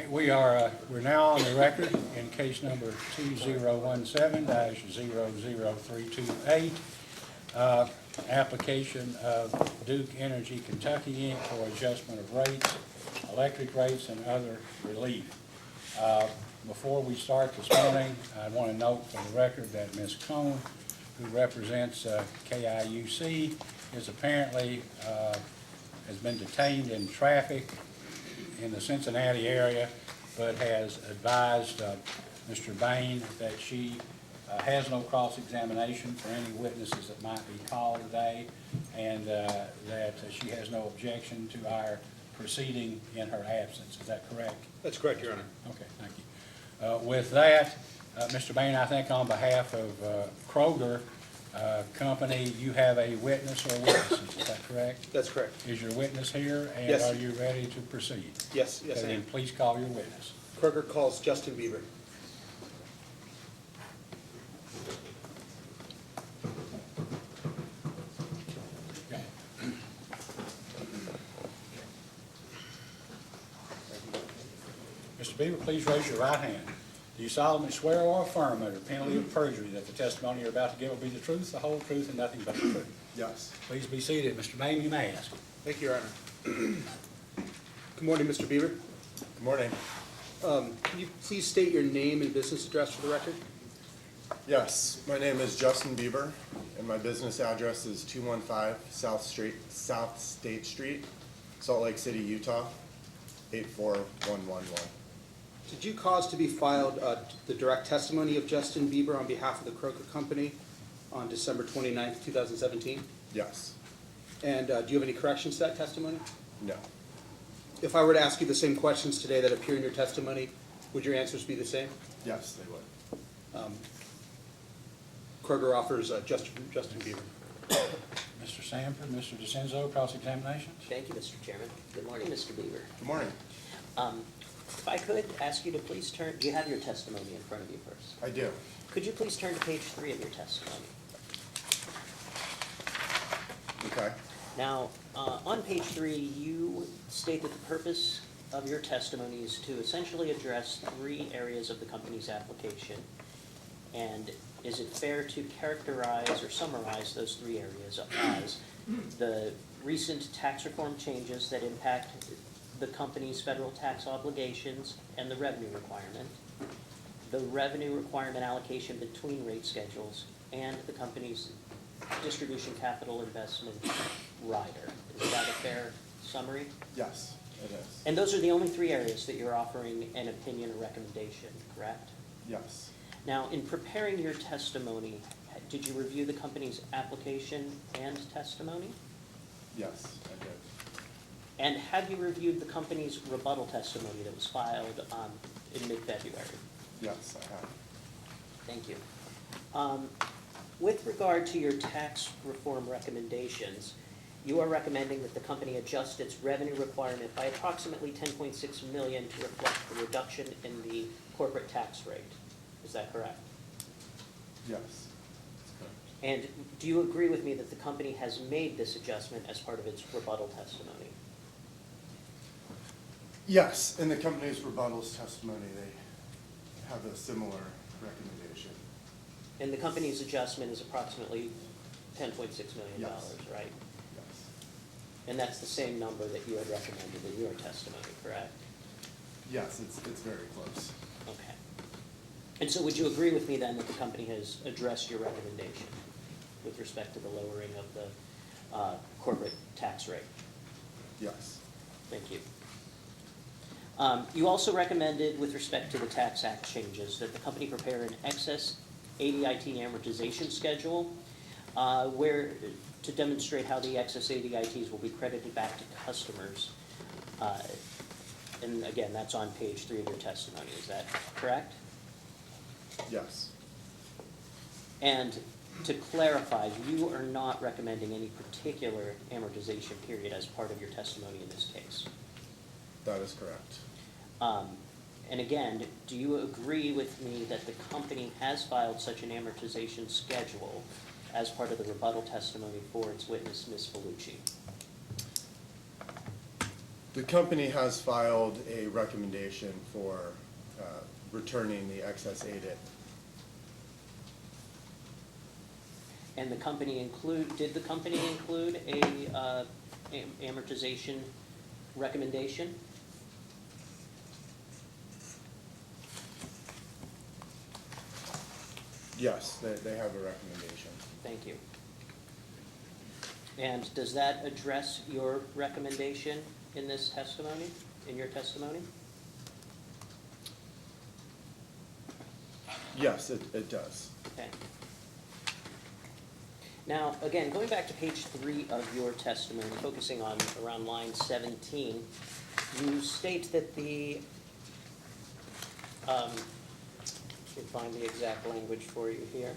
We're now on the record in case number 2017-00328, application of Duke Energy Kentucky Inc. for adjustment of rates, electric rates, and other relief. Before we start this morning, I want to note for the record that Ms. Cone, who represents KIUC, is apparently has been detained in traffic in the Cincinnati area, but has advised Mr. Bain that she has no cross-examination for any witnesses that might be called today, and that she has no objection to our proceeding in her absence. Is that correct? That's correct, Your Honor. Okay, thank you. With that, Mr. Bain, I think on behalf of Kroger Company, you have a witness or witnesses. Is that correct? That's correct. Is your witness here, and Yes. are you ready to proceed? Yes, yes, Okay, I then am. please call your witness. Kroger calls Justin Bieber. Okay. Mr. Beaver, please raise your right hand. Do you solemnly swear or affirm under penalty of perjury that the testimony you're about to give will be the truth, the whole truth, and nothing but the truth? Yes. Please be seated. Mr. Bain, you may ask. Thank you, Your Honor. Good morning, Mr. Bieber. Good morning. Can you please state your name and business address for the record? Yes, my name is Justin Bieber, and my business address is 215 South State Street, Salt Lake City, Utah, 84111. Did you cause to be filed the direct testimony of Justin Bieber on behalf of the Kroger Company on December 29th, 2017? Yes. And do you have any corrections to that testimony? No. If I were to ask you the same questions today that appear in your testimony, would your answers be the same? Yes, they would. Kroger offers Justin Bieber. Mr. Sanford, Mr. DeCenzo, cross-examinations? Thank you, Mr. Chairman. Good morning, Mr. Bieber. Good morning. If I could ask you to please turn, do you have your testimony in front of you first? I do. Could you please turn to page 3 of your testimony? Okay. Now, on page 3, you state that the purpose of your testimony is to essentially address 3 areas of the company's application. And is it fair to characterize or summarize those 3 areas as the recent tax reform changes that impact the company's federal tax obligations and the revenue requirement, the revenue requirement allocation between rate schedules, and the company's distribution capital investment rider? Is that a fair summary? Yes, it is. And those are the only 3 areas that you're offering an opinion or recommendation, correct? Yes. Now, in preparing your testimony, did you review the company's application and testimony? Yes, I did. And have you reviewed the company's rebuttal testimony that was filed in mid-February? Yes, I have. Thank you. With regard to your tax reform recommendations, you are recommending that the company adjust its revenue requirement by approximately $10.6 million to reflect the reduction in the corporate tax rate. Is that correct? Yes, that's correct. And do you agree with me that the company has made this adjustment as part of its rebuttal testimony? Yes, in the company's rebuttals testimony, they have a similar recommendation. And the company's adjustment is approximately $10.6 million, Yes. right? Yes. And that's the same number that you had recommended in your testimony, correct? Yes, it's very close. Okay. And so would you agree with me then that the company has addressed your recommendation with respect to the lowering of the corporate tax rate? Yes. Thank you. You also recommended, with respect to the Tax Act changes, that the company prepare an excess ADIT amortization schedule where to demonstrate how the excess ADITs will be credited back to customers. And again, that's on page 3 of your testimony. Is that correct? Yes. And to clarify, you are not recommending any particular amortization period as part of your testimony in this case. That is correct. And again, do you agree with me that the company has filed such an amortization schedule as part of the rebuttal testimony for its witness, Ms. Felucci? The company has filed a recommendation for returning the excess aided. And did the company include a amortization recommendation? Yes, they have a recommendation. Thank you. And does that address your recommendation in this testimony, in your testimony? Yes, it does. Okay. Now, again, going back to page 3 of your testimony, focusing on around line 17, you state that the, let me find the exact language for you here.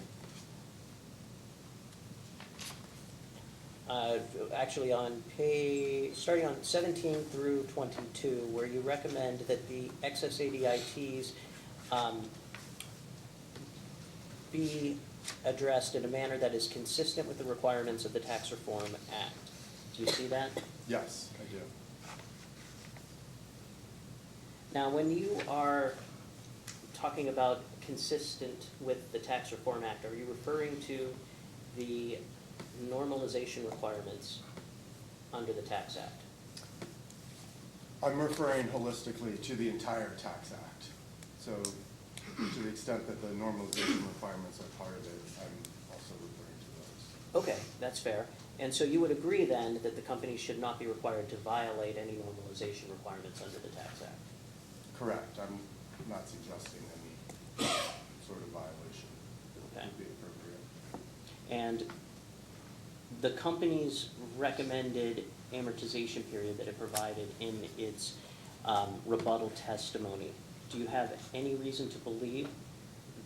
Actually on starting on 17 through 22, where you recommend that the excess ADITs be addressed in a manner that is consistent with the requirements of the Tax Reform Act. Do you see that? Yes, I do. Now, when you are talking about consistent with the Tax Reform Act, are you referring to the normalization requirements under the Tax Act? I'm referring holistically to the entire tax act. So to the extent that the normalization requirements are part of it, I'm also referring to those. Okay, that's fair. And so you would agree then that the company should not be required to violate any normalization requirements under the Tax Act? Correct. I'm not suggesting any sort of violation that Okay. would be appropriate. And the company's recommended amortization period that it provided in its rebuttal testimony, do you have any reason to believe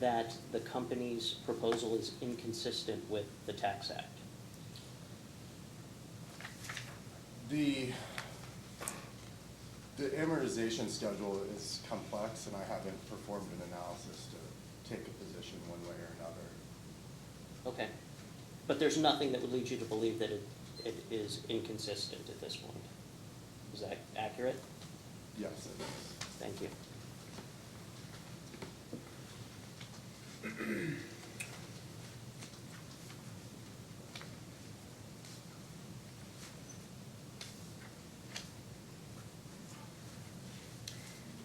that the company's proposal is inconsistent with the Tax Act? The amortization schedule is complex, and I haven't performed an analysis to take a position one way or another. Okay. But there's nothing that would lead you to believe that it is inconsistent at this point. Is that accurate? Yes, it is. Thank you.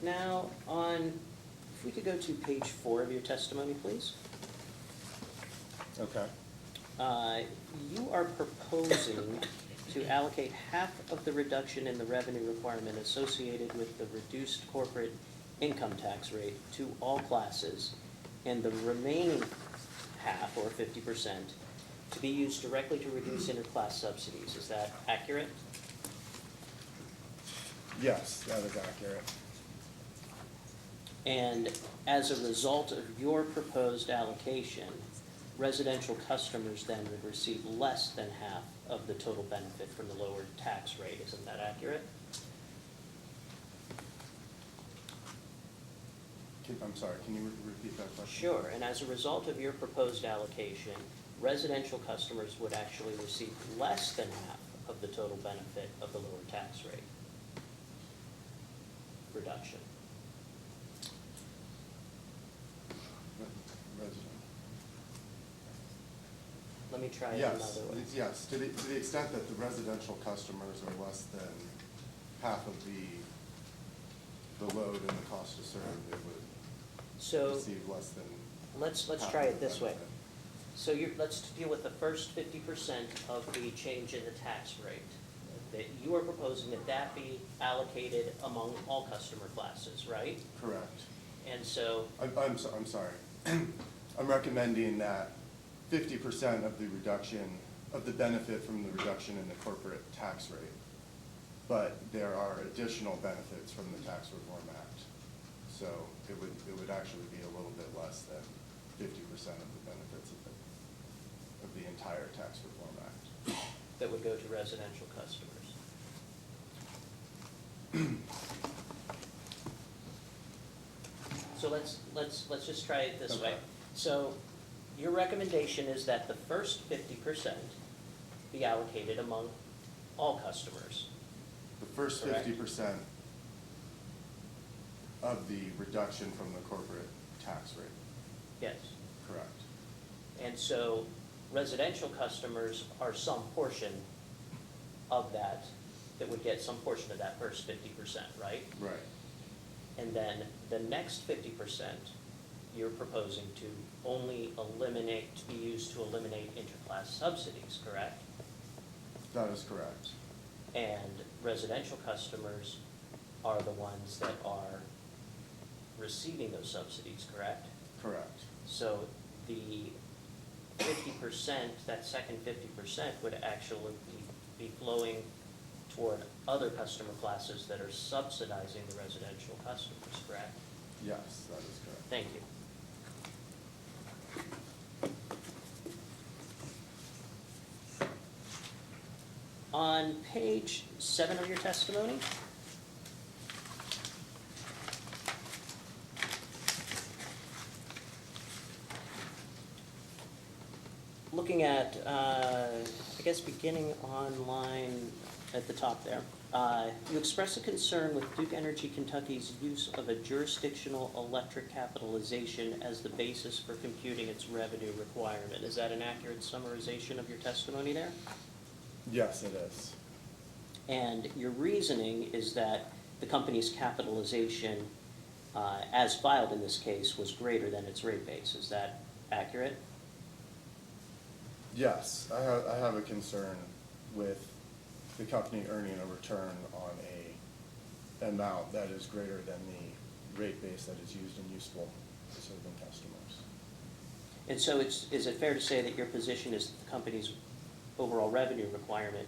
Now, if we could go to page 4 of your testimony, please. Okay. You are proposing to allocate half of the reduction in the revenue requirement associated with the reduced corporate income tax rate to all classes, and the remaining half, or 50%, to be used directly to reduce interclass subsidies. Is that accurate? Yes, that is accurate. And as a result of your proposed allocation, residential customers then would receive less than half of the total benefit from the lowered tax rate. Isn't that accurate? I'm sorry, can you repeat that question? Sure. And as a result of your proposed allocation, residential customers would actually receive less than half of the total benefit of the lower tax rate reduction. Resident. Let me try it Yes, another way. yes, to the extent that the residential customers are less than half of the load and the cost to serve, they would So receive less than let's half try of it the this way. benefit. So let's deal with the first 50% of the change in the tax rate. That you are proposing that be allocated among all customer classes, right? Correct. And so, I'm sorry. I'm recommending that 50% of the reduction, of the benefit from the reduction in the corporate tax rate, but there are additional benefits from the Tax Reform Act. So it would actually be a little bit less than 50% of the benefits of the entire Tax Reform Act. that would go to residential customers. So let's just try it this way. Okay. So your recommendation is that the first 50% be allocated among all customers. The first Correct. 50% of the reduction from the corporate tax rate, Yes. correct? And so residential customers are some portion of that would get some portion of that first 50%, right? Right, And then the next 50%, you're proposing to only eliminate, to be used to eliminate interclass subsidies, correct? that is correct. And residential customers are the ones that are receiving those subsidies, correct? Correct. So the 50%, that second 50% would actually be flowing toward other customer classes that are subsidizing the residential customers, correct? Yes, that is correct. Thank you. On page 7 of your testimony, looking at, I guess beginning on line at the top there, you express a concern with Duke Energy Kentucky's use of a jurisdictional electric capitalization as the basis for computing its revenue requirement. Is that an accurate summarization of your testimony there? Yes, it is. And your reasoning is that the company's capitalization, as filed in this case, was greater than its rate base. Is that accurate? Yes, I have a concern with the company earning a return on a amount that is greater than the rate base that is used and useful to serving customers. And so is it fair to say that your position is that the company's overall revenue requirement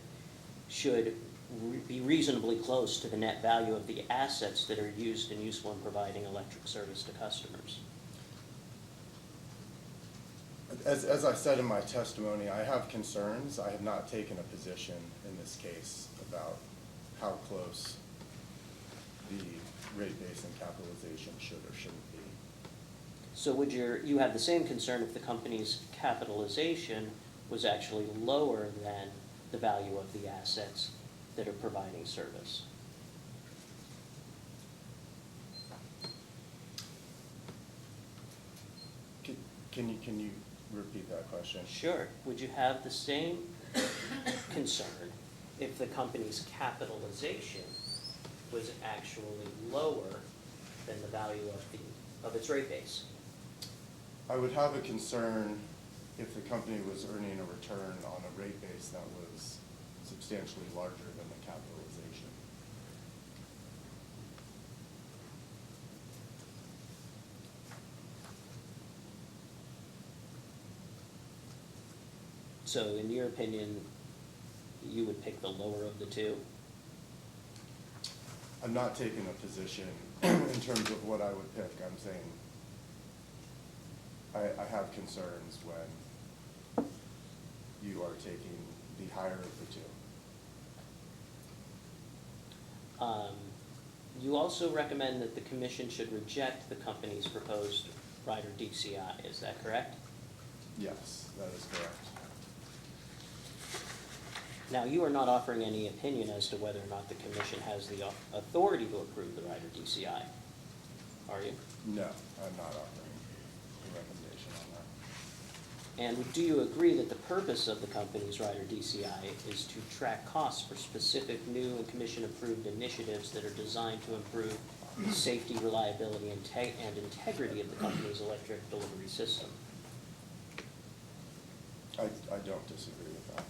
should be reasonably close to the net value of the assets that are used and useful in providing electric service to customers? As I said in my testimony, I have concerns. I have not taken a position in this case about how close the rate base and capitalization should or shouldn't be. So would you have the same concern if the company's capitalization was actually lower than the value of the assets that are providing service? Can you repeat that question? Sure. Would you have the same concern if the company's capitalization was actually lower than the value of its rate base? I would have a concern if the company was earning a return on a rate base that was substantially larger than the capitalization. So in your opinion, you would pick the lower of the two? I'm not taking a position in terms of what I would pick. I'm saying I have concerns when you are taking the higher of the two. You also recommend that the commission should reject the company's proposed rider DCI, is that correct? Yes, that is correct. Now, you are not offering any opinion as to whether or not the commission has the authority to approve the rider DCI, are you? No, I'm not offering a recommendation on that. And do you agree that the purpose of the company's rider DCI is to track costs for specific new and commission-approved initiatives that are designed to improve the safety, reliability, and integrity of the company's electric delivery system? I don't disagree with that.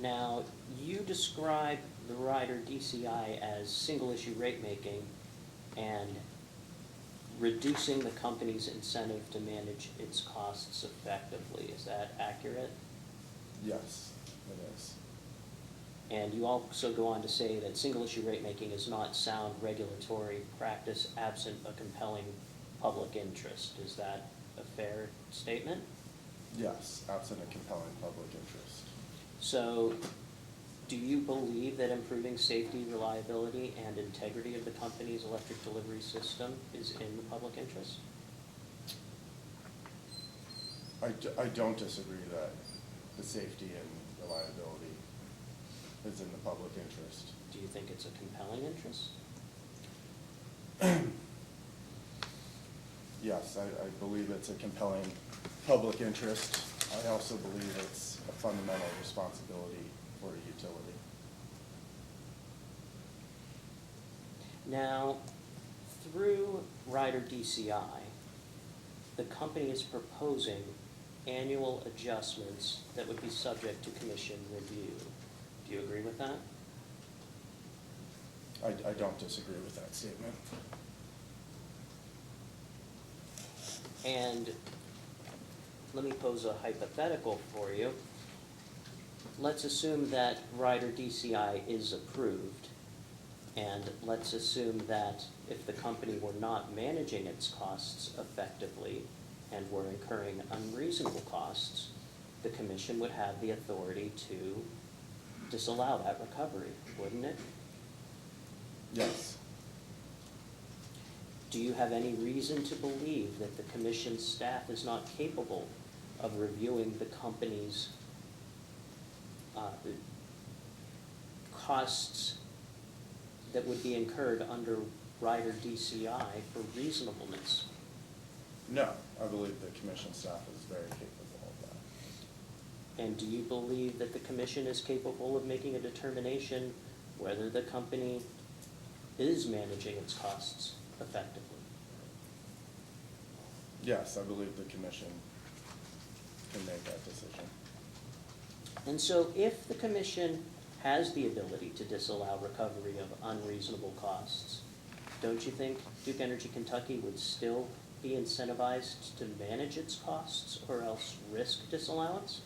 Now, you describe the rider DCI as single-issue rate making and reducing the company's incentive to manage its costs effectively. Is that accurate? Yes, it is. And you also go on to say that single-issue rate making is not sound regulatory practice absent a compelling public interest. Is that a fair statement? Yes, absent a compelling public interest. So, do you believe that improving safety, reliability, and integrity of the company's electric delivery system is in the public interest? I don't disagree that the safety and reliability is in the public interest. Do you think it's a compelling interest? Yes, I believe it's a compelling public interest. I also believe it's a fundamental responsibility for a utility. Now, through Rider DCI, the company is proposing annual adjustments that would be subject to commission review. Do you agree with that? I don't disagree with that statement. And let me pose a hypothetical for you. Let's assume that Rider DCI is approved, and let's assume that if the company were not managing its costs effectively and were incurring unreasonable costs, the commission would have the authority to disallow that recovery, wouldn't it? Yes. Do you have any reason to believe that the commission staff is not capable of reviewing the company's costs that would be incurred under Rider DCI for reasonableness? No, I believe the commission staff is very capable of that. And do you believe that the commission is capable of making a determination whether the company is managing its costs effectively? Yes, I believe the commission can make that decision. And so if the commission has the ability to disallow recovery of unreasonable costs, don't you think Duke Energy Kentucky would still be incentivized to manage its costs or else risk disallowance?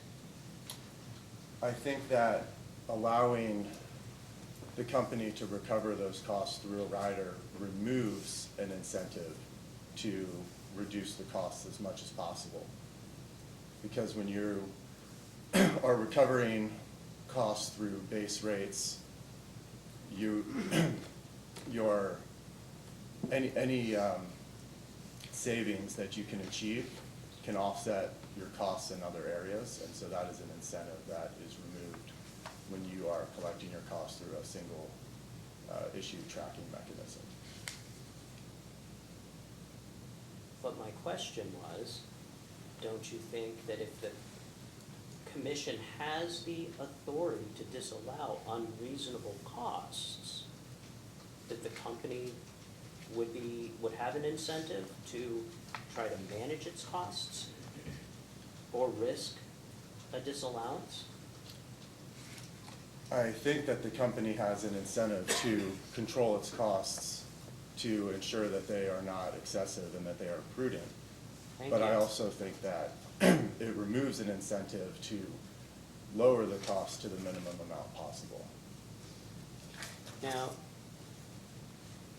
I think that allowing the company to recover those costs through a rider removes an incentive to reduce the costs as much as possible. Because when you are recovering costs through base rates, any savings that you can achieve can offset your costs in other areas, and so that is an incentive that is removed when you are collecting your costs through a single issue tracking mechanism. But my question was, don't you think that if the commission has the authority to disallow unreasonable costs, that the company would have an incentive to try to manage its costs or risk a disallowance? I think that the company has an incentive to control its costs to ensure that they are not excessive and that they are prudent. Thank But you. I also think that it removes an incentive to lower the cost to the minimum amount possible. Now,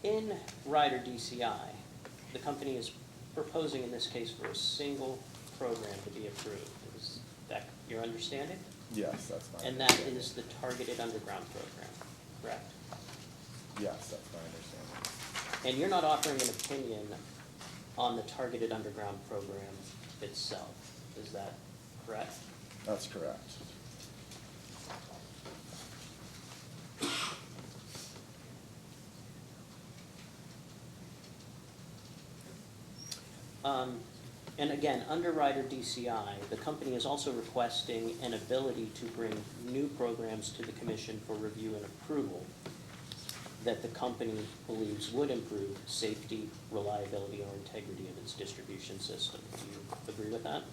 in Rider DCI, the company is proposing in this case for a single program to be approved. Is that your understanding? Yes, that's my And that understanding. is the targeted underground program, correct? Yes, that's my understanding. And you're not offering an opinion on the targeted underground program itself, is that correct? That's correct. And again, under Rider DCI, the company is also requesting an ability to bring new programs to the commission for review and approval that the company believes would improve safety, reliability, or integrity of its distribution system. Do you agree with that?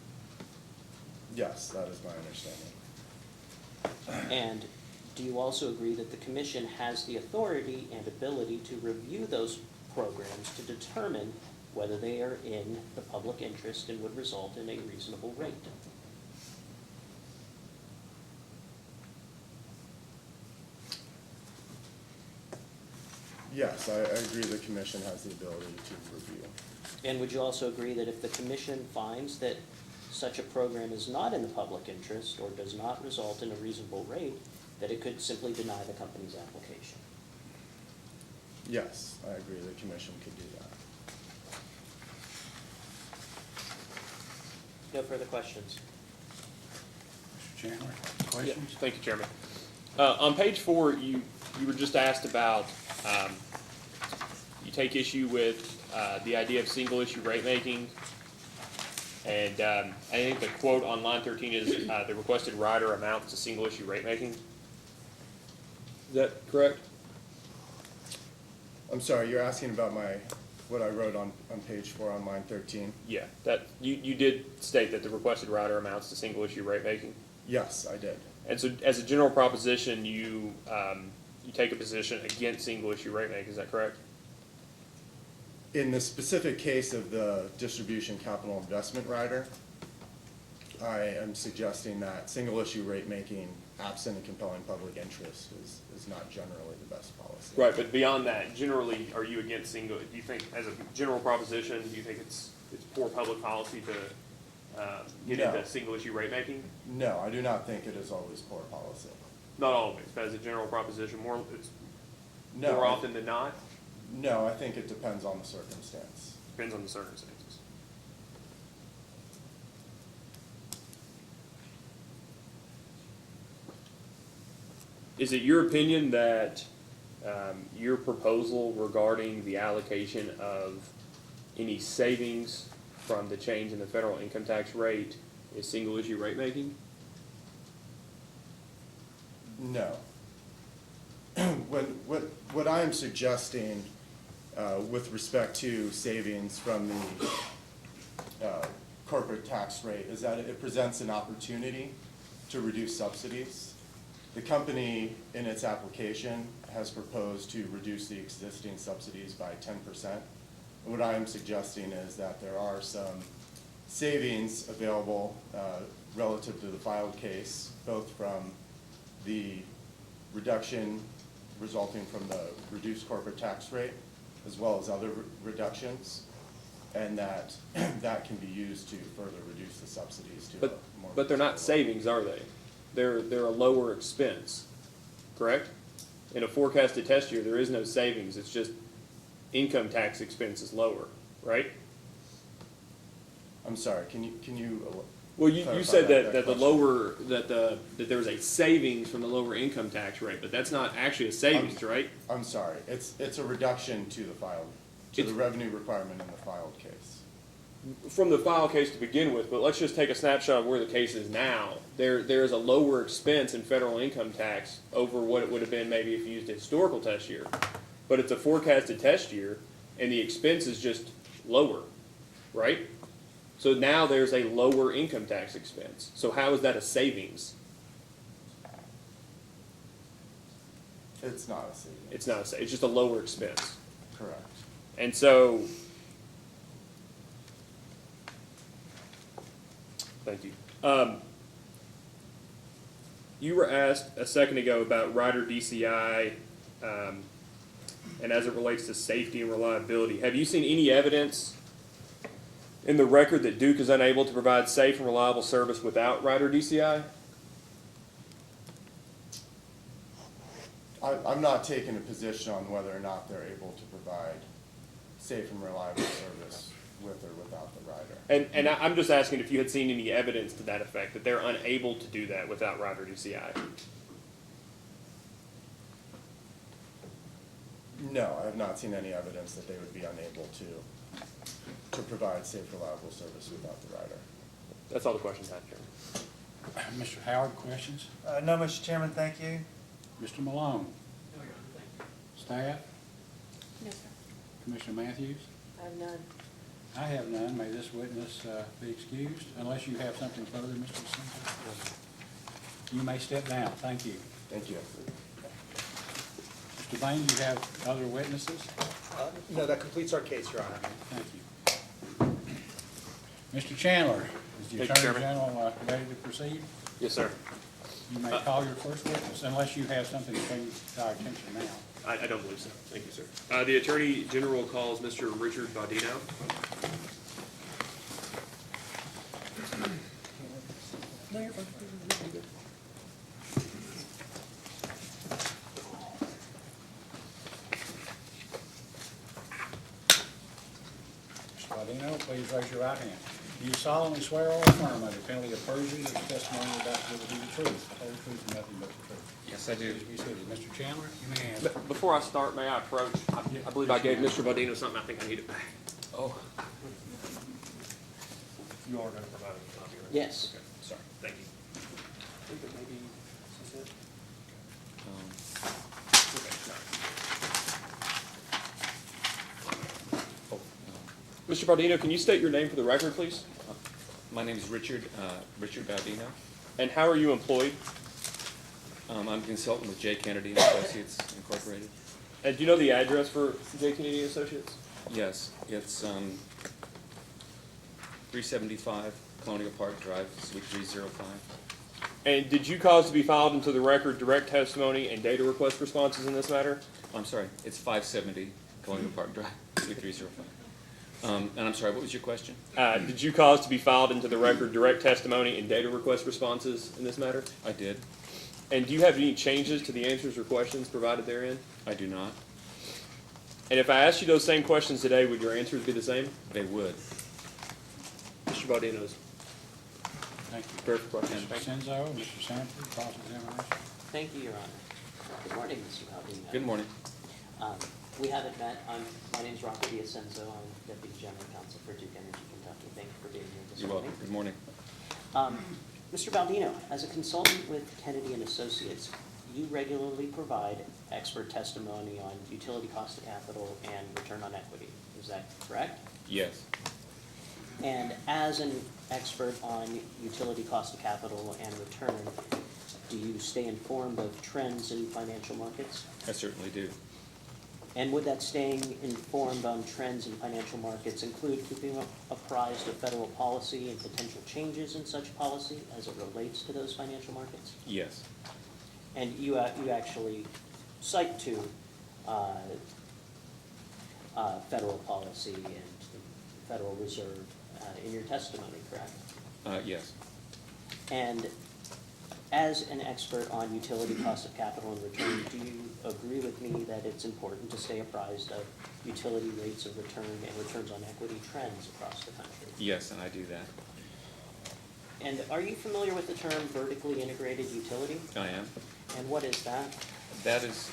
Yes, that is my understanding. And do you also agree that the commission has the authority and ability to review those programs to determine whether they are in the public interest and would result in a reasonable rate? Yes, I agree the commission has the ability to review. And would you also agree that if the commission finds that such a program is not in the public interest or does not result in a reasonable rate, that it could simply deny the company's application? Yes, I agree the commission could do that. No further questions? Mr. Chandler, questions? Thank you, Chairman. On page 4, you were just asked about, you take issue with the idea of single issue rate making. And I think the quote on line 13 is the requested rider amounts to single issue rate making. Is that correct? I'm sorry, you're asking about what I wrote on page 4 on line 13? Yeah, that, you did state that the requested rider amounts to single issue rate making. Yes, I did. And so as a general proposition, you take a position against single issue rate making, is that correct? In the specific case of the distribution capital investment rider, I am suggesting that single issue rate making absent a compelling public interest is not generally the best policy. Right, but beyond that, generally, are you against single, do you think, as a general proposition, do you think it's poor public policy to get No. into single issue rate making? No, I do not think it is always poor policy. Not always, but as a general proposition, it's No, more often than not, No, I think it depends on the circumstance. depends on the circumstances. Is it your opinion that your proposal regarding the allocation of any savings from the change in the federal income tax rate is single issue rate making? No. What I am suggesting with respect to savings from the corporate tax rate is that it presents an opportunity to reduce subsidies. The company, in its application, has proposed to reduce the existing subsidies by 10%. What I am suggesting is that there are some savings available relative to the filed case, both from the reduction resulting from the reduced corporate tax rate, as well as other reductions, and that that can be used to further reduce the subsidies to a more. But they're not reasonable savings, are they? They're a lower expense, correct? In a forecasted test year, there is no savings, it's just income tax expense is lower, right? level. I'm sorry, can you? Well, you clarify said that the question? lower, that there was a savings from the lower income tax rate, but that's not actually a savings, right? I'm sorry, it's a reduction to the filed, to the It's- revenue requirement in the filed case. From the file case to begin with, but let's just take a snapshot of where the case is now. There is a lower expense in federal income tax over what it would have been maybe if you used a historical test year. But it's a forecasted test year, and the expense is just lower, right? So now there's a lower income tax expense. So how is that a savings? It's not a savings. It's not a savings, it's just a lower expense. Correct. And so, thank you. You were asked a second ago about rider DCI, and as it relates to safety and reliability. Have you seen any evidence in the record that Duke is unable to provide safe and reliable service without rider DCI? I'm not taking a position on whether or not they're able to provide safe and reliable service with or without the rider. And I'm just asking if you had seen any evidence to that effect, that they're unable to do that without rider DCI. No, I have not seen any evidence that they would be unable to provide safe, reliable service without the rider. That's all the questions I have, Chairman. Mr. Howard, questions? No, Mr. Chairman, thank you. Mr. Malone? Staff? No, sir. Commissioner Matthews? I have none. I have none. May this witness be excused, unless you have something further, Mr. Simpson. You may step down. Thank you. Thank you. Mr. Bain, do you have other witnesses? No, that completes our case, Your Honor. Thank you. Mr. Chandler, is the Thank you, Attorney Chairman. General ready to proceed? Yes, sir. You may call your first witness, unless you have something to bring to our attention now. I don't believe so. Thank you, sir. The Attorney General calls Mr. Richard Bodino. Mr. Bodino, please raise your right hand. Do you solemnly swear or affirm under penalty of perjury that the testimony you're about to give will be the truth, the whole truth, and nothing but the truth? Yes, I do. Please be seated. Mr. Chandler, you may answer. Before I start, may I approach? I believe I gave Mr. Bodino something, I think I need it back. Oh, You are going to provide a copy, right? Yes. Okay, sorry, thank you. I think that maybe, is this it? Okay, no. Mr. Bodino, can you state your name for the record, please? my name is Richard Baldino. And how are you employed? I'm a consultant with J. Kennedy and Associates Incorporated. And do you know the address for J. Kennedy Associates? Yes, it's 375 Colonial Park Drive, Suite 305. And did you cause to be filed into the record direct testimony and data request responses in this matter? I'm sorry, it's 570 Colonial Park Drive, Suite 305. And I'm sorry, what was your question? Did you cause to be filed into the record direct testimony and data request responses in this matter? I did. And do you have any changes to the answers or questions provided therein? I do not. And if I asked you those same questions today, would your answers be the same? They would. Mr. Bodino's. Thank you. Perfect question. Mr. Thank you. Senzo, Mr. Sanford, cross-examination. Thank you, Your Honor. Good morning, Mr. Baldino. Good morning. We haven't met. My name's Rocco Diacenzo. I'm Deputy General Counsel for Duke Energy Kentucky. Thank you for being here this You're morning. welcome. Good morning. Mr. Baldino, as a consultant with Kennedy and Associates, you regularly provide expert testimony on utility cost of capital and return on equity. Is that correct? Yes, And as an expert on utility cost of capital and return, do you stay informed of trends in financial markets? I certainly do. And would that staying informed on trends in financial markets include keeping apprised of federal policy and potential changes in such policy as it relates to those financial markets? Yes, And you actually cite to federal policy and the Federal Reserve in your testimony, correct? yes, And as an expert on utility cost of capital and return, do you agree with me that it's important to stay apprised of utility rates of return and returns on equity trends across the country? yes, and I do that. And are you familiar with the term vertically integrated utility? I am. And what is that? That is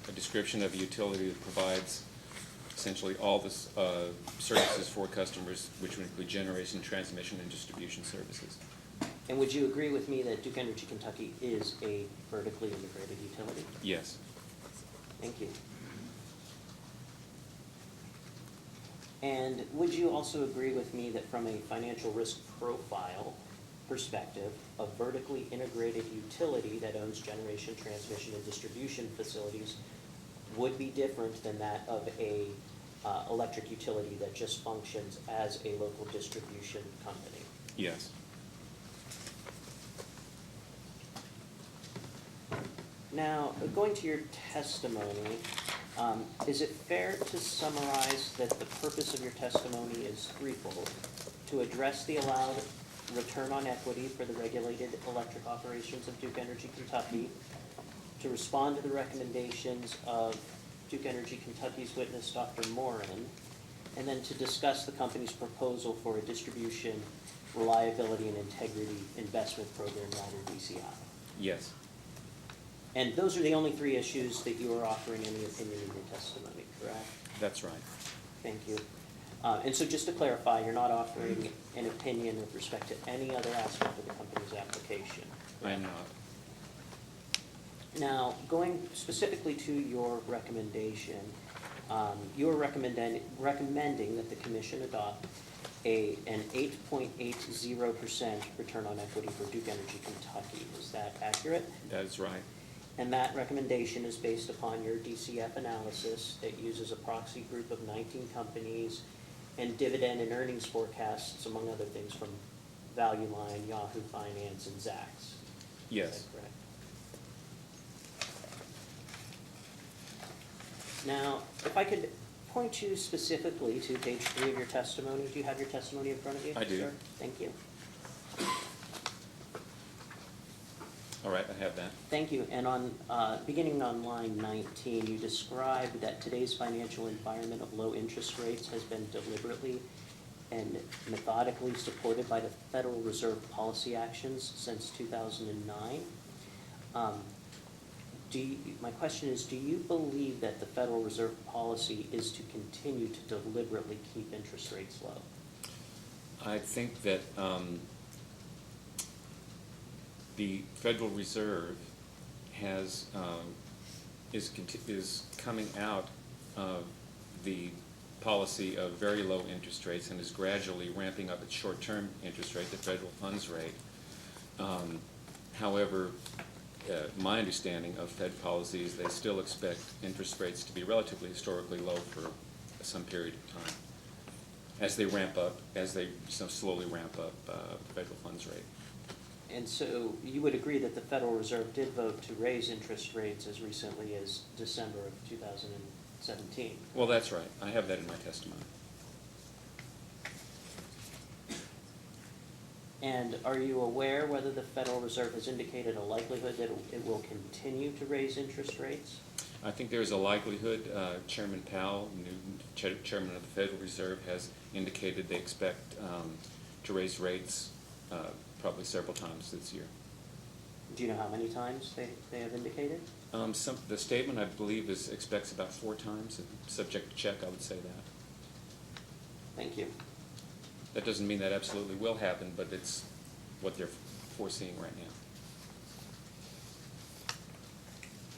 a description of a utility that provides essentially all the services for customers, which would include generation, transmission, and distribution services. And would you agree with me that Duke Energy Kentucky is a vertically integrated utility? Yes, Thank you. And would you also agree with me that from a financial risk profile perspective, a vertically integrated utility that owns generation, transmission, and distribution facilities would be different than that of a electric utility that just functions as a local distribution company? yes, Now, going to your testimony, is it fair to summarize that the purpose of your testimony is threefold? To address the allowed return on equity for the regulated electric operations of Duke Energy Kentucky, to respond to the recommendations of Duke Energy Kentucky's witness, Dr. Moran, and then to discuss the company's proposal for a distribution reliability and integrity investment program, rather DCI. yes, And those are the only three issues that you are offering any opinion in your testimony, correct? that's right. Thank you. And so just to clarify, you're not offering an opinion with respect to any other aspect of the company's application? I am not. Now, going specifically to your recommendation, you are recommending that the commission adopt an 8.80% return on equity for Duke Energy Kentucky. Is that accurate? That is right. And that recommendation is based upon your DCF analysis that uses a proxy group of 19 companies and dividend and earnings forecasts, among other things, from Value Line, Yahoo Finance, and Zacks. Yes, Is that correct? Now, if I could point you specifically to page 3 of your testimony. Do you have your testimony in front of you? I do. Sir? Thank you. all right, I have that. Thank you. And on, beginning on line 19, you described that today's financial environment of low interest rates has been deliberately and methodically supported by the Federal Reserve policy actions since 2009. My question is, do you believe that the Federal Reserve policy is to continue to deliberately keep interest rates low? I think that the Federal Reserve is coming out of the policy of very low interest rates and is gradually ramping up its short-term interest rate, the federal funds rate. However, my understanding of Fed policy is they still expect interest rates to be relatively historically low for some period of time as they ramp up, slowly ramp up the federal funds rate. And so you would agree that the Federal Reserve did vote to raise interest rates as recently as December of 2017? Well, that's right. I have that in my testimony. And are you aware whether the Federal Reserve has indicated a likelihood that it will continue to raise interest rates? I think there's a likelihood. Chairman Powell, new chairman of the Federal Reserve, has indicated they expect to raise rates probably several times this year. Do you know how many times they have indicated? The statement, I believe, expects about 4 times. Subject to check, I would say that. Thank you. That doesn't mean that absolutely will happen, but it's what they're foreseeing right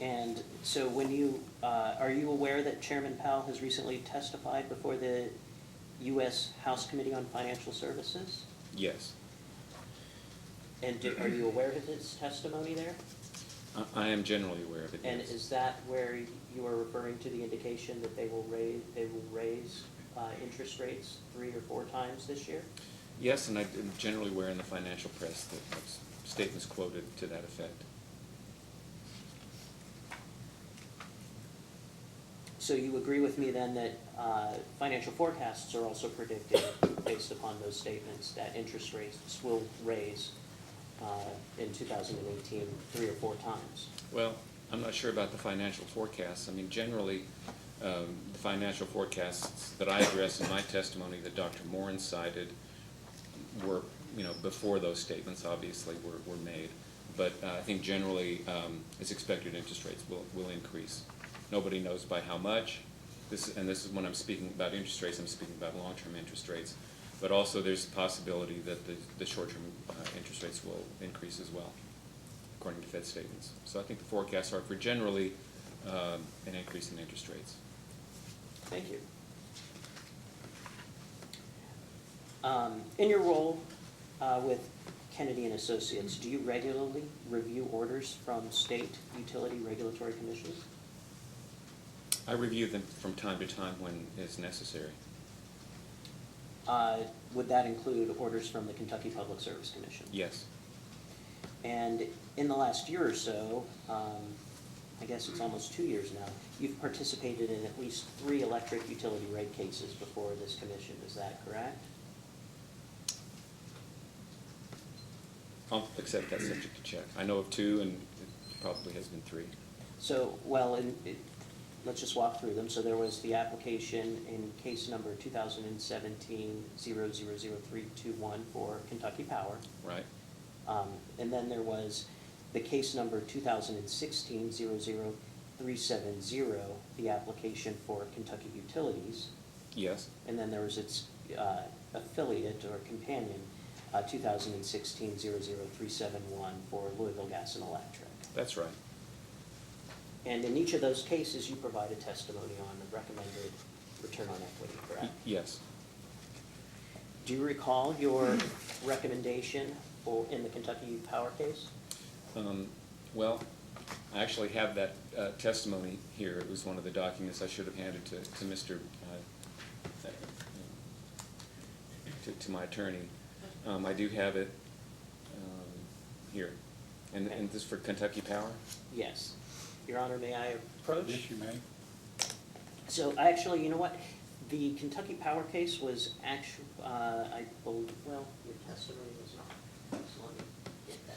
now. And so when are you aware that Chairman Powell has recently testified before the U.S. House Committee on Financial Services? Yes. And are you aware of his testimony there? I am generally aware of it, And yes. is that where you are referring to the indication that they will raise interest rates 3 or 4 times this year? Yes, and I'm generally aware in the financial press that statements quoted to that effect. So you agree with me then that financial forecasts are also predicting, based upon those statements, that interest rates will raise in 2018 3 or 4 times? Well, I'm not sure about the financial forecasts. I mean, generally, the financial forecasts that I addressed in my testimony that Dr. Morin cited were, before those statements obviously were made. But I think generally it's expected interest rates will increase. Nobody knows by how much. This is when I'm speaking about interest rates, I'm speaking about long-term interest rates. But also there's a possibility that the short-term interest rates will increase as well, according to Fed statements. So I think the forecasts are for generally an increase in interest rates. Thank you. In your role with Kennedy and Associates, do you regularly review orders from state utility regulatory commissions? I review them from time to time when it's necessary. Would that include orders from the Kentucky Public Service Commission? Yes. And in the last year or so, I guess it's almost 2 years now, you've participated in at least 3 electric utility rate cases before this commission. Is that correct? I'll accept that subject to check. I know of 2, and it probably has been 3. So, let's just walk through them. So there was the application in case number 2017-000321 for Kentucky Power. Right. And then there was the case number 2016-00370, the application for Kentucky Utilities. Yes. And then there was its affiliate or companion, 2016-00371 for Louisville Gas and Electric. That's right. And in each of those cases, you provided testimony on the recommended return on equity, correct? Yes. Do you recall your recommendation in the Kentucky Power case? Well, I actually have that testimony here. It was one of the documents I should have handed to Mr. To my attorney. I do have it here. And this for Kentucky Power? Yes. Your Honor, may I approach? Yes, you may. So actually, you know what? The Kentucky Power case was actually, I believe, well, your testimony was not. So let me get that.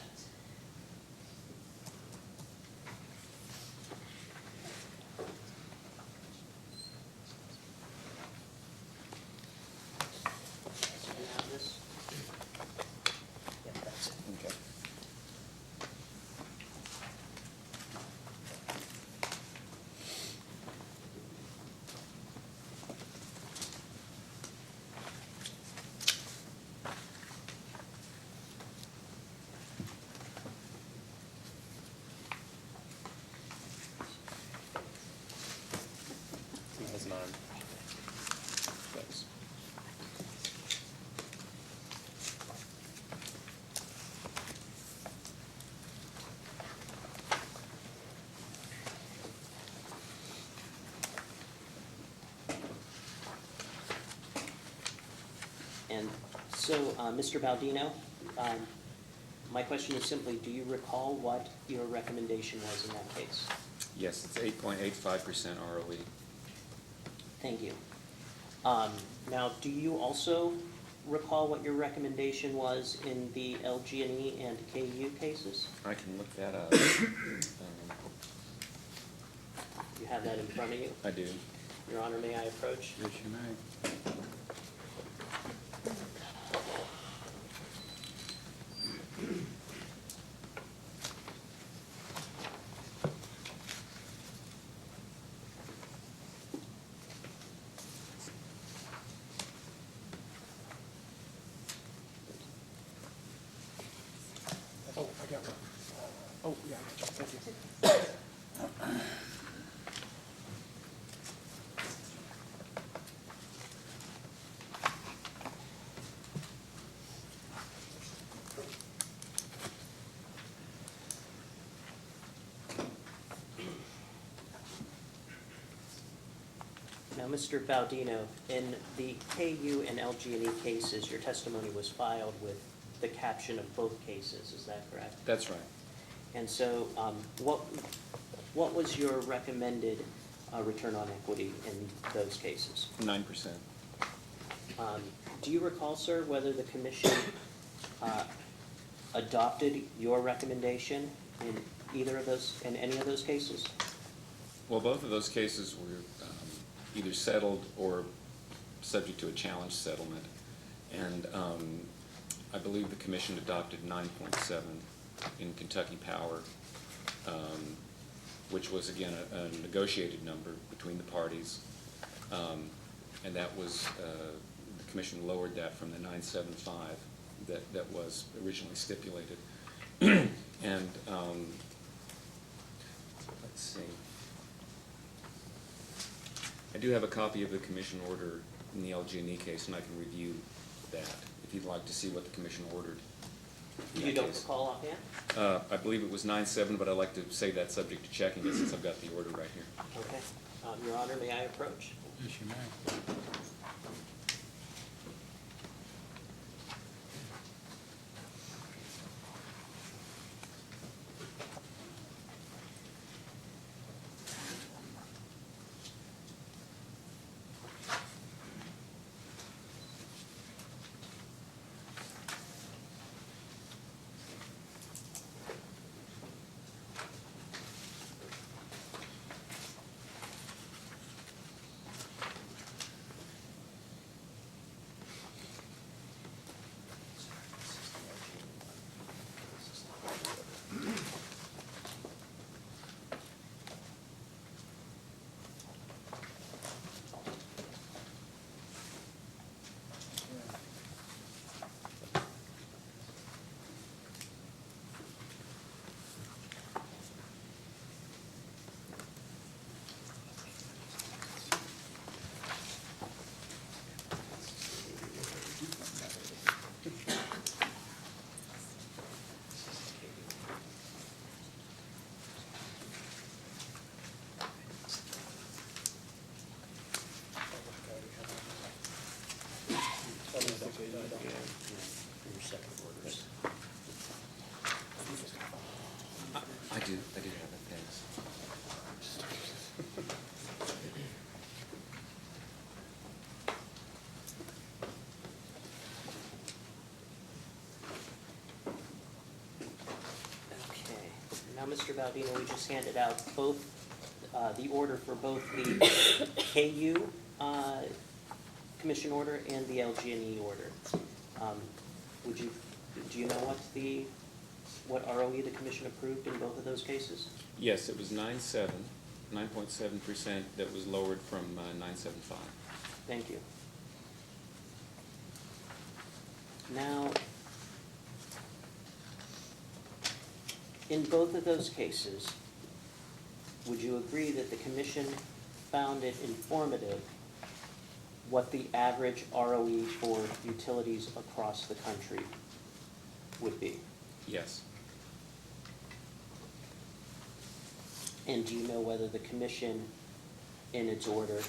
So, Mr. Baldino, my question is simply, do you recall what your recommendation was in that case? Yes, it's 8.85% ROE. Thank you. Now, do you also recall what your recommendation was in the LG&E and KU cases? I can look that up. You have that in front of you? I do. Your Honor, may I approach? Yes, you may. Oh, I got one. Oh, yeah, thank you. Now, Mr. Baldino, in the KU and LG&E cases, your testimony was filed with the caption of both cases, is that correct? That's right. And so, what was your recommended return on equity in those cases? 9%. Do you recall, sir, whether the commission adopted your recommendation in any of those cases? Well, both of those cases were either settled or subject to a challenge settlement. And I believe the commission adopted 9.7 in Kentucky Power, which was, again, a negotiated number between the parties. And that was, the commission lowered that from the 9.75 that was originally stipulated. And let's see. I do have a copy of the commission order in the LG&E case, and I can review that if you'd like to see what the commission ordered. in You that don't case. recall offhand? I believe it was 9.7, but I'd like to say that subject to checking it since I've got the order right here. Okay. Your Honor, may I approach? Yes, you may. I do have it, thanks. Okay. Now, Mr. Baldino, we just handed out both, the order for both the KU commission order and the LG&E order. Do you know what ROE the commission approved in both of those cases? Yes, it was 9.7% that was lowered from 9.75. Thank you. Now, in both of those cases, would you agree that the commission found it informative what the average ROE for utilities across the country would be? Yes. And do you know whether the commission, in its order,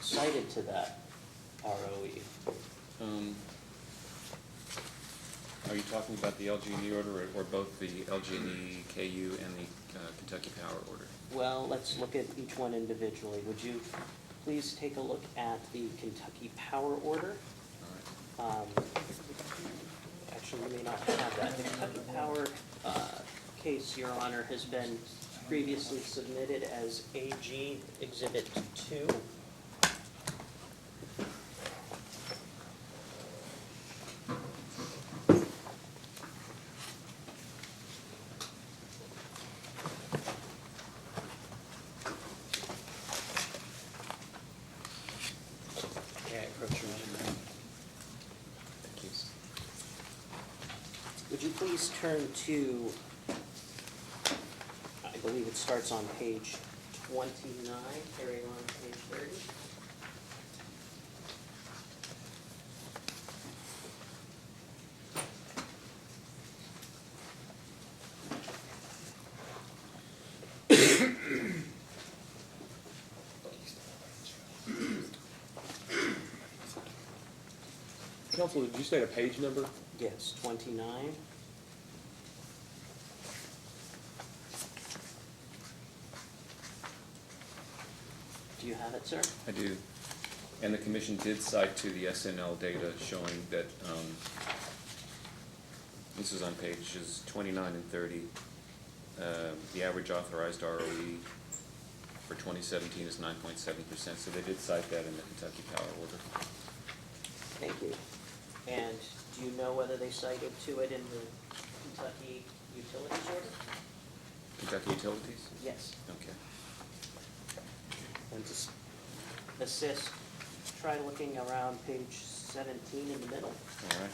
cited to that ROE? Are you talking about the LG&E order or both the LG&E KU and the Kentucky Power order? Well, let's look at each one individually. Would you please take a look at the Kentucky Power order? All right. Actually, we may not have that. The Kentucky Power case, Your Honor, has been previously submitted as AG Exhibit 2. May I approach Your Honor? Thank you. Would you please turn to, I believe it starts on page 29, carrying on to page 30. Counsel, did you state a page number? Yes, 29. Do you have it, sir? I do. And the commission did cite to the SNL data showing that, this is on pages 29 and 30, the average authorized ROE for 2017 is 9.7%, so they did cite that in the Kentucky Power order. Thank you. And do you know whether they cited to it in the Kentucky Utilities order? Kentucky Utilities? Yes. Okay. And to assist, try looking around page 17 in the middle. All right.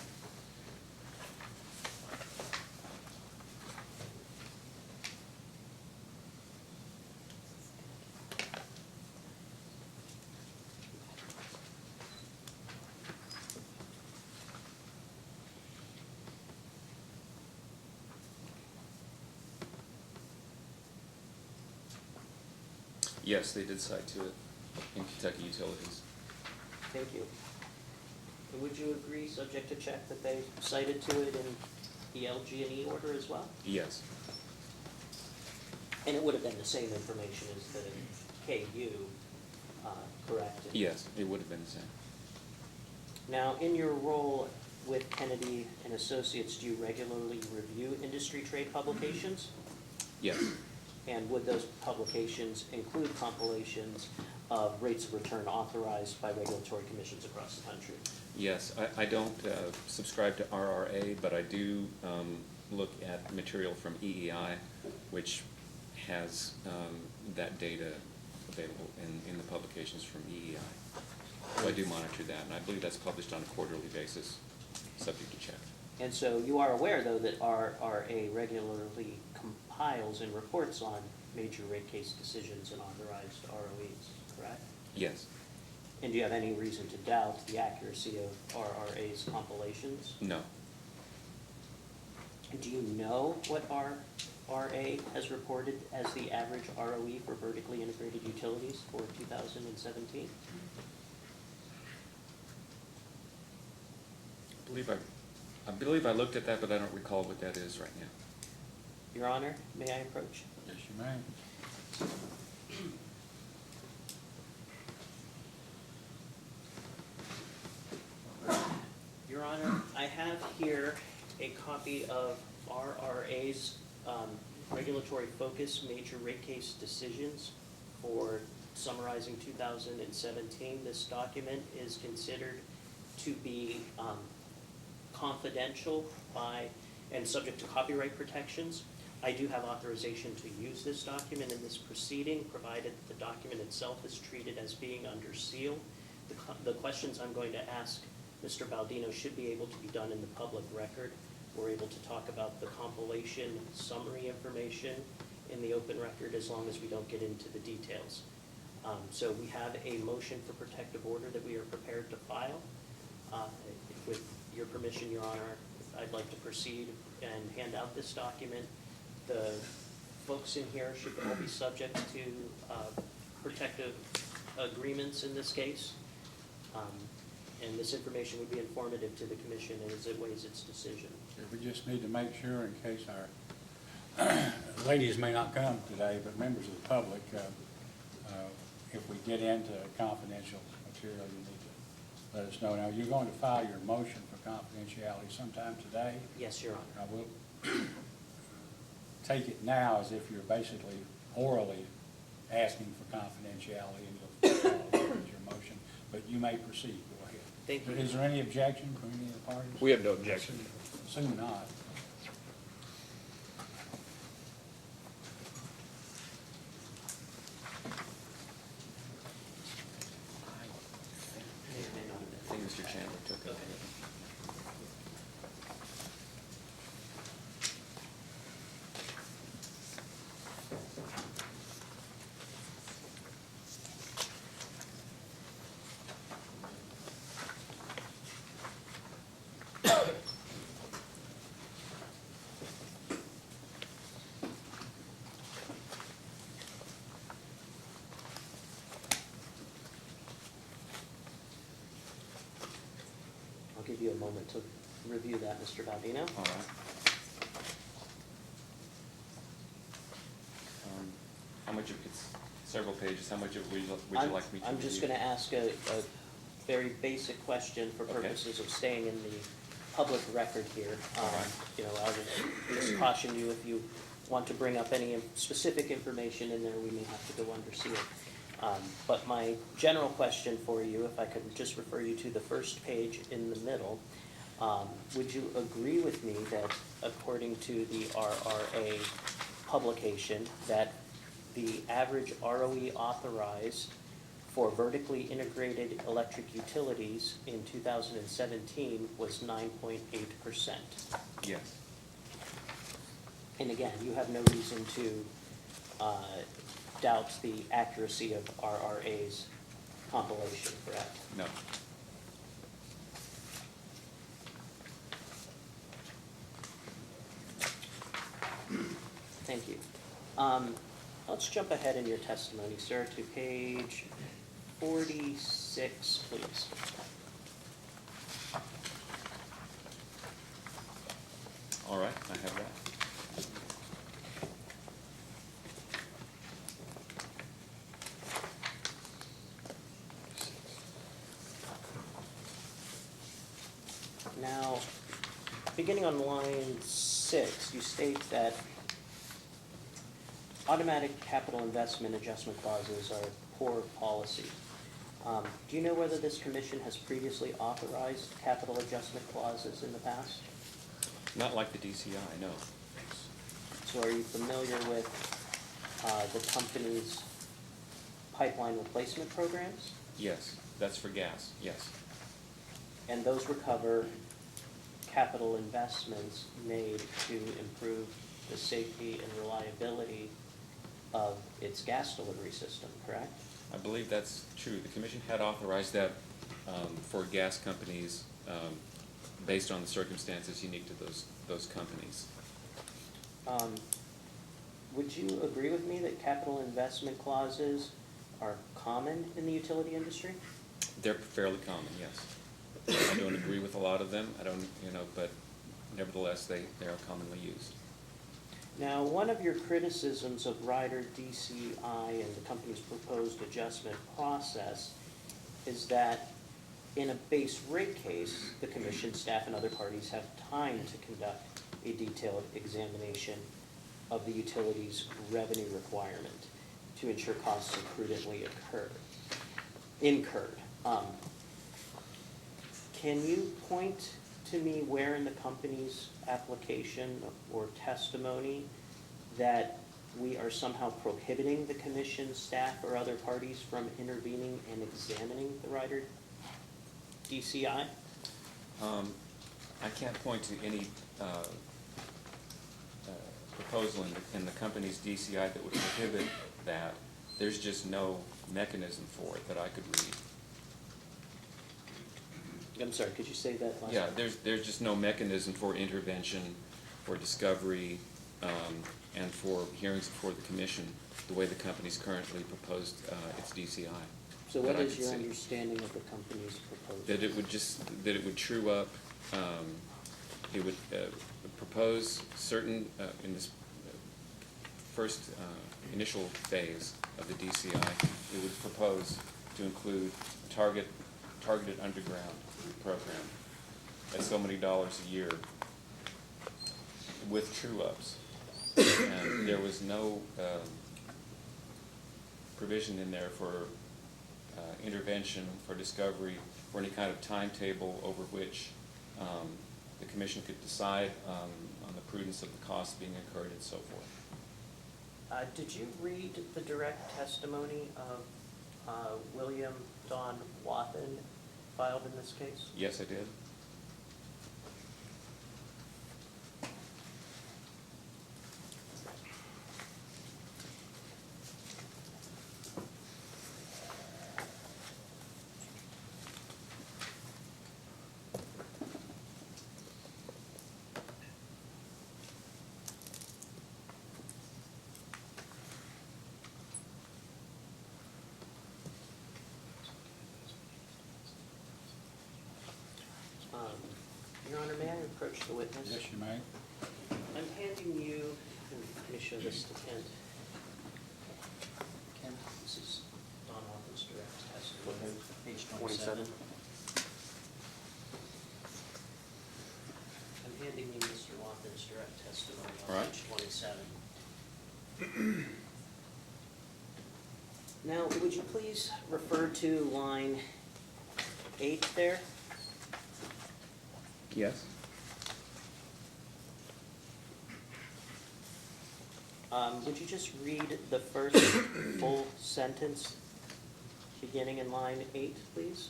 Yes, they did cite to it in Kentucky Utilities. Thank you. And would you agree, subject to check, that they cited to it in the LG&E order as well? Yes. And it would have been the same information as the KU, correct? Yes, it would have been the same. Now, in your role with Kennedy and Associates, do you regularly review industry trade publications? Yes. And would those publications include compilations of rates of return authorized by regulatory commissions across the country? Yes, I don't subscribe to RRA, but I do look at material from EEI, which has that data available in the publications from EEI. So I do monitor that, and I believe that's published on a quarterly basis, subject to check. And so you are aware, though, that RRA regularly compiles and reports on major rate case decisions and authorized ROEs, correct? Yes. And do you have any reason to doubt the accuracy of RRA's compilations? No. Do you know what RRA has reported as the average ROE for vertically integrated utilities for 2017? I believe I looked at that, but I don't recall what that is right now. Your Honor, may I approach? Yes, you may. Your Honor, I have here a copy of RRA's regulatory focus major rate case decisions for summarizing 2017. This document is considered to be confidential and subject to copyright protections. I do have authorization to use this document in this proceeding, provided the document itself is treated as being under seal. The questions I'm going to ask Mr. Baldino should be able to be done in the public record. We're able to talk about the compilation summary information in the open record as long as we don't get into the details. So we have a motion for protective order that we are prepared to file. With your permission, Your Honor, I'd like to proceed and hand out this document. The folks in here should all be subject to protective agreements in this case. And this information would be informative to the commission as it weighs its decision. We just need to make sure in case our ladies may not come today, but members of the public, if we get into confidential material, you need to let us know. Now, you're going to file your motion for confidentiality sometime today. Yes, Your Honor. I will take it now as if you're basically orally asking for confidentiality, and you'll follow up with your motion, but you may proceed. Go ahead. Thank you. Is there any objection from any of the parties? We have no objection. Assume not. I think Mr. Chandler took it. I'll give you a moment to review that, Mr. Baldino. All right. How much of, it's several pages, how much of would you like me to review? I'm just gonna ask a very basic question for Okay. purposes of staying in the public record here. All right. You know, I'll just caution you if you want to bring up any specific information in there, we may have to go under seal. But my general question for you, if I could just refer you to the first page in the middle, would you agree with me that according to the RRA publication, that the average ROE authorized for vertically integrated electric utilities in 2017 was 9.8%? Yes, And again, you have no reason to doubt the accuracy of RRA's compilation, correct? no. Thank you. Let's jump ahead in your testimony, sir, to page 46, please. All right, I have that. Now, beginning on line 6, you state that automatic capital investment adjustment clauses are poor policy. Do you know whether this commission has previously authorized capital adjustment clauses in the past? Not like the DCI, no. So are you familiar with the company's pipeline replacement programs? Yes, that's for gas, yes. And those recover capital investments made to improve the safety and reliability of its gas delivery system, correct? I believe that's true. The commission had authorized that for gas companies based on the circumstances unique to those companies. Would you agree with me that capital investment clauses are common in the utility industry? They're fairly common, yes. I don't agree with a lot of them, I don't, but nevertheless, they are commonly used. Now, one of your criticisms of Rider DCI and the company's proposed adjustment process is that in a base rate case, the commission staff and other parties have time to conduct a detailed examination of the utility's revenue requirement to ensure costs are prudently incurred. Can you point to me where in the company's application or testimony that we are somehow prohibiting the commission staff or other parties from intervening and examining the Rider DCI? I can't point to any proposal in the company's DCI that would prohibit that. There's just no mechanism for it that I could read. I'm sorry, could you say that last Yeah, time? there's just no mechanism for intervention, for discovery, and for hearings before the commission, the way the company's currently proposed its DCI. So what that I is could your see. understanding of the company's proposal? That it would true up it would propose certain, in this first initial phase of the DCI, it would propose to include a targeted underground program at so many dollars a year with true-ups. And there was no provision in there for intervention, for discovery, for any kind of timetable over which the commission could decide on the prudence of the costs being incurred and so forth. Did you read the direct testimony of William Don Wathen filed in this case? Yes, I did. Your Honor, may I approach the witness? Yes, you may. I'm handing you, and let me show this to Kent. Kent, this is Don Wathen's direct testimony, page 27. I'm handing you Mr. Wathen's direct testimony All on right. page 27. Now, would you please refer to line 8 there? Yes. Would you just read the first full sentence beginning in line 8, please?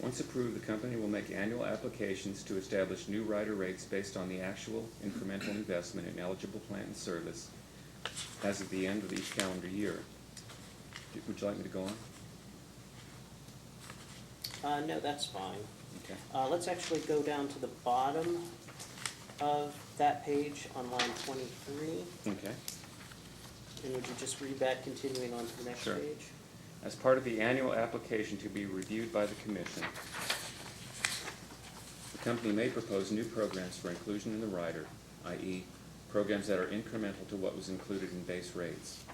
Once approved, the company will make annual applications to establish new rider rates based on the actual incremental investment in eligible plant and service as of the end of each calendar year. Would you like me to go on? No, that's fine. Okay. Let's actually go down to the bottom of that page on line 23. Okay. And would you just read that continuing on to the next Sure. page? As part of the annual application to be reviewed by the commission, the company may propose new programs for inclusion in the rider, i.e. programs that are incremental to what was included in base rates.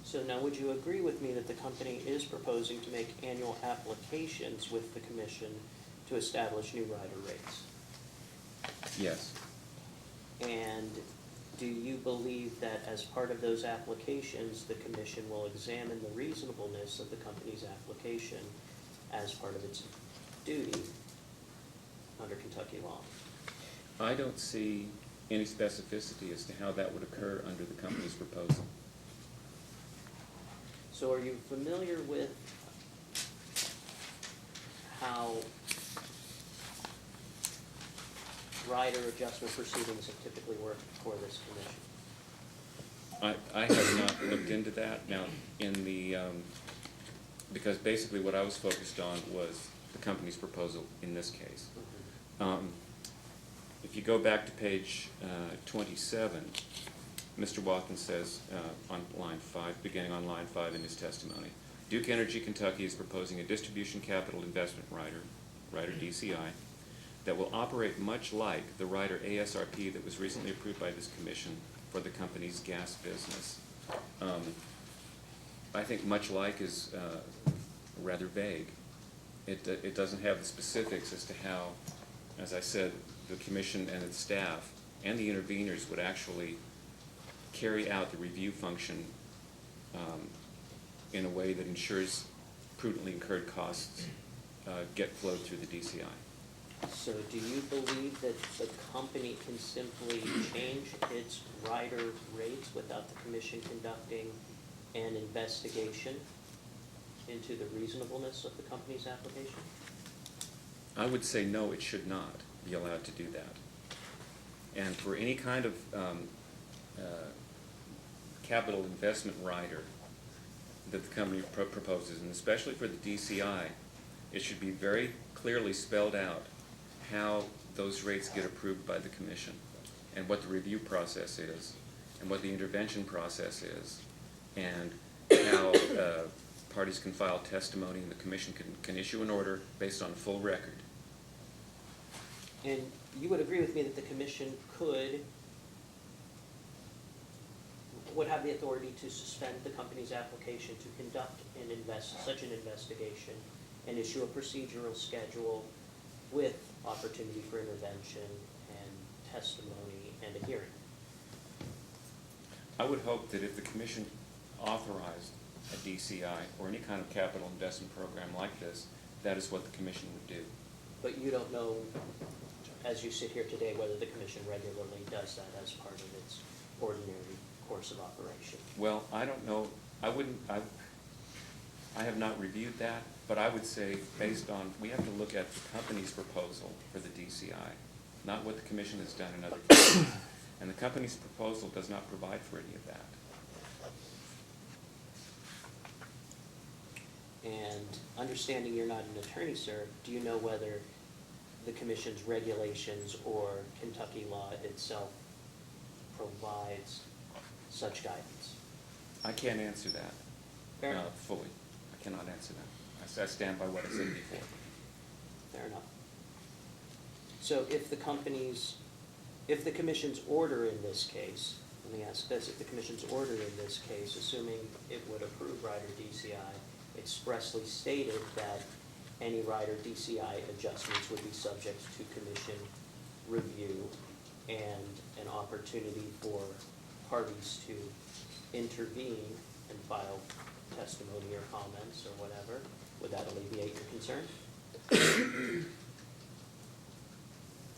So now, would you agree with me that the company is proposing to make annual applications with the commission to establish new rider rates? Yes. And do you believe that as part of those applications, the commission will examine the reasonableness of the company's application as part of its duty under Kentucky law? I don't see any specificity as to how that would occur under the company's proposal. So are you familiar with how rider adjustment proceedings have typically worked for this commission? I have not looked into that. Now, in the, because basically what I was focused on was the company's proposal in this case. If you go back to page 27, Mr. Wathen says on line 5, beginning on line 5 in his testimony, Duke Energy Kentucky is proposing a distribution capital investment rider DCI, that will operate much like the rider ASRP that was recently approved by this commission for the company's gas business. I think much like is rather vague. It doesn't have the specifics as to how, as I said, the commission and its staff and the interveners would actually carry out the review function in a way that ensures prudently incurred costs get flowed through the DCI. So do you believe that the company can simply change its rider rates without the commission conducting an investigation into the reasonableness of the company's application? I would say no, it should not be allowed to do that. And for any kind of capital investment rider that the company proposes, and especially for the DCI, it should be very clearly spelled out how those rates get approved by the commission, and what the review process is, and what the intervention process is, and how parties can file testimony, and the commission can issue an order based on a full record. And you would agree with me that the commission would have the authority to suspend the company's application to conduct such an investigation and issue a procedural schedule with opportunity for intervention and testimony and a hearing. I would hope that if the commission authorized a DCI or any kind of capital investment program like this, that is what the commission would do. But you don't know, as you sit here today, whether the commission regularly does that as part of its ordinary course of operation. Well, I don't know, I have not reviewed that, but I would say, based on, we have to look at the company's proposal for the DCI, not what the commission has done in other cases. And the company's proposal does not provide for any of that. And understanding you're not an attorney, sir, do you know whether the commission's regulations or Kentucky law itself provides such guidance? I can't answer that Fair enough. fully. I cannot answer that. I stand by what I said before. Fair enough. So if the commission's order in this case, let me ask this, if the commission's order in this case, assuming it would approve rider DCI, expressly stated that any rider DCI adjustments would be subject to commission review and an opportunity for parties to intervene and file testimony or comments or whatever, would that alleviate your concern?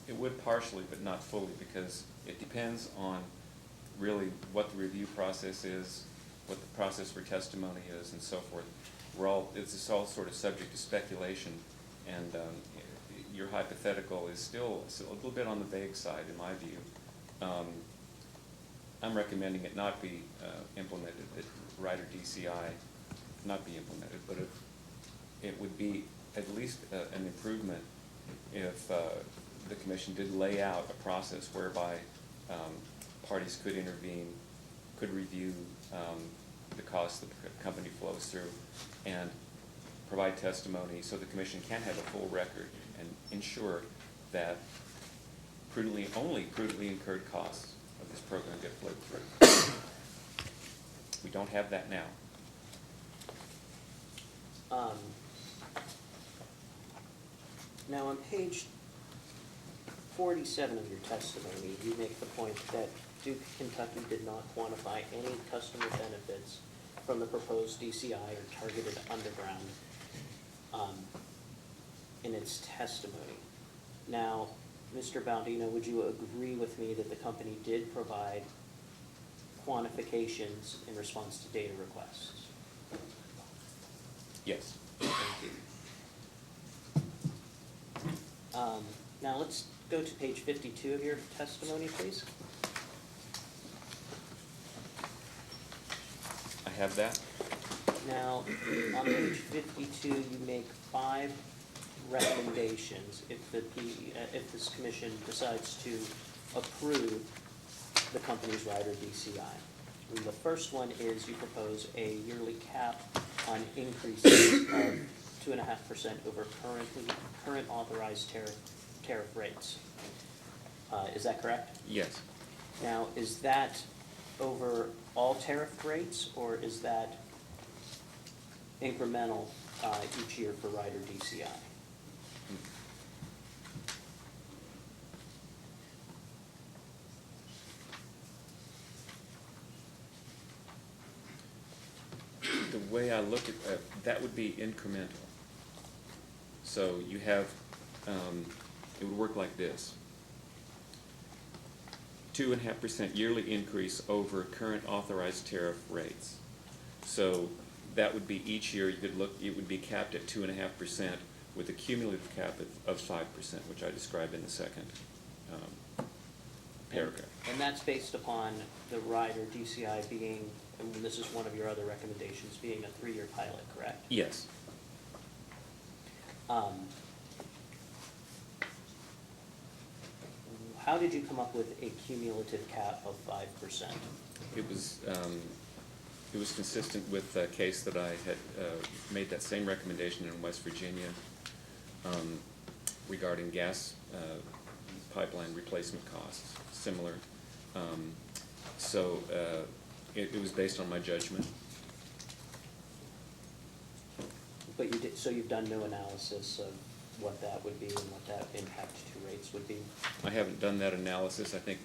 It would partially, but not fully, because it depends on really what the review process is, what the process for testimony is, and so forth. It's all sort of subject to speculation, and your hypothetical is still a little bit on the vague side, in my view. I'm recommending it not be implemented, that rider DCI not be implemented, but it would be at least an improvement if the commission did lay out a process whereby parties could intervene, could review the costs that the company flows through, and provide testimony so the commission can have a full record and ensure that only prudently incurred costs of this program get flowed through. We don't have that now. Now, on page 47 of your testimony, you make the point that Duke Kentucky did not quantify any customer benefits from the proposed DCI or targeted underground in its testimony. Now, Mr. Baldino, would you agree with me that the company did provide quantifications in response to data requests? Yes. Thank you. Now let's go to page 52 of your testimony, please. I have that. Now, on page 52, you make 5 recommendations if this commission decides to approve the company's rider DCI. And the first one is you propose a yearly cap on increases of 2.5% over current authorized tariff rates. Is that correct? Yes. Now, is that over all tariff rates, or is that incremental each year for rider DCI? The way I look at that would be incremental. So you have, it would work like this. 2.5% yearly increase over current authorized tariff rates. So that would be each year you could look, it would be capped at 2.5% with a cumulative cap of 5%, which I described in the second paragraph. And that's based upon the rider DCI being, and this is one of your other recommendations, being a 3-year pilot, correct? Yes. How did you come up with a cumulative cap of 5%? It was consistent with a case that I had made that same recommendation in West Virginia regarding gas pipeline replacement costs, similar. So it was based on my judgment. But you did, so you've done no analysis of what that would be and what that impact to rates would be? I haven't done that analysis. I think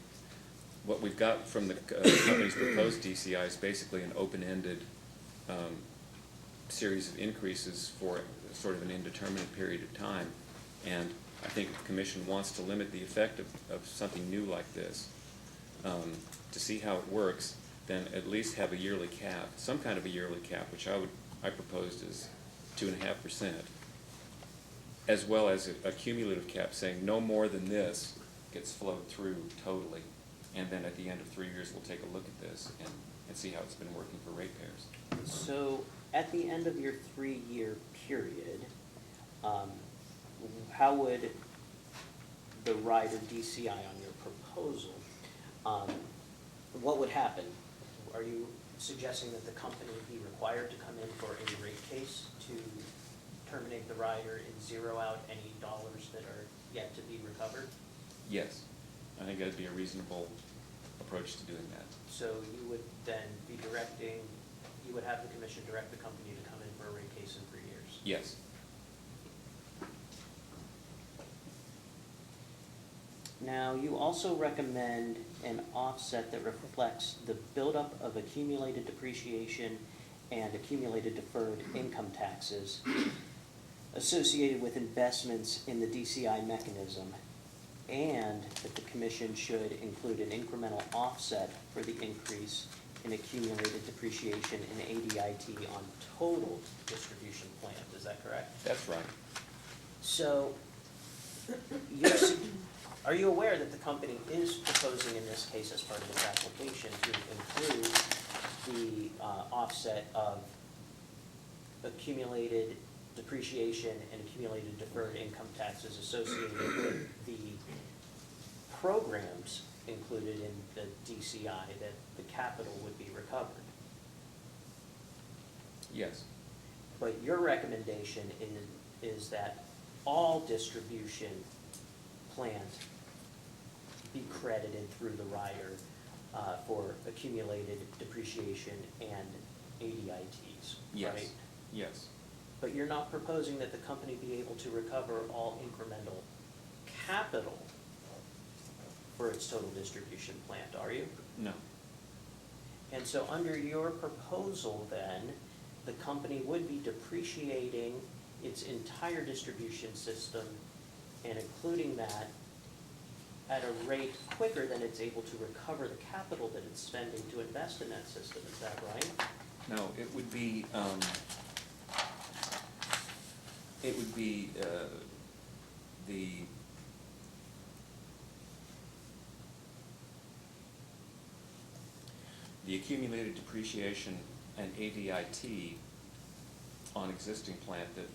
what we've got from the company's proposed DCI is basically an open-ended series of increases for sort of an indeterminate period of time. And I think if the commission wants to limit the effect of something new like this, to see how it works, then at least have a yearly cap, some kind of a yearly cap, which I proposed is 2.5%, as well as a cumulative cap saying no more than this gets flowed through totally. And then at the end of 3 years, we'll take a look at this and see how it's been working for ratepayers. So at the end of your 3-year period, how would the rider DCI on your proposal, what would happen? Are you suggesting that the company be required to come in for a rate case to terminate the rider and zero out any dollars that are yet to be recovered? Yes, I think that'd be a reasonable approach to doing that. So you would then be directing, you would have the commission direct the company to come in for a rate case in 3 years? Yes. Now, you also recommend an offset that reflects the buildup of accumulated depreciation and accumulated deferred income taxes associated with investments in the DCI mechanism, and that the commission should include an incremental offset for the increase in accumulated depreciation in ADIT on total distribution plant. Is that correct? That's right. So, are you aware that the company is proposing in this case as part of its application to include the offset of accumulated depreciation and accumulated deferred income taxes associated with the programs included in the DCI, that the capital would be recovered? Yes. But your recommendation is that all distribution plant be credited through the rider for accumulated depreciation and ADITs, Yes. right? Yes. But you're not proposing that the company be able to recover all incremental capital for its total distribution plant, are you? No. And so under your proposal then, the company would be depreciating its entire distribution system and including that at a rate quicker than it's able to recover the capital that it's spending to invest in that system. Is that right? No, it would be the accumulated depreciation and ADIT on existing plant that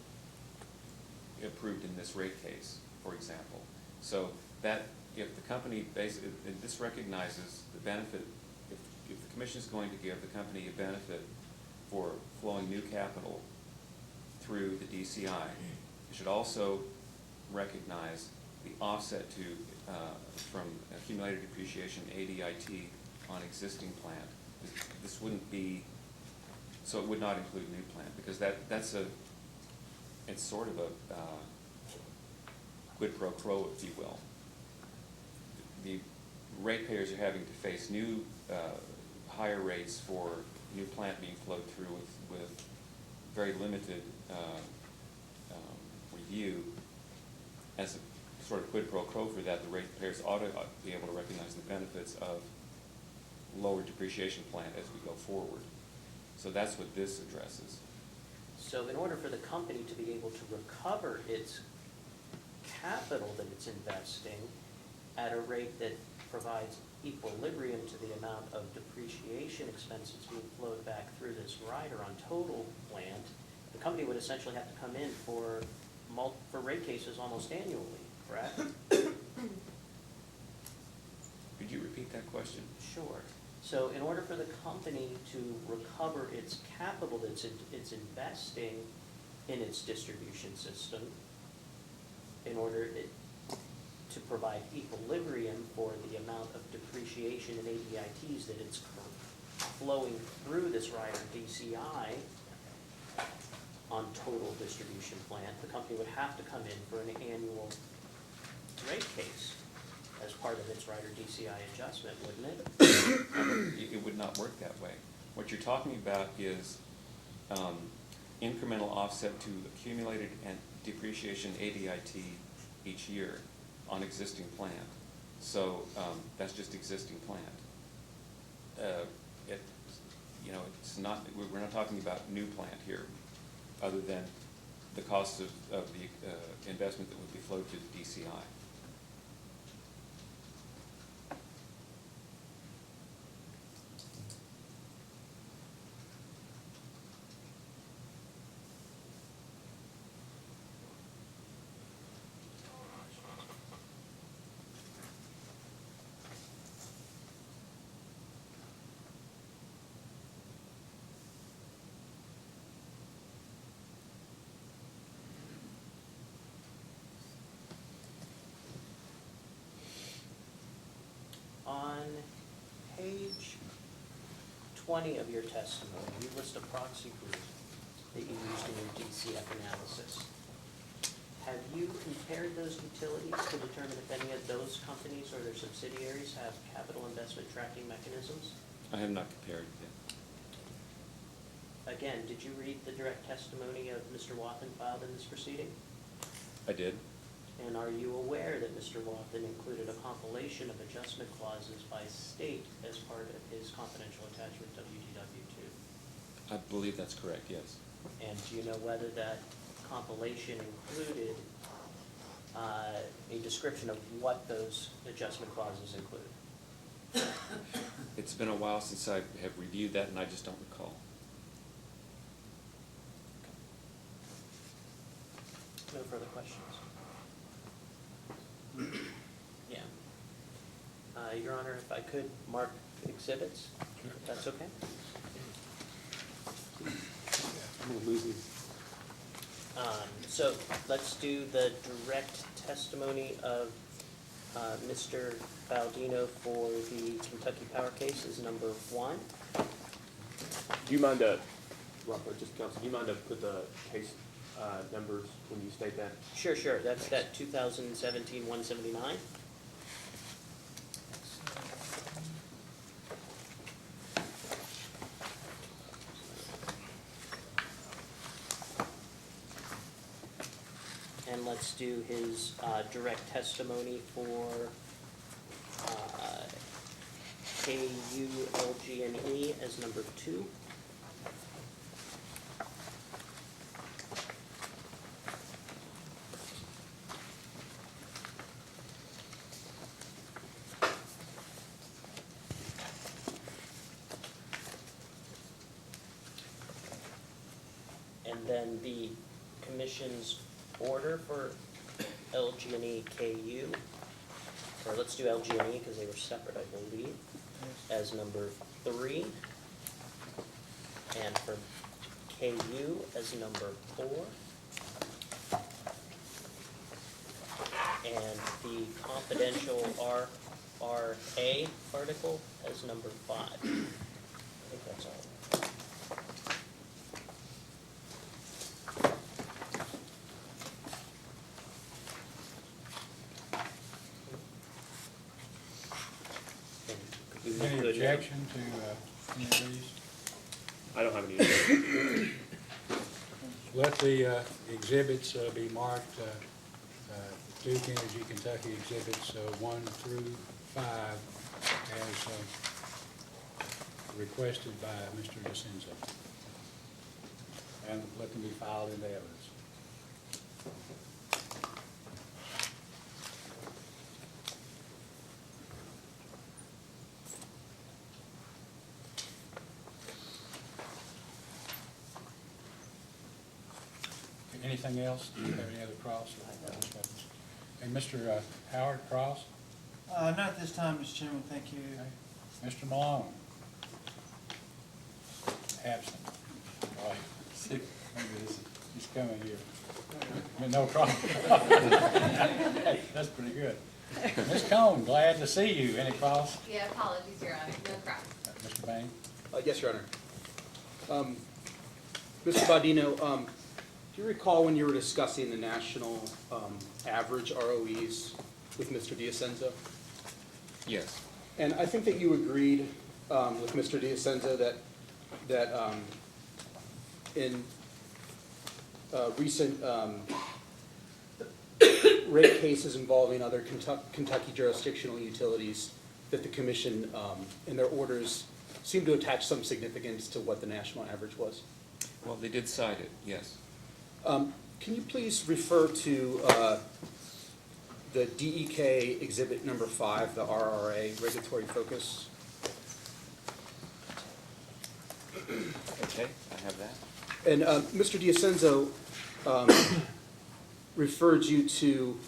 approved in this rate case, for example. So that, if the company basically, this recognizes the benefit, if the commission is going to give the company a benefit for flowing new capital through the DCI, it should also recognize the offset to, from accumulated depreciation ADIT on existing plant. This wouldn't be, so it would not include new plant, because it's sort of a quid pro quo, if you will. The ratepayers are having to face new, higher rates for new plant being flowed through with very limited review. As a sort of quid pro quo for that, the ratepayers ought to be able to recognize the benefits of lower depreciation plant as we go forward. So that's what this addresses. So in order for the company to be able to recover its capital that it's investing at a rate that provides equilibrium to the amount of depreciation expenses being flowed back through this rider on total plant, the company would essentially have to come in for rate cases almost annually, correct? Could you repeat that question? Sure. So in order for the company to recover its capital that it's investing in its distribution system, in order to provide equilibrium for the amount of depreciation in ADITs that it's flowing through this rider DCI on total distribution plant, the company would have to come in for an annual rate case as part of its rider DCI adjustment, wouldn't it? It would not work that way. What you're talking about is incremental offset to accumulated and depreciation ADIT each year on existing plant. So that's just existing plant. It's not, we're not talking about new plant here, other than the cost of the investment that would be flowed to the DCI. On page 20 of your testimony, you list a proxy group that you used in your DCF analysis. Have you compared those utilities to determine if any of those companies or their subsidiaries have capital investment tracking mechanisms? I have not compared yet. Again, did you read the direct testimony of Mr. Wathen filed in this proceeding? I did. And are you aware that Mr. Wathen included a compilation of adjustment clauses by state as part of his confidential attachment WDW2? I believe that's correct, yes. And do you know whether that compilation included a description of what those adjustment clauses include? It's been a while since I have reviewed that, and I just don't recall. No further questions? Yeah. Your Honor, if I could mark exhibits, if that's okay? So let's do the direct testimony of Mr. Baldino for the Kentucky Power case is number 1. Do you mind just counsel, do you mind to put the case numbers when you state that? Sure, that's that 2017-179. And let's do his direct testimony for KU, LG&E as number 2. And then the commission's order for LG&E KU, or let's do LG&E because they were separate, I believe, as number 3. And for KU as number 4. And the confidential RRA article as number 5. I think that's all. Any objection to any of these? I don't have any. Let the exhibits be marked Duke Energy Kentucky exhibits 1 through 5 as requested by Mr. DeCenzo. And let them be filed into evidence. Anything else? Do you have any other cross? And Mr. Howard Cross? Not at this time, Mr. Chairman, thank you. Mr. Malone? Absent. All right. See, maybe he's coming here. No problem. Hey, that's pretty good. Ms. Cone, glad to see you. Any calls? Yeah, apologies, Your Honor, no problem. Mr. Bain? Yes, Your Honor. Mr. Bodino, do you recall when you were discussing the national average ROEs with Mr. DiAsenzo? Yes. And I think that you agreed with Mr. DiAsenzo that in recent rate cases involving other Kentucky jurisdictional utilities, that the commission in their orders seemed to attach some significance to what the national average was. Well, they did cite it, yes. Can you please refer to the DEK Exhibit Number 5, the RRA, regulatory focus? Okay, I have that. And Mr. DiAsenzo referred you to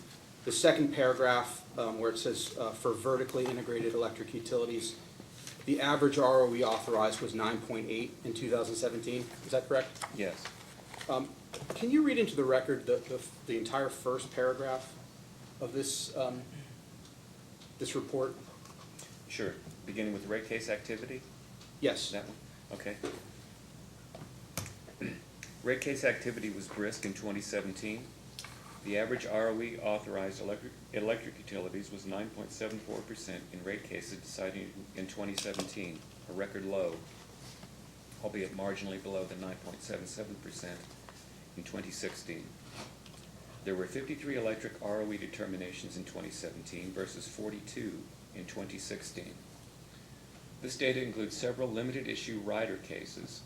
the second paragraph where it says, for vertically integrated electric utilities, the average ROE authorized was 9.8 in 2017. Is that correct? Yes. Can you read into the record the entire first paragraph of this, this report? Sure. Beginning with rate case activity? Yes. That one? Okay. Rate case activity was brisk in 2017. The average ROE authorized electric utilities was 9.74% in rate cases decided in 2017, a record low, albeit marginally below the 9.77% in 2016. There were 53 electric ROE determinations in 2017 versus 42 in 2016. This data includes several limited issue rider cases.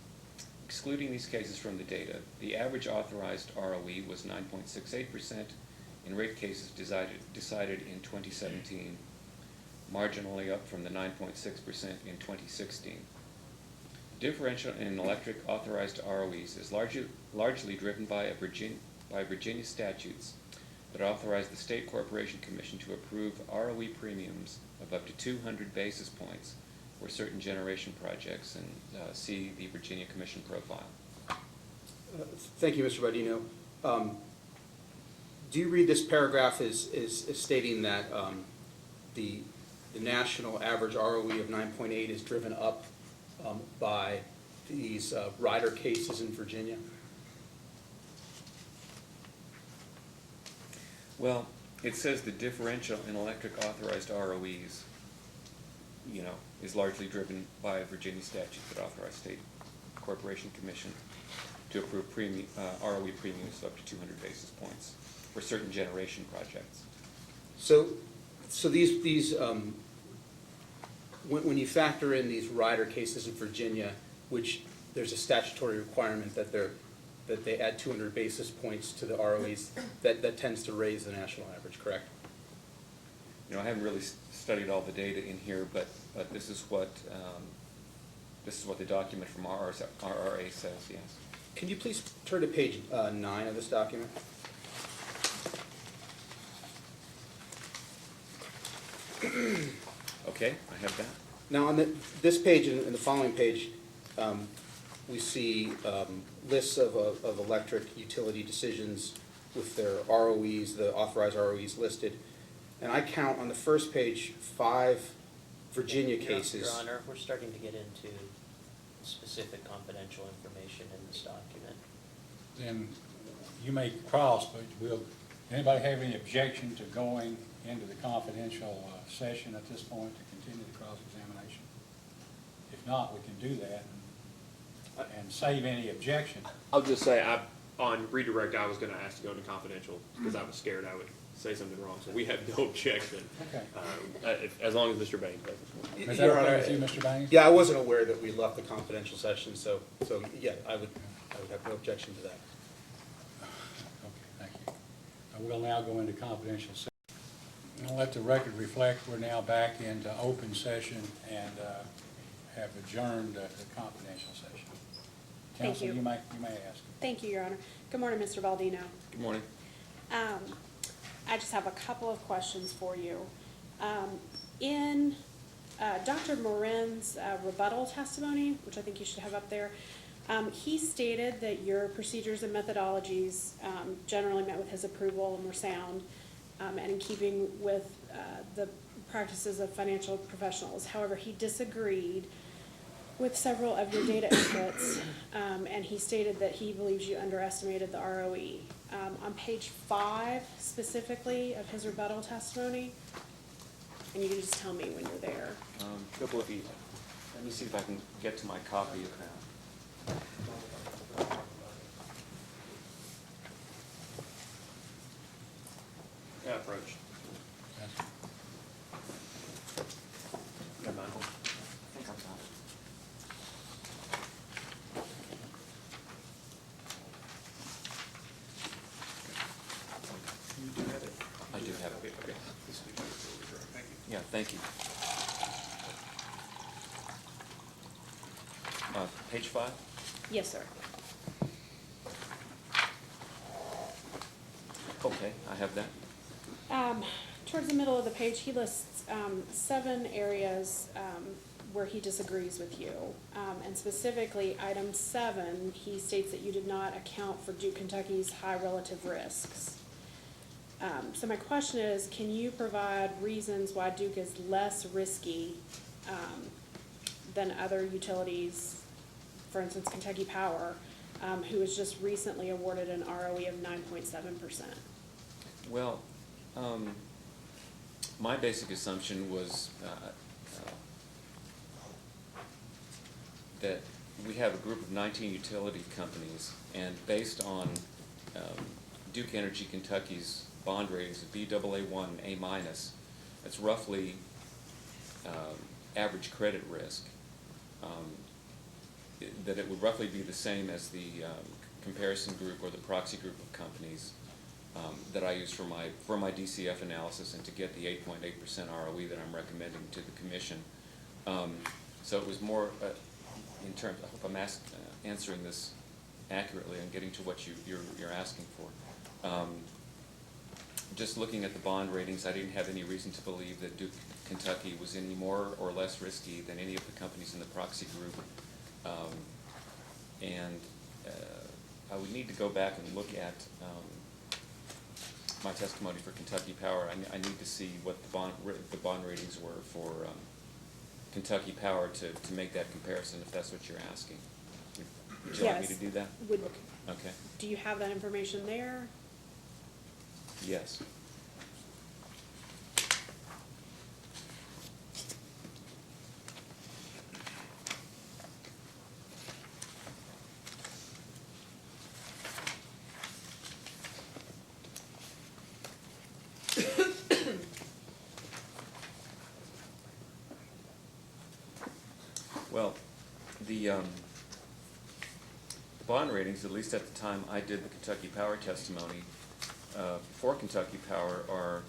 Excluding these cases from the data, the average authorized ROE was 9.68% in rate cases decided in 2017, marginally up from the 9.6% in 2016. Differential in electric authorized ROEs is largely driven by Virginia statutes that authorize the State Corporation Commission to approve ROE premiums of up to 200 basis points for certain generation projects, and see the Virginia Commission profile. Thank you, Mr. Bodino. Do you read this paragraph as stating that the national average ROE of 9.8 is driven up by these rider cases in Virginia? Well, it says the differential in electric authorized ROEs, is largely driven by a Virginia statute that authorized State Corporation Commission to approve ROE premiums of up to 200 basis points for certain generation projects. So these when you factor in these rider cases in Virginia, which there's a statutory requirement that they add 200 basis points to the ROEs, that tends to raise the national average, correct? I haven't really studied all the data in here, but this is what the document from RRA says. Yes. Can you please turn to page 9 of this document? Okay, I have that. Now, on this page and the following page, we see lists of electric utility decisions with their ROEs, the authorized ROEs listed. And I count on the first page 5 Virginia cases. Your Honor, we're starting to get into specific confidential information in this document. Then you may cross, but anybody have any objection to going into the confidential session at this point to continue the cross-examination? If not, we can do that and save any objection. I'll just say, on redirect, I was going to ask to go into confidential because I was scared I would say something wrong. So we have no objection, Okay. as long as Mr. Bain doesn't. Is that okay with you, Mr. Baines? Yeah, I wasn't aware that we left the confidential session, so yeah, I would have no objection to that. Okay, thank you. We'll now go into confidential session. I'll let the record reflect we're now back into open session and have adjourned the confidential session. Thank Counsel, you. you may ask. Thank you, Your Honor. Good morning, Mr. Baldino. Good morning. I just have a couple of questions for you. In Dr. Morin's rebuttal testimony, which I think you should have up there, he stated that your procedures and methodologies generally met with his approval and were sound. and in keeping with the practices of financial professionals. However, he disagreed with several of your data inputs, and he stated that he believes you underestimated the ROE. On page 5 specifically of his rebuttal testimony, and you can just tell me when you're there. Couple of these. Let me see if I can get to my copy of that. Yeah, approach. Yeah, Michael. I think I've got it. You do have it? I do have it. Okay. Thank you. Yeah, thank you. Page 5? Yes, sir. Okay, I have that. Towards the middle of the page, he lists 7 areas where he disagrees with you. And specifically, item 7, he states that you did not account for Duke Kentucky's high relative risks. So my question is, can you provide reasons why Duke is less risky than other utilities, for instance, Kentucky Power, who was just recently awarded an ROE of 9.7%? Well, my basic assumption was that we have a group of 19 utility companies, and based on Duke Energy Kentucky's bond ratings of Baa1 and A-, that's roughly average credit risk, that it would roughly be the same as the comparison group or the proxy group of companies that I use for my DCF analysis and to get the 8.8% ROE that I'm recommending to the commission. So it was more in terms, I hope I'm answering this accurately and getting to what you're asking for. Just looking at the bond ratings, I didn't have any reason to believe that Duke Kentucky was any more or less risky than any of the companies in the proxy group. I would need to go back and look at my testimony for Kentucky Power. I need to see what the bond ratings were for Kentucky Power to make that comparison, if that's what you're asking. Would you like me to do that? Would, Okay. do you have that information there? Yes. Well, the bond ratings, at least at the time I did the Kentucky Power testimony, for Kentucky Power are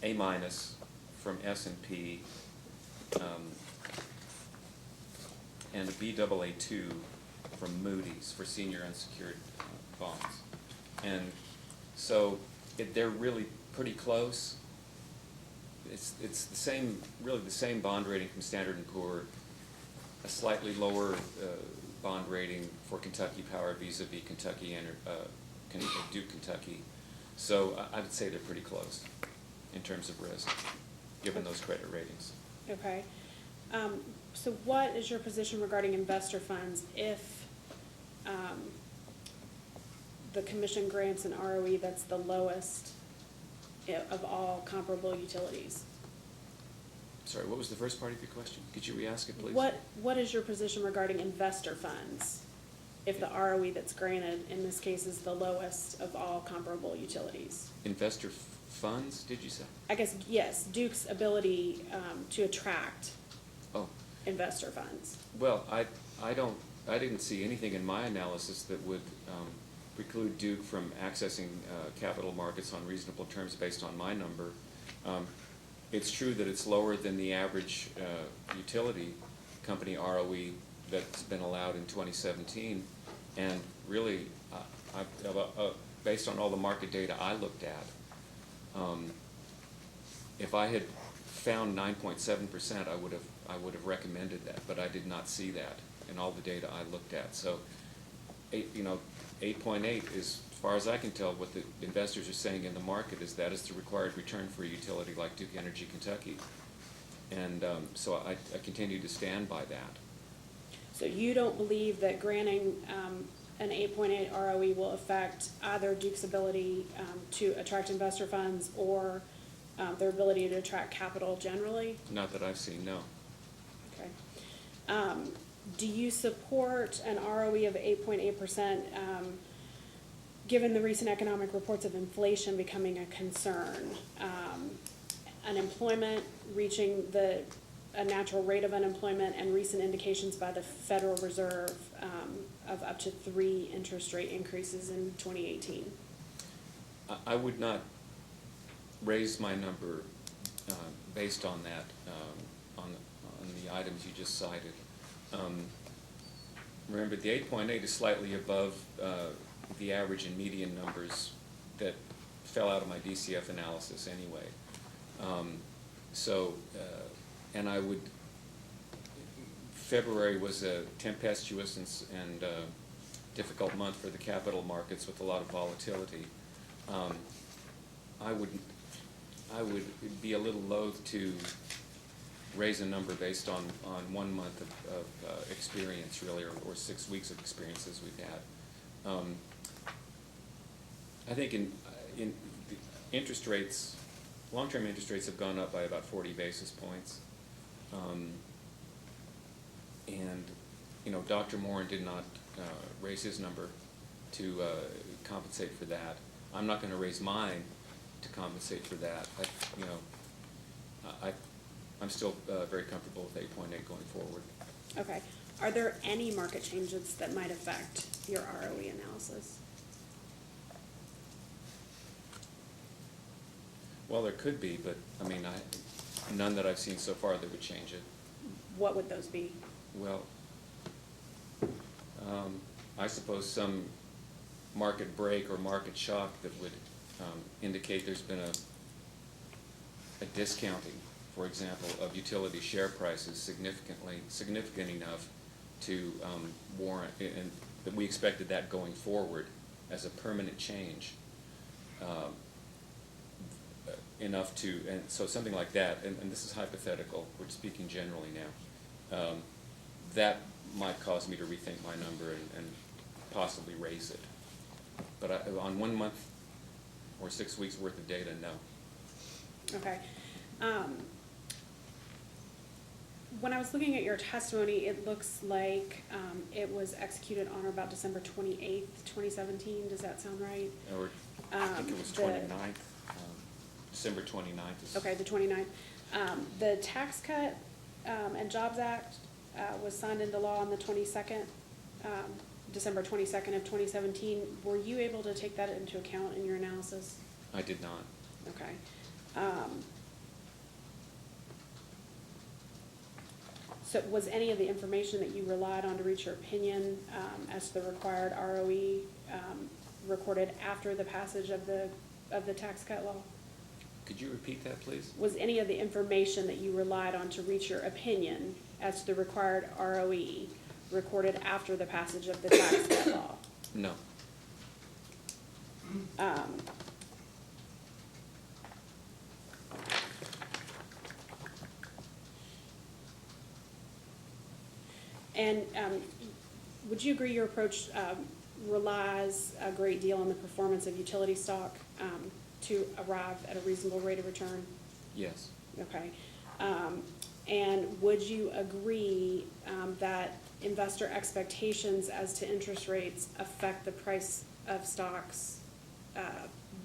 A- from S&P, and a Baa2 from Moody's for senior unsecured bonds. And so they're really pretty close. It's the same, really the same bond rating from Standard & Poor, a slightly lower bond rating for Kentucky Power vis-a-vis Duke Kentucky. So I would say they're pretty close in terms of risk, given those credit ratings. Okay. So what is your position regarding investor funds if the commission grants an ROE that's the lowest of all comparable utilities? Sorry, what was the first part of your question? Could you re-ask it, please? What is your position regarding investor funds if the ROE that's granted in this case is the lowest of all comparable utilities? Investor funds, did you say? I guess, yes, Duke's ability to attract Oh, investor funds. well, I didn't see anything in my analysis that would preclude Duke from accessing capital markets on reasonable terms based on my number. It's true that it's lower than the average utility company ROE that's been allowed in 2017, and really, based on all the market data I looked at, if I had found 9.7%, I would have recommended that, but I did not see that in all the data I looked at. So 8.8 is, as far as I can tell, what the investors are saying in the market is that is the required return for a utility like Duke Energy Kentucky. And so I continue to stand by that. So you don't believe that granting an 8.8 ROE will affect either Duke's ability to attract investor funds or their ability to attract capital generally? Not that I've seen, no. Okay. Do you support an ROE of 8.8%, given the recent economic reports of inflation becoming a concern? Unemployment reaching a natural rate of unemployment and recent indications by the Federal Reserve of up to 3 interest rate increases in 2018. I would not raise my number based on that, on the items you just cited. Remember, the 8.8 is slightly above the average and median numbers that fell out of my DCF analysis anyway. And I would, February was a tempestuous and difficult month for the capital markets with a lot of volatility. I would be a little loath to raise a number based on 1 month of experience, really, or 6 weeks of experiences we've had. I think in the interest rates, long-term interest rates have gone up by about 40 basis points. And, Dr. Morin did not raise his number to compensate for that. I'm not going to raise mine to compensate for that. I'm still very comfortable with 8.8 going forward. Okay. Are there any market changes that might affect your ROE analysis? Well, there could be, but, none that I've seen so far that would change it. What would those be? Well, I suppose some market break or market shock that would indicate there's been a discounting, for example, of utility share prices significant enough to warrant, and that we expected that going forward as a permanent change. Enough to, and so something like that, and this is hypothetical, we're speaking generally now, that might cause me to rethink my number and possibly raise it. But on 1 month or 6 weeks worth of data, no. Okay. When I was looking at your testimony, it looks like it was executed on or about December 28th, 2017. Does that sound right? Or I think it was 29th. December 29th. Okay, the 29th. The Tax Cut and Jobs Act was signed into law on the 22nd, December 22nd of 2017. Were you able to take that into account in your analysis? I did not. Okay. So was any of the information that you relied on to reach your opinion as to the required ROE recorded after the passage of the tax cut law? Could you repeat that, please? Was any of the information that you relied on to reach your opinion as to the required ROE recorded after the passage of the tax cut law? No. And would you agree your approach relies a great deal on the performance of utility stock to arrive at a reasonable rate of return? Yes. Okay. And would you agree that investor expectations as to interest rates affect the price of stocks,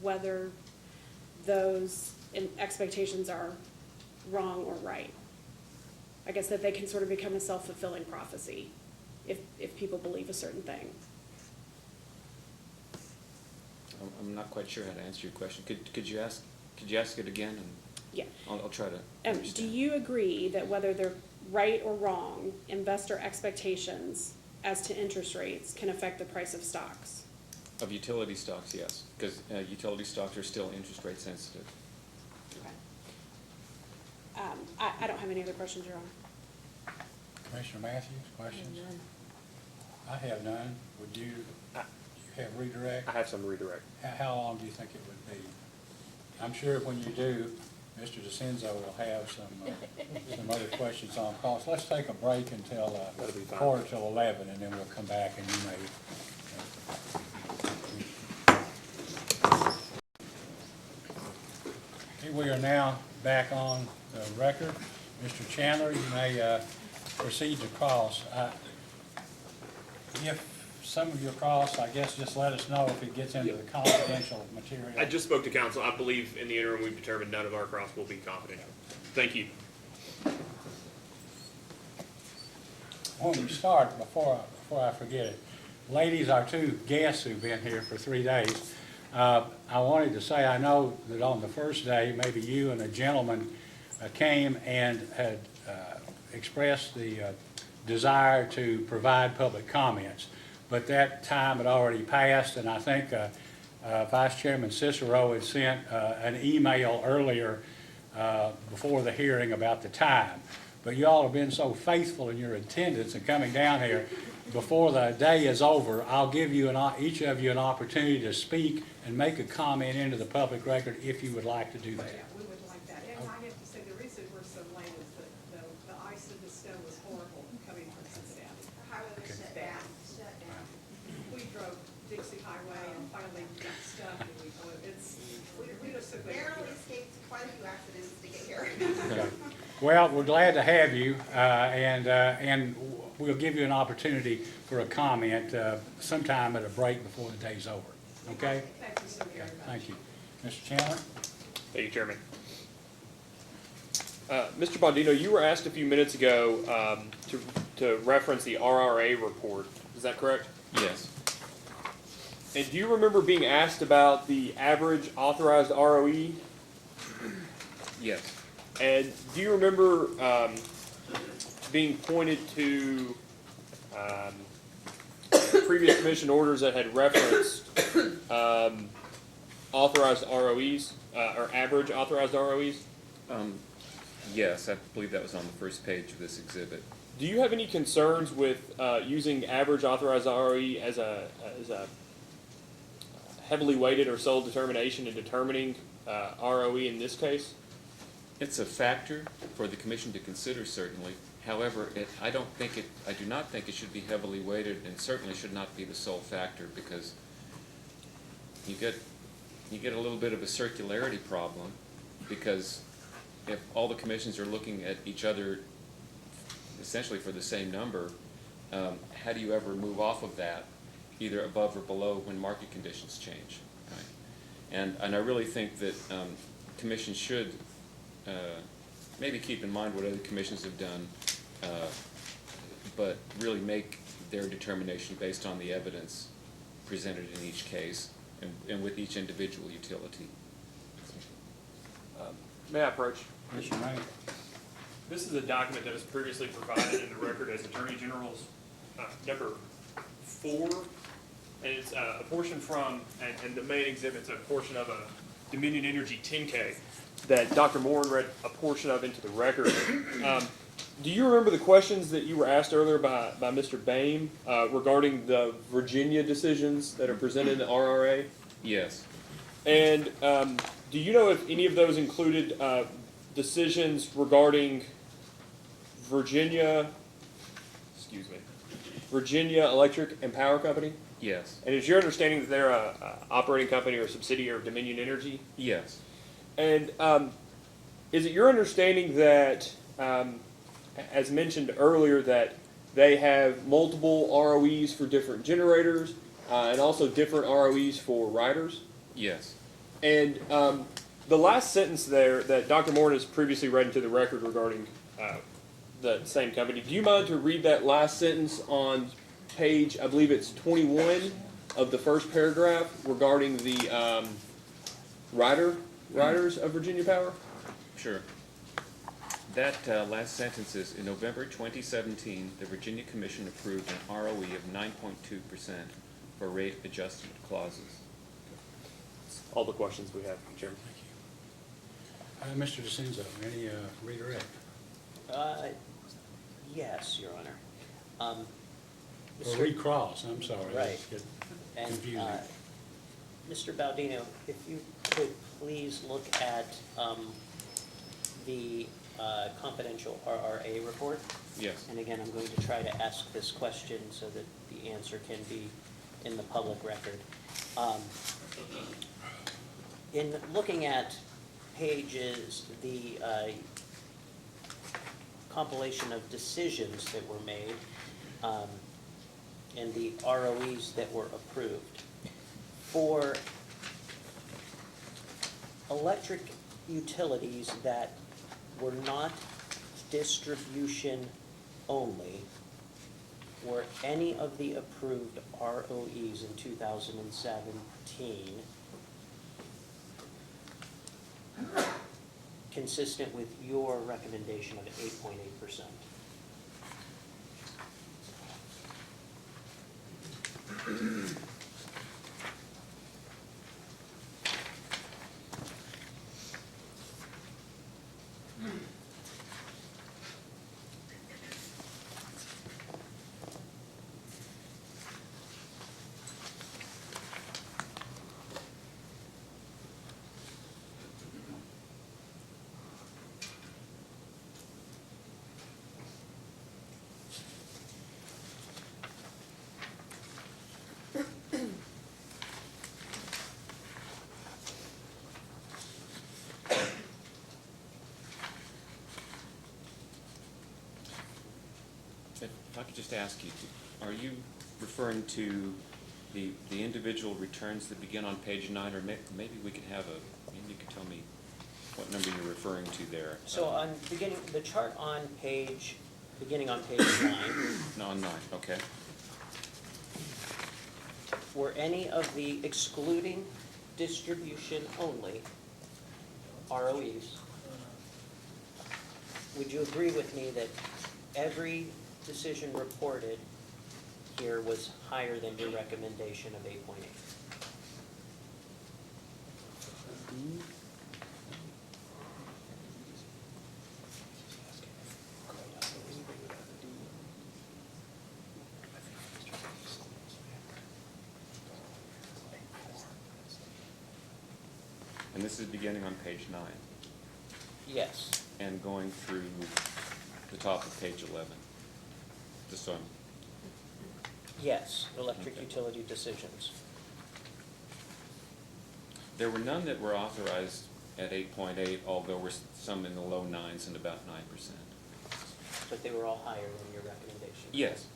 whether those expectations are wrong or right? I guess that they can sort of become a self-fulfilling prophecy if people believe a certain thing. I'm not quite sure how to answer your question. Could you ask it again? And Yeah. I'll try to Do understand. you agree that whether they're right or wrong, investor expectations as to interest rates can affect the price of stocks? Of utility stocks, yes, because utility stocks are still interest rate sensitive. Okay. I don't have any other questions, Your Honor. Commissioner Matthews, questions? I have none. Would you have redirect? I have some redirect. How long do you think it would be? I'm sure when you do, Mr. DeCenzo will have some other questions on costs. Let's take a break until That'll be fine. 11:45, and then we'll come back and you may. Okay, we are now back on the record. Mr. Chandler, you may proceed to cross. If some of your cross, I guess just let us know if it gets into the confidential material. I just spoke to council. I believe in the interim, we've determined none of our cross will be confidential. Thank you. When we start, before I forget it, ladies, our two guests who've been here for 3 days, I wanted to say, I know that on the first day, maybe you and a gentleman came and had expressed the desire to provide public comments, but that time had already passed, and I think Vice Chairman Cicero had sent an email earlier before the hearing about the time. But you all have been so faithful in your attendance and coming down here. Before the day is over, I'll give you each of you an opportunity to speak and make a comment into the public record if you would like to do that. Yeah, we would like that. And I have to say, the reason we're so late is that the ice and the snow was horrible coming from Cincinnati. The highway was shut down, shut down. We drove Dixie Highway and finally got stuck, and we are so good. Narrowly escaped quite a few accidents to get here. Okay. Well, we're glad to have you, and we'll give you an opportunity for a comment sometime at a break before the day's over. Okay? Thank you so very much. Thank you. Mr. Chandler? Thank you, Chairman. Mr. Bondino, you were asked a few minutes ago to reference the RRA report. Is that correct? Yes. And do you remember being asked about the average authorized ROE? Yes. And do you remember being pointed to previous commission orders that had referenced authorized ROEs or average authorized ROEs? Yes, I believe that was on the first page of this exhibit. Do you have any concerns with using average authorized ROE as a heavily weighted or sole determination in determining ROE in this case? It's a factor for the commission to consider, certainly. However, I do not think it should be heavily weighted, and certainly should not be the sole factor, because you get a little bit of a circularity problem, because if all the commissions are looking at each other essentially for the same number, how do you ever move off of that, either above or below, when market conditions change? Right? And I really think that commissions should maybe keep in mind what other commissions have done, but really make their determination based on the evidence presented in each case and with each individual utility. May I approach? Yes, you may. This is a document that was previously provided in the record as Attorney General's number 4, and it's a portion from, and the main exhibit's a portion of a Dominion Energy 10K that Dr. Morin read a portion of into the record. Do you remember the questions that you were asked earlier by Mr. Boehm regarding the Virginia decisions that are presented in the RRA? Yes. And do you know if any of those included decisions regarding Virginia Electric and Power Company? Yes. And is your understanding that they're a operating company or a subsidiary of Dominion Energy? Yes. And is it your understanding that, as mentioned earlier, that they have multiple ROEs for different generators and also different ROEs for riders? Yes. And the last sentence there that Dr. Morin has previously read into the record regarding the same company, do you mind to read that last sentence on page, I believe it's 21 of the first paragraph regarding the riders of Virginia Power? Sure. That last sentence is, in November 2017, the Virginia Commission approved an ROE of 9.2% for rate adjustment clauses. All the questions we have, Chairman. Thank you. Mr. DeCenzo, any redirect? Yes, Your Honor. Or Mr. recross, I'm sorry. Right. Get And, confusing. Mr. Baldino, if you could please look at the confidential RRA report. Yes. And again, I'm going to try to ask this question so that the answer can be in the public record. In looking at pages, the compilation of decisions that were made, and the ROEs that were approved, for electric utilities that were not distribution only, were any of the approved ROEs in 2017 consistent with your recommendation of 8.8%? If I could just ask you, are you referring to the individual returns that begin on page 9, or maybe we could have maybe you could tell me what number you're referring to there? So on beginning, the chart on page, beginning on page 9, No, on 9, okay. were any of the excluding distribution only ROEs, would you agree with me that every decision reported here was higher than your recommendation of 8.8? And this is beginning on page 9 Yes. and going through the top of page 11. Just so I'm, Yes, electric Okay. utility decisions. there were none that were authorized at 8.8, although there were some in the low 9s and about 9%. But they were all higher than your recommendation? Yes.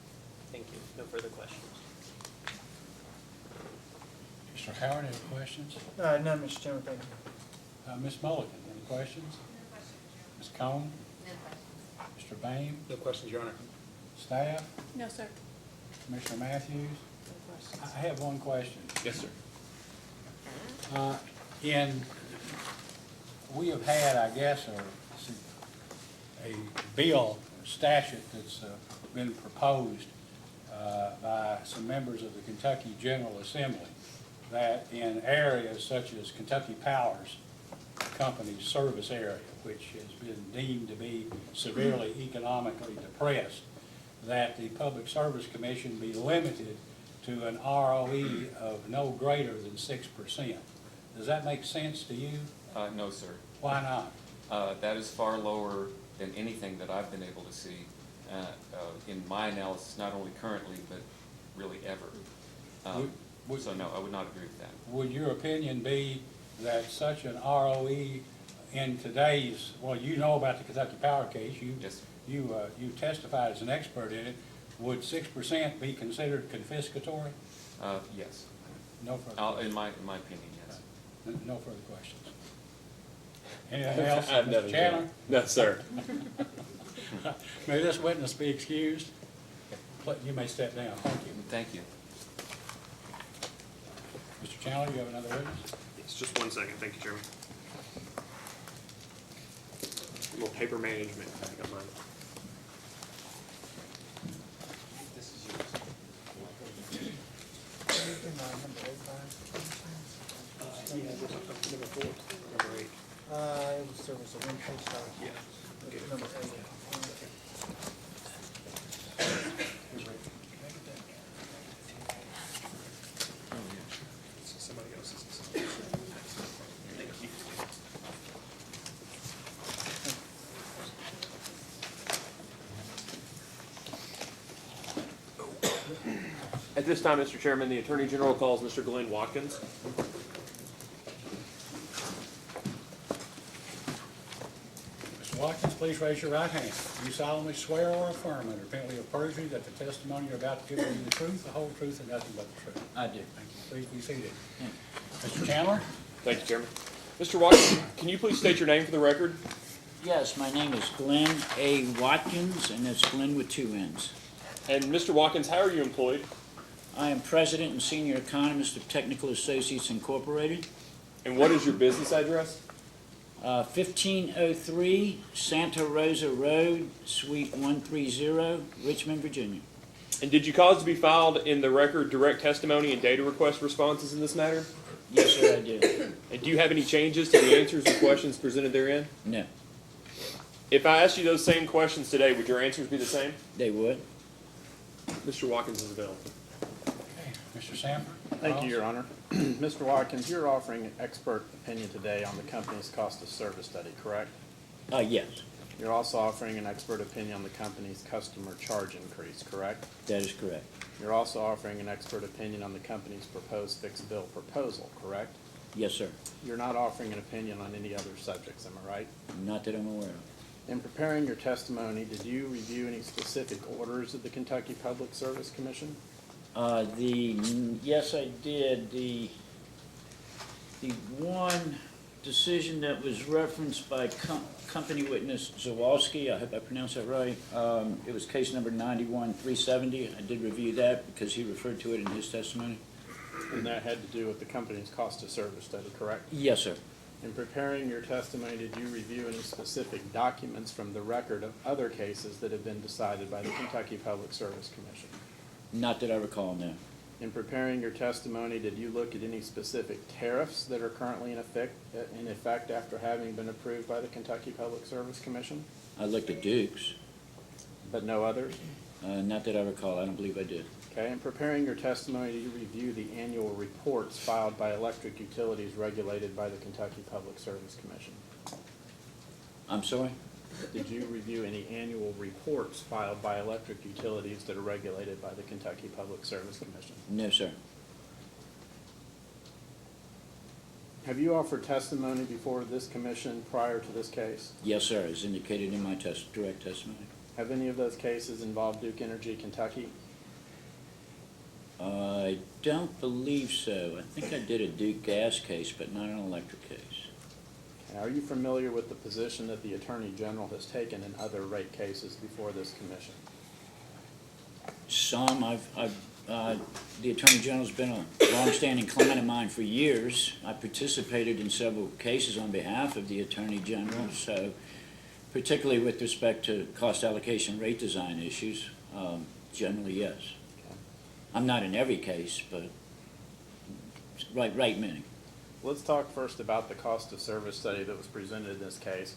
Thank you. No further questions. Mr. Howard, any questions? No, Mr. Chairman, thank you. Ms. Mulligan, any questions? Ms. Cohn? Mr. Bain? No questions, Your Honor. Staff? No, sir. Commissioner Matthews? I have one question. Yes, sir. We have had, I guess, a bill, statute that's been proposed by some members of the Kentucky General Assembly that in areas such as Kentucky Power's company's service area, which has been deemed to be severely economically depressed, that the Public Service Commission be limited to an ROE of no greater than 6%. Does that make sense to you? No, sir. Why not? That is far lower than anything that I've been able to see in my analysis, not only currently, but really ever. So no, I would not agree with that. Would your opinion be that such an ROE in today's, well, you know about the Kentucky Power case. Yes. You testified as an expert in it. Would 6% be considered confiscatory? Yes. No further In questions. my opinion, yes. No further questions. Anything else, I've Mr. never Chandler? No, sir. May this witness be excused? You may step down. Thank you. Thank you. Mr. Chandler, you have another witness? It's just 1 second. Thank you, Chairman. A little paper management. I think I might. Number 4, number 8. There was a one-page document. Yeah. Number 8. At this time, Mr. Chairman, the Attorney General calls Mr. Glenn Watkins. Mr. Watkins, please raise your right hand. Do you solemnly swear or affirm under penalty of perjury that the testimony you're about to give will be the truth, the whole truth, and nothing but the truth? I do. Thank you. Please be seated. Mr. Chandler? Thank you, Chairman. Mr. Watkins, can you please state your name for the record? Yes, my name is Glenn A. Watkins, and that's Glenn with two N's. And Mr. Watkins, how are you employed? I am president and senior economist of Technical Associates Incorporated, And what is your business address? 1503 Santa Rosa Road, Suite 130, Richmond, Virginia. And did you cause to be filed in the record direct testimony and data request responses in this matter? Yes, sir, I did. And do you have any changes to the answers to questions presented therein? No, If I asked you those same questions today, would your answers be the same? they would. Mr. Watkins is available. Okay. Mr. Sanford? Thank you, Your Honor. Mr. Watkins, you're offering an expert opinion today on the company's cost of service study, correct? Yes, You're also offering an expert opinion on the company's customer charge increase, correct? that is correct. You're also offering an expert opinion on the company's proposed fixed bill proposal, correct? Yes, sir. You're not offering an opinion on any other subjects, am I right? Not that I'm aware of. In preparing your testimony, did you review any specific orders of the Kentucky Public Service Commission? Yes, I did. The one decision that was referenced by company witness Zawalski, I hope I pronounced that right, it was case number 91-370. I did review that because he referred to it in his testimony. And that had to do with the company's cost of service study, correct? Yes, sir. In preparing your testimony, did you review any specific documents from the record of other cases that have been decided by the Kentucky Public Service Commission? Not that I recall, no. In preparing your testimony, did you look at any specific tariffs that are currently in effect after having been approved by the Kentucky Public Service Commission, I looked at Duke's. but no others? Not that I recall. I don't believe I did. Okay, in preparing your testimony, did you review the annual reports filed by electric utilities regulated by the Kentucky Public Service Commission? I'm sorry? Did you review any annual reports filed by electric utilities that are regulated by the Kentucky Public Service Commission? No, sir. Have you offered testimony before this commission prior to this case? Yes, sir, as indicated in my direct testimony. Have any of those cases involved Duke Energy Kentucky? I don't believe so. I think I did a Duke gas case, but not an electric case. Are you familiar with the position that the Attorney General has taken in other rate cases before this commission? Some, the Attorney General's been a longstanding client of mine for years. I participated in several cases on behalf of the Attorney General, so particularly with respect to cost allocation rate design issues, generally yes. Okay. I'm not in every case, but right many. Let's talk first about the cost of service study that was presented in this case.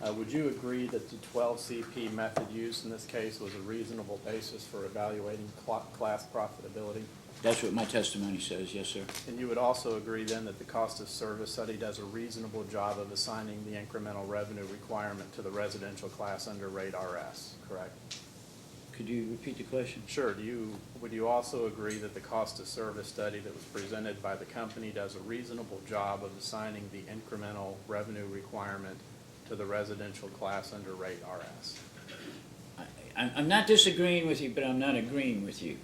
Would you agree that the 12 CP method used in this case was a reasonable basis for evaluating class profitability? That's what my testimony says, yes, sir. And you would also agree then that the cost of service study does a reasonable job of assigning the incremental revenue requirement to the residential class under rate RS, correct? Could you repeat the question? Sure. Would you also agree that the cost of service study that was presented by the company does a reasonable job of assigning the incremental revenue requirement to the residential class under rate RS? I'm not disagreeing with you, but I'm not agreeing with you.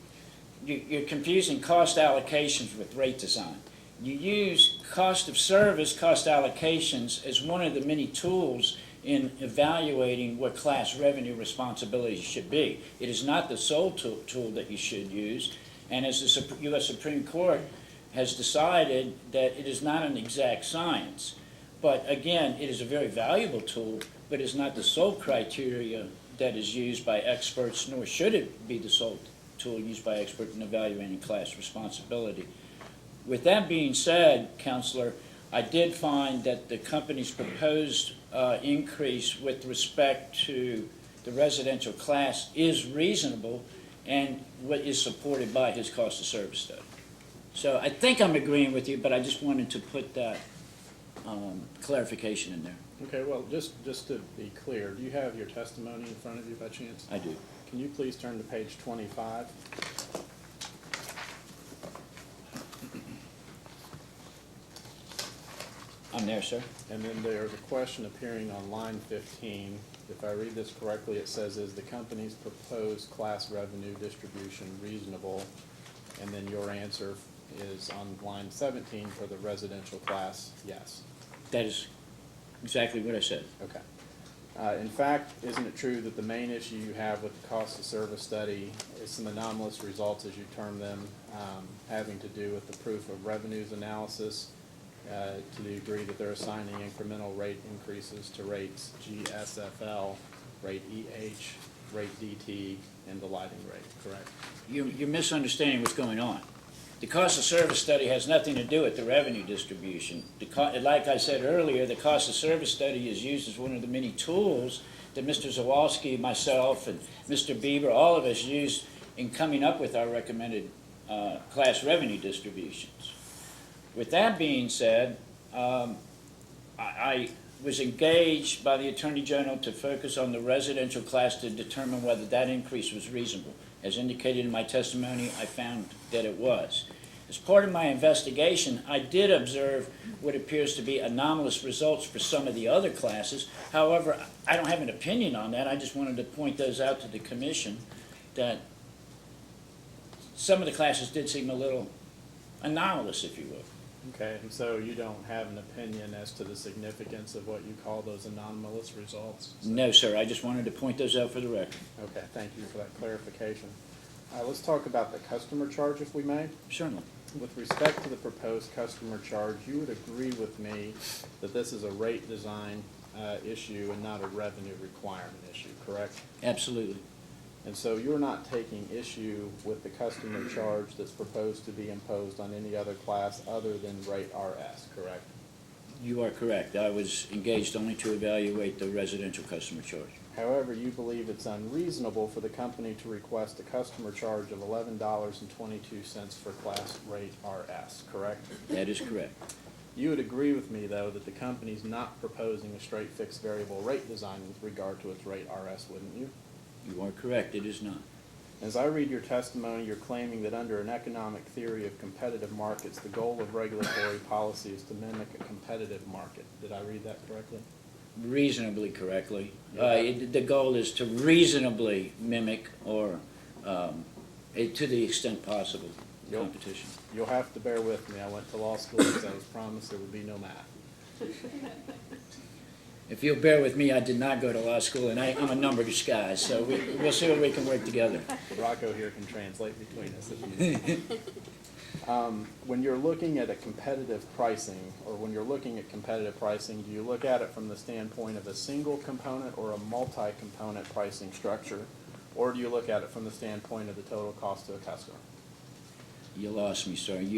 You're confusing cost allocations with rate design. You use cost of service, cost allocations as one of the many tools in evaluating what class revenue responsibilities should be. It is not the sole tool that you should use, and as the U.S. Supreme Court has decided that it is not an exact science. But again, it is a very valuable tool, but it's not the sole criteria that is used by experts, nor should it be the sole tool used by experts in evaluating class responsibility. With that being said, Counselor, I did find that the company's proposed increase with respect to the residential class is reasonable and what is supported by his cost of service study. So I think I'm agreeing with you, but I just wanted to put that clarification in there. Okay, well, just to be clear, do you have your testimony in front of you by chance? I do. Can you please turn to page 25? I'm there, sir. And then there's a question appearing on line 15. If I read this correctly, it says, is the company's proposed class revenue distribution reasonable? And then your answer is on line 17 for the residential class, yes. That is exactly what I said. Okay. In fact, isn't it true that the main issue you have with the cost of service study is some anomalous results, as you term them, having to do with the proof of revenues analysis, to the degree that they're assigning incremental rate increases to rates GSFL, rate EH, rate DT, and the lighting rate, correct? You're misunderstanding what's going on. The cost of service study has nothing to do with the revenue distribution. Like I said earlier, the cost of service study is used as one of the many tools that Mr. Zawalski, myself, and Mr. Bieber, all of us used in coming up with our recommended class revenue distributions. With that being said, I was engaged by the Attorney General to focus on the residential class to determine whether that increase was reasonable. As indicated in my testimony, I found that it was. As part of my investigation, I did observe what appears to be anomalous results for some of the other classes. However, I don't have an opinion on that. I just wanted to point those out to the commission, that some of the classes did seem a little anomalous, if you will. Okay, and so you don't have an opinion as to the significance of what you call those anomalous results? No, sir. I just wanted to point those out for the record. Okay, thank you for that clarification. Let's talk about the customer charge, if we may. Certainly. With respect to the proposed customer charge, you would agree with me that this is a rate design issue and not a revenue requirement issue, correct? Absolutely. And so you're not taking issue with the customer charge that's proposed to be imposed on any other class other than rate RS, correct? You are correct. I was engaged only to evaluate the residential customer charge. However, you believe it's unreasonable for the company to request a customer charge of $11.22 for class rate RS, correct? That is correct. You would agree with me, though, that the company's not proposing a straight fixed variable rate design with regard to its rate RS, wouldn't you? You are correct. It is not. As I read your testimony, you're claiming that under an economic theory of competitive markets, the goal of regulatory policy is to mimic a competitive market. Did I read that correctly? Reasonably correctly. Yeah. The goal is to reasonably mimic or, to the extent possible, You'll- competition. You'll have to bear with me. I went to law school because I was promised there would be no math. If you'll bear with me, I did not go to law school, and I'm a numbers guy, so we'll see what we can work together. Rocco here can translate between us if you need. When you're looking at a competitive pricing, or when you're looking at competitive pricing, do you look at it from the standpoint of a single component or a multi-component pricing structure? Or do you look at it from the standpoint of the total cost to a customer? You lost me, sir. So when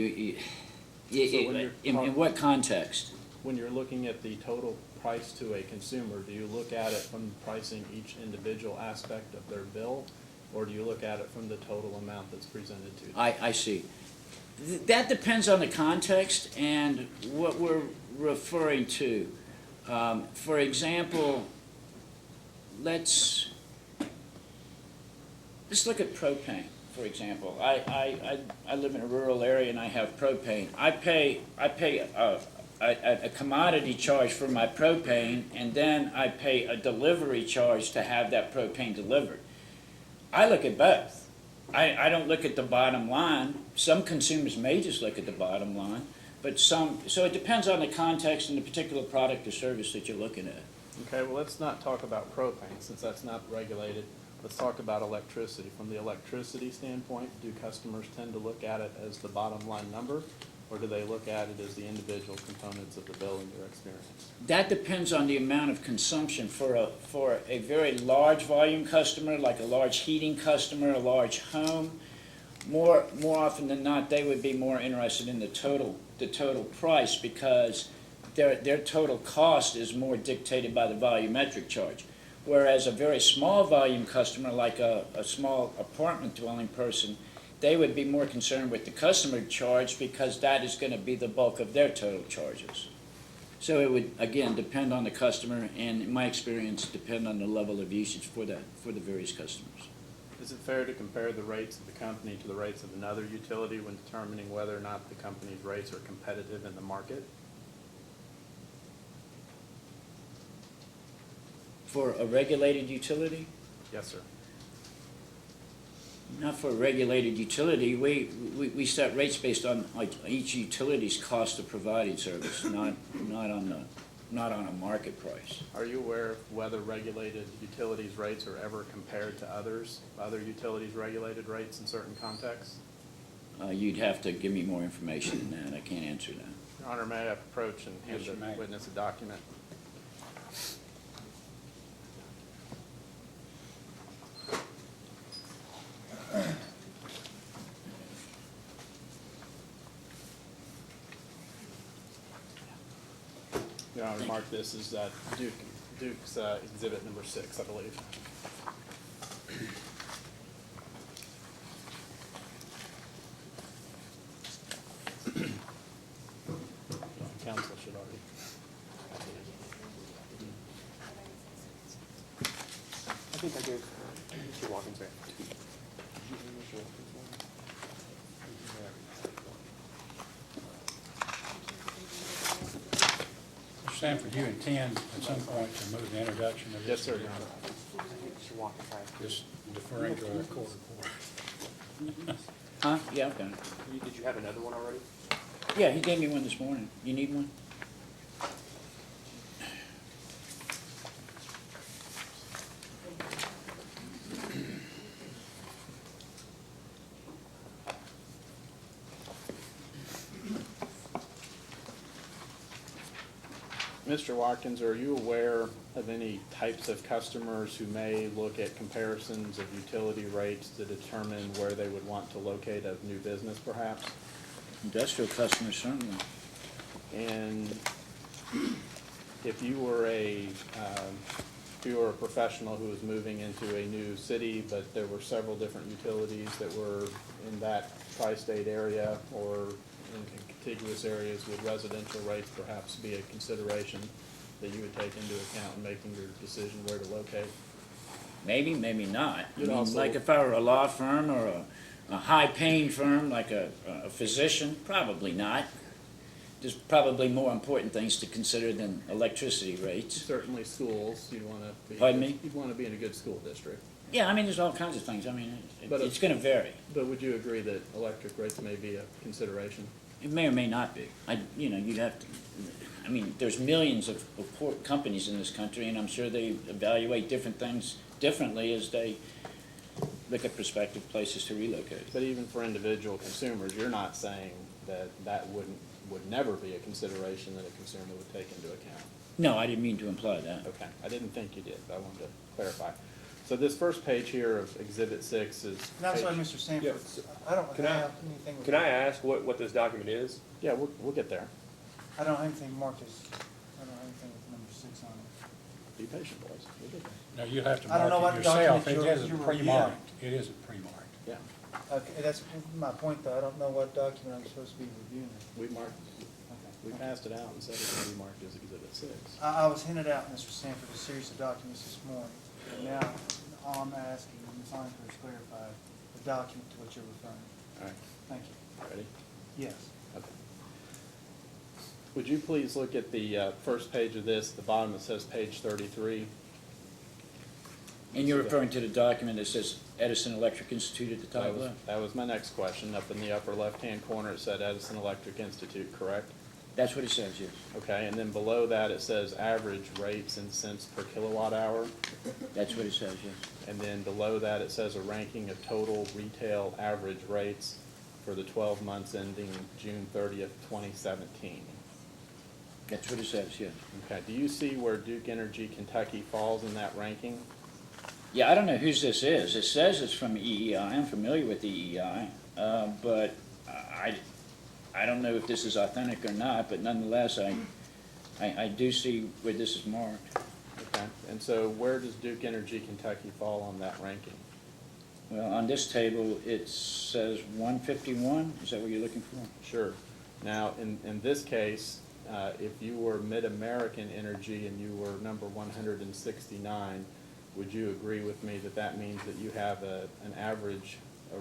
you're In what context? When you're looking at the total price to a consumer, do you look at it from pricing each individual aspect of their bill? Or do you look at it from the total amount that's presented to them? I see. That depends on the context and what we're referring to. For example, let's look at propane, for example. I live in a rural area and I have propane. I pay a commodity charge for my propane, and then I pay a delivery charge to have that propane delivered. I look at both. I don't look at the bottom line. Some consumers may just look at the bottom line, but so it depends on the context and the particular product or service that you're looking at. Okay, well, let's not talk about propane, since that's not regulated. Let's talk about electricity. From the electricity standpoint, do customers tend to look at it as the bottom line number, or do they look at it as the individual components of the bill in your experience? That depends on the amount of consumption. For a very large volume customer, like a large heating customer, a large home, more often than not, they would be more interested in the total price, because their total cost is more dictated by the volumetric charge. Whereas a very small volume customer, like a small apartment dwelling person, they would be more concerned with the customer charge, because that is going to be the bulk of their total charges. So it would, again, depend on the customer, and in my experience, depend on the level of usage for the various customers. Is it fair to compare the rates of the company to the rates of another utility when determining whether or not the company's rates are competitive in the market? For a regulated utility? Yes, sir. Not for a regulated utility. We set rates based on like each utility's cost of providing service, not on a market price. Are you aware of whether regulated utilities rates are ever compared to other utilities' regulated rates in certain contexts? You'd have to give me more information than that. I can't answer that. Your Honor, may I approach and hand Yes, you the may. witness a document? Your Honor, mark this as Duke's exhibit number 6, I believe. Council should already. I think I gave Mr. Watkins that. Mr. Sanford, you intend at some point to move the introduction of Yes, this? sir, Your Honor. Mr. Watkins, Just deferring to our court report. Huh? Yeah, I've got it. did you have another one already? Yeah, he gave me one this morning. You need one? Mr. Watkins, are you aware of any types of customers who may look at comparisons of utility rates to determine where they would want to locate a new business perhaps? Industrial customers, certainly. And if you were a professional who was moving into a new city, but there were several different utilities that were in that tri-state area or in contiguous areas, would residential rates perhaps be a consideration that you would take into account in making your decision where to locate? Maybe, maybe not. I You'd mean, also- like if I were a law firm or a high-paying firm, like a physician, probably not. There's probably more important things to consider than electricity rates. Certainly schools, you'd want to be. Pardon me? You'd want to be in a good school district. Yeah, I mean, there's all kinds of things. I mean, But it's gonna vary. But would you agree that electric rates may be a consideration? It may or may not be. You'd have to, I mean, there's millions of companies in this country, and I'm sure they evaluate different things differently as they look at prospective places to relocate. But even for individual consumers, you're not saying that that would never be a consideration that a consumer would take into account? No, I didn't mean to imply that. Okay, I didn't think you did, but I wanted to clarify. So this first page here of Exhibit 6 is. And I'm sorry, page- Mr. Sanford, Yeah. I don't Can I- have anything with. Can I ask what this document is? Yeah, we'll get there. I don't have anything marked as, I don't have anything with number 6 on it. Be patient, boys. We'll get there. No, you have to I don't know mark what it yourself. document It isn't you're pre-marked. It isn't pre-marked. Yeah, Okay, that's my point, though. I don't know what document I'm supposed to be reviewing. we marked, we Okay. passed it out and said it would be marked as Exhibit 6. I was handed out, Mr. Sanford, a series of documents this morning. And now, all I'm asking, Ms. Honaker has clarified the document to which you're referring. All right, Thank you. ready? Yes. Okay. Would you please look at the first page of this, the bottom it says page 33. And you're referring to the document that says Edison Electric Institute at the top left? That was my next question. Up in the upper left-hand corner, it said Edison Electric Institute, correct? That's what it says, yes. Okay, and then below that, it says average rates in cents per kilowatt hour. That's what it says, yes. And then below that, it says a ranking of total retail average rates for the 12 months ending June 30th, 2017. That's what it says, yes. Okay, do you see where Duke Energy Kentucky falls in that ranking? Yeah, I don't know whose this is. It says it's from EEI. I'm familiar with EEI, but I don't know if this is authentic or not, but nonetheless, I do see where this is marked. Okay, and so where does Duke Energy Kentucky fall on that ranking? Well, on this table, it says 151. Is that what you're looking for? Sure. Now, in this case, if you were Mid-American Energy and you were number 169, would you agree with me that that means that you have a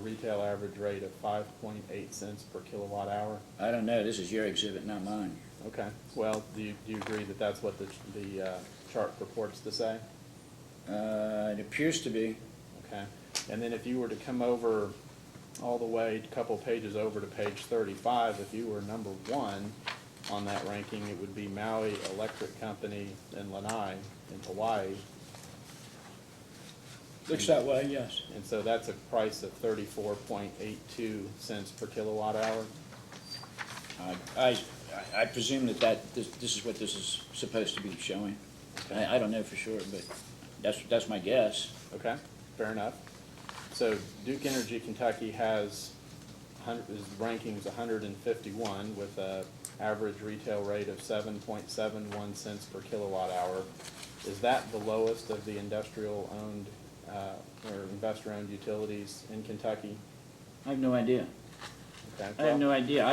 retail average rate of 5.8 cents per kilowatt hour? I don't know. This is your exhibit, not mine. Okay, well, do you agree that that's what the chart purports to say? It appears to be. Okay, and then if you were to come over all the way, a couple pages over to page 35, if you were number 1 on that ranking, it would be Maui Electric Company in Lanai in Hawaii. Looks that way, yes. And so that's a price of 34.82 cents per kilowatt hour. I presume that this is what this is supposed to be showing. I don't know for sure, but that's my guess. Okay, fair enough. So Duke Energy Kentucky has, his ranking's 151 with a average retail rate of 7.71 cents per kilowatt hour. Is that the lowest of the industrial-owned or investor-owned utilities in Kentucky? I have no idea. Okay, I have well, no idea.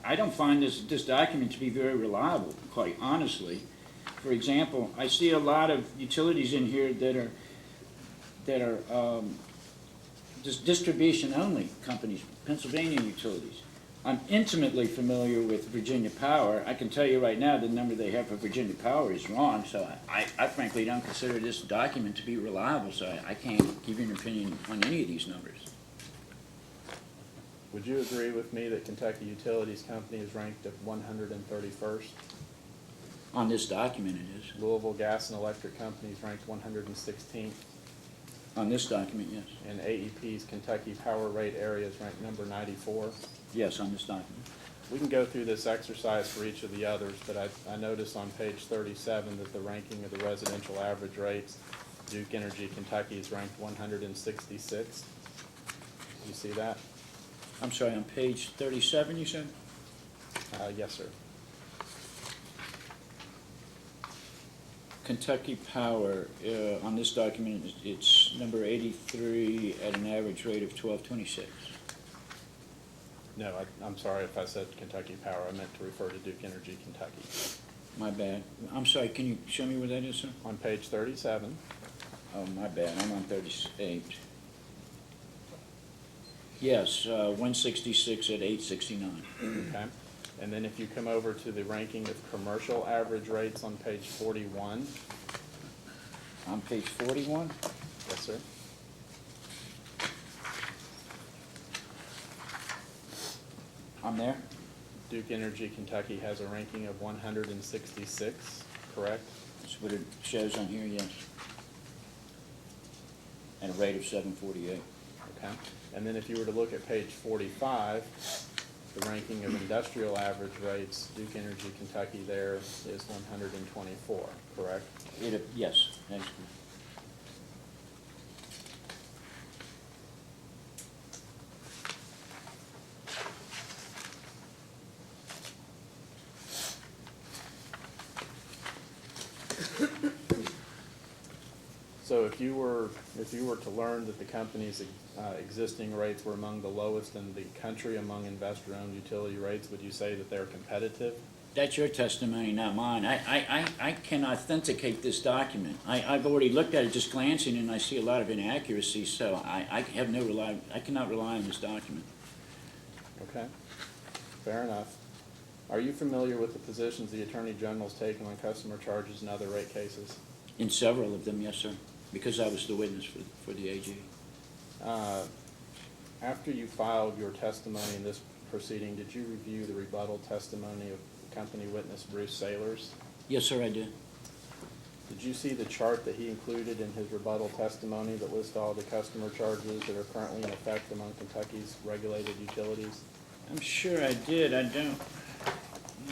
I don't find this document to be very reliable, quite honestly. For example, I see a lot of utilities in here that are just distribution-only companies, Pennsylvania utilities. I'm intimately familiar with Virginia Power. I can tell you right now the number they have for Virginia Power is wrong, so I frankly don't consider this document to be reliable, so I can't give you an opinion on any of these numbers. would you agree with me that Kentucky Utilities Company is ranked at 131st? On this document it is. Louisville Gas and Electric Company is ranked 116th. On this document, yes. And AEP's Kentucky Power Rate Area is ranked number 94. Yes, on this document. We can go through this exercise for each of the others, but I noticed on page 37 that the ranking of the residential average rates, Duke Energy Kentucky is ranked 166th. You see that? I'm sorry, on page 37 you said? Yes, sir. Kentucky Power, on this document, it's number 83 at an average rate of 12.26. No, I'm sorry if I said Kentucky Power. I meant to refer to Duke Energy Kentucky. My bad. I'm sorry, can you show me where that is, sir? On page 37, Oh, my bad, I'm on 38. Yes, 166 at 869. okay? And then if you come over to the ranking of commercial average rates on page 41, On page 41? yes, sir. I'm there? Duke Energy Kentucky has a ranking of 166, correct? That's what it shows on here, yes. And a rate of 748. Okay. And then if you were to look at page 45, the ranking of industrial average rates, Duke Energy Kentucky there is 124, correct? Yes, that's correct. So if you were to learn that the company's existing rates were among the lowest in the country among investor-owned utility rates, would you say that they're competitive? That's your testimony, not mine. I can authenticate this document. I've already looked at it just glancing, and I see a lot of inaccuracies, so I cannot rely on this document. Okay, fair enough. Are you familiar with the positions the Attorney General's taken on customer charges and other rate cases? In several of them, yes, sir, because I was the witness for the AG. After you filed your testimony in this proceeding, did you review the rebuttal testimony of company witness Bruce Sailors? Yes, sir, I did. Did you see the chart that he included in his rebuttal testimony that lists all the customer charges that are currently in effect among Kentucky's regulated utilities? I'm sure I did. I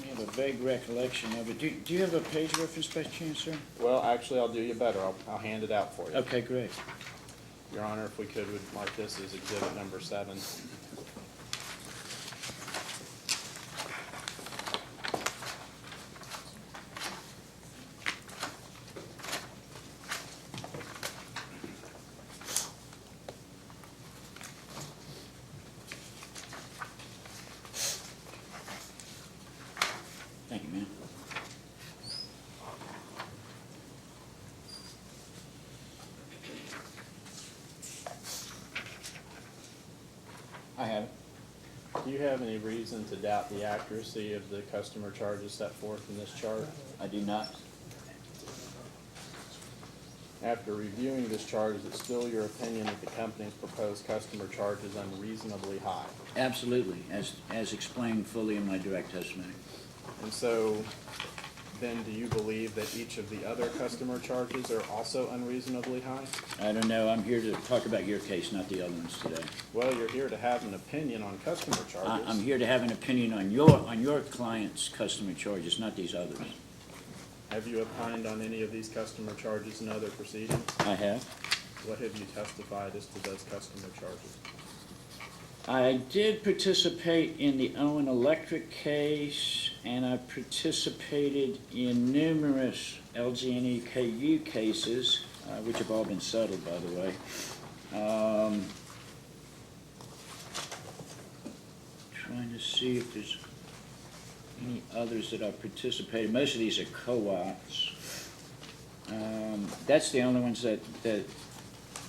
have a vague recollection of it. Do you have a page reference by chance, sir? Well, actually, I'll do you better. I'll hand it out for you. Okay, great. Your Honor, if we could, would mark this as exhibit number 7. Thank you, ma'am. I have it. Do you have any reason to doubt the accuracy of the customer charges set forth in this chart? I do not. After reviewing this charge, is it still your opinion that the company's proposed customer charge is unreasonably high? Absolutely, as explained fully in my direct testimony. And so, then do you believe that each of the other customer charges are also unreasonably high? I don't know, I'm here to talk about your case, not the other ones today. Well, you're here to have an opinion on customer charges. I'm here to have an opinion on your client's customer charges, not these others. Have you opined on any of these customer charges in other proceedings? I have. What have you testified as to those customer charges? I did participate in the Owen Electric case, and I participated in numerous LG&E KU cases, which have all been settled, by the way. Trying to see if there's any others that I participated. Most of these are co-ops. That's the only ones that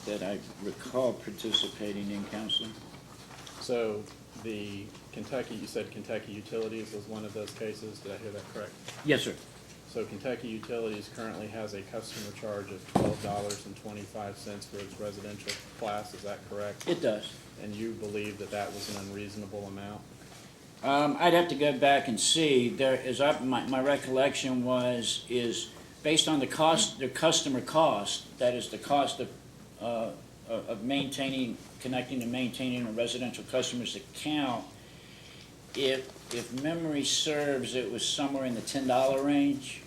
I recall participating in, Counselor. So the Kentucky, you said Kentucky Utilities was one of those cases, did I hear that correct? Yes, sir. So Kentucky Utilities currently has a customer charge of $12.25 for its residential class, is that correct? It does. And you believe that that was an unreasonable amount? I'd have to go back and see. My recollection is based on the cost, the customer cost, that is the cost of maintaining, connecting and maintaining a residential customer's account. If memory serves, it was somewhere in the $10 range,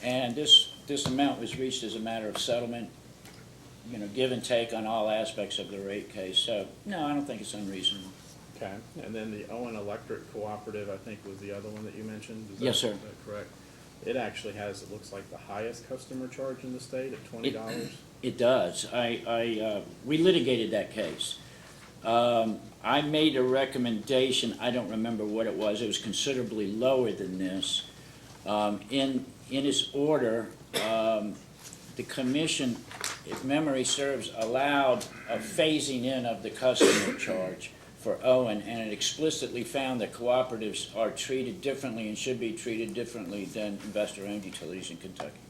and this amount was reached as a matter of settlement, give and take on all aspects of the rate case. So, no, I don't think it's unreasonable. Okay, and then the Owen Electric Cooperative, I think, was the other one that you mentioned? Yes, sir. Is that correct? It actually has, it looks like, the highest customer charge in the state at $20. It does. We litigated that case. I made a recommendation, I don't remember what it was considerably lower than this. In its order, the commission, if memory serves, allowed a phasing in of the customer charge for Owen, and it explicitly found that cooperatives are treated differently and should be treated differently than investor-owned utilities in Kentucky.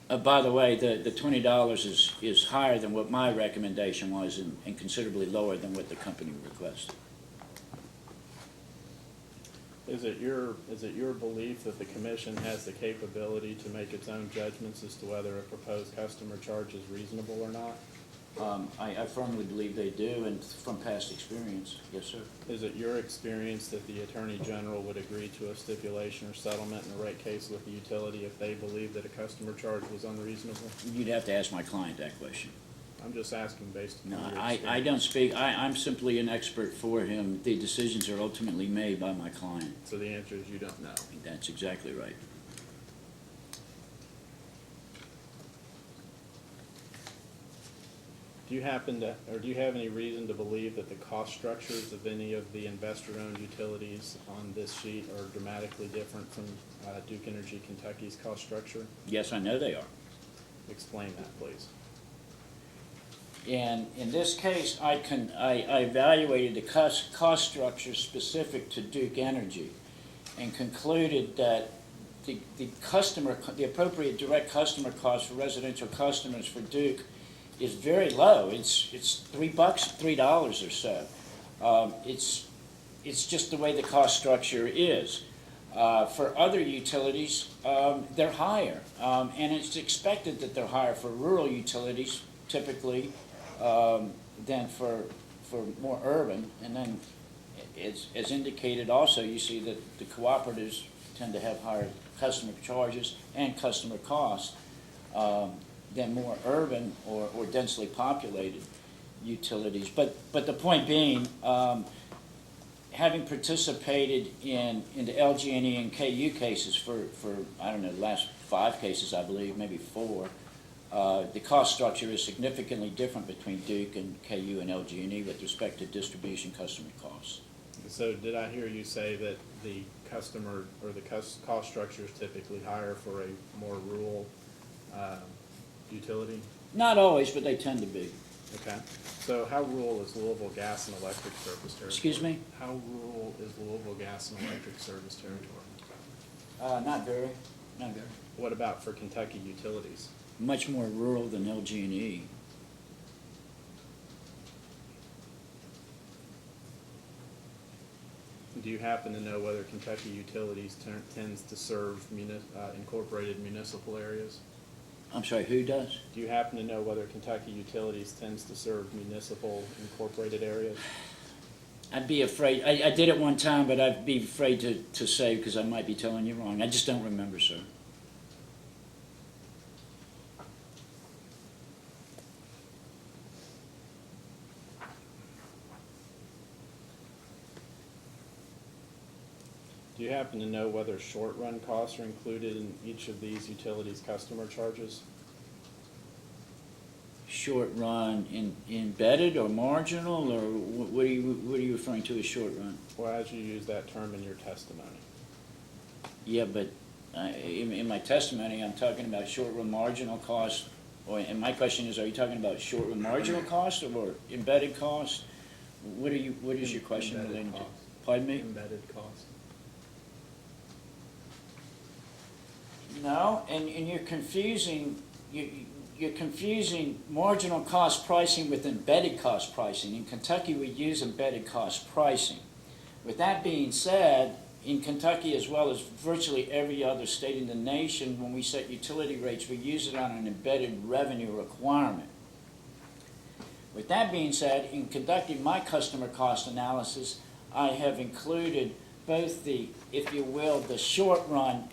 By the way, the $20 is higher than what my recommendation was and considerably lower than what the company requested. Is it your belief that the commission has the capability to make its own judgments as to whether a proposed customer charge is reasonable or not? I firmly believe they do, and from past experience, yes, sir. Is it your experience that the Attorney General would agree to a stipulation or settlement in a rate case with the utility if they believed that a customer charge was unreasonable? You'd have to ask my client that question. I'm just asking based No, on your I experience. don't speak, I'm simply an expert for him. The decisions are ultimately made by my client. So the answer is you don't know. That's exactly right. Do you happen to, or do you have any reason to believe that the cost structures of any of the investor-owned utilities on this sheet are dramatically different from Duke Energy Kentucky's cost structure? Yes, I know they are. Explain that, please. And in this case, I evaluated the cost structure specific to Duke Energy and concluded that the appropriate direct customer cost for residential customers for Duke is very low. It's $3 or so. It's just the way the cost structure is. For other utilities, they're higher, and it's expected that they're higher for rural utilities typically than for more urban. And then, as indicated also, you see that the cooperatives tend to have higher customer charges and customer costs than more urban or densely populated utilities. But the point being, having participated in the LG&E and KU cases for I don't know, the last 5 cases, I believe, maybe 4, the cost structure is significantly different between Duke and KU and LG&E with respect to distribution customer costs. So did I hear you say that the customer or the cost structure is typically higher for a more rural utility? Not always, but they tend to be. Okay, so how rural is Louisville Gas and Electric Service Territory? Excuse me? How rural is Louisville Gas and Electric Service Territory? Not very, not very. What about for Kentucky Utilities? Much more rural than LG&E. Do you happen to know whether Kentucky Utilities tends to serve incorporated municipal areas? I'm sorry, who does? Do you happen to know whether Kentucky Utilities tends to serve municipal incorporated areas? I'd be afraid, I did it one time, but I'd be afraid to say because I might be telling you wrong. I just don't remember, sir. Do you happen to know whether short-run costs are included in each of these utilities' customer charges? Short run, embedded or marginal, or what are you referring to as short run? Well, as you use that term in your testimony. Yeah, but in my testimony, I'm talking about short run marginal cost, and my question is, are you talking about short run marginal cost or embedded cost? What is your question Embedded relating to? cost. Pardon me? Embedded cost. No, and you're confusing, you're confusing marginal cost pricing with embedded cost pricing. In Kentucky, we use embedded cost pricing. With that being said, in Kentucky, as well as virtually every other state in the nation, when we set utility rates, we use it on an embedded revenue requirement. With that being said, in conducting my customer cost analysis, I have included both the, if you will, the short-run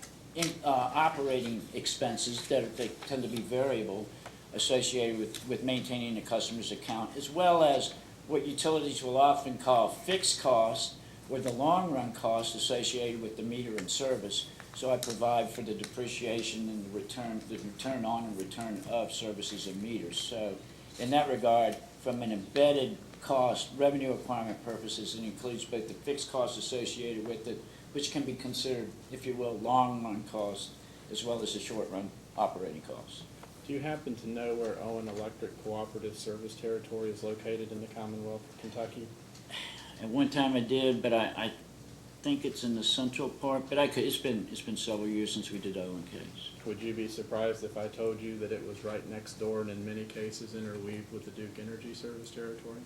operating expenses that they tend to be variable associated with maintaining the customer's account, as well as what utilities will often call fixed costs or the long-run costs associated with the meter and service. So I provide for the depreciation and the return on and return of services and meters. So in that regard, from an embedded cost revenue requirement purposes, it includes both the fixed costs associated with it, which can be considered, if you will, long-run costs, as well as the short-run operating costs. Do you happen to know where Owen Electric Cooperative Service Territory is located in the Commonwealth of Kentucky? At one time I did, but I think it's in the central part, but it's been several years since we did Owen case. Would you be surprised if I told you that it was right next door and in many cases interweaved with the Duke Energy Service Territory?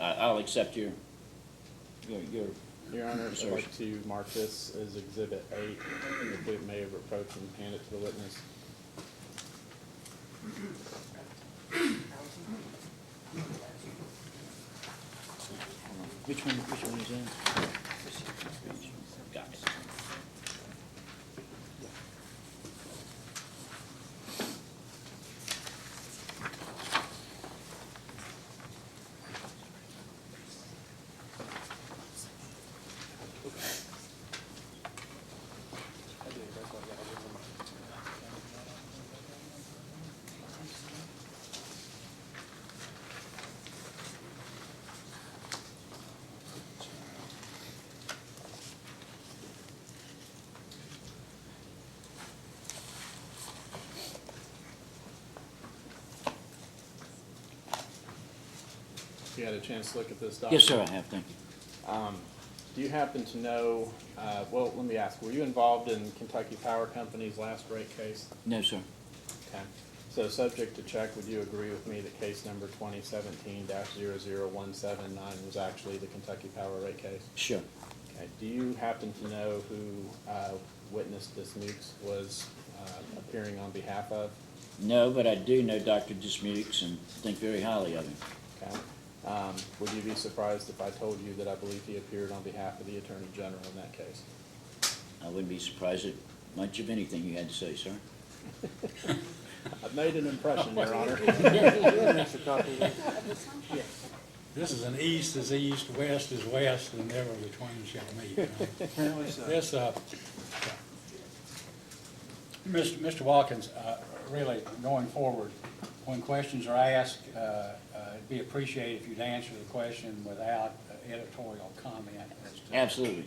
I'll accept your Your Honor, I'd assertion. like to mark this as Exhibit 8, if we may have approached and hand it to the witness. Which one is that? Got it. You had a chance to look at this document? Yes, sir, I have, thank you. Do you happen to know, well, let me ask, were you involved in Kentucky Power Company's last rate case? No, sir. Okay. So subject to check, would you agree with me that case number 2017-00179 was actually the Kentucky Power rate case? Sure. Okay. Do you happen to know who witness Dismukes was appearing on behalf of? No, but I do know Dr. Dismukes and think very highly of him. Okay. Would you be surprised if I told you that I believe he appeared on behalf of the Attorney General in that case? I wouldn't be surprised at much of anything you had to say, sir. I've made an impression, Your Honor. This is an east is east, west is west, and never the twain shall meet. You know? Apparently so. This, Mr. Watkins, really going forward, when questions are asked, it'd be appreciated if you'd answer the question without editorial comment. As to Absolutely.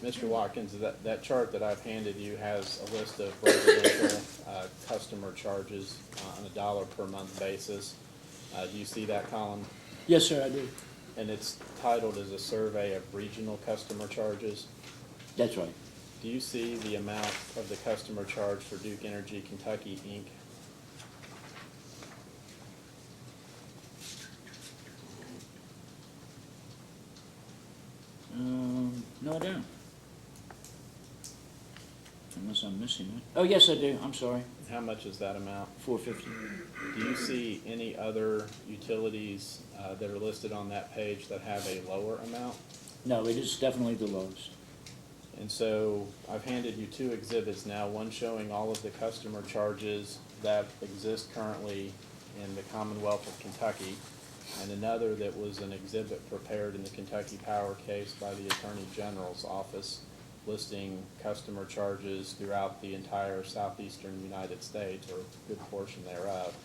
Mr. Watkins, that chart that I've handed you has a list of residential customer charges on a dollar per month basis. Do you see that column? Yes, sir, I do. And it's titled as a survey of regional customer charges. That's right. Do you see the amount of the customer charge for Duke Energy Kentucky, Inc.? No, I don't. Unless I'm missing it. Oh, yes, I do. I'm sorry. How much is that amount? $450. Do you see any other utilities that are listed on that page that have a lower amount? No, it is definitely the lowest. And so I've handed you two exhibits now, one showing all of the customer charges that exist currently in the Commonwealth of Kentucky, and another that was an exhibit prepared in the Kentucky Power case by the Attorney General's office, listing customer charges throughout the entire southeastern United States, or a good portion thereof.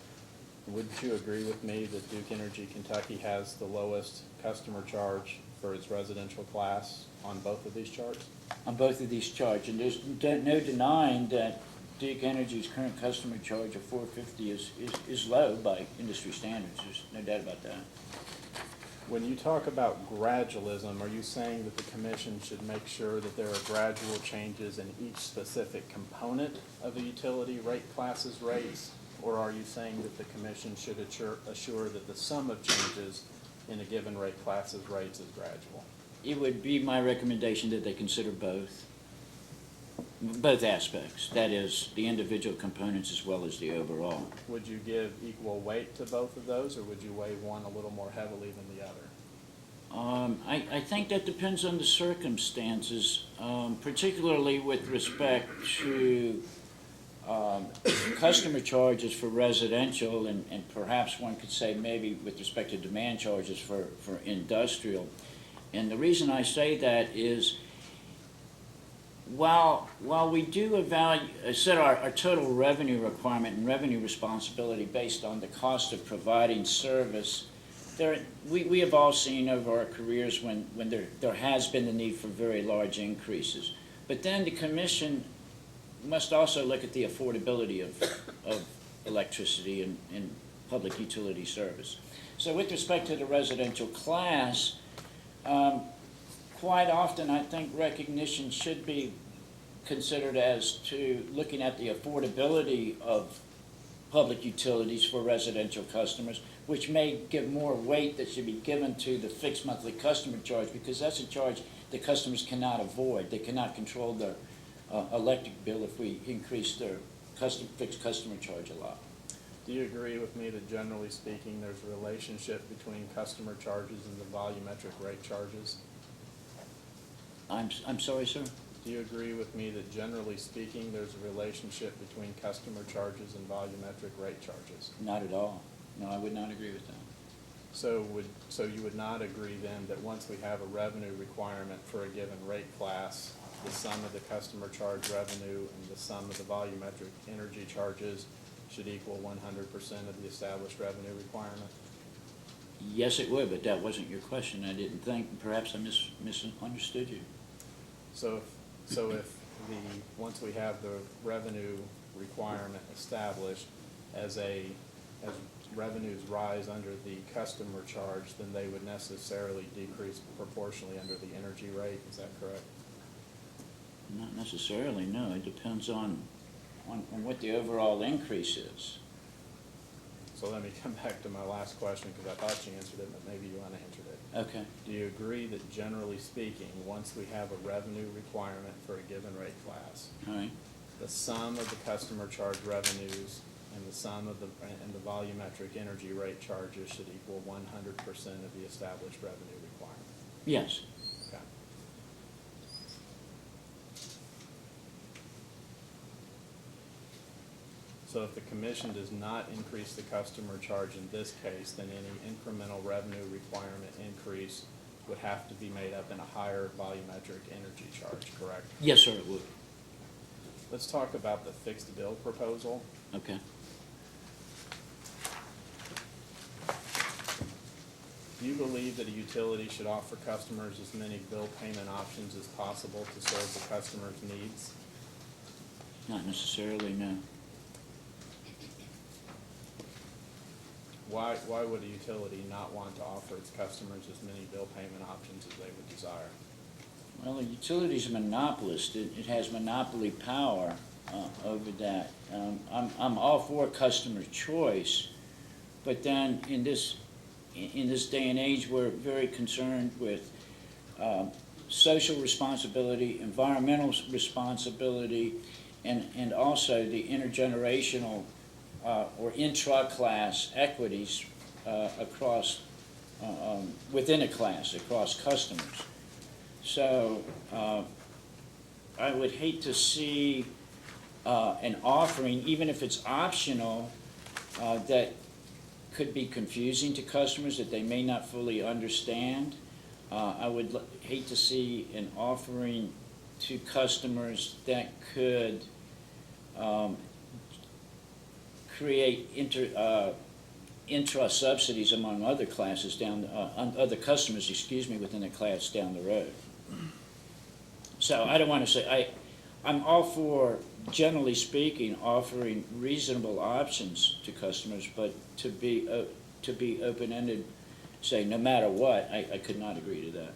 Wouldn't you agree with me that Duke Energy Kentucky has the lowest customer charge for its residential class on both of these charts? On both of these charges, and there's no denying that Duke Energy's current customer charge of $450 is low by industry standards. There's no doubt about that. When you talk about gradualism, are you saying that the commission should make sure that there are gradual changes in each specific component of a utility rate class's rates? Or are you saying that the commission should assure that the sum of changes in a given rate class's rates is gradual? It would be my recommendation that they consider both aspects. That is, the individual components as well as the overall. Would you give equal weight to both of those, or would you weigh one a little more heavily than the other? I think that depends on the circumstances, particularly with respect to customer charges for residential, and perhaps one could say maybe with respect to demand charges for industrial. And the reason I say that is, while we do set our total revenue requirement and revenue responsibility based on the cost of providing service, we have all seen over our careers when there has been the need for very large increases. But then the commission must also look at the affordability of electricity and public utility service. So with respect to the residential class, quite often I think recognition should be considered as to looking at the affordability of public utilities for residential customers, which may give more weight that should be given to the fixed monthly customer charge, because that's a charge that customers cannot avoid. They cannot control their electric bill if we increase their fixed customer charge a lot. Do you agree with me that generally speaking, there's a relationship between customer charges and the volumetric rate charges? I'm sorry, sir? Do you agree with me that generally speaking, there's a relationship between customer charges and volumetric rate charges? Not at all. No, I would not agree with that. So you would not agree then that once we have a revenue requirement for a given rate class, the sum of the customer charge revenue and the sum of the volumetric energy charges should equal 100% of the established revenue requirement? Yes, it would, but that wasn't your question. I didn't think, perhaps I misunderstood you. So if once we have the revenue requirement established, as revenues rise under the customer charge, then they would necessarily decrease proportionally under the energy rate, is that correct? Not necessarily, no. It depends on what the overall increase is. So let me come back to my last question, because I thought you answered it, but maybe you unanswered it. Okay. Do you agree that generally speaking, once we have a revenue requirement for a given rate class, All right. the sum of the customer charge revenues and the sum of the volumetric energy rate charges should equal 100% of the established revenue requirement? Yes. Okay. So if the commission does not increase the customer charge in this case, then any incremental revenue requirement increase would have to be made up in a higher volumetric energy charge, correct? Yes, sir, it would. Let's talk about the fixed bill proposal. Okay. Do you believe that a utility should offer customers as many bill payment options as possible to serve the customer's needs? Not necessarily, no. Why would a utility not want to offer its customers as many bill payment options as they would desire? Well, the utility's a monopolist. It has monopoly power over that. I'm all for customer choice, but then in this day and age, we're very concerned with social responsibility, environmental responsibility, and also the intergenerational or intra-class equities across, within a class, across customers. So I would hate to see an offering, even if it's optional, that could be confusing to customers that they may not fully understand. I would hate to see an offering to customers that could create intra-subsidies among other classes other customers, within a class down the road. So I don't want to say, I'm all for, generally speaking, offering reasonable options to customers, but to be open-ended, say no matter what, I could not agree to that.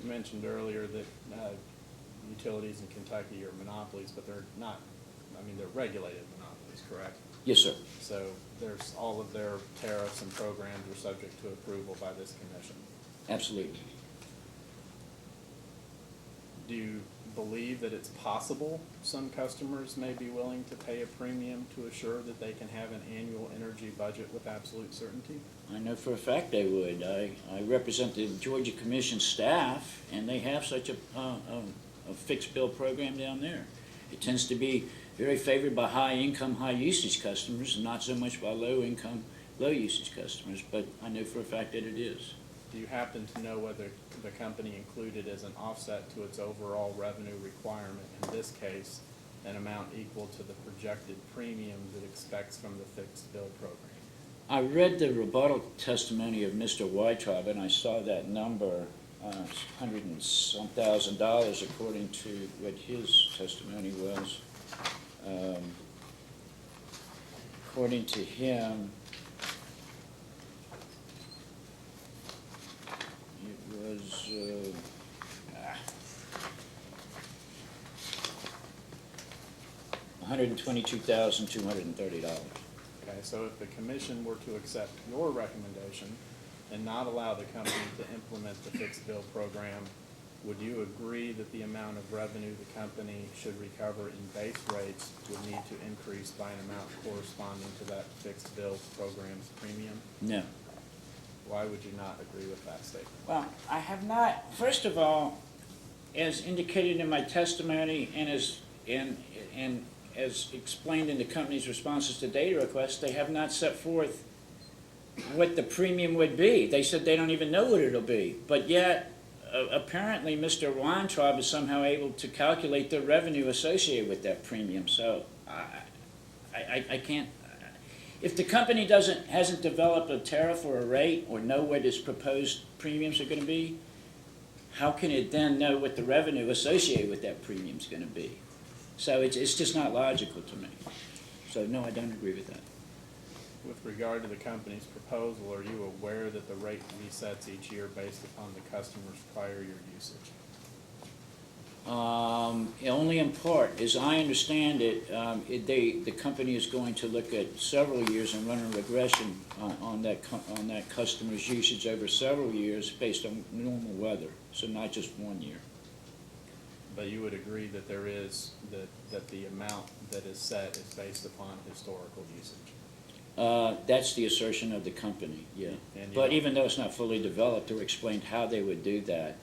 You mentioned earlier that utilities in Kentucky are monopolies, but they're not, they're regulated monopolies, correct? Yes, sir. So there's all of their tariffs and programs are subject to approval by this commission. Absolutely. Do you believe that it's possible some customers may be willing to pay a premium to assure that they can have an annual energy budget with absolute certainty? I know for a fact they would. I represent the Georgia Commission staff, and they have such a fixed bill program down there. It tends to be very favored by high-income, high-usage customers, and not so much by low-income, low-usage customers, but I know for a fact that it is. Do you happen to know whether the company included as an offset to its overall revenue requirement, in this case, an amount equal to the projected premiums it expects from the fixed bill program? I read the rebuttal testimony of Mr. Weitraub, and I saw that number, $100 and some thousand according to what his testimony was. According to him, it was $122,230. Okay, so if the commission were to accept your recommendation and not allow the company to implement the fixed bill program, would you agree that the amount of revenue the company should recover in base rates would need to increase by an amount corresponding to that fixed bill program's premium? No. Why would you not agree with that statement? Well, I have not, first of all, as indicated in my testimony and as explained in the company's responses to data requests, they have not set forth what the premium would be. They said they don't even know what it'll be, but yet apparently Mr. Weintraub is somehow able to calculate the revenue associated with that premium. So I can't. If the company hasn't developed a tariff or a rate or know what its proposed premiums are going to be, how can it then know what the revenue associated with that premium is going to be? So it's just not logical to me. So no, I don't agree with that. With regard to the company's proposal, are you aware that the rate resets each year based upon the customer's prior year usage? Only in part. As I understand it, the company is going to look at several years and run a regression on that customer's usage over several years based on normal weather, so not just 1 year. But you would agree that that the amount that is set is based upon historical usage? That's the assertion of the company, yeah. And But even though it's not fully developed or explained how they would do that,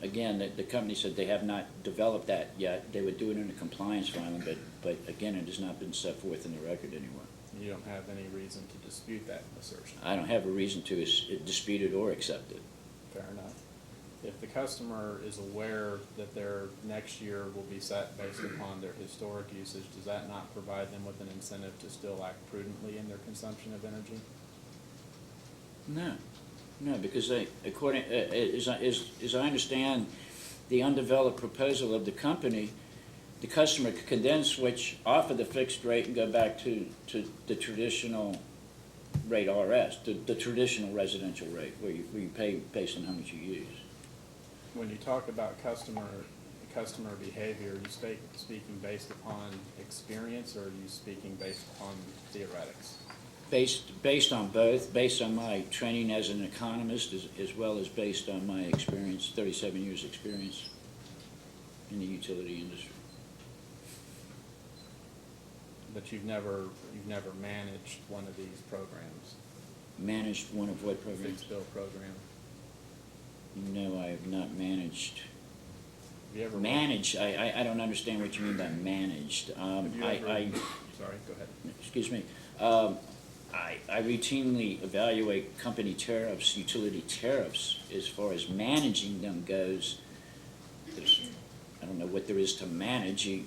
again, the company said they have not developed that yet. They would do it in a compliance filing, but again, it has not been set forth in the record anywhere. You don't have any reason to dispute that assertion? I don't have a reason to dispute it or accept it. Fair enough. If the customer is aware that their next year will be set based upon their historic usage, does that not provide them with an incentive to still act prudently in their consumption of energy? No, because they, according, as I understand the undeveloped proposal of the company, the customer could then switch off of the fixed rate and go back to the traditional rate RS, the traditional residential rate, where you pay based on how much you use. When you talk about customer behavior, are you speaking based upon experience, or are you speaking based upon theoretics? Based on both, based on my training as an economist, as well as based on my experience, 37 years' experience in the utility industry. But you've never managed one of these programs, Managed one of what a programs? fixed bill program. No, I have not managed. Have you ever? Managed, I don't understand what you mean by managed. Have you ever? Sorry, go ahead. Excuse me. I routinely evaluate company tariffs, utility tariffs, as far as managing them goes. I don't know what there is to manage. In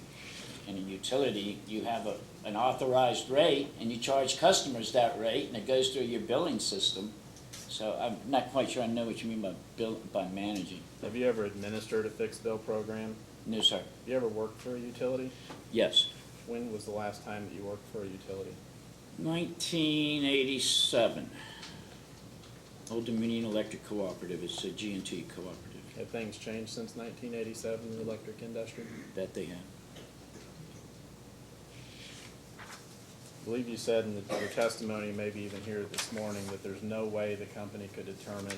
a utility, you have an authorized rate, and you charge customers that rate, and it goes through your billing system. So I'm not quite sure I know what you mean by managing. Have you ever administered a fixed bill program? No, sir. Have you ever worked for a utility? Yes. When was the last time that you worked for a utility? 1987. Old Dominion Electric Cooperative. It's a G&T cooperative. Have things changed since 1987 in the electric industry? That they have. I believe you said in your testimony, maybe even here this morning, that there's no way the company could determine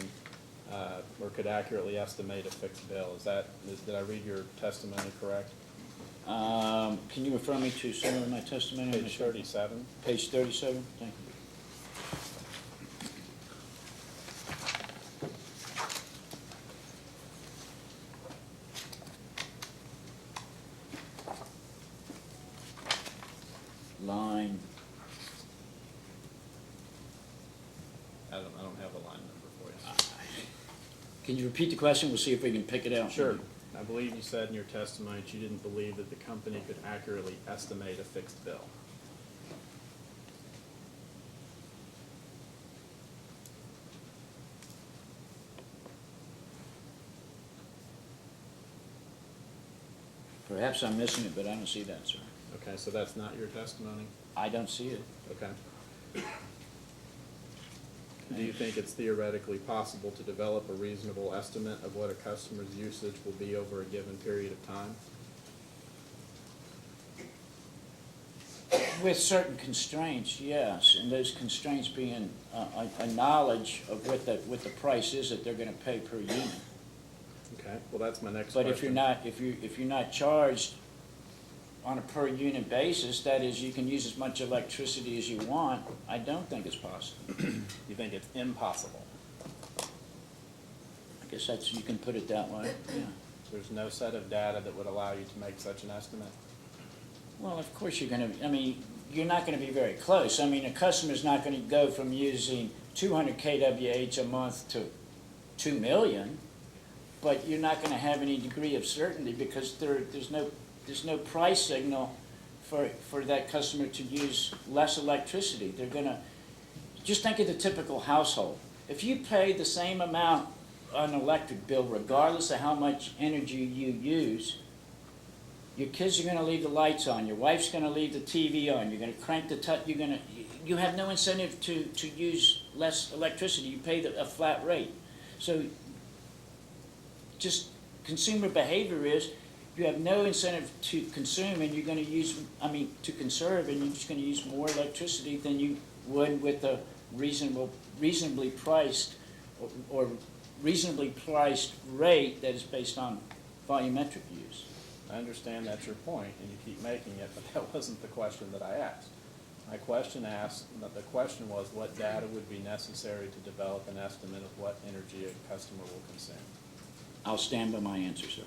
or could accurately estimate a fixed bill. Did I read your testimony correct? Can you refer me to some of my testimony? Page 37. Page 37, thank you. Line, I don't have a line number for you. can you repeat the question? We'll see if we can pick it out. Sure. I believe you said in your testimony that you didn't believe that the company could accurately estimate a fixed bill. Perhaps I'm missing it, but I don't see that, sir. Okay, so that's not your testimony? I don't see it. Okay. Do you think it's theoretically possible to develop a reasonable estimate of what a customer's usage will be over a given period of time? With certain constraints, yes, and those constraints being a knowledge of what the price is that they're gonna pay per unit. Okay, well, that's my next But question. if you're not charged on a per unit basis, that is, you can use as much electricity as you want, I don't think it's possible. You think it's impossible? I guess you can put it that way, yeah. There's no set of data that would allow you to make such an estimate? Well, of course you're you're not gonna be very close. I mean, a customer's not gonna go from using 200 kWh a month to 2 million, but you're not gonna have any degree of certainty because there's no price signal for that customer to use less electricity. They're gonna, just think of the typical household. If you pay the same amount on an electric bill, regardless of how much energy you use, your kids are gonna leave the lights on, your wife's gonna leave the TV on, you're gonna crank the you have no incentive to use less electricity. You pay a flat rate. So just consumer behavior is, you have no incentive to consume and you're gonna to conserve, and you're just gonna use more electricity than you would with a reasonably priced or reasonably priced rate that is based on volumetric use. I understand that's your point, and you keep making it, but that wasn't the question that I asked. My question the question was what data would be necessary to develop an estimate of what energy a customer will consume? I'll stand by my answer, sir.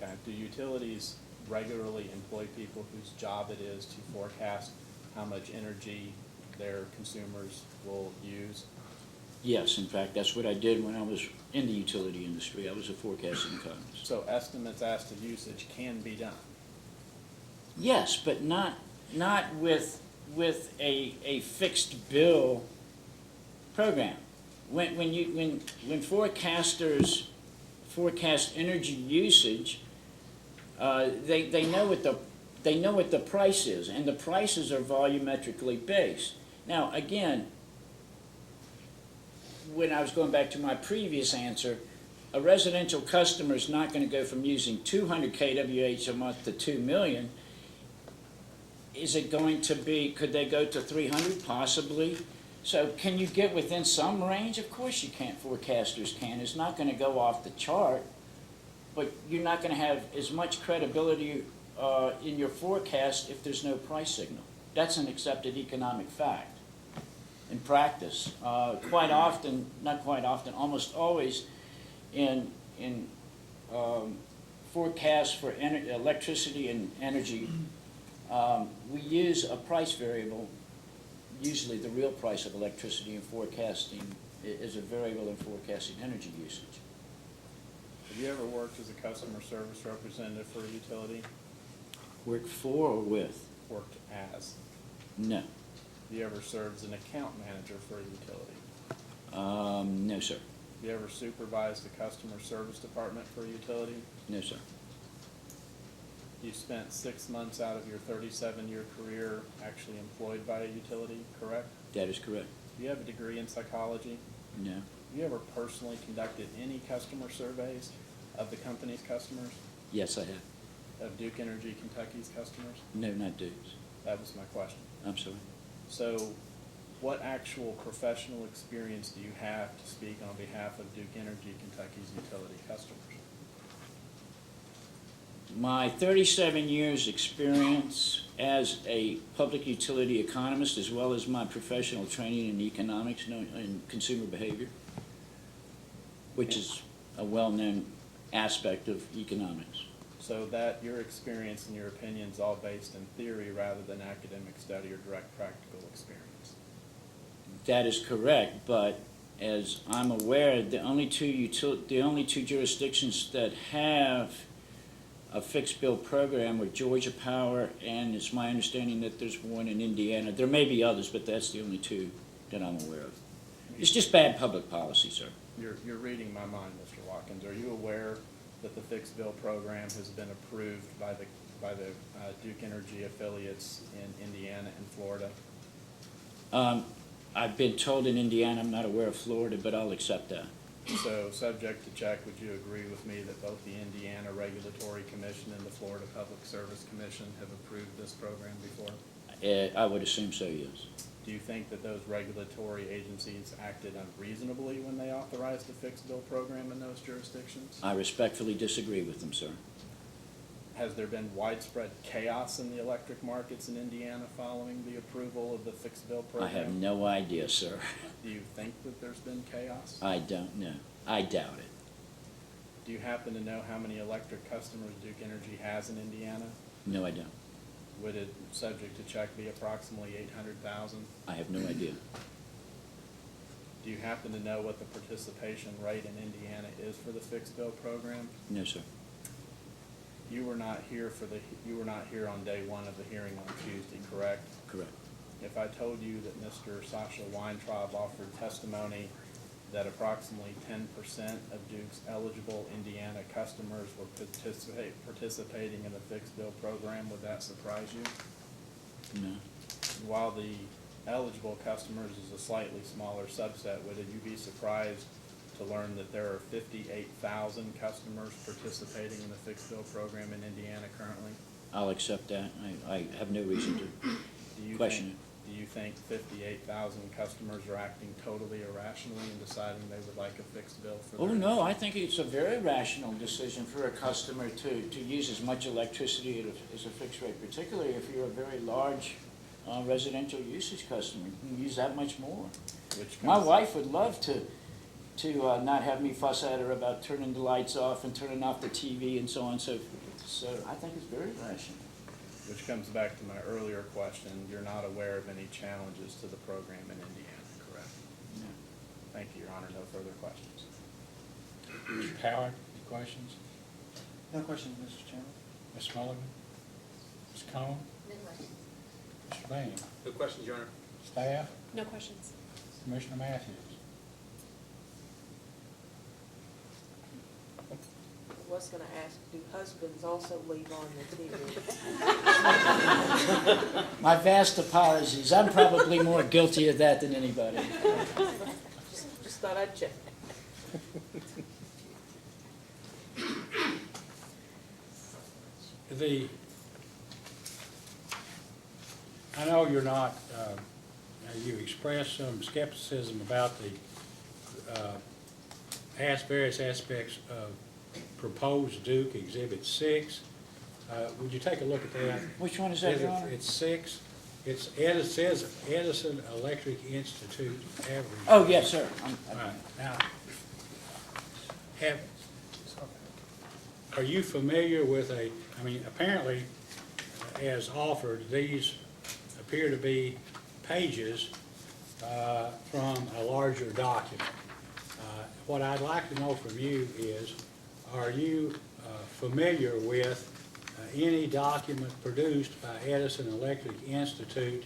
Okay, do utilities regularly employ people whose job it is to forecast how much energy their consumers will use? Yes, in fact, that's what I did when I was in the utility industry. I was a forecasting economist. So estimates as to usage can be done? Yes, but not with a fixed bill program. When forecasters forecast energy usage, they know what the price is, and the prices are volumetrically based. Now, again, when I was going back to my previous answer, a residential customer is not gonna go from using 200 kWh a month to 2 million. Is it going to be, could they go to 300? Possibly. So can you get within some range? Of course you can't, forecasters can. It's not gonna go off the chart, but you're not gonna have as much credibility in your forecast if there's no price signal. That's an accepted economic fact. In practice, quite often, not quite often, almost always in forecasts for electricity and energy, we use a price variable, usually the real price of electricity in forecasting is a variable in forecasting energy usage. Have you ever worked as a customer service representative for a utility? Work for or with? Worked as? No. Have you ever served as an account manager for a utility? No, sir. Have you ever supervised the customer service department for a utility? No, sir. You spent 6 months out of your 37-year career actually employed by a utility, correct? That is correct. Do you have a degree in psychology? No. Have you ever personally conducted any customer surveys of the company's customers? Yes, I have. Of Duke Energy Kentucky's customers? No, not Duke's. That was my question. I'm sorry. So what actual professional experience do you have to speak on behalf of Duke Energy Kentucky's utility customers? My 37 years' experience as a public utility economist, as well as my professional training in economics and consumer behavior, which is a well-known aspect of economics. So that your experience and your opinion is all based in theory rather than academic study or direct practical experience? That is correct, but as I'm aware, the only two jurisdictions that have a fixed bill program are Georgia Power, and it's my understanding that there's one in Indiana. There may be others, but that's the only two that I'm aware of. It's just bad public policy, sir. You're reading my mind, Mr. Watkins. Are you aware that the fixed bill program has been approved by the Duke Energy affiliates in Indiana and Florida? I've been told in Indiana, I'm not aware of Florida, but I'll accept that. So, subject to check, would you agree with me that both the Indiana Regulatory Commission and the Florida Public Service Commission have approved this program before? I would assume so, yes. Do you think that those regulatory agencies acted unreasonably when they authorized the fixed bill program in those jurisdictions? I respectfully disagree with them, sir. Has there been widespread chaos in the electric markets in Indiana following the approval of the fixed bill I program? have no idea, sir. Do you think that there's been chaos? I don't know. I doubt it. Do you happen to know how many electric customers Duke Energy has in Indiana? No, I don't. Would it, subject to check, be approximately 800,000? I have no idea. Do you happen to know what the participation rate in Indiana is for the fixed bill program? No, sir. You were not here on day one of the hearing on Tuesday, correct? Correct. If I told you that Mr. Sasha Weintraub offered testimony that approximately 10% of Duke's eligible Indiana customers were participating in the fixed bill program, would that surprise you? No. While the eligible customers is a slightly smaller subset, would you be surprised to learn that there are 58,000 customers participating in the fixed bill program in Indiana currently? I'll accept that. I have no reason to question it. Do you think 58,000 customers are acting totally irrationally in deciding they would like a fixed bill for their... Oh, no, I think it's a very rational decision for a customer to use as much electricity as a fixed rate, particularly if you're a very large residential usage customer. You can use that much more. My wife would love to not have me fuss at her about turning the lights off and turning off the TV and so on. So I think it's very rational. Which comes back to my earlier question, you're not aware of any challenges to the program in Indiana, correct? No. Thank you, Your Honor. No further questions. Mr. Howard, any questions? No questions, Mr. Chairman. Ms. Mulligan? Ms. Cohen? No questions. Mr. Bain? No questions, Your Honor. Staff? No questions. Commissioner Matthews? I was going to ask, do husbands also leave on the TV? My vast apologies. I'm probably more guilty of that than anybody. Just thought I'd check. I know you're not, you expressed some skepticism about the various aspects of proposed Duke Exhibit 6. Would you take a look at that? Which one is that, Your Honor? It's 6. It says Edison Electric Institute average. Oh, yes, sir. All right. Now, are you familiar with apparently, as offered, these appear to be pages from a larger document. What I'd like to know from you is, are you familiar with any document produced by Edison Electric Institute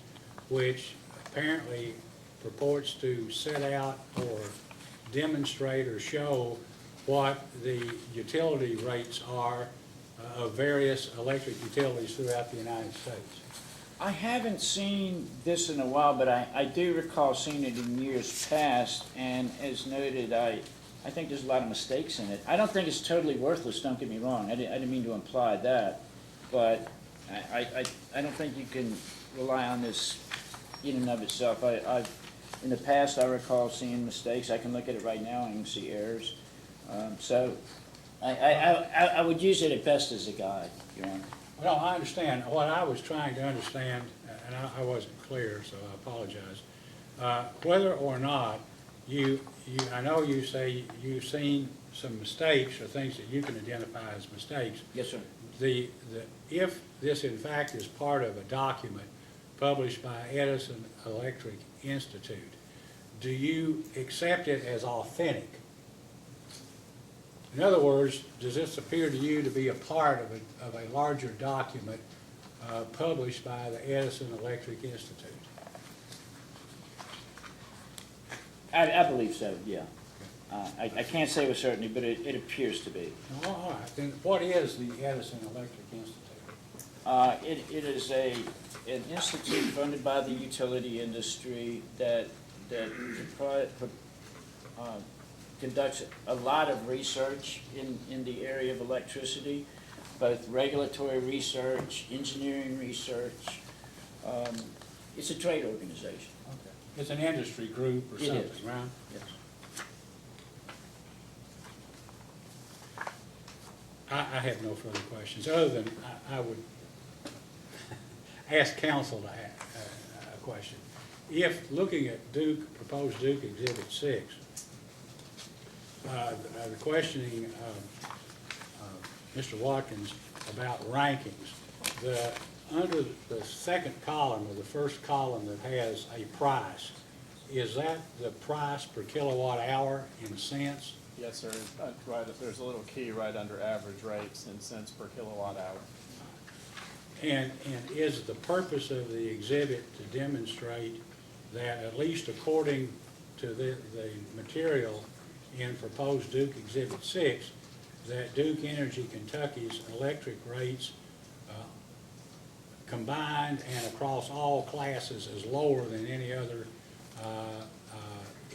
which apparently purports to set out or demonstrate or show what the utility rates are of various electric utilities throughout the United States? I haven't seen this in a while, but I do recall seeing it in years past, and as noted, I think there's a lot of mistakes in it. I don't think it's totally worthless, don't get me wrong. I didn't mean to imply that, but I don't think you can rely on this in and of itself. In the past, I recall seeing mistakes. I can look at it right now and I can see errors. So I would use it at best as a guide, Your Honor. Well, I understand. What I was trying to understand, and I wasn't clear, so I apologize, whether or not I know you say you've seen some mistakes or things that you can identify as mistakes. Yes, sir. If this in fact is part of a document published by Edison Electric Institute, do you accept it as authentic? In other words, does this appear to you to be a part of a larger document published by the Edison Electric Institute? I believe so, yeah. I can't say with certainty, but it appears to be. All right. Then what is the Edison Electric Institute? It is an institute funded by the utility industry that conducts a lot of research in the area of electricity, both regulatory research, engineering research. It's a trade organization. Okay. It's an industry group or It something, is. right? Yes. I have no further questions, other than I would ask counsel to ask a question. If looking at proposed Duke Exhibit 6, the questioning Mr. Watkins about rankings, under the second column or the first column that has a price, is that the price per kilowatt hour in cents? Yes, sir. Right, there's a little key right under average rates in cents per kilowatt hour. And is the purpose of the exhibit to demonstrate that, at least according to the material in proposed Duke Exhibit 6, that Duke Energy Kentucky's electric rates combined and across all classes is lower than any other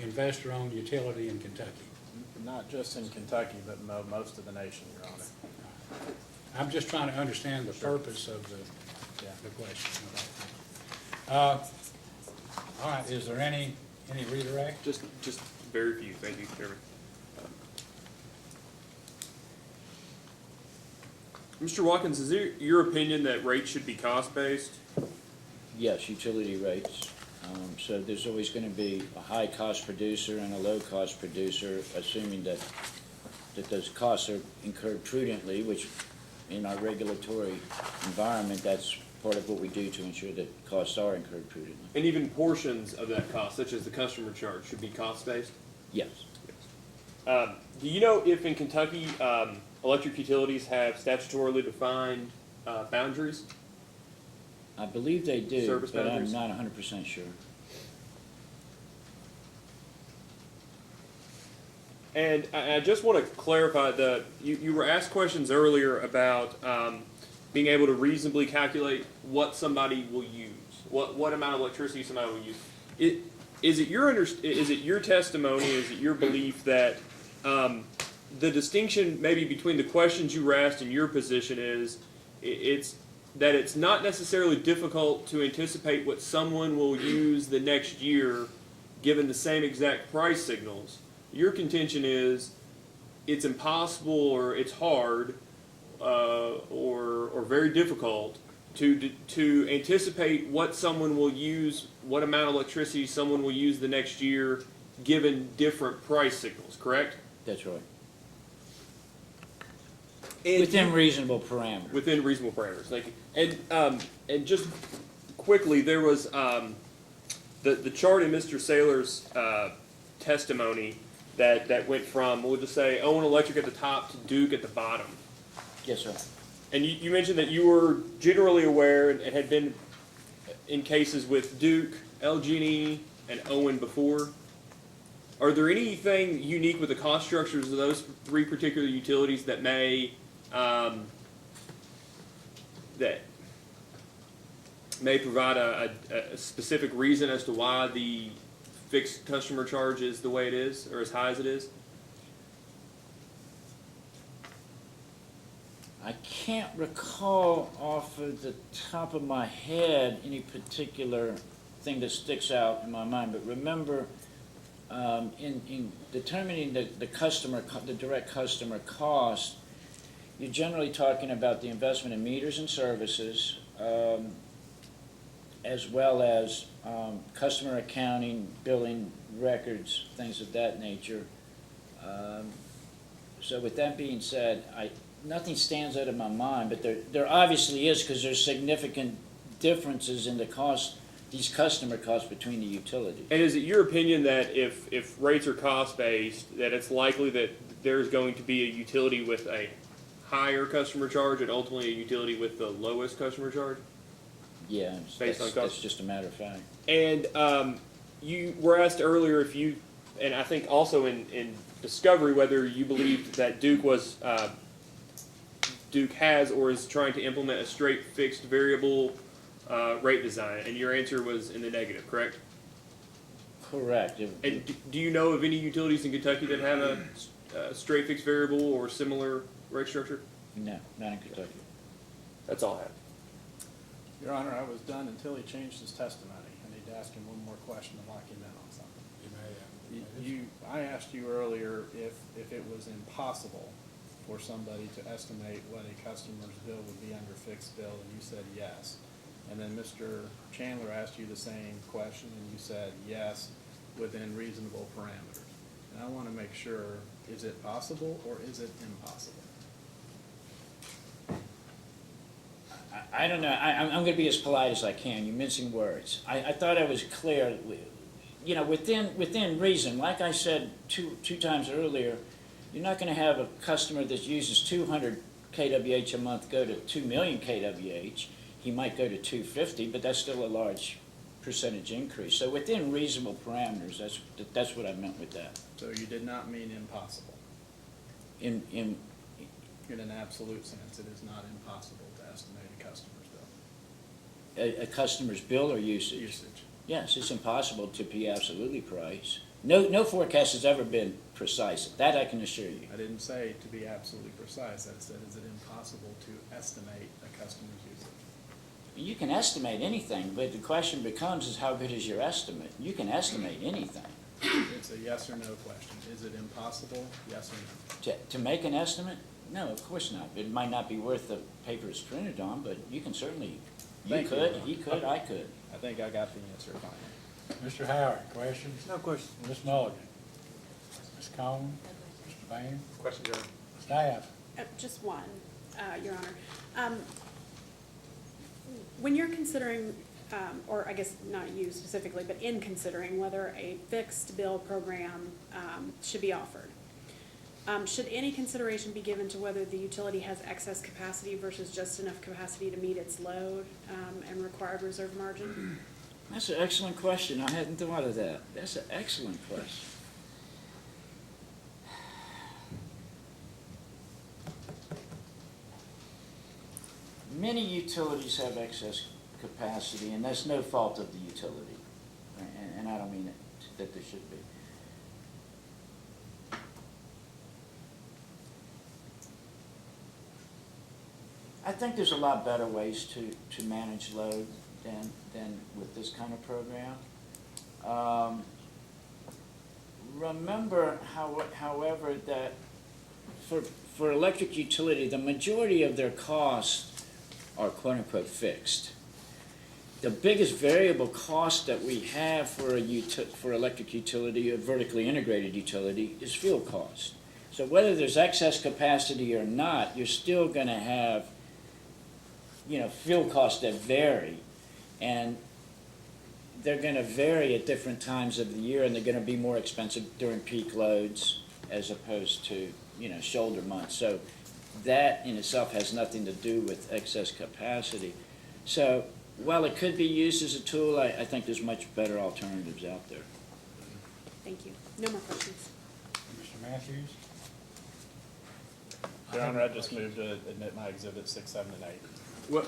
investor-owned utility in Kentucky? Not just in Kentucky, but most of the nation, Your Honor. I'm just trying to understand the purpose of the question. All right, is there any redirect? Just very few. Thank you, Chairman. Mr. Watkins, is it your opinion that rates should be cost-based? Yes, utility rates. So there's always going to be a high-cost producer and a low-cost producer, assuming that those costs are incurred prudently, which in our regulatory environment, that's part of what we do to ensure that costs are incurred prudently. And even portions of that cost, such as the customer charge, should be cost-based? Yes. Do you know if in Kentucky electric utilities have statutorily defined boundaries? I believe they do, Service but I'm boundaries? not 100% sure. And I just want to clarify that you were asked questions earlier about being able to reasonably calculate what somebody will use, what amount of electricity somebody will use. is it your testimony, is it your belief that the distinction maybe between the questions you were asked and your position is it's not necessarily difficult to anticipate what someone will use the next year given the same exact price signals? Your contention is it's impossible or it's hard or very difficult to anticipate what someone will use, what amount of electricity someone will use the next year given different price signals, correct? That's right. And Within reasonable parameters. Within reasonable parameters, thank you. And just quickly, there was the chart in Mr. Saylor's testimony that went from, we'll just say, Owen Electric at the top to Duke at the bottom. Yes, sir. And you mentioned that you were generally aware and had been in cases with Duke, LG&E, and Owen before. Are there anything unique with the cost structures of those three particular utilities that may provide a specific reason as to why the fixed customer charge is the way it is or as high as it is? I can't recall off of the top of my head any particular thing that sticks out in my mind, but remember, in determining the direct customer cost, you're generally talking about the investment in meters and services, as well as customer accounting, billing records, things of that nature. So with that being said, nothing stands out of my mind, but there obviously is, because there's significant differences in the cost, these customer costs between the utilities. And is it your opinion that if rates are cost-based, that it's likely that there's going to be a utility with a higher customer charge and ultimately a utility with the lowest customer charge? Yeah, Based on cost? that's just a matter of fact. And you were asked earlier if you, and I think also in Discovery, whether you believed that Duke has or is trying to implement a straight fixed variable rate design, and your answer was in the negative, correct? Correct. And do you know of any utilities in Kentucky that have a straight fixed variable or similar rate structure? No, not in Kentucky. That's all I have. Your Honor, I was done until he changed his testimony. I need to ask him one more question to lock him in on something. I asked you earlier if it was impossible for somebody to estimate what a customer's bill would be under fixed bill, and you said yes. And then Mr. Chandler asked you the same question, and you said yes, within reasonable parameters. And I want to make sure, is it possible or is it impossible? I don't know. I'm going to be as polite as I can. You're mincing words. I thought I was clear. You know, within reason. Like I said two times earlier, you're not going to have a customer that uses 200 kWh a month go to 2 million kWh. He might go to 250, but that's still a large percentage increase. So within reasonable parameters, that's what I meant with that. So you did not mean impossible. In an absolute sense, it is not impossible to estimate a customer's bill. a customer's bill or usage? Usage. Yes, it's impossible to be absolutely precise. No forecast has ever been precise. That I can assure you. I didn't say to be absolutely precise. I said, is it impossible to estimate a customer's usage? You can estimate anything, but the question becomes is how good is your estimate? You can estimate anything. It's a yes or no question. Is it impossible? Yes or no? To make an estimate? No, of course not. It might not be worth the paper it's printed on, but you can certainly, Thank you. he could, I could. I think I got the answer finally. Mr. Howard, questions? No question. Ms. Mulligan? Ms. Coleman? Mr. Bain? Question, Your Honor. Staff? Just one, Your Honor. When you're considering, or I guess not you specifically, but in considering whether a fixed bill program should be offered, should any consideration be given to whether the utility has excess capacity versus just enough capacity to meet its load and required reserve margin? That's an excellent question. I hadn't thought of that. That's an excellent question. Many utilities have excess capacity, and that's no fault of the utility. And I don't mean it that there should be. I think there's a lot better ways to manage load than with this kind of program. Remember, however, that for electric utility, the majority of their costs are quote-unquote fixed. The biggest variable cost that we have for electric utility, a vertically integrated utility, is fuel cost. So whether there's excess capacity or not, you're still going to have, fuel costs that vary, and they're going to vary at different times of the year, and they're going to be more expensive during peak loads as opposed to, shoulder months. So that in itself has nothing to do with excess capacity. So while it could be used as a tool, I think there's much better alternatives out there. Thank you. No more questions. Mr. Matthews? Your Honor, I just moved to admit my exhibits 6, 7, and 8. Well,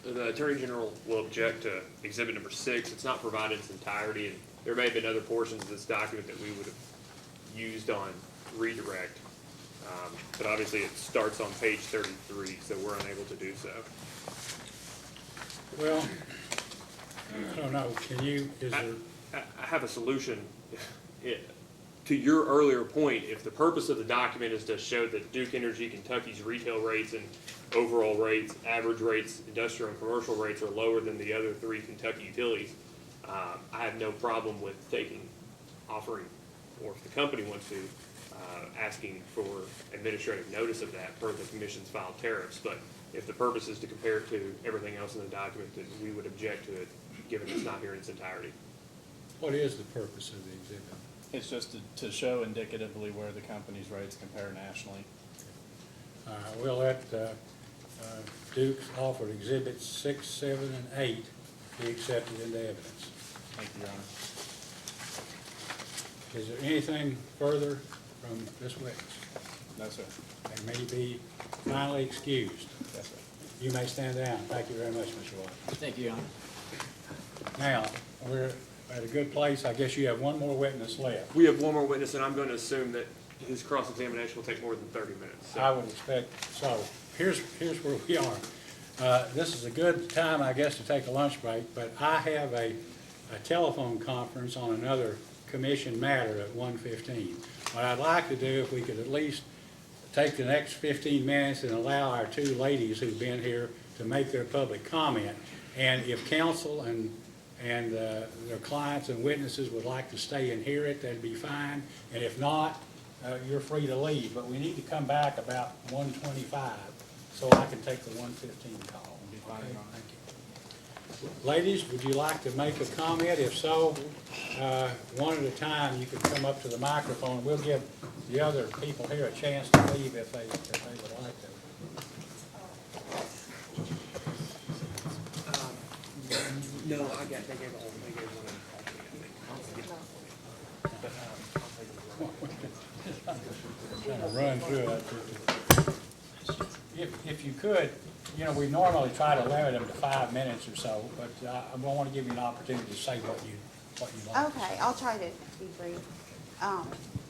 the Attorney General will object to exhibit number 6. It's not provided in its entirety, and there may have been other portions of this document that we would have used on redirect. But obviously it starts on page 33, so we're unable to do so. Well, I don't know, I have a solution. To your earlier point, if the purpose of the document is to show that Duke Energy Kentucky's retail rates and overall rates, average rates, industrial and commercial rates are lower than the other 3 Kentucky utilities, I have no problem with offering, or if the company wants to, asking for administrative notice of that per the commission's filed tariffs. But if the purpose is to compare it to everything else in the document, then we would object to it, given it's not here in its entirety. what is the purpose of the exhibit? It's just to show indicatively where the company's rates compare nationally. We'll let Duke's offered exhibits 6, 7, and 8 be accepted into evidence. Thank you, Your Honor. Is there anything further from this witness? No, sir. They may be finally excused. Yes, sir. You may stand down. Thank you very much, Mr. Watt. Thank you, Your Honor. Now, we're at a good place. I guess you have one more witness left. We have one more witness, and I'm going to assume that his cross-examination will take more than 30 minutes. So. I would expect so. Here's where we are. This is a good time, I guess, to take a lunch break, but I have a telephone conference on another commission matter at 1:15. What I'd like to do, if we could at least take the next 15 minutes and allow our 2 ladies who've been here to make their public comment. And if counsel and their clients and witnesses would like to stay and hear it, that'd be fine. And if not, you're free to leave. But we need to come back about 1:25 so I can take the 1:15 call. Okay, thank you. Ladies, would you like to make a comment? If so, one at a time, you can come up to the microphone. We'll give the other people here a chance to leave if they would like to. No, they gave one. Trying to run through it. If you could, we normally try to limit them to 5 minutes or so, but I want to give you an opportunity to say what you like. Okay, I'll try to be brief.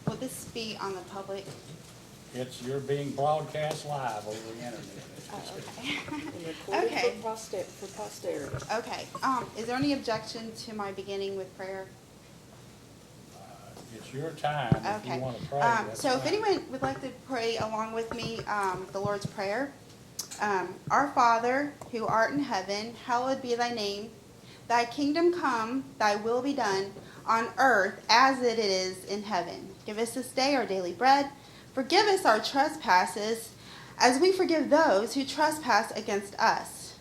Will this be on the public? You're being broadcast live over the internet. Oh, okay. And recorded Okay. for posterity. Okay, is there any objection to my beginning with prayer? It's your time if Okay. you want to pray. That's So if fine. anyone would like to pray along with me, the Lord's Prayer. Our Father, who art in heaven, hallowed be thy name. Thy kingdom come, thy will be done, on earth as it is in heaven. Give us this day our daily bread. Forgive us our trespasses, as we forgive those who trespass against us.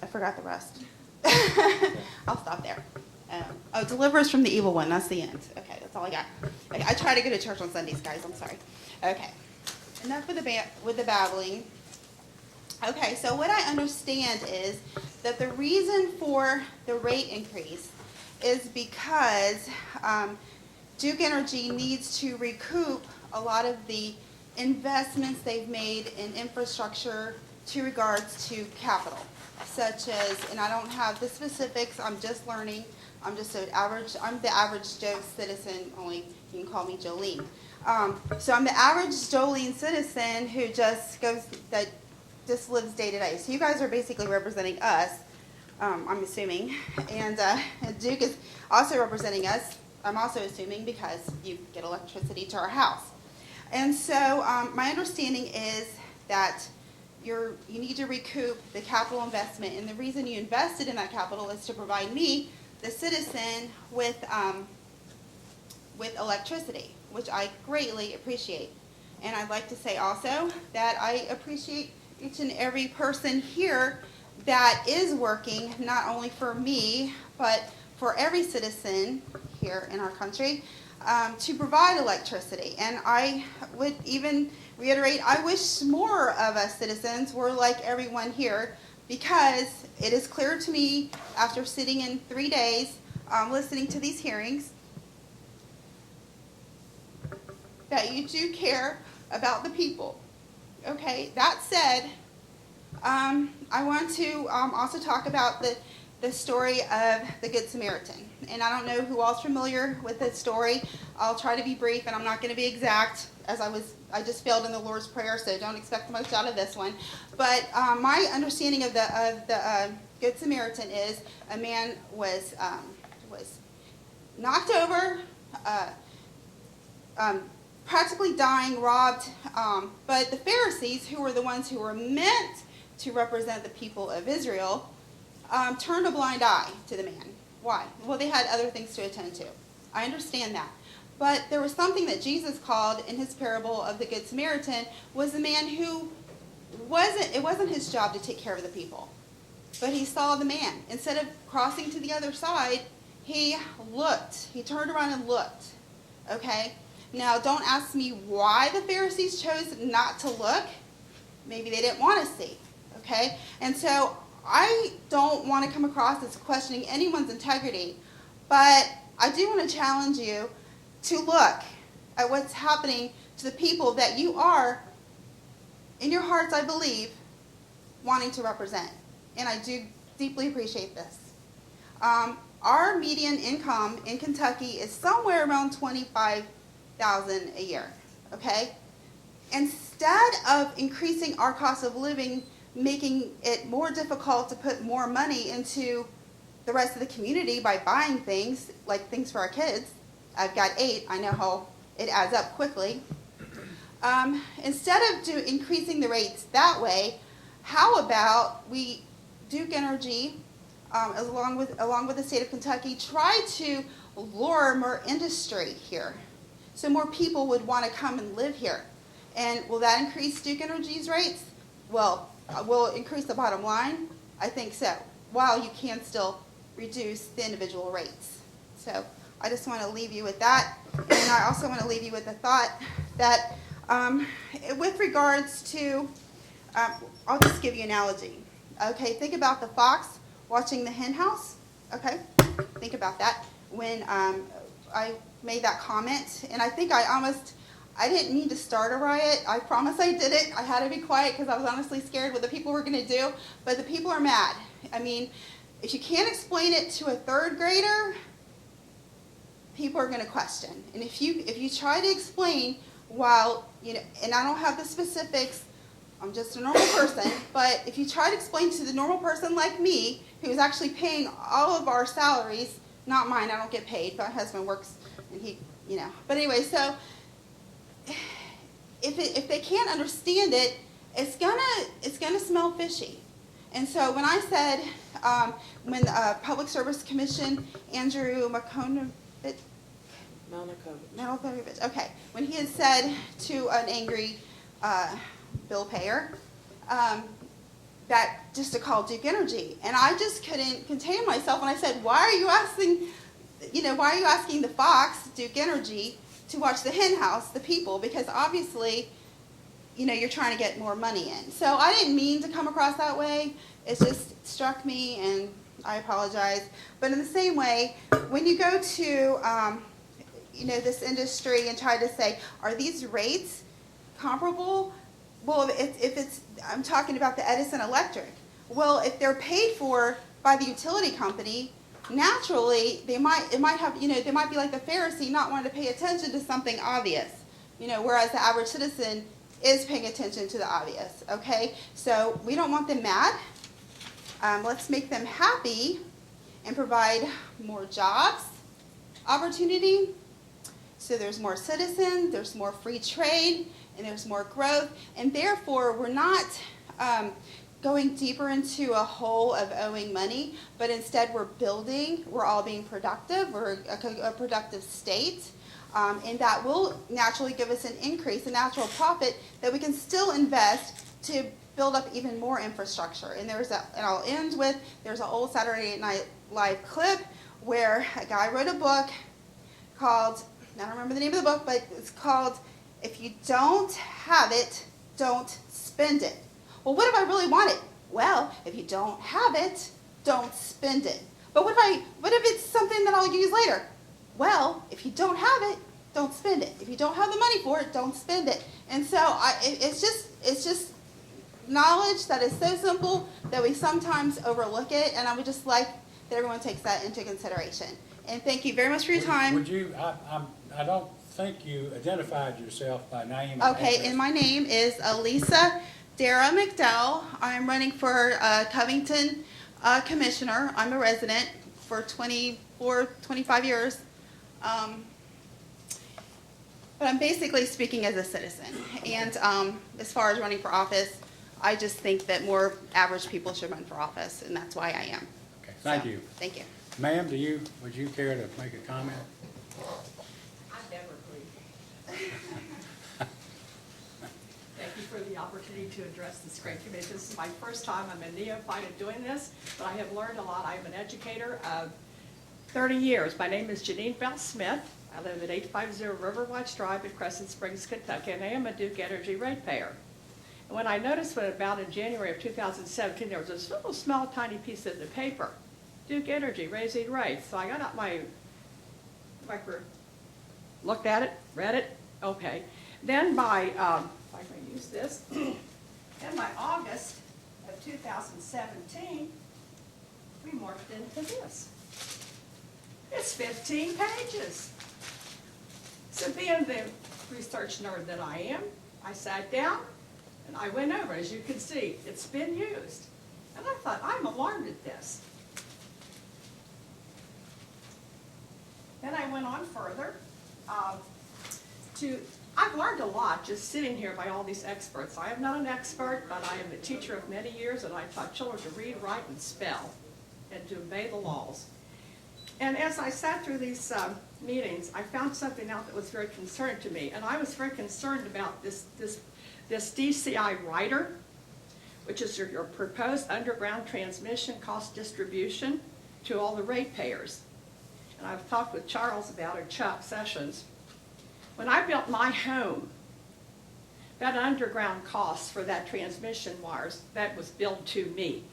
I forgot the rest. I'll stop there. Deliver us from the evil one. That's the end. Okay, that's all I got. Okay, I try to go to church on Sundays, guys. I'm sorry. Okay. Enough with the babbling. Okay, so what I understand is that the reason for the rate increase is because Duke Energy needs to recoup a lot of the investments they've made in infrastructure to regards to capital, such as, and I don't have the specifics, I'm just learning, I'm just I'm the average Joe citizen, only you can call me Jolene. So I'm the average Jolene citizen who just lives day to day. So you guys are basically representing us, I'm assuming. And Duke is also representing us, I'm also assuming, because you get electricity to our house. And so my understanding is that you need to recoup the capital investment, and the reason you invested in that capital is to provide me, the citizen, with electricity, which I greatly appreciate. And I'd like to say also that I appreciate each and every person here that is working, not only for me, but for every citizen here in our country, to provide electricity. And I would even reiterate, I wish more of us citizens were like everyone here, because it is clear to me after sitting in 3 days, listening to these hearings, that you do care about the people. Okay, that said, I want to also talk about the story of the Good Samaritan. And I don't know who all's familiar with this story. I'll try to be brief, and I'm not going to be exact, as I just failed in the Lord's Prayer, so don't expect much out of this one. But my understanding of the Good Samaritan is a man was knocked over, practically dying, robbed, but the Pharisees, who were the ones who were meant to represent the people of Israel, turned a blind eye to the man. Why? Well, they had other things to attend to. I understand that. But there was something that Jesus called in his parable of the Good Samaritan, was a man who it wasn't his job to take care of the people. But he saw the man. Instead of crossing to the other side, he looked. He turned around and looked. Okay? Now, don't ask me why the Pharisees chose not to look. Maybe they didn't want to see. Okay? And so I don't want to come across as questioning anyone's integrity, but I do want to challenge you to look at what's happening to the people that you are, in your hearts, I believe, wanting to represent. And I do deeply appreciate this. Our median income in Kentucky is somewhere around $25,000 a year, okay? Instead of increasing our cost of living, making it more difficult to put more money into the rest of the community by buying things, like things for our kids. I've got 8. I know how it adds up quickly. Instead of increasing the rates that way, how about we, Duke Energy, along with the state of Kentucky, try to lure more industry here, so more people would want to come and live here. And will that increase Duke Energy's rates? Well, will it increase the bottom line? I think so, while you can still reduce the individual rates. So I just want to leave you with that. And I also want to leave you with the thought that with regards to, I'll just give you an analogy. Okay, think about the fox watching the hen house. Okay, think about that. When I made that comment, and I think I didn't mean to start a riot. I promise I didn't. I had to be quiet because I was honestly scared what the people were going to do. But the people are mad. I mean, if you can't explain it to a 3rd grader, people are going to question. And if you try to explain, while, and I don't have the specifics, I'm just a normal person, but if you try to explain to the normal person like me, who's actually paying all of our salaries, not mine, I don't get paid, my husband works, and he, But anyway, so if they can't understand it, it's gonna smell fishy. And so when I said, when the Public Service Commission, Andrew Malkovich, okay, when he had said to an angry bill payer, that just to call Duke Energy, and I just couldn't contain myself, and I said, why are you asking the Fox, Duke Energy, to watch the hen house, the people, because obviously, you're trying to get more money in. So I didn't mean to come across that way. It just struck me, and I apologize. But in the same way, when you go to, this industry and try to say, are these rates comparable? Well, I'm talking about the Edison Electric. Well, if they're paid for by the utility company, naturally, it might have, they might be like the Pharisee, not wanting to pay attention to something obvious, whereas the average citizen is paying attention to the obvious, okay? So we don't want them mad. Let's make them happy and provide more jobs opportunity. So there's more citizens, there's more free trade, and there's more growth. And therefore, we're not going deeper into a hole of owing money, but instead we're building, we're all being productive, we're a productive state. And that will naturally give us an increase, a natural profit that we can still invest to build up even more infrastructure. And I'll end with, there's an old Saturday Night Live clip where a guy wrote a book called, I don't remember the name of the book, but it's called, If You Don't Have It, Don't Spend It. Well, what if I really want it? Well, if you don't have it, don't spend it. But what if it's something that I'll use later? Well, if you don't have it, don't spend it. If you don't have the money for it, don't spend it. And so it's just knowledge that is so simple that we sometimes overlook it, and I would just like that everyone takes that into consideration. And thank you very much for your time. Would you, I don't think you identified yourself by name. And Okay, address. and my name is Elisa Dara McDowell. I'm running for Covington Commissioner. I'm a resident for 25 years. But I'm basically speaking as a citizen. And as far as running for office, I just think that more average people should run for office, and that's why I am. Okay, thank So, you. Thank you. Ma'am, would you care to make a comment? I never agree. Thank you for the opportunity to address this great committee. This is my first time. I'm a neophyte in doing this, but I have learned a lot. I'm an educator of 30 years. My name is Janine Bell Smith. I live at 850 Riverwatch Drive in Crescent Springs, Kentucky, and I am a Duke Energy ratepayer. And when I noticed about in January of 2017, there was this little small tiny piece of the paper, Duke Energy raising rates. So I got out my record, looked at it, read it, okay. Then by, if I can use this, then by August of 2017, we morphed into this. It's 15 pages. So being the research nerd that I am, I sat down and I went over. As you can see, it's been used. And I thought, I'm alarmed at this. Then I went on further I've learned a lot just sitting here by all these experts. I am not an expert, but I am a teacher of many years, and I taught children to read, write, and spell, and to obey the laws. And as I sat through these meetings, I found something out that was very concerning to me, and I was very concerned about this DCI rider, which is your proposed underground transmission cost distribution to all the ratepayers. And I've talked with Charles about it, Chuck Sessions. When I built my home, that underground cost for that transmission wires, that was billed to me.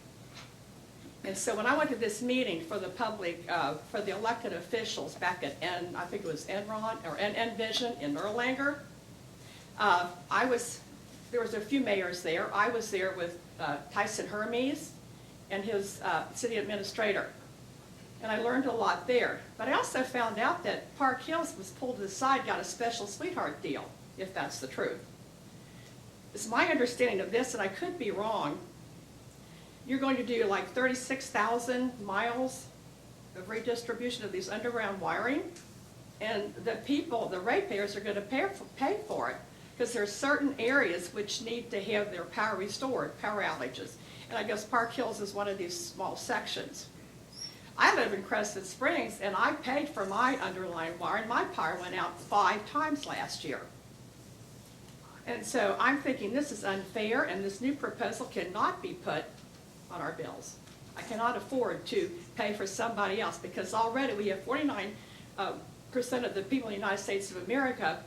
And so when I went to this meeting for the public, for the elected officials back at I think it was Enron or Envision in Erlanger, there was a few mayors there. I was there with Tyson Hermes and his city administrator. And I learned a lot there. But I also found out that Park Hills was pulled to the side, got a special sweetheart deal, if that's the truth. It's my understanding of this, and I could be wrong. You're going to do like 36,000 miles of redistribution of these underground wiring, and the people, the ratepayers, are going to pay for it, because there are certain areas which need to have their power restored, power outages. And I guess Park Hills is one of these small sections. I live in Crescent Springs, and I paid for my underlying wire, and my power went out 5 times last year. And so I'm thinking this is unfair, and this new proposal cannot be put on our bills. I cannot afford to pay for somebody else, because already we have 49% of the people in the United States of America,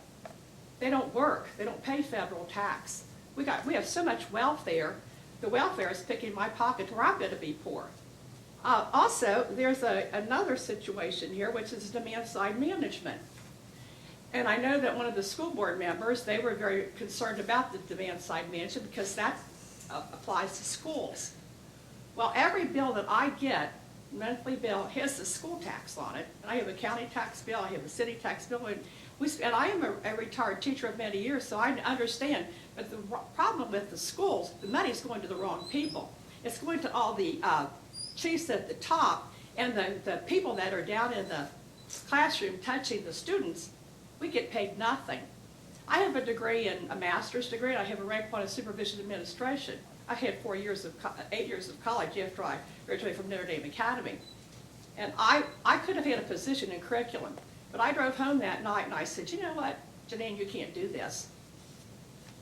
they don't work, they don't pay federal tax. We have so much welfare, the welfare is picking my pocket where I'm going to be poor. Also, there's another situation here, which is demand-side management. And I know that one of the school board members, they were very concerned about the demand-side management because that applies to schools. Well, every bill that I get monthly bill has the school tax on it, and I have a county tax bill, I have a city tax bill, and I am a retired teacher of many years, so I understand, but the problem with the schools, the money's going to the wrong people. It's going to all the chiefs at the top, and the people that are down in the classroom touching the students, we get paid nothing. I have a degree in a master's degree, and I have a rank one in supervision administration. I had 8 years of college after I graduated from Notre Dame Academy. And I could have had a position in curriculum, but I drove home that night and I said, you know what, Janine, you can't do this.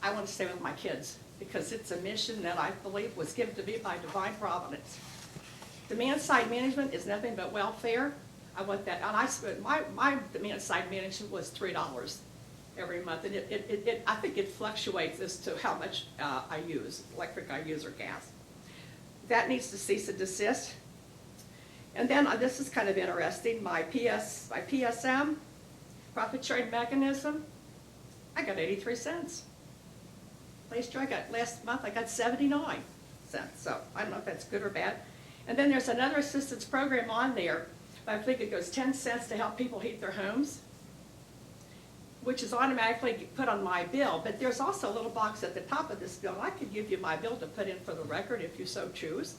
I want to stay with my kids because it's a mission that I believe was given to me by divine providence. Demand-side management is nothing but welfare. I want that, and I spent, my demand-side management was $3 every month, and I think it fluctuates as to how much I use, electric I use or gas. That needs to cease and desist. And then, this is kind of interesting, my PSM, profit sharing mechanism, I got 83 cents. Last month I got 79 cents, so I don't know if that's good or bad. And then there's another assistance program on there, I think it goes 10 cents to help people heat their homes, which is automatically put on my bill. But there's also a little box at the top of this bill, and I could give you my bill to put in for the record if you so choose,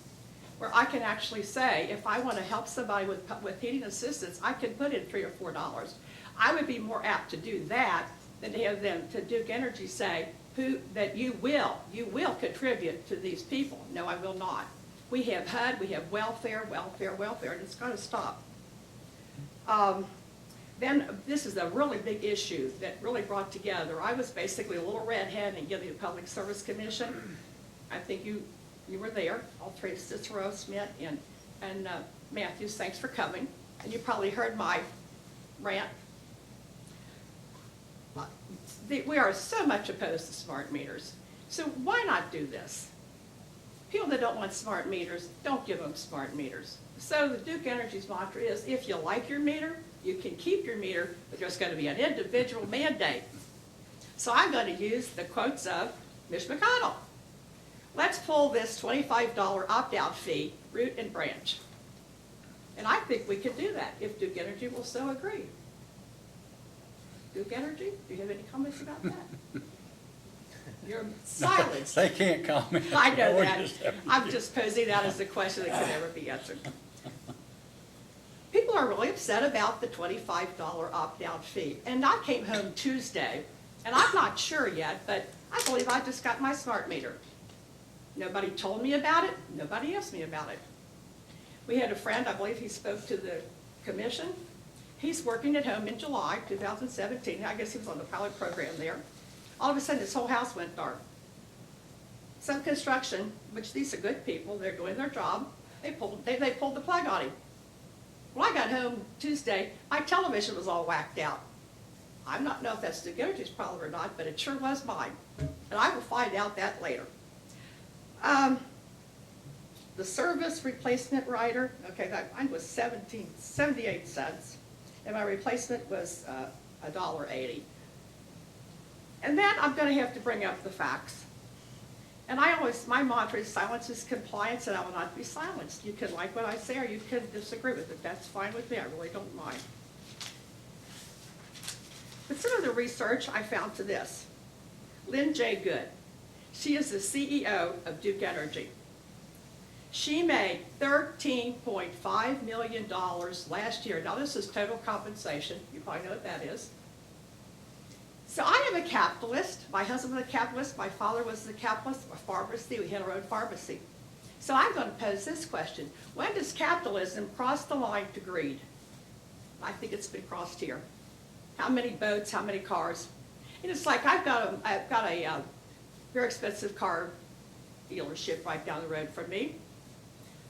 where I can actually say, if I want to help somebody with heating assistance, I can put in $3 or $4. I would be more apt to do that than to have them, to Duke Energy say, that you will contribute to these people. No, I will not. We have HUD, we have welfare, and it's got to stop. Then this is a really big issue that really brought together. I was basically a little redhead in getting the Public Service Commission. I think you were there, all three, Cicero, Smith, and Matthews. Thanks for coming. And you probably heard my rant. We are so much opposed to smart meters. So why not do this? People that don't want smart meters, don't give them smart meters. So the Duke Energy's mantra is, if you like your meter, you can keep your meter, but there's going to be an individual mandate. So I'm going to use the quotes of Mitch McConnell. Let's pull this $25 opt-out fee, root and branch. And I think we could do that if Duke Energy will so agree. Duke Energy, do you have any comments about that? You're silenced. They can't comment. I know that. I'm just posing that as a question that can never be answered. People are really upset about the $25 opt-out fee. And I came home Tuesday, and I'm not sure yet, but I believe I just got my smart meter. Nobody told me about it. Nobody asked me about it. We had a friend, I believe he spoke to the commission. He's working at home in July 2017. I guess he was on the pilot program there. All of a sudden, his whole house went dark. Some construction, which these are good people, they're doing their job, they pulled the plug on him. When I got home Tuesday, my television was all whacked out. I don't know if that's Duke Energy's problem or not, but it sure was mine. And I will find out that later. The service replacement rider, okay, mine was 78 cents, and my replacement was $1.80. And then I'm going to have to bring up the facts. And my mantra is silence is compliance, and I will not be silenced. You can like what I say, or you can disagree with it. That's fine with me. I really don't mind. But some of the research I found to this. Lynn J. Good. She is the CEO of Duke Energy. She made $13.5 million last year. Now, this is total compensation. You probably know what that is. So I am a capitalist. My husband was a capitalist. My father was a capitalist. A pharmacy. We had our own pharmacy. So I'm going to pose this question. When does capitalism cross the line to greed? I think it's been crossed here. How many boats? How many cars? And it's like I've got a very expensive car dealership right down the road from me.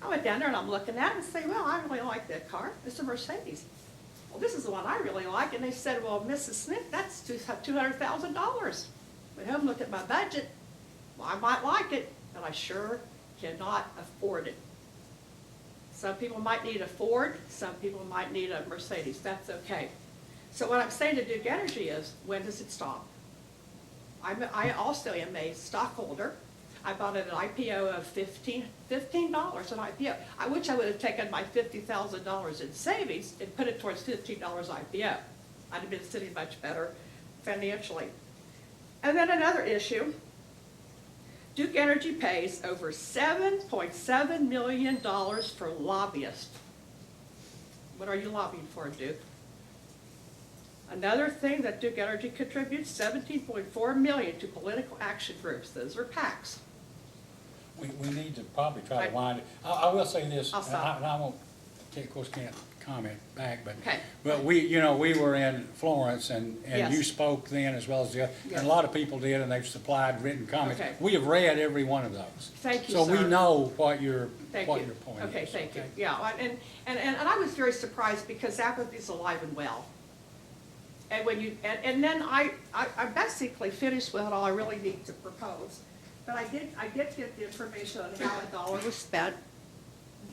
I went down there and I'm looking at it and say, well, I really like that car. It's a Mercedes. Well, this is the one I really like. And they said, well, Mrs. Smith, that's $200,000. Went home and looked at my budget. Well, I might like it, but I sure cannot afford it. Some people might need a Ford. Some people might need a Mercedes. That's okay. So what I'm saying to Duke Energy is, when does it stop? I also am a stockholder. I bought it at an IPO of $15 an IPO. I wish I would have taken my $50,000 in savings and put it towards $15 IPO. I'd have been sitting much better financially. And then another issue, Duke Energy pays over $7.7 million for lobbyists. What are you lobbying for, Duke? Another thing that Duke Energy contributes, $17.4 million to political action groups. Those are PACs. We need to probably try Right. to wind it. I will say this, I'll stop. and I won't, of course, can't comment back, but, Okay. but we were in Florence, and you Yes. spoke then as well as the other, Yes. and a lot of people did, and they've supplied written comments. Okay. We have read every one of those. Thank you, So we sir. know what your Thank point you. is. Okay, thank you. Yeah, and I was very surprised because Applebee's alive and well. And when you, and then I basically finished with all I really need to propose. But I did get the information on how a dollar was spent.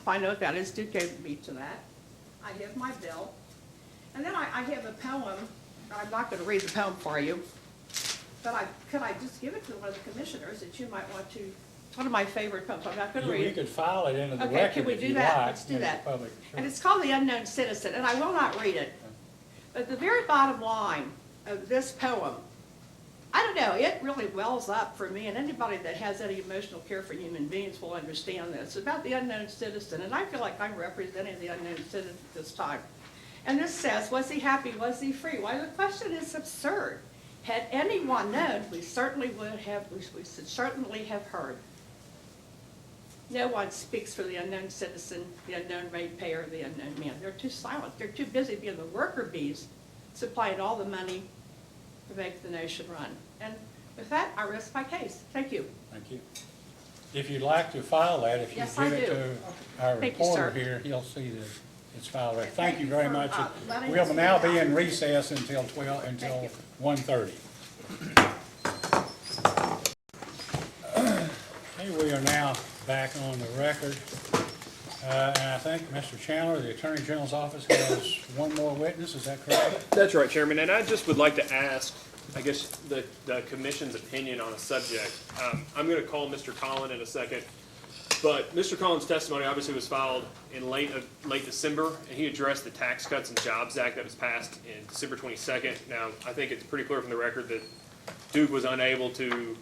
Find out what that is, Duke gave me to that. I have my bill. And then I have a poem, I'm not gonna read the poem for you, but could I just give it to one of the commissioners that you might want to, one of my favorite poems, I'm not gonna read You it. could file it into the Okay, record can we if do you that? like, Let's do in the that. public, And sure. it's called The Unknown Citizen, and I will not read it. But the very bottom line of this poem, I don't know, it really wells up for me, and anybody that has any emotional care for human beings will understand this. It's about the unknown citizen, and I feel like I'm representing the unknown citizen this time. And this says, was he happy, was he free? Why, the question is absurd. Had anyone known, we certainly would have, we should certainly have heard. No one speaks for the unknown citizen, the unknown ratepayer, the unknown man. They're too silent. They're too busy being the worker bees, supplying all the money to make the nation run. And with that, I rest my case. Thank you. Thank you. If you'd like to file that, if you Yes, give I it do. to our Thank you, reporter sir. here, he'll see that it's filed right. Thank you you very for, much. letting We us will now do be that. in recess until you. 1:30. Okay, we are now back on the record. And I think Mr. Chandler, the Attorney General's office, has one more witness, is that correct? That's right, Chairman, and I just would like to ask, I guess, the commission's opinion on a subject. I'm gonna call Mr. Collin in a second, but Mr. Collins' testimony obviously was filed in late December, and he addressed the Tax Cuts and Jobs Act that was passed in December 22nd. Now, I think it's pretty clear from the record that Duke was unable to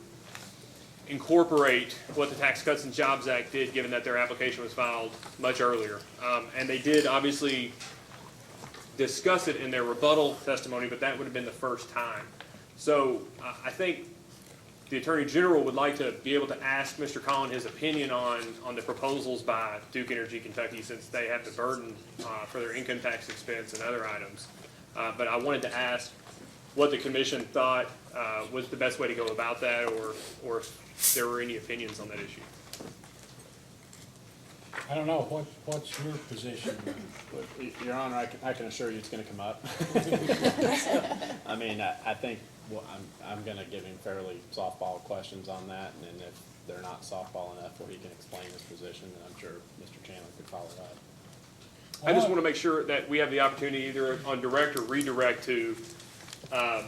incorporate what the Tax Cuts and Jobs Act did, given that their application was filed much earlier. And they did obviously discuss it in their rebuttal testimony, but that would have been the first time. So I think the Attorney General would like to be able to ask Mr. Collin his opinion on the proposals by Duke Energy Kentucky, since they have the burden for their income tax expense and other items. But I wanted to ask what the commission thought was the best way to go about that, or if there were any opinions on that issue. I don't know, what's your position? Your Honor, I can assure you it's gonna come up. I mean, I think, well, I'm gonna give him fairly softball questions on that, and then if they're not softball enough where he can explain his position, then I'm sure Mr. Chandler could follow up. I just want to make sure that we have the opportunity either on direct or redirect to, Well,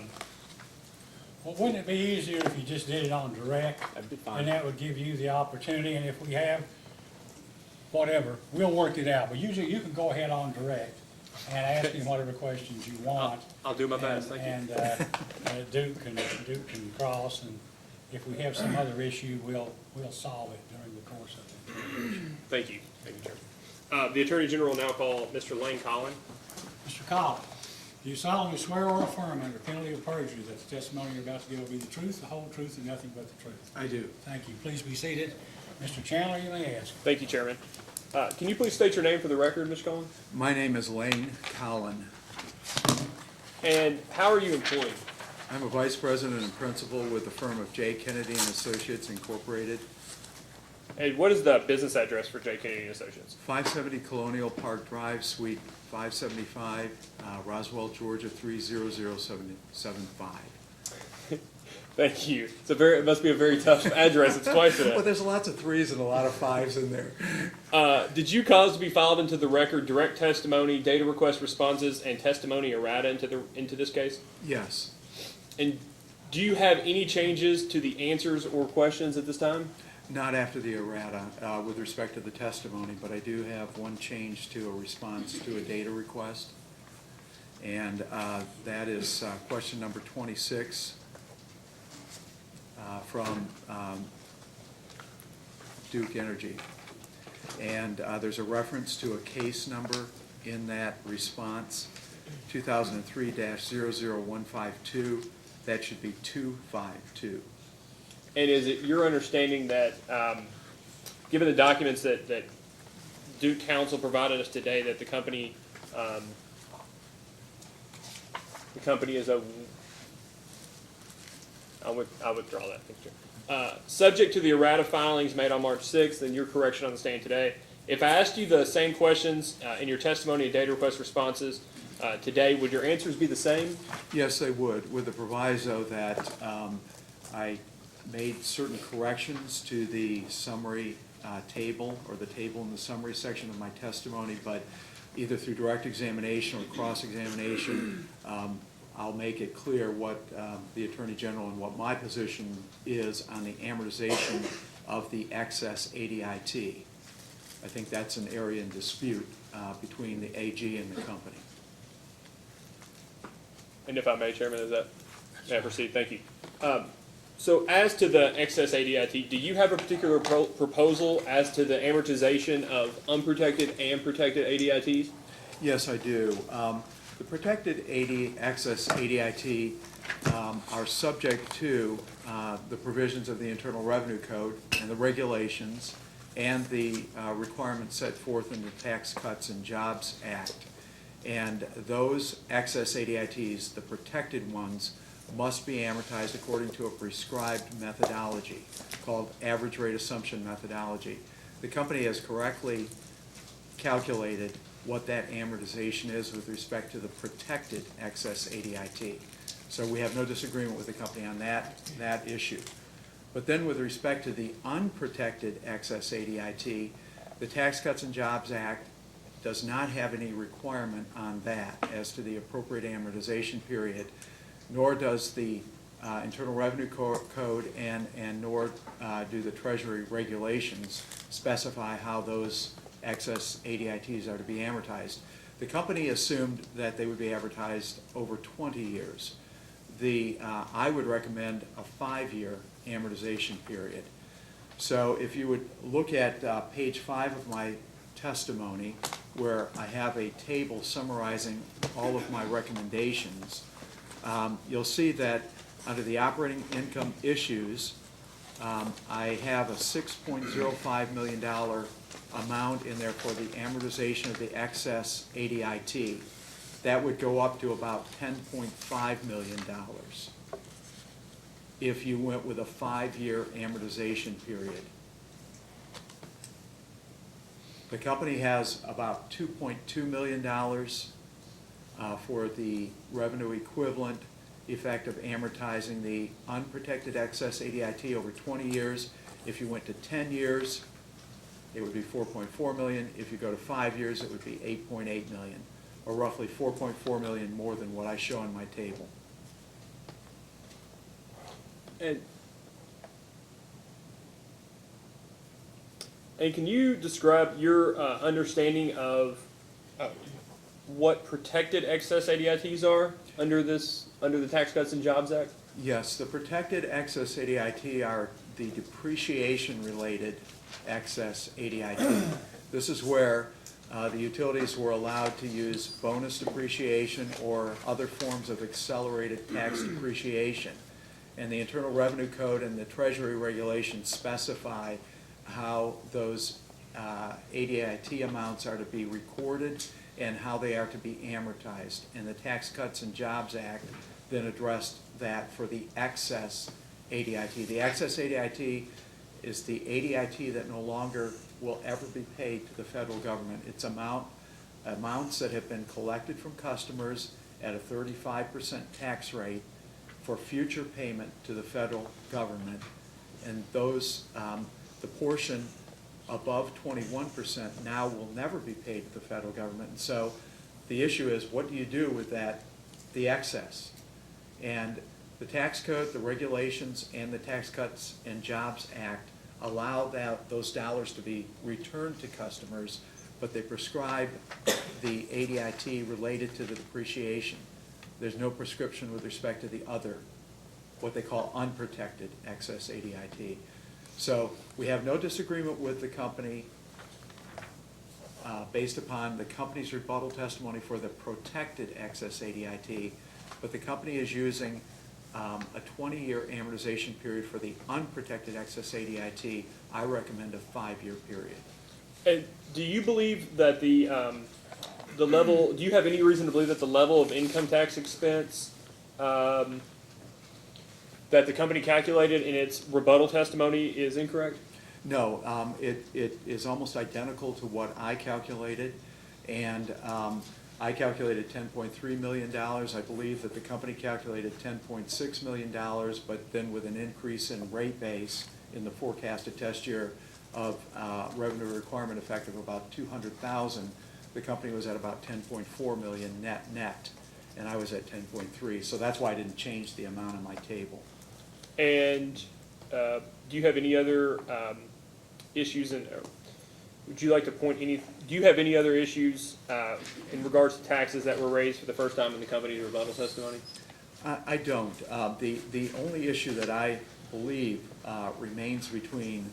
wouldn't it be easier if you just did it on direct? That'd be fine. And that would give you the opportunity, and if we have, whatever, we'll work it out. But usually you can go ahead on direct and ask him whatever questions you want. I'll do my best, thank you. And Duke can cross, and if we have some other issue, we'll solve it during the course of it. Thank you, Chairman. The Attorney General will now call Mr. Lane Collin. Mr. Collins, do you solemnly swear or affirm under penalty of perjury that the testimony you're about to give will be the truth, the whole truth, and nothing but the truth? I do. Thank you. Please be seated. Mr. Chandler, you may ask. Thank you, Chairman. Can you please state your name for the record, Mr. Collin? My name is Lane Collin. And how are you employed? I'm a vice president and principal with the firm of J. Kennedy and Associates Incorporated, And what is the business address for J. Kennedy and Associates? 570 Colonial Park Drive, Suite 575, Roswell, Georgia 30075. Thank you. It must be a very tough address. It's twice Well, that. there's lots of threes and a lot of fives in there. Did you cause to be filed into the record direct testimony, data request responses, and testimony errata into this case? Yes. And do you have any changes to the answers or questions at this time? Not after the errata with respect to the testimony, but I do have one change to a response to a data request. And that is question number 26 from Duke Energy. And there's a reference to a case number in that response, 2003-00152. That should be 252. And is it your understanding that, given the documents that Duke Council provided us today, that the company is a, I'll withdraw that, thank you. Subject to the errata filings made on March 6th and your correction on the stand today, if I asked you the same questions in your testimony and data request responses today, would your answers be the same? Yes, they would, with the proviso that I made certain corrections to the summary table, or the table in the summary section of my testimony, but either through direct examination or cross-examination, I'll make it clear what the Attorney General and what my position is on the amortization of the excess ADIT. I think that's an area in dispute between the AG and the company. And if I may, Chairman, may I proceed? Thank you. So as to the excess ADIT, do you have a particular proposal as to the amortization of unprotected and protected ADITs? Yes, I do. The protected excess ADIT are subject to the provisions of the Internal Revenue Code and the regulations and the requirements set forth in the Tax Cuts and Jobs Act. And those excess ADITs, the protected ones, must be amortized according to a prescribed methodology called average rate assumption methodology. The company has correctly calculated what that amortization is with respect to the protected excess ADIT. So we have no disagreement with the company on that issue. But then with respect to the unprotected excess ADIT, the Tax Cuts and Jobs Act does not have any requirement on that as to the appropriate amortization period, nor does the Internal Revenue Code and nor do the Treasury regulations specify how those excess ADITs are to be amortized. The company assumed that they would be amortized over 20 years. I would recommend a 5-year amortization period. So if you would look at page 5 of my testimony, where I have a table summarizing all of my recommendations, you'll see that under the operating income issues, I have a $6.05 million amount in there for the amortization of the excess ADIT. That would go up to about $10.5 million if you went with a 5-year amortization period. The company has about $2.2 million for the revenue equivalent effect of amortizing the unprotected excess ADIT over 20 years. If you went to 10 years, it would be $4.4 million. If you go to 5 years, it would be $8.8 million, or roughly $4.4 million more than what I show on my table. And can you describe your understanding of what protected excess ADITs are under the Tax Cuts and Jobs Act? Yes, the protected excess ADIT are the depreciation-related excess ADIT. This is where the utilities were allowed to use bonus depreciation or other forms of accelerated tax depreciation. And the Internal Revenue Code and the Treasury regulations specify how those ADIT amounts are to be recorded and how they are to be amortized. And the Tax Cuts and Jobs Act then addressed that for the excess ADIT. The excess ADIT is the ADIT that no longer will ever be paid to the federal government. It's amounts that have been collected from customers at a 35% tax rate for future payment to the federal government. And those, the portion above 21% now will never be paid to the federal government. And so the issue is, what do you do with that, the excess? And the tax code, the regulations, and the Tax Cuts and Jobs Act allow those dollars to be returned to customers, but they prescribe the ADIT related to the depreciation. There's no prescription with respect to the other, what they call unprotected excess ADIT. So we have no disagreement with the company based upon the company's rebuttal testimony for the protected excess ADIT, but the company is using a 20-year amortization period for the unprotected excess ADIT. I recommend a 5-year period. And do you believe that the level, do you have any reason to believe that the level of income tax expense that the company calculated in its rebuttal testimony is incorrect? No, it is almost identical to what I calculated, and I calculated $10.3 million. I believe that the company calculated $10.6 million, but then with an increase in rate base in the forecasted test year of revenue requirement effect of about $200,000, the company was at about $10.4 million net, and I was at 10.3. So that's why I didn't change the amount on my table. And do you have any other issues in, would you like to point any, do you have any other issues in regards to taxes that were raised for the first time in the company's rebuttal testimony? I don't. The only issue that I believe remains between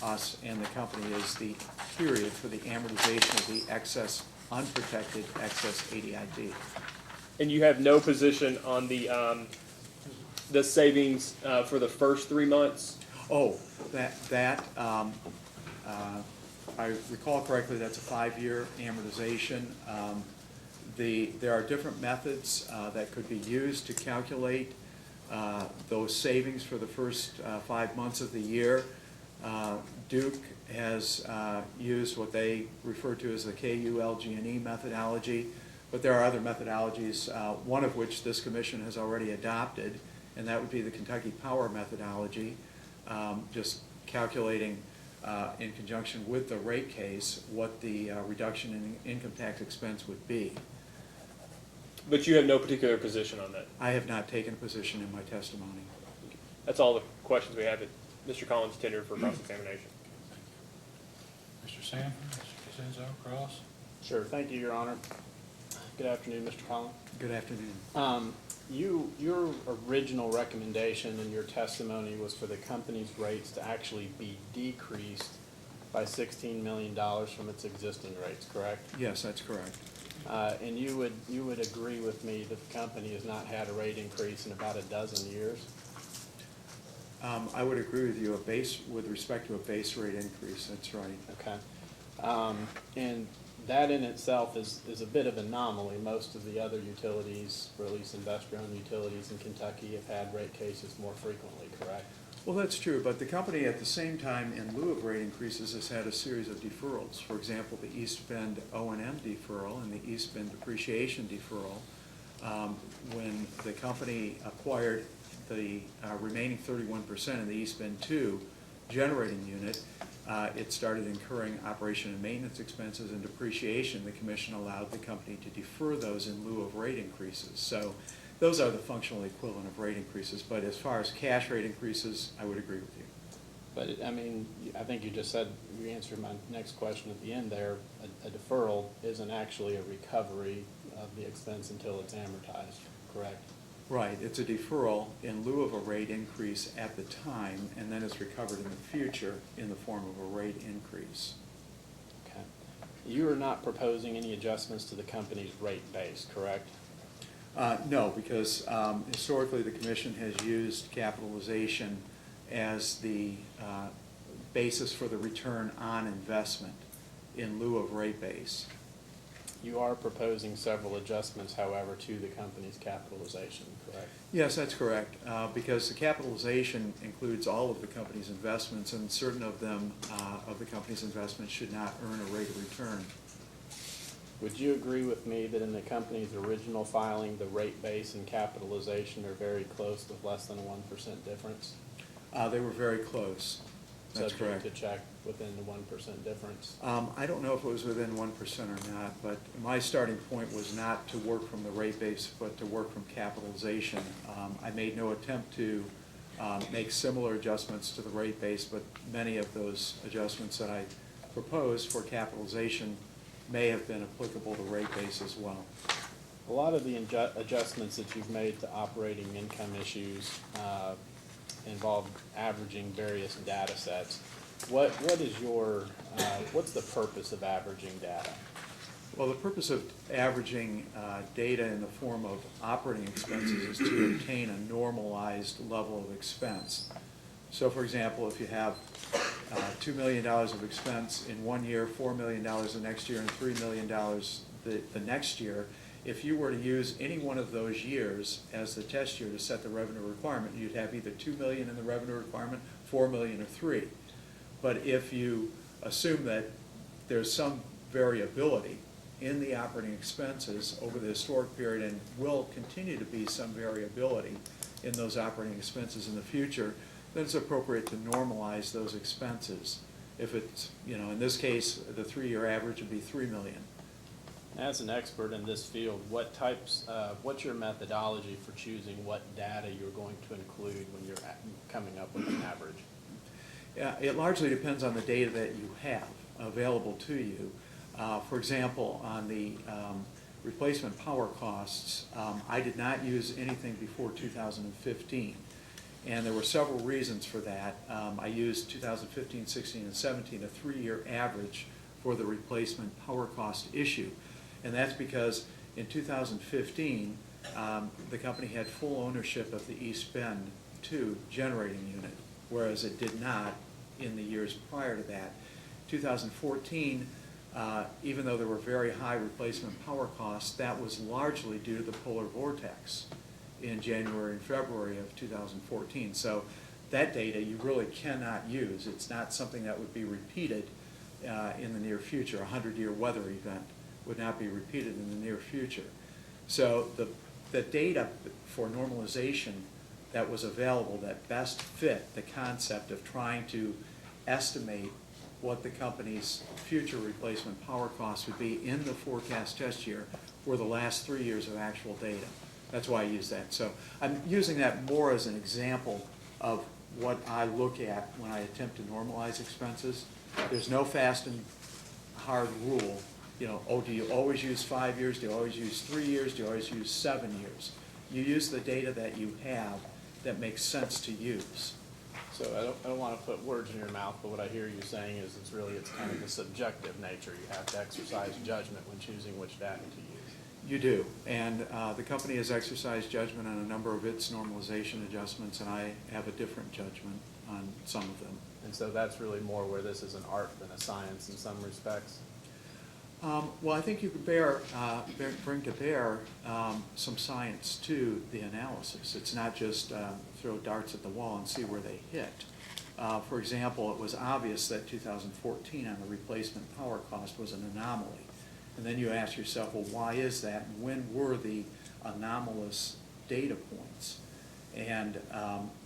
us and the company is the period for the amortization of the excess, unprotected excess ADIT. And you have no position on the savings for the first 3 months? Oh, I recall correctly, that's a 5-year amortization. There are different methods that could be used to calculate those savings for the first 5 months of the year. Duke has used what they refer to as the KULG&E methodology, but there are other methodologies, one of which this commission has already adopted, and that would be the Kentucky Power methodology, just calculating in conjunction with the rate case what the reduction in income tax expense would be. But you have no particular position on that? I have not taken a position in my testimony. That's all the questions we have. Mr. Collins tendered for cross-examination. Mr. Sanford, Mr. Cosenzo, Cross? Sure, thank you, Your Honor. Good afternoon, Mr. Collins. Good afternoon. Your original recommendation in your testimony was for the company's rates to actually be decreased by $16 million from its existing rates, correct? Yes, that's correct. And you would agree with me that the company has not had a rate increase in about a dozen years? I would agree with you, with respect to a base rate increase, that's right. Okay. And that in itself is a bit of an anomaly. Most of the other utilities, or at least investor-owned utilities in Kentucky, have had rate cases more frequently, correct? Well, that's true, but the company at the same time, in lieu of rate increases, has had a series of deferrals. For example, the East Bend O&M deferral and the East Bend depreciation deferral. When the company acquired the remaining 31% in the East Bend 2 generating unit, it started incurring operation and maintenance expenses and depreciation. The commission allowed the company to defer those in lieu of rate increases. So those are the functional equivalent of rate increases. But as far as cash rate increases, I would agree with you. But, I mean, I think you just said, you answered my next question at the end there, a deferral isn't actually a recovery of the expense until it's amortized, correct? Right, it's a deferral in lieu of a rate increase at the time, and then it's recovered in the future in the form of a rate increase. Okay. You are not proposing any adjustments to the company's rate base, correct? No, because historically the commission has used capitalization as the basis for the return on investment in lieu of rate base. You are proposing several adjustments, however, to the company's capitalization, correct? Yes, that's correct, because the capitalization includes all of the company's investments, and certain of them, of the company's investments, should not earn a rate of return. Would you agree with me that in the company's original filing, the rate base and capitalization are very close with less than a 1% difference? They were very close. That's correct. Subject to check within the 1% difference? I don't know if it was within 1% or not, but my starting point was not to work from the rate base, but to work from capitalization. I made no attempt to make similar adjustments to the rate base, but many of those adjustments that I proposed for capitalization may have been applicable to rate base as well. A lot of the adjustments that you've made to operating income issues involve averaging various data sets. What is your, what's the purpose of averaging data? Well, the purpose of averaging data in the form of operating expenses is to obtain a normalized level of expense. So, for example, if you have $2 million of expense in one year, $4 million the next year, and $3 million the next year, if you were to use any one of those years as the test year to set the revenue requirement, you'd have either $2 million in the revenue requirement, $4 million, or $3 million. But if you assume that there's some variability in the operating expenses over the historic period, and will continue to be some variability in those operating expenses in the future, then it's appropriate to normalize those expenses. If it's, in this case, the 3-year average would be $3 million. As an expert in this field, what's your methodology for choosing what data you're going to include when you're coming up with an average? Yeah, it largely depends on the data that you have available to you. For example, on the replacement power costs, I did not use anything before 2015. And there were several reasons for that. I used 2015, 16, and 17, a 3-year average for the replacement power cost issue. And that's because in 2015, the company had full ownership of the East Bend 2 generating unit, whereas it did not in the years prior to that. 2014, even though there were very high replacement power costs, that was largely due to the polar vortex in January and February of 2014. So that data you really cannot use. It's not something that would be repeated in the near future. A 100-year weather event would not be repeated in the near future. So the data for normalization that was available that best fit the concept of trying to estimate what the company's future replacement power costs would be in the forecast test year were the last 3 years of actual data. That's why I use that. So I'm using that more as an example of what I look at when I attempt to normalize expenses. There's no fast and hard rule. Do you always use 5 years? Do you always use 3 years? Do you always use 7 years? You use the data that you have that makes sense to use. So I don't want to put words in your mouth, but what I hear you saying is it's kind of a subjective nature. You have to exercise judgment when choosing which data to use. You do, and the company has exercised judgment on a number of its normalization adjustments, and I have a different judgment on some of them. And so that's really more where this is an art than a science in some respects? Well, I think you could bring to bear some science to the analysis. It's not just throw darts at the wall and see where they hit. For example, it was obvious that 2014 on the replacement power cost was an anomaly. And then you ask yourself, well, why is that? And when were the anomalous data points? And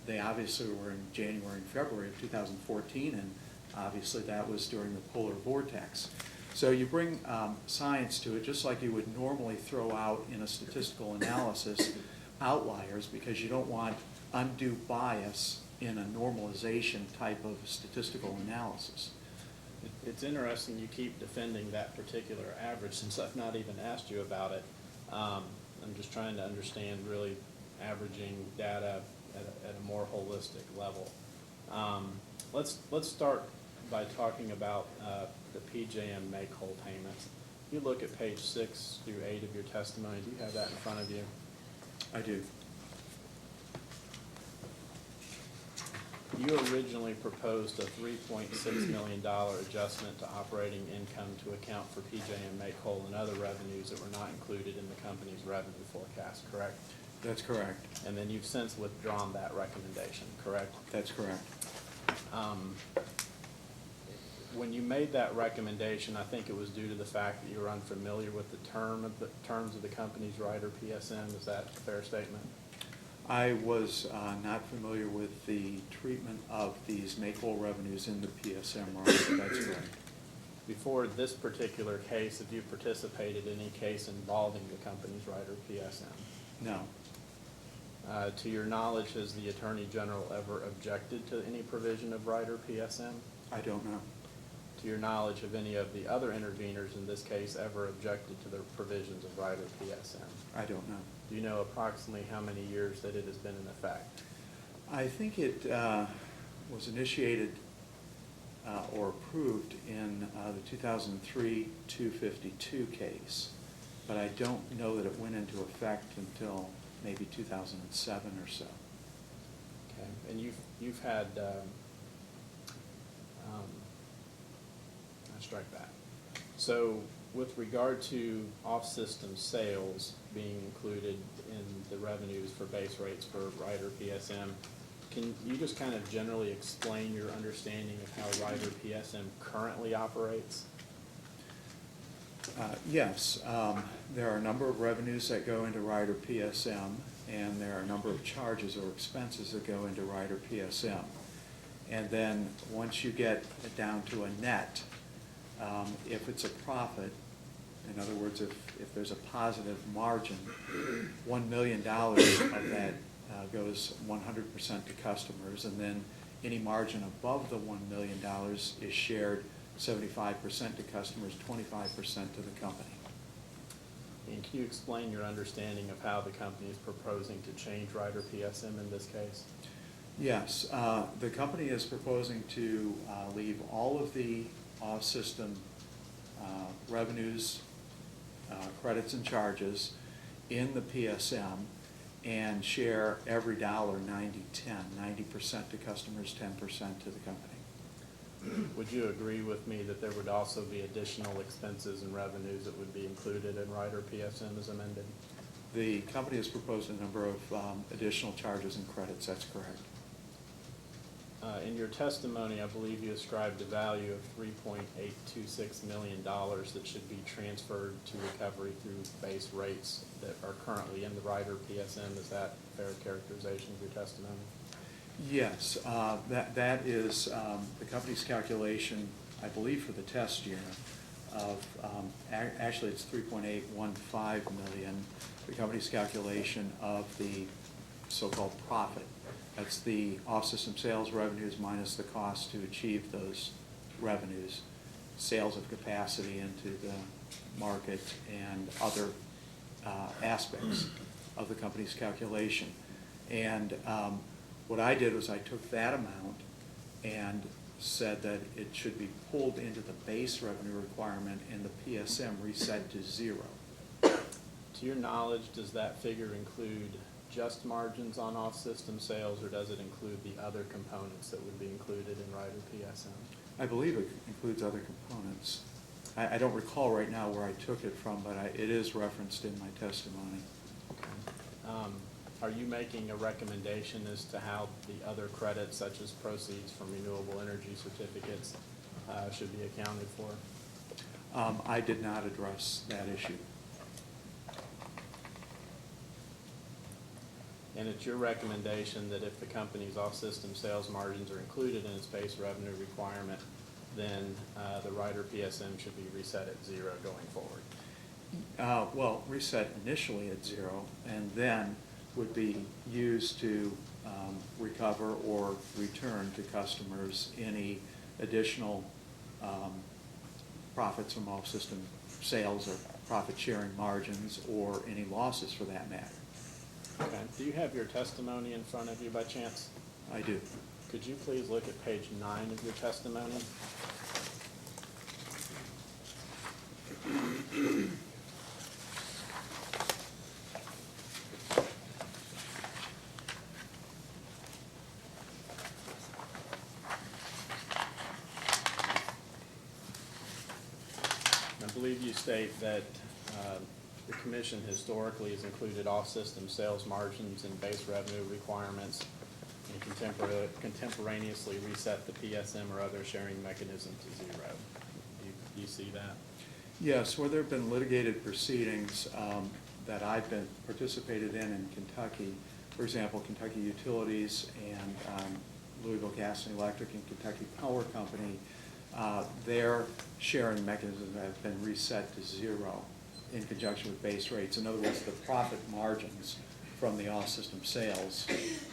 they obviously were in January and February of 2014, and obviously that was during the polar vortex. So you bring science to it just like you would normally throw out in a statistical analysis outliers, because you don't want undue bias in a normalization type of statistical analysis. It's interesting you keep defending that particular average since I've not even asked you about it. I'm just trying to understand really averaging data at a more holistic level. Let's start by talking about the PJM make-whole payments. You look at page 6 through 8 of your testimony. Do you have that in front of you? I do. You originally proposed a $3.6 million adjustment to operating income to account for PJM make-whole and other revenues that were not included in the company's revenue forecast, correct? That's correct. And then you've since withdrawn that recommendation, correct? That's correct. When you made that recommendation, I think it was due to the fact that you were unfamiliar with the terms of the company's rider PSM. Is that a fair statement? I was not familiar with the treatment of these make-whole revenues in the PSM rider. That's correct. Before this particular case, have you participated in any case involving the company's rider PSM? No. To your knowledge, has the Attorney General ever objected to any provision of rider PSM? I don't know. To your knowledge, have any of the other interveners in this case ever objected to the provisions of rider PSM? I don't know. Do you know approximately how many years that it has been in effect? I think it was initiated or approved in the 2003 252 case, but I don't know that it went into effect until maybe 2007 or so. Okay, and you've had, I strike that. So with regard to off-system sales being included in the revenues for base rates for rider PSM, can you just kind of generally explain your understanding of how rider PSM currently operates? Yes, there are a number of revenues that go into rider PSM, and there are a number of charges or expenses that go into rider PSM. And then once you get down to a net, if it's a profit, in other words, if there's a positive margin, $1 million of that goes 100% to customers, and then any margin above the $1 million is shared 75% to customers, 25% to the company. And can you explain your understanding of how the company is proposing to change rider PSM in this case? Yes, the company is proposing to leave all of the off-system revenues, credits and charges in the PSM and share every dollar 90-10, 90% to customers, 10% to the company. Would you agree with me that there would also be additional expenses and revenues that would be included in rider PSM as amended? The company has proposed a number of additional charges and credits, that's correct. In your testimony, I believe you ascribed a value of $3.826 million that should be transferred to recovery through base rates that are currently in the rider PSM. Is that a fair characterization of your testimony? Yes, that is the company's calculation, I believe, for the test year of, actually it's 3.815 million, the company's calculation of the so-called profit. That's the off-system sales revenues minus the cost to achieve those revenues, sales of capacity into the market, and other aspects of the company's calculation. And what I did was I took that amount and said that it should be pulled into the base revenue requirement and the PSM reset to 0. To your knowledge, does that figure include just margins on off-system sales, or does it include the other components that would be included in rider PSM? I believe it includes other components. I don't recall right now where I took it from, but it is referenced in my testimony. Okay. Are you making a recommendation as to how the other credits, such as proceeds from renewable energy certificates, should be accounted for? I did not address that issue. And it's your recommendation that if the company's off-system sales margins are included in its base revenue requirement, then the rider PSM should be reset at 0 going forward? Well, reset initially at 0, and then would be used to recover or return to customers any additional profits from off-system sales or profit-sharing margins, or any losses for that matter. Okay. Do you have your testimony in front of you by chance? I do. Could you please look at page 9 of your testimony? I believe you state that the commission historically has included off-system sales margins and base revenue requirements and contemporaneously reset the PSM or other sharing mechanism to 0. Do you see that? Yes, where there have been litigated proceedings that I've been participated in Kentucky, for example, Kentucky Utilities and Louisville Gas and Electric and Kentucky Power Company, their sharing mechanisms have been reset to 0 in conjunction with base rates. In other words, the profit margins from the off-system sales,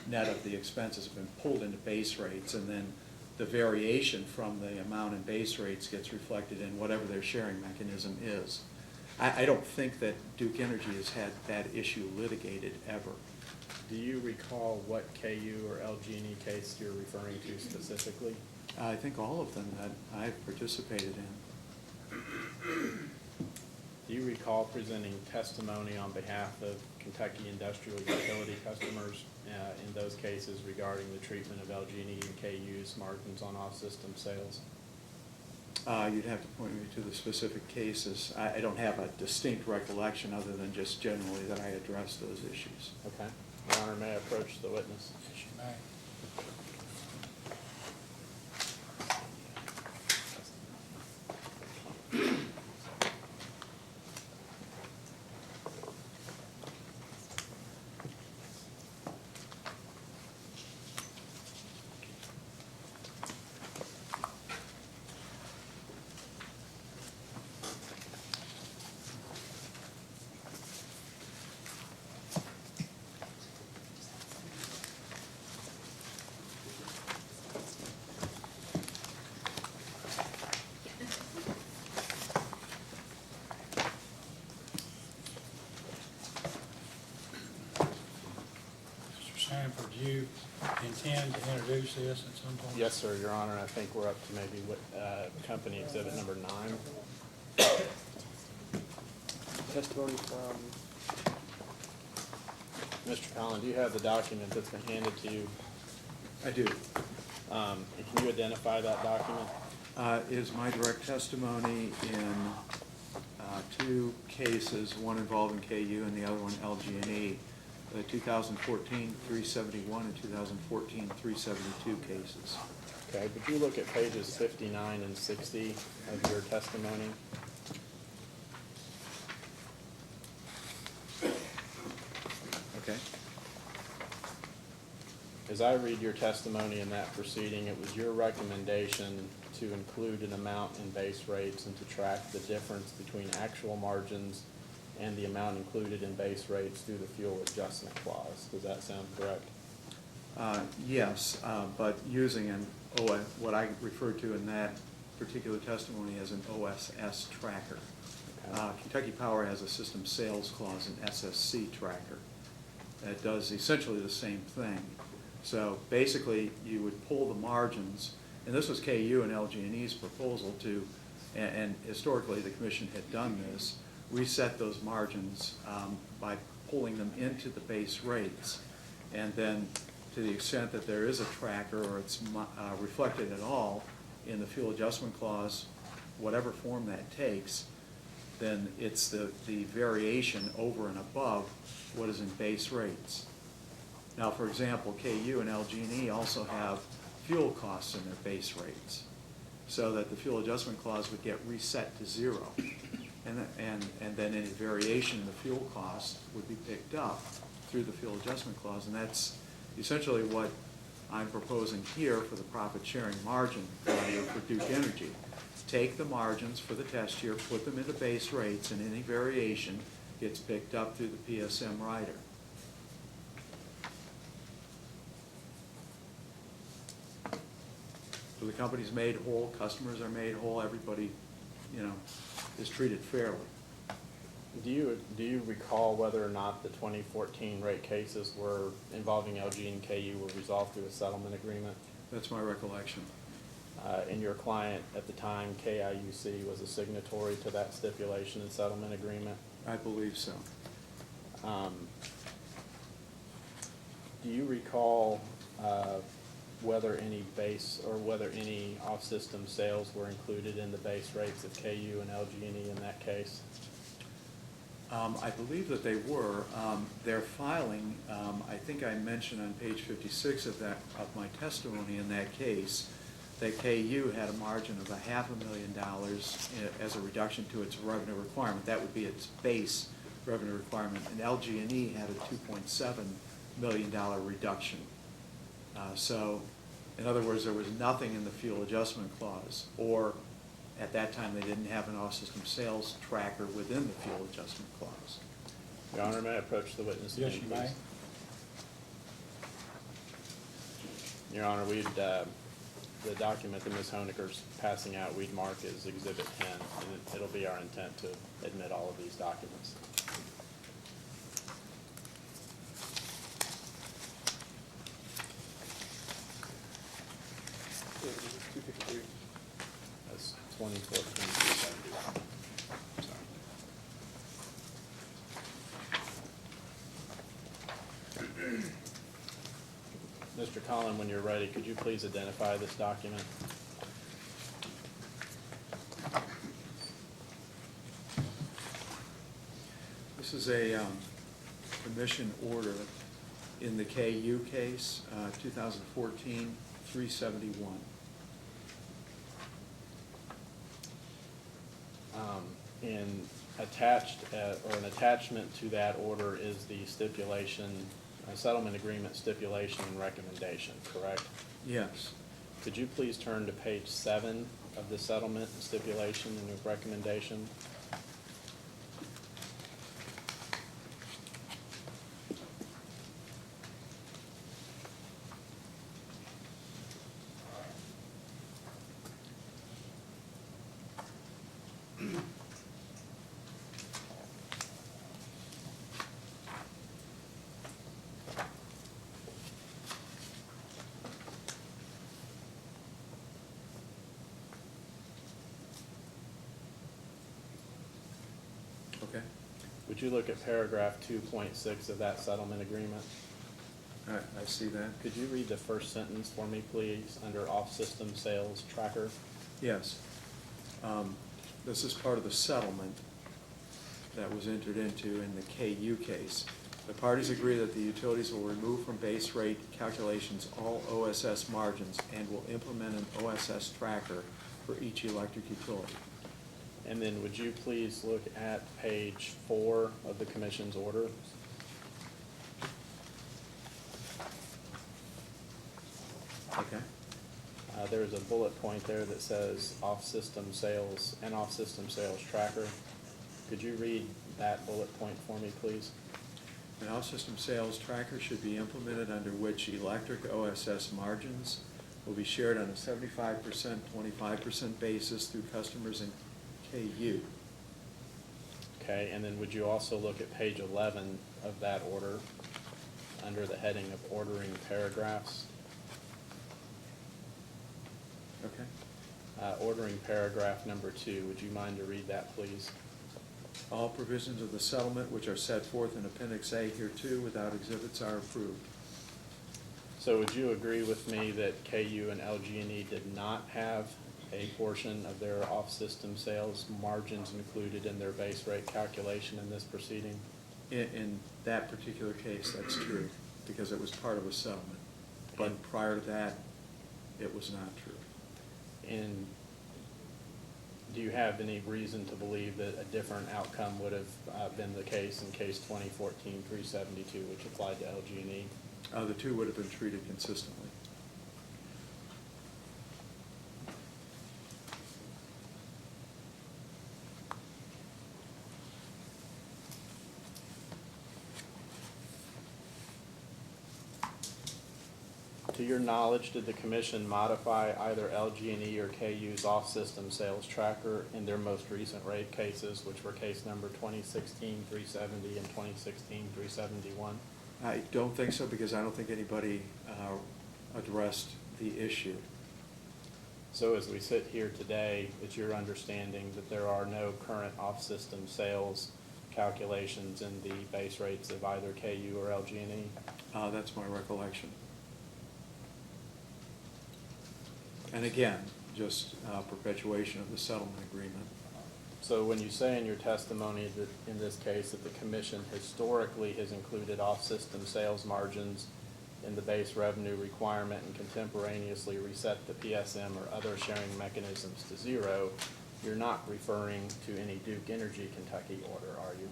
net of the expenses have been pulled into base rates, and then the variation from the amount in base rates gets reflected in whatever their sharing mechanism is. I don't think that Duke Energy has had that issue litigated ever. Do you recall what KU or LG&E case you're referring to specifically? I think all of them that I've participated in. Do you recall presenting testimony on behalf of Kentucky industrial utility customers in those cases regarding the treatment of LG&E and KU's margins on off-system sales? You'd have to point me to the specific cases. I don't have a distinct recollection other than just generally that I addressed those issues. Okay. Your Honor, may I approach the witness? Yes, you may. Mr. Sanford, do you intend to introduce this at some point? Yes, sir, Your Honor. I think we're up to maybe what, company exhibit number 9. Testimony from, Mr. Collin, do you have the document that's been handed to you? I do. And can you identify that document? Is my direct testimony in two cases, one involving KU and the other one LG&E, the 2014 371 and 2014 372 cases. Okay, would you look at pages 59 and 60 of your testimony? Okay. As I read your testimony in that proceeding, it was your recommendation to include an amount in base rates and to track the difference between actual margins and the amount included in base rates through the fuel adjustment clause. Does that sound correct? Yes, but using what I referred to in that particular testimony as an OSS tracker. Okay. Kentucky Power has a system sales clause, an SSC tracker, that does essentially the same thing. So basically, you would pull the margins, and this was KU and LG&E's proposal to, and historically the commission had done this, reset those margins by pulling them into the base rates. And then to the extent that there is a tracker or it's reflected at all in the fuel adjustment clause, whatever form that takes, then it's the variation over and above what is in base rates. Now, for example, KU and LG&E also have fuel costs in their base rates, so that the fuel adjustment clause would get reset to 0. And then any variation in the fuel cost would be picked up through the fuel adjustment clause. And that's essentially what I'm proposing here for the profit sharing margin value for Duke Energy. Take the margins for the test year, put them into base rates, and any variation gets picked up through the PSM rider. So the company's made whole, customers are made whole, everybody, is treated fairly. Do you recall whether or not the 2014 rate cases were involving LG and KU were resolved through a settlement agreement? That's my recollection. And your client at the time, KIUC, was a signatory to that stipulation and settlement agreement? I believe so. Do you recall whether any base or whether any off-system sales were included in the base rates of KU and LG&E in that case? I believe that they were. Their filing, I think I mentioned on page 56 of my testimony in that case, that KU had a margin of $500,000 as a reduction to its revenue requirement. That would be its base revenue requirement. And LG&E had a $2.7 million reduction. So, in other words, there was nothing in the fuel adjustment clause, or at that time they didn't have an off-system sales tracker within the fuel adjustment clause. Your Honor, may I approach the witness again, Yes, you please? may. Your Honor, the document that Ms. Hoeniger's passing out, we'd mark as Exhibit 10, and it'll be our intent to admit all of these documents. That's 2014-271. Sorry. Mr. Collin, when you're ready, could you please identify this document? This is a commission order in the KU case, 2014-371. And attached, or an attachment to that order is the stipulation, settlement agreement stipulation and recommendation, correct? Yes. Could you please turn to page 7 of the settlement stipulation and recommendation? Okay. Would you look at paragraph 2.6 of that settlement agreement? All right, I see that. Could you read the first sentence for me, please, under off-system sales tracker? Yes. This is part of the settlement that was entered into in the KU case. The parties agree that the utilities will remove from base rate calculations all OSS margins and will implement an OSS tracker for each electric utility. And then would you please look at page 4 of the commission's order? Okay. There's a bullet point there that says off-system sales and off-system sales tracker. Could you read that bullet point for me, please? An off-system sales tracker should be implemented under which electric OSS margins will be shared on a 75%, 25% basis through customers in KU. Okay, and then would you also look at page 11 of that order under the heading of ordering paragraphs? Okay. Ordering paragraph number 2, would you mind to read that, please? All provisions of the settlement which are set forth in Appendix A hereto without exhibits are approved. So would you agree with me that KU and LG&E did not have a portion of their off-system sales margins included in their base rate calculation in this proceeding? In that particular case, that's true, because it was part of a settlement. But prior to that, it was not true. And do you have any reason to believe that a different outcome would have been the case in case 2014-372, which applied to LG&E? The two would have been treated consistently. To your knowledge, did the commission modify either LG&E or KU's off-system sales tracker in their most recent rate cases, which were case number 2016-370 and 2016-371? I don't think so, because I don't think anybody addressed the issue. So as we sit here today, it's your understanding that there are no current off-system sales calculations in the base rates of either KU or LG&E? That's my recollection. And again, just perpetuation of the settlement agreement. So when you say in your testimony that in this case that the commission historically has included off-system sales margins in the base revenue requirement and contemporaneously reset the PSM or other sharing mechanisms to zero, you're not referring to any Duke Energy Kentucky order, are you?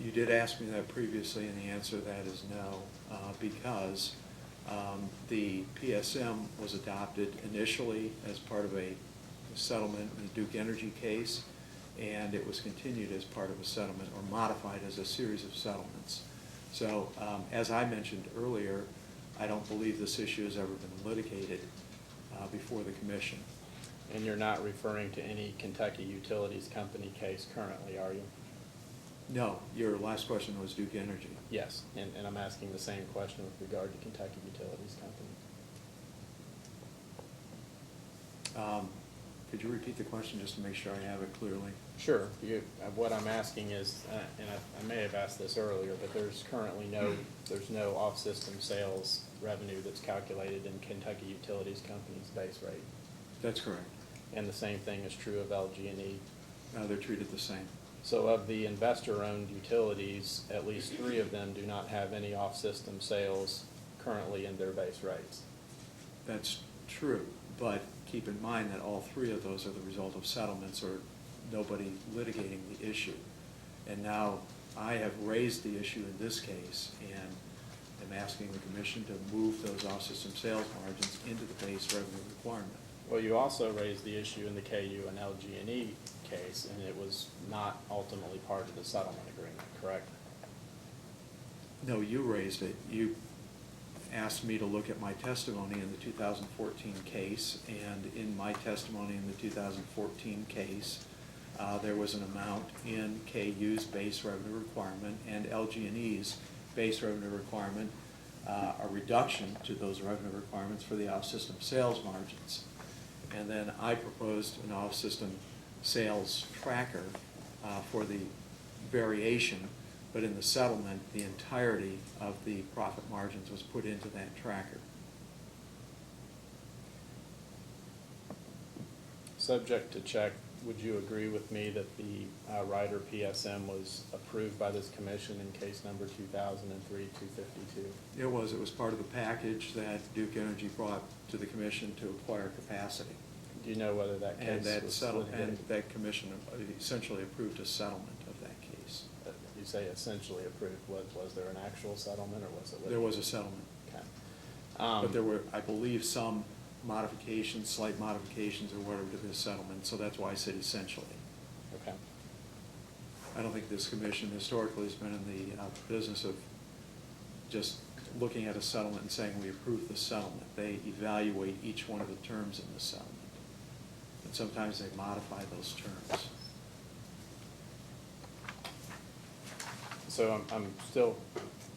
You did ask me that previously, and the answer to that is no, because the PSM was adopted initially as part of a settlement in the Duke Energy case, and it was continued as part of a settlement or modified as a series of settlements. So as I mentioned earlier, I don't believe this issue has ever been litigated before the commission. And you're not referring to any Kentucky Utilities Company case currently, are you? No, your last question was Duke Energy. Yes, and I'm asking the same question with regard to Kentucky Utilities Company. Could you repeat the question just to make sure I have it clearly? Sure. What I'm asking is, and I may have asked this earlier, but there's currently there's no off-system sales revenue that's calculated in Kentucky Utilities Company's base rate. That's correct. And the same thing is true of LG&E. They're treated the same. So of the investor-owned utilities, at least 3 of them do not have any off-system sales currently in their base rates. That's true, but keep in mind that all 3 of those are the result of settlements or nobody litigating the issue. And now I have raised the issue in this case and am asking the commission to move those off-system sales margins into the base revenue requirement. Well, you also raised the issue in the KU and LG&E case, and it was not ultimately part of the settlement agreement, correct? No, you raised it. You asked me to look at my testimony in the 2014 case, and in my testimony in the 2014 case, there was an amount in KU's base revenue requirement and LG&E's base revenue requirement, a reduction to those revenue requirements for the off-system sales margins. And then I proposed an off-system sales tracker for the variation, but in the settlement, the entirety of the profit margins was put into that tracker. Subject to check, would you agree with me that the rider PSM was approved by this commission in case number 2003-252? It was part of the package that Duke Energy brought to the commission to acquire capacity. Do you know whether that case was litigated? And that commission essentially approved a settlement of that case. You say essentially approved. Was there an actual settlement, or was it litigated? There was a settlement. Okay. But there were, I believe, some modifications, slight modifications or whatever to this settlement, so that's why I said essentially. Okay. I don't think this commission historically has been in the business of just looking at a settlement and saying we approve the settlement. They evaluate each one of the terms in the settlement. And sometimes they modify those terms. So I'm still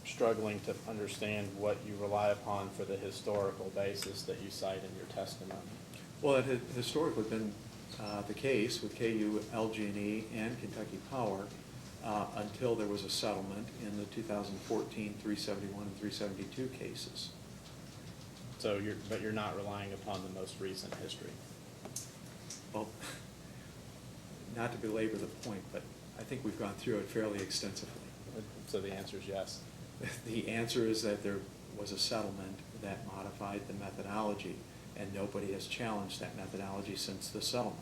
struggling to understand what you rely upon for the historical basis that you cite in your testimony. Well, it had historically been the case with KU, LG&E, and Kentucky Power until there was a settlement in the 2014 371 and 372 cases. So but you're not relying upon the most recent history. Well, not to belabor the point, but I think we've gone through it fairly extensively. So the answer is yes. The answer is that there was a settlement that modified the methodology, and nobody has challenged that methodology since the settlement.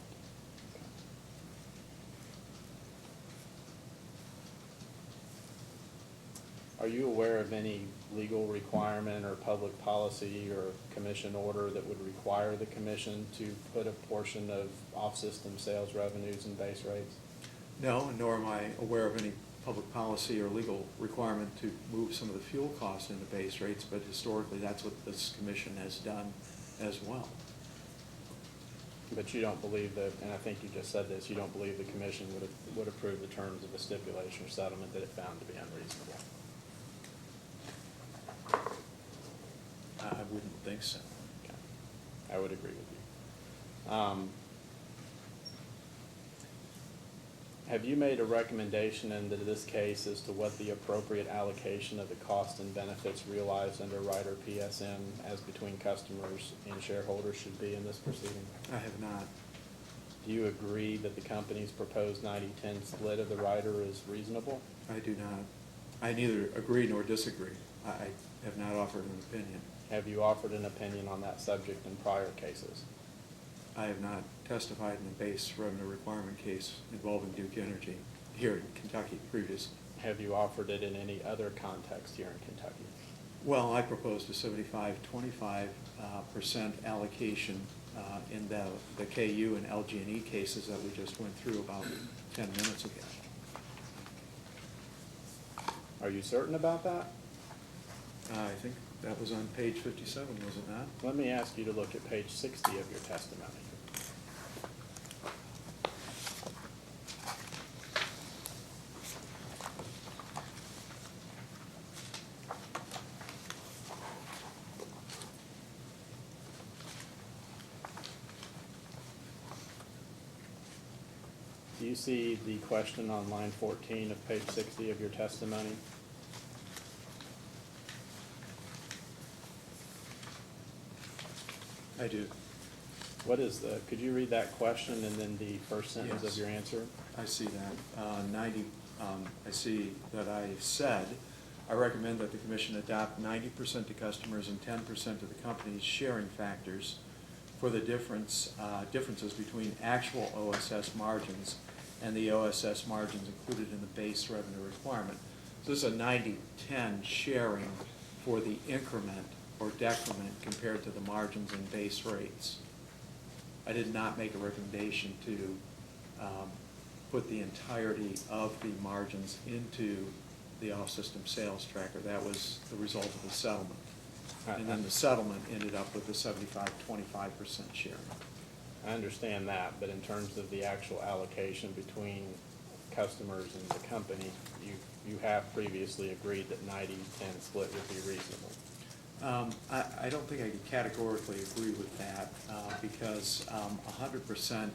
Are you aware of any legal requirement or public policy or commission order that would require the commission to put a portion of off-system sales revenues in base rates? No, nor am I aware of any public policy or legal requirement to move some of the fuel costs into base rates, but historically that's what this commission has done as well. But you don't believe that, and I think you just said this, you don't believe the commission would approve the terms of a stipulation or settlement that it found to be unreasonable? I wouldn't think so. Okay. I would agree with you. Have you made a recommendation into this case as to what the appropriate allocation of the cost and benefits realized under rider PSM as between customers and shareholders should be in this proceeding? I have not. Do you agree that the company's proposed 90-10 split of the rider is reasonable? I do not. I neither agree nor disagree. I have not offered an opinion. Have you offered an opinion on that subject in prior cases? I have not testified in a base revenue requirement case involving Duke Energy here in Kentucky previously. Have you offered it in any other context here in Kentucky? Well, I proposed a 75-25% allocation in the KU and LG&E cases that we just went through about 10 minutes ago. Are you certain about that? I think that was on page 57, was it not? Let me ask you to look at page 60 of your testimony. Do you see the question on line 14 of page 60 of your testimony? I do. What is the, could you read that question and then the first sentence of Yes. your answer? I see that. 90, I see that I said, I recommend that the commission adopt 90% to customers and 10% to the company's sharing factors for the differences between actual OSS margins and the OSS margins included in the base revenue requirement. So this is a 90-10 sharing for the increment or decrement compared to the margins and base rates. I did not make a recommendation to put the entirety of the margins into the off-system sales tracker. That was the result of the settlement. And then the settlement ended up with the 75-25% sharing. I understand that, but in terms of the actual allocation between customers and the company, you have previously agreed that 90-10 split would be reasonable. I don't think I could categorically agree with that because 100%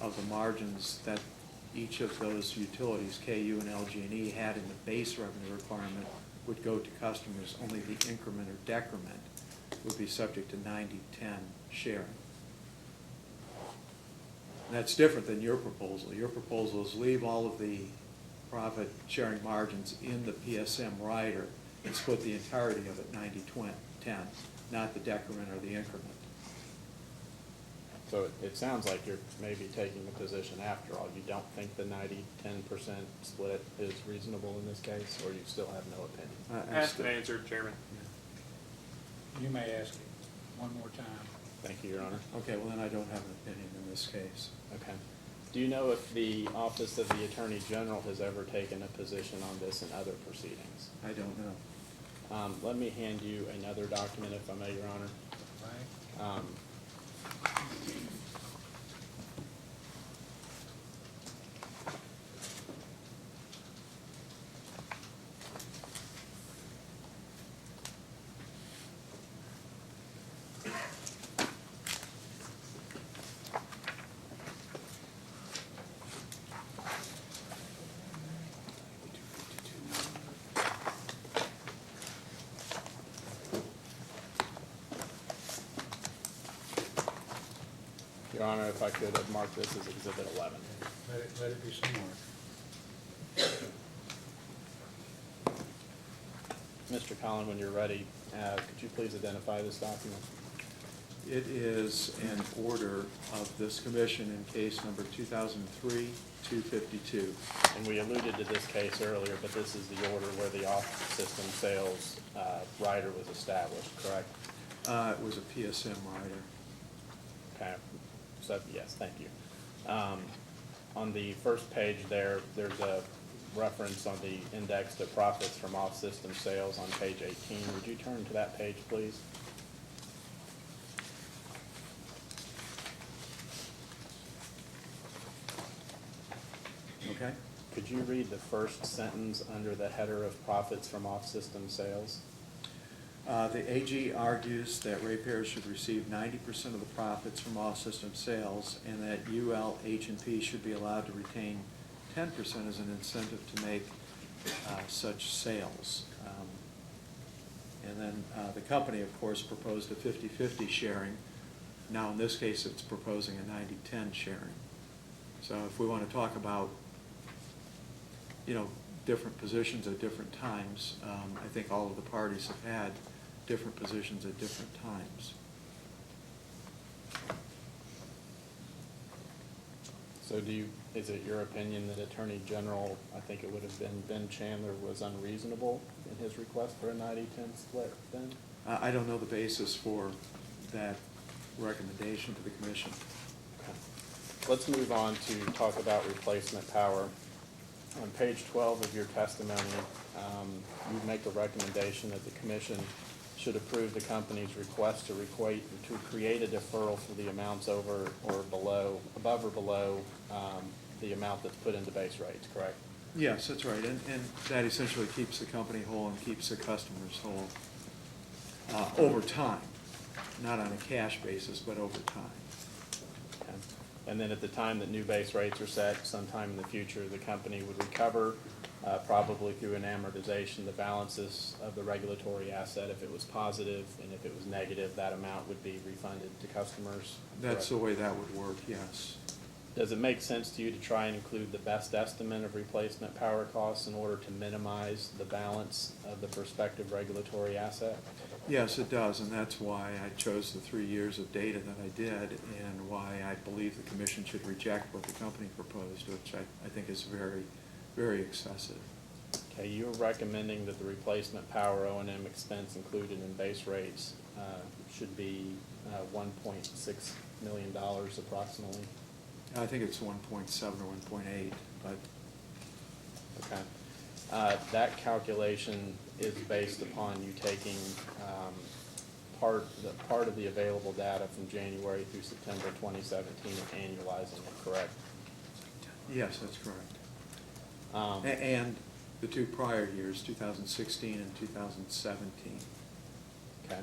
of the margins that each of those utilities, KU and LG&E, had in the base revenue requirement would go to customers. Only the increment or decrement would be subject to 90-10 sharing. And that's different than your proposal. Your proposal is leave all of the profit sharing margins in the PSM rider and split the entirety of it 90-10, not the decrement or the increment. So it sounds like you're maybe taking a position after all. You don't think the 90-10% split is reasonable in this case, or you still have no opinion? Ask and answer, Chairman. You may ask it one more time. Thank you, Your Honor. Okay, well then I don't have an opinion in this case. Okay. Do you know if the Office of the Attorney General has ever taken a position on this in other proceedings? I don't know. Let me hand you another document, if I may, Your Honor. Right? Your Honor, if I could have marked this as Exhibit 11. Let it be somewhere. Mr. Collin, when you're ready, could you please identify this document? It is an order of this commission in case number 2003-252. And we alluded to this case earlier, but this is the order where the off-system sales rider was established, correct? It was a PSM rider. Okay, so, yes, thank you. On the first page there, there's a reference on the index to profits from off-system sales on page 18. Would you turn to that page, please? Okay? Could you read the first sentence under the header of profits from off-system sales? The AG argues that ratepayers should receive 90% of the profits from off-system sales and that UL, H&P should be allowed to retain 10% as an incentive to make such sales. And then the company, of course, proposed a 50-50 sharing. Now, in this case, it's proposing a 90-10 sharing. So if we want to talk about, you know, different positions at different times, I think all of the parties have had different positions at different times. So is it your opinion that Attorney General, I think it would have been Ben Chandler, was unreasonable in his request for a 90-10 split then? I don't know the basis for that recommendation to the commission. Okay. Let's move on to talk about replacement power. On page 12 of your testimony, you make a recommendation that the commission should approve the company's request to create a deferral for the amounts over or below, above or below the amount that's put into base rates, correct? Yes, that's right, and that essentially keeps the company whole and keeps the customers whole over time, not on a cash basis, but over time. Okay. And then at the time that new base rates are set, sometime in the future, the company would recover, probably through an amortization, the balances of the regulatory asset if it was positive, and if it was negative, that amount would be refunded to customers. That's correct? the way that would work, yes. Does it make sense to you to try and include the best estimate of replacement power costs in order to minimize the balance of the prospective regulatory asset? Yes, it does, and that's why I chose the 3 years of data that I did, and why I believe the commission should reject what the company proposed, which I think is very, very excessive. Okay, you're recommending that the replacement power O&M expense included in base rates should be $1.6 million approximately? I think it's 1.7 or 1.8, but Okay. That calculation is based upon you taking part of the available data from January through September 2017 and annualizing it, correct? yes, that's correct. Um, And the 2 prior years, 2016 and 2017. Okay.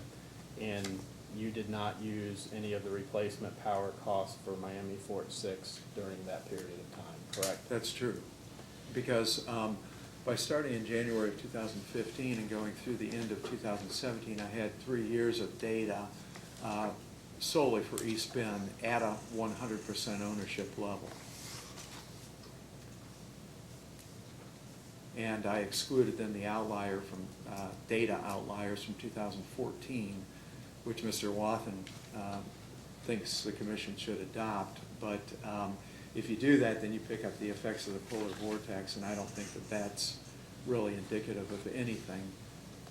And you did not use any of the replacement power costs for Miami Fort 6 during that period of time, correct? That's true, because by starting in January of 2015 and going through the end of 2017, I had 3 years of data solely for East Bend at a 100% ownership level. And I excluded then the outlier from, data outliers from 2014, which Mr. Wathen thinks the commission should adopt. But if you do that, then you pick up the effects of the polar vortex, and I don't think that that's really indicative of anything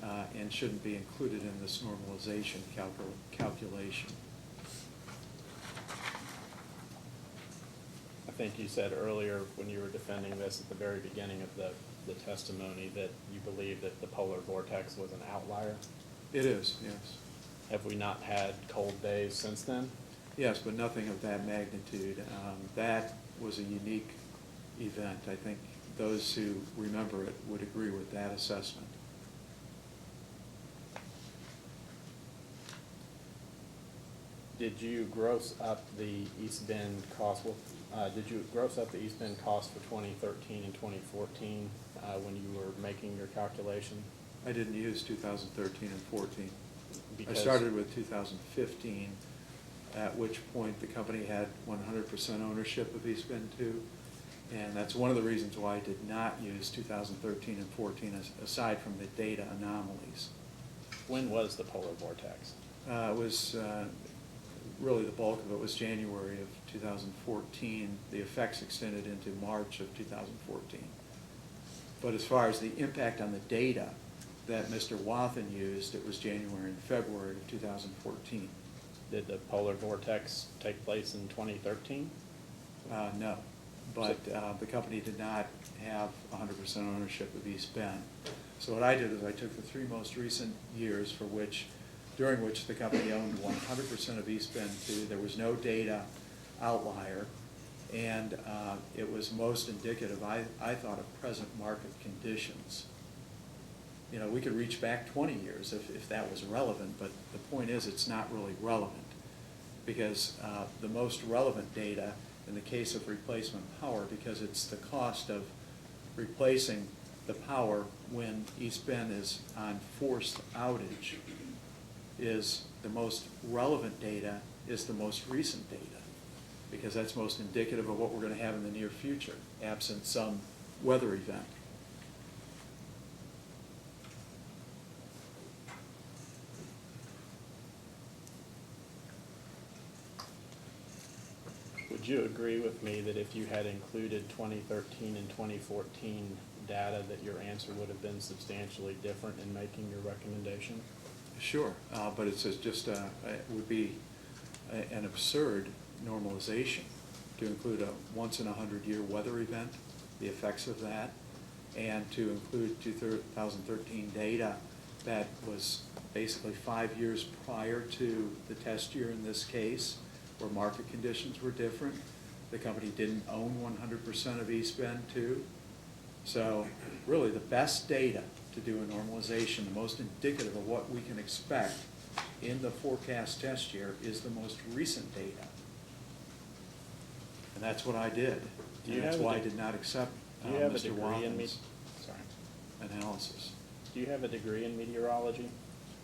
and shouldn't be included in this normalization calculation. I think you said earlier when you were defending this at the very beginning of the testimony that you believe that the polar vortex was an outlier. It is, yes. Have we not had cold days since then? Yes, but nothing of that magnitude. That was a unique event. I think those who remember it would agree with that assessment. Did you gross up the East Bend cost? Did you gross up the East Bend cost for 2013 and 2014 when you were making your calculation? I didn't use 2013 and 14. I Because- started with 2015, at which point the company had 100% ownership of East Bend 2. And that's one of the reasons why I did not use 2013 and 14, aside from the data anomalies. When was the polar vortex? It was, really the bulk of it was January of 2014. The effects extended into March of 2014. But as far as the impact on the data that Mr. Wathen used, it was January and February of 2014. Did the polar vortex take place in 2013? No, but the company did not have 100% ownership of East Bend. So what I did is I took the 3 most recent years during which the company owned 100% of East Bend 2. There was no data outlier, and it was most indicative, I thought, of present market conditions. You know, we could reach back 20 years if that was relevant, but the point is it's not really relevant, because the most relevant data in the case of replacement power, because it's the cost of replacing the power when East Bend is on forced outage, is the most relevant data is the most recent data, because that's most indicative of what we're going to have in the near future, absent some weather event. Would you agree with me that if you had included 2013 and 2014 data, that your answer would have been substantially different in making your recommendation? Sure, but it's just it would be an absurd normalization to include a once-in-a-100-year weather event the effects of that, and to include 2013 data that was basically 5 years prior to the test year in this case, where market conditions were different. The company didn't own 100% of East Bend too. So really the best data to do a normalization, the most indicative of what we can expect in the forecast test year is the most recent data. And that's what I did. Do you And that's have a why I de- did not accept Do you have a Mr. degree in Wathen's analysis. Do you have a degree in meteorology?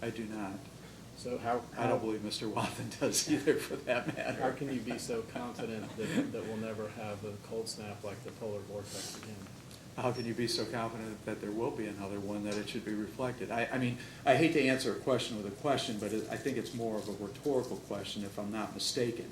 I do not. So how? I don't believe Mr. Wathen does either, for that matter. How can you be so confident that we'll never have a cold snap like the polar vortex again? How can you be so confident that there will be another one, that it should be reflected? I mean, I hate to answer a question with a question, but I think it's more of a rhetorical question, if I'm not mistaken.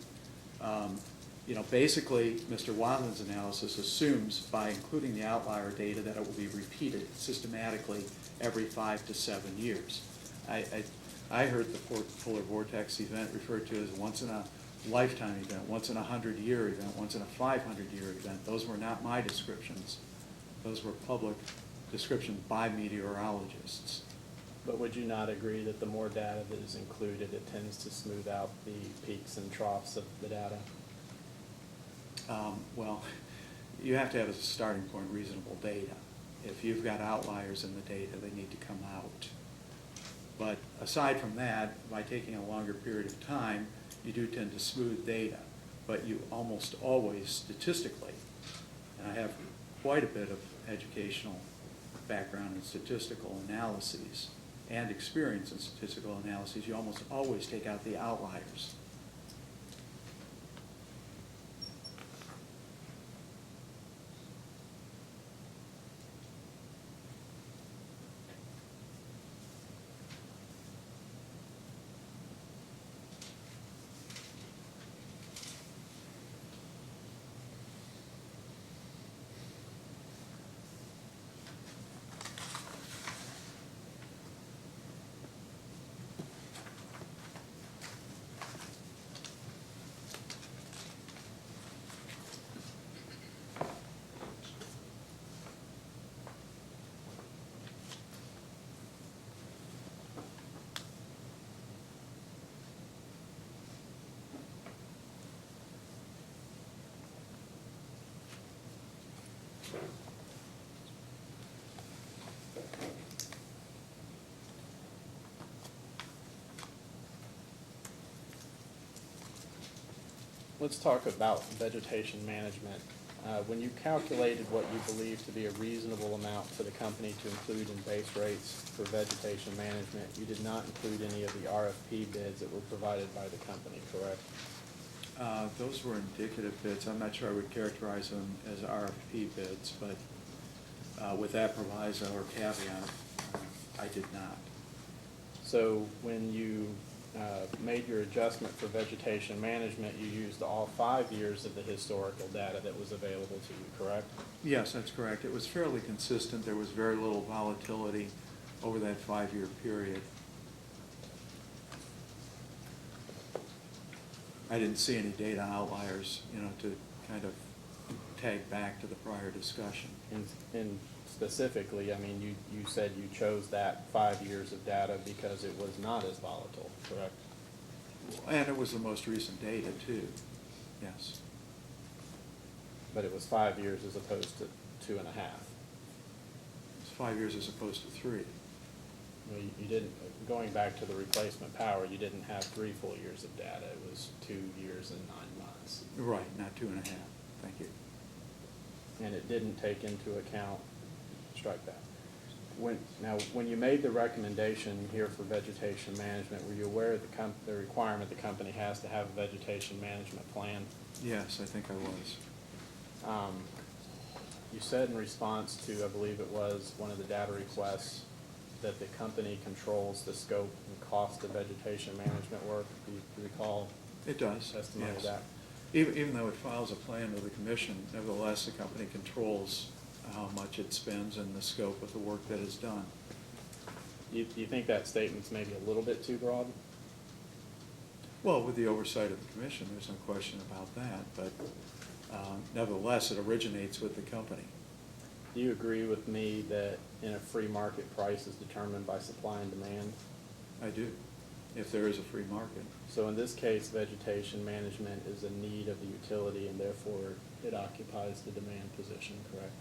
You know, basically, Mr. Wathen's analysis assumes, by including the outlier data, that it will be repeated systematically every 5 to 7 years. I heard the polar vortex event referred to as a once-in-a-lifetime event, once-in-a-100-year event, once-in-a-500-year event. Those were not my descriptions. Those were public descriptions by meteorologists. But would you not agree that the more data that is included, it tends to smooth out the peaks and troughs of the data? Well, you have to have as a starting point reasonable data. If you've got outliers in the data, they need to come out. But aside from that, by taking a longer period of time, you do tend to smooth data. But you almost always statistically, and I have quite a bit of educational background in statistical analyses and experience in statistical analyses, you almost always take out the outliers. Let's talk about vegetation management. When you calculated what you believe to be a reasonable amount for the company to include in base rates for vegetation management, you did not include any of the RFP bids that were provided by the company, correct? Those were indicative bids. I'm not sure I would characterize them as RFP bids, but with that proviso or caveat, I did not. So when you made your adjustment for vegetation management, you used all 5 years of the historical data that was available to you, correct? Yes, that's correct. It was fairly consistent. There was very little volatility over that 5-year period. I didn't see any data outliers, you know, to kind of tag back to the prior discussion. And specifically, I mean, you said you chose that 5 years of data because it was not as volatile, correct? And it was the most recent data too, yes. But it was 5 years as opposed to 2.5. It's 5 years as opposed to 3. Well, you didn't, going back to the replacement power, you didn't have 3 full years of data. It was 2 years and 9 months. Right, not 2.5. Thank you. And it didn't take into account, strike that. When you made the recommendation here for vegetation management, were you aware of the requirement the company has to have a vegetation management plan? Yes, I think I was. You said in response to, I believe it was one of the data requests, that the company controls the scope and cost of vegetation management work. Do you recall? It does, Testimony of yes. that? Even though it files a plan with the commission, nevertheless, the company controls how much it spends and the scope of the work that is done. You think that statement's maybe a little bit too broad? Well, with the oversight of the commission, there's no question about that, but nevertheless, it originates with the company. Do you agree with me that in a free market, price is determined by supply and demand? I do, if there is a free market. So in this case, vegetation management is a need of the utility, and therefore it occupies the demand position, correct?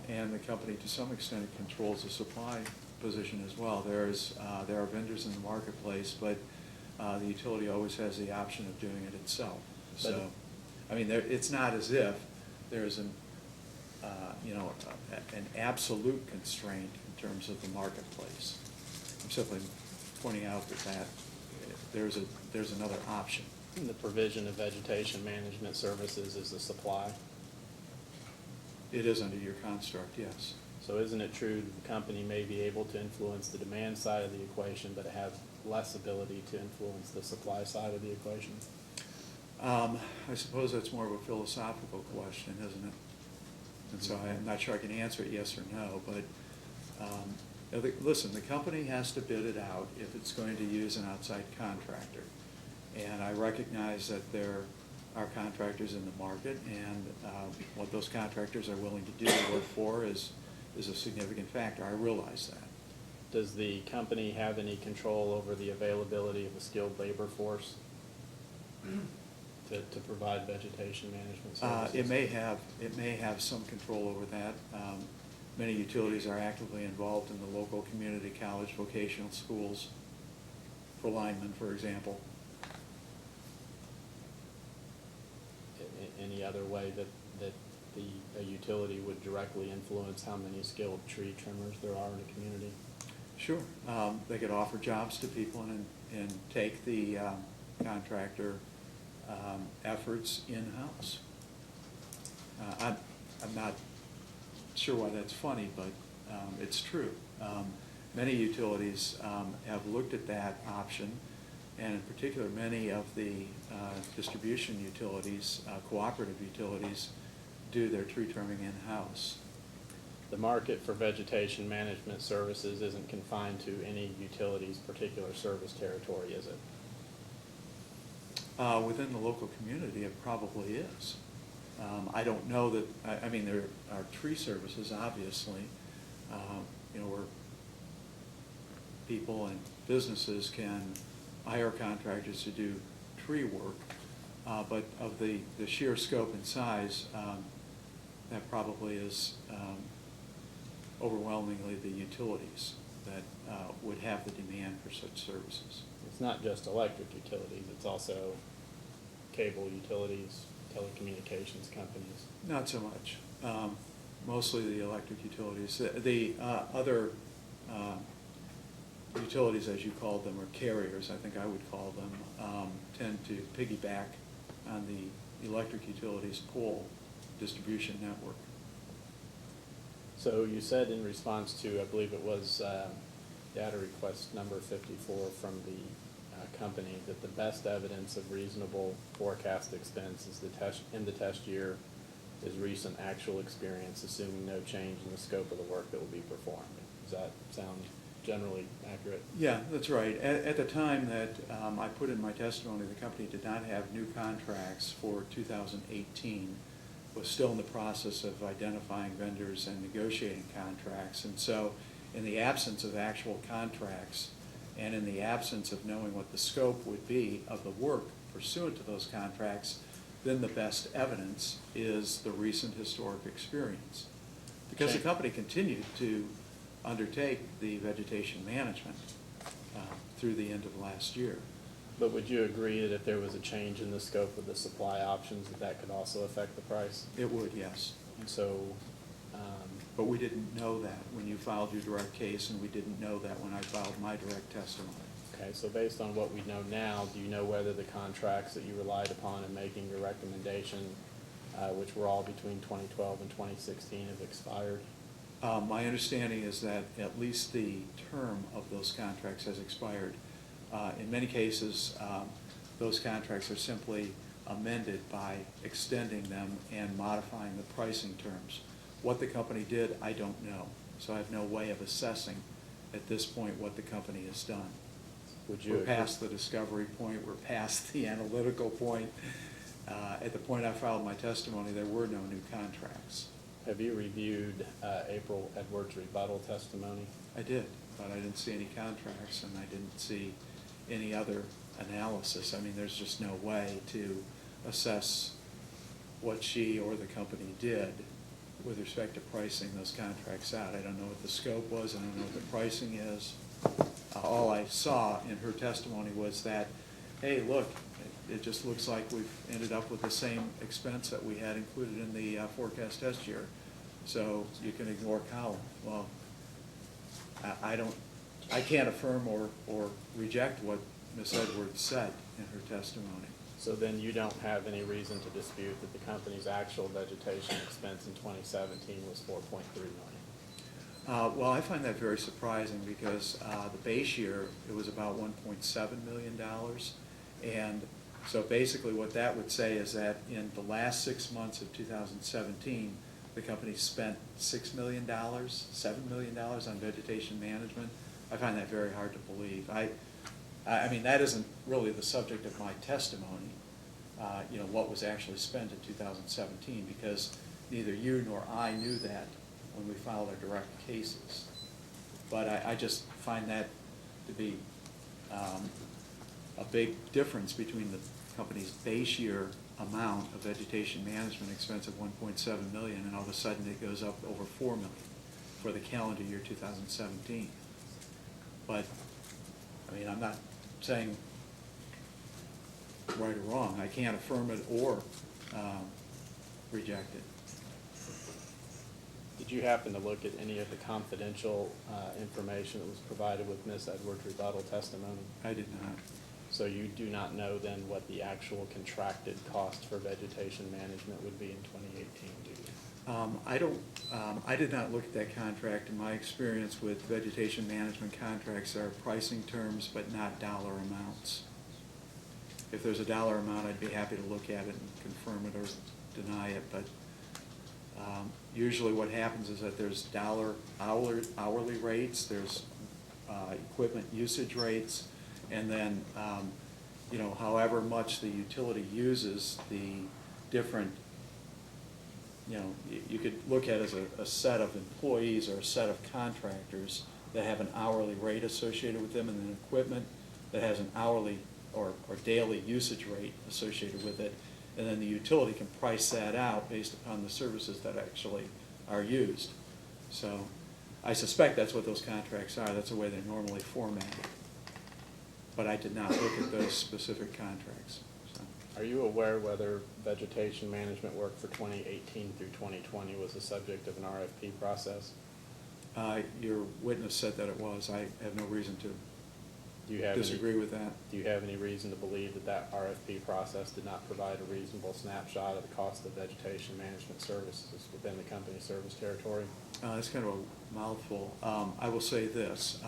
And the company, to some extent, controls the supply position as well. There are vendors in the marketplace, but the utility always has the option of doing it itself. So, I mean, it's not as if there's an absolute constraint in terms of the marketplace. I'm simply pointing out that there's another option. And the provision of vegetation management services is the supply. It is under your construct, yes. So isn't it true that the company may be able to influence the demand side of the equation, but it has less ability to influence the supply side of the equation? I suppose that's more of a philosophical question, isn't it? And so I'm not sure I can answer it yes or no, but listen, the company has to bid it out if it's going to use an outside contractor. And I recognize that there are contractors in the market, and what those contractors are willing to do the work for is a significant factor. I realize that. Does the company have any control over the availability of a skilled labor force to provide vegetation management services? It may have some control over that. Many utilities are actively involved in the local community college vocational schools for linemen, for example. Any other way that a utility would directly influence how many skilled tree trimmers there are in a community? Sure. They could offer jobs to people and take the contractor efforts in-house. I'm not sure why that's funny, but it's true. Many utilities have looked at that option, and in particular, many of the distribution utilities, cooperative utilities, do their tree trimming in-house. The market for vegetation management services isn't confined to any utility's particular service territory, is it? Within the local community, it probably is. I don't know that, I mean, there are tree services, obviously, where people and businesses can hire contractors to do tree work, but of the sheer scope and size, that probably is overwhelmingly the utilities that would have the demand for such services. It's not just electric utilities, it's also cable utilities, telecommunications companies. Not so much. Mostly the electric utilities. The other utilities, as you called them, or carriers, I think I would call them, tend to piggyback on the electric utilities' pole distribution network. So you said in response to, I believe it was data request number 54 from the company, that the best evidence of reasonable forecast expense is in the test year is recent actual experience, assuming no change in the scope of the work that will be performed. Does that sound generally accurate? Yeah, that's right. At the time that I put in my testimony, the company did not have new contracts for 2018, was still in the process of identifying vendors and negotiating contracts. And so in the absence of actual contracts and in the absence of knowing what the scope would be of the work pursuant to those contracts, then the best evidence is the recent historic experience. Because the company continued to undertake the vegetation management through the end of last year. But would you agree that if there was a change in the scope of the supply options, that could also affect the price? It would, yes. And so, but we didn't know that when you filed your direct case, and we didn't know that when I filed my direct testimony. okay, so based on what we know now, do you know whether the contracts that you relied upon in making your recommendation, which were all between 2012 and 2016, have expired? My understanding is that at least the term of those contracts has expired. In many cases, those contracts are simply amended by extending them and modifying the pricing terms. What the company did, I don't know. So I have no way of assessing at this point what the company has done. We're past the discovery point, we're past the analytical point. At the point I filed my testimony, there were no new contracts. Have you reviewed April Edwards' rebuttal testimony? I did, but I didn't see any contracts, and I didn't see any other analysis. I mean, there's just no way to assess what she or the company did with respect to pricing those contracts out. I don't know what the scope was, I don't know what the pricing is. All I saw in her testimony was that, hey, look, it just looks like we've ended up with the same expense that we had included in the forecast test year. So you can ignore Colin. Well, I can't affirm or reject what Ms. Edwards said in her testimony. So then you don't have any reason to dispute that the company's actual vegetation expense in 2017 was $4.3 million? Well, I find that very surprising because the base year, it was about $1.7 million. And so basically what that would say is that in the last 6 months of 2017, the company spent $6 million, $7 million on vegetation management. I find that very hard to believe. I mean, that isn't really the subject of my testimony, you know, what was actually spent in 2017, because neither you nor I knew that when we filed our direct cases. But I just find that to be a big difference between the company's base year amount of vegetation management expense of $1.7 million, and all of a sudden it goes up over $4 million for the calendar year 2017. But, I mean, I'm not saying right or wrong. I can't affirm it or reject it. Did you happen to look at any of the confidential information that was provided with Ms. Edwards' rebuttal testimony? I did not. So you do not know then what the actual contracted cost for vegetation management would be in 2018, do you? I did not look at that contract. In my experience with vegetation management contracts, there are pricing terms but not dollar amounts. If there's a dollar amount, I'd be happy to look at it and confirm it or deny it, but usually what happens is that there's hourly rates, there's equipment usage rates, and then you know, however much the utility uses, the different, you know, you could look at it as a set of employees or a set of contractors that have an hourly rate associated with them, and then equipment that has an hourly or daily usage rate associated with it, and then the utility can price that out based upon the services that actually are used. So I suspect that's what those contracts are. That's the way they're normally formatted. But I did not look at those specific contracts. So. Are you aware whether vegetation management work for 2018 through 2020 was the subject of an RFP process? Your witness said that it was. I have no reason to disagree with that. Do you have any reason to believe that that RFP process did not provide a reasonable snapshot of the cost of vegetation management services within the company's service territory? That's kind of a mouthful. I will say this.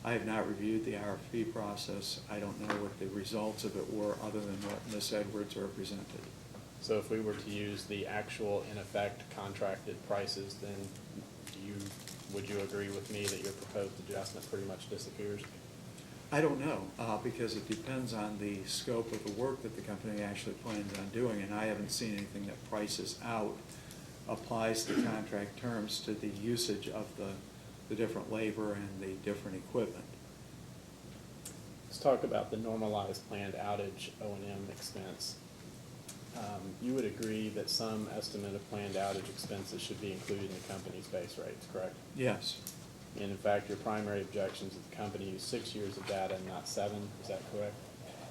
I have not reviewed the RFP process. I don't know what the results of it were other than what Ms. Edwards represented. So if we were to use the actual, in effect, contracted prices, then would you agree with me that your proposed adjustment pretty much disappears? I don't know, because it depends on the scope of the work that the company actually plans on doing, and I haven't seen anything that prices out, applies the contract terms to the usage of the different labor and the different equipment. Let's talk about the normalized planned outage O&M expense. You would agree that some estimate of planned outage expenses should be included in the company's base rates, correct? Yes. And in fact, your primary objection is that the company used 6 years of data and not 7, is that correct?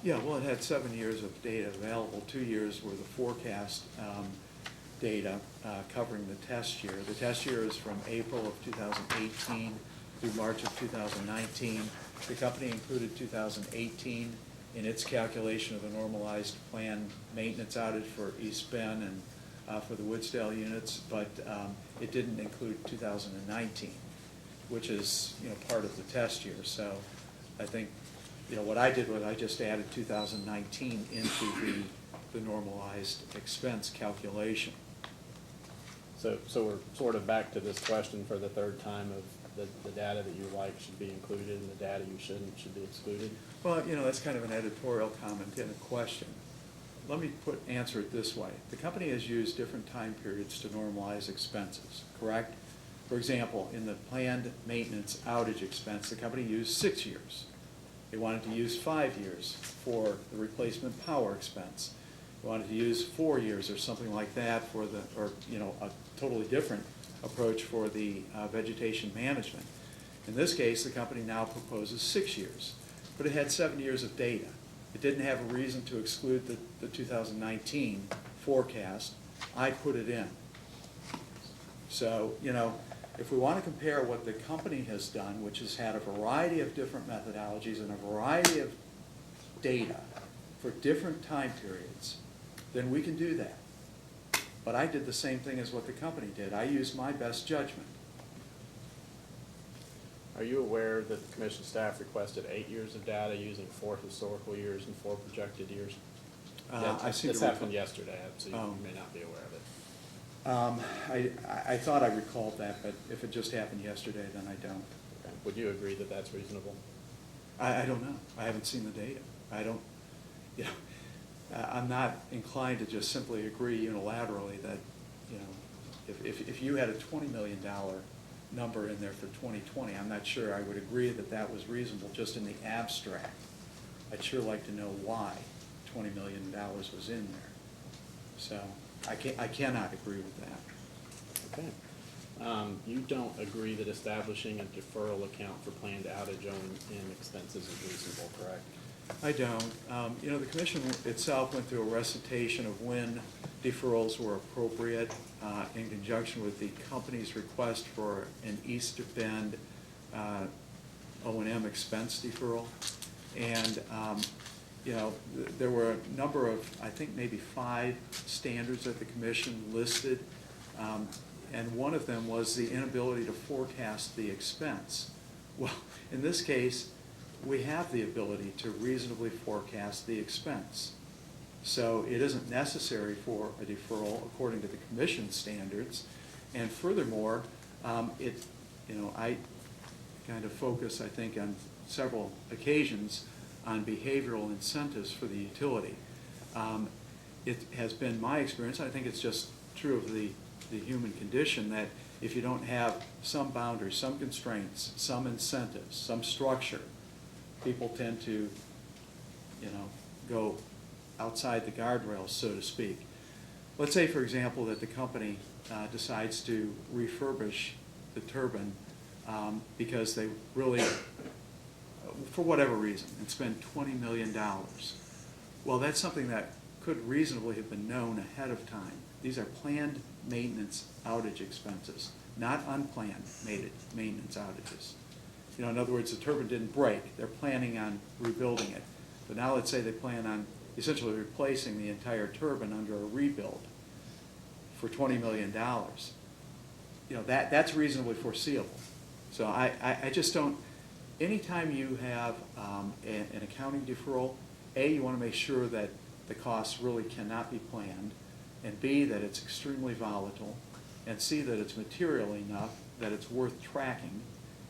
Yeah, well, it had 7 years of data available. 2 years were the forecast data covering the test year. The test year is from April of 2018 through March of 2019. The company included 2018 in its calculation of the normalized planned maintenance outage for East Bend and for the Woodsdale units, but it didn't include 2019, which is, you know, part of the test year. So I think, you know, what I did was I just added 2019 into the normalized expense calculation. So we're sort of back to this question for the third time of the data that you like should be included and the data you shouldn't should be excluded? Well, you know, that's kind of an editorial comment and a question. let me answer it this way. The company has used different time periods to normalize expenses, correct? For example, in the planned maintenance outage expense, the company used 6 years. They wanted to use 5 years for the replacement power expense. They wanted to use 4 years or something like that for the, or, you know, a totally different approach for the vegetation management. In this case, the company now proposes 6 years, but it had 7 years of data. It didn't have a reason to exclude the 2019 forecast. I put it in. So, you know, if we want to compare what the company has done, which has had a variety of different methodologies and a variety of data for different time periods, then we can do that. But I did the same thing as what the company did. I used my best judgment. Are you aware that the commission staff requested 8 years of data using 4 historical years and 4 projected years? I seem This to happened yesterday, so you may not be aware of it. I thought I recalled that, but if it just happened yesterday, then I don't. Okay. Would you agree that that's reasonable? I don't know. I haven't seen the data. I don't, you know, I'm not inclined to just simply agree unilaterally that, you know, if you had a $20 million number in there for 2020, I'm not sure I would agree that that was reasonable just in the abstract. I'd sure like to know why $20 million was in there. So I cannot agree with that. Okay. You don't agree that establishing a deferral account for planned outage and expenses is reasonable, correct? I don't. You know, the commission itself went through a recitation of when deferrals were appropriate in conjunction with the company's request for an East Bend O&M expense deferral. And, you know, there were a number of, I think maybe 5 standards that the commission listed. And one of them was the inability to forecast the expense. Well, in this case, we have the ability to reasonably forecast the expense. So it isn't necessary for a deferral according to the commission standards. And furthermore, you know, I kind of focus, I think, on several occasions on behavioral incentives for the utility. It has been my experience, I think it's just true of the human condition, that if you don't have some boundaries, some constraints, some incentives, some structure, people tend to, you know, go outside the guardrails, so to speak. Let's say, for example, that the company decides to refurbish the turbine because they really, for whatever reason, and spend $20 million. Well, that's something that could reasonably have been known ahead of time. These are planned maintenance outage expenses, not unplanned maintenance outages. You know, in other words, the turbine didn't break. They're planning on rebuilding it. But now let's say they plan on essentially replacing the entire turbine under a rebuild for $20 million. You know, that's reasonably foreseeable. So I just don't, anytime you have an accounting deferral, A, you want to make sure that the costs really cannot be planned, and B, that it's extremely volatile, and C, that it's material enough that it's worth tracking.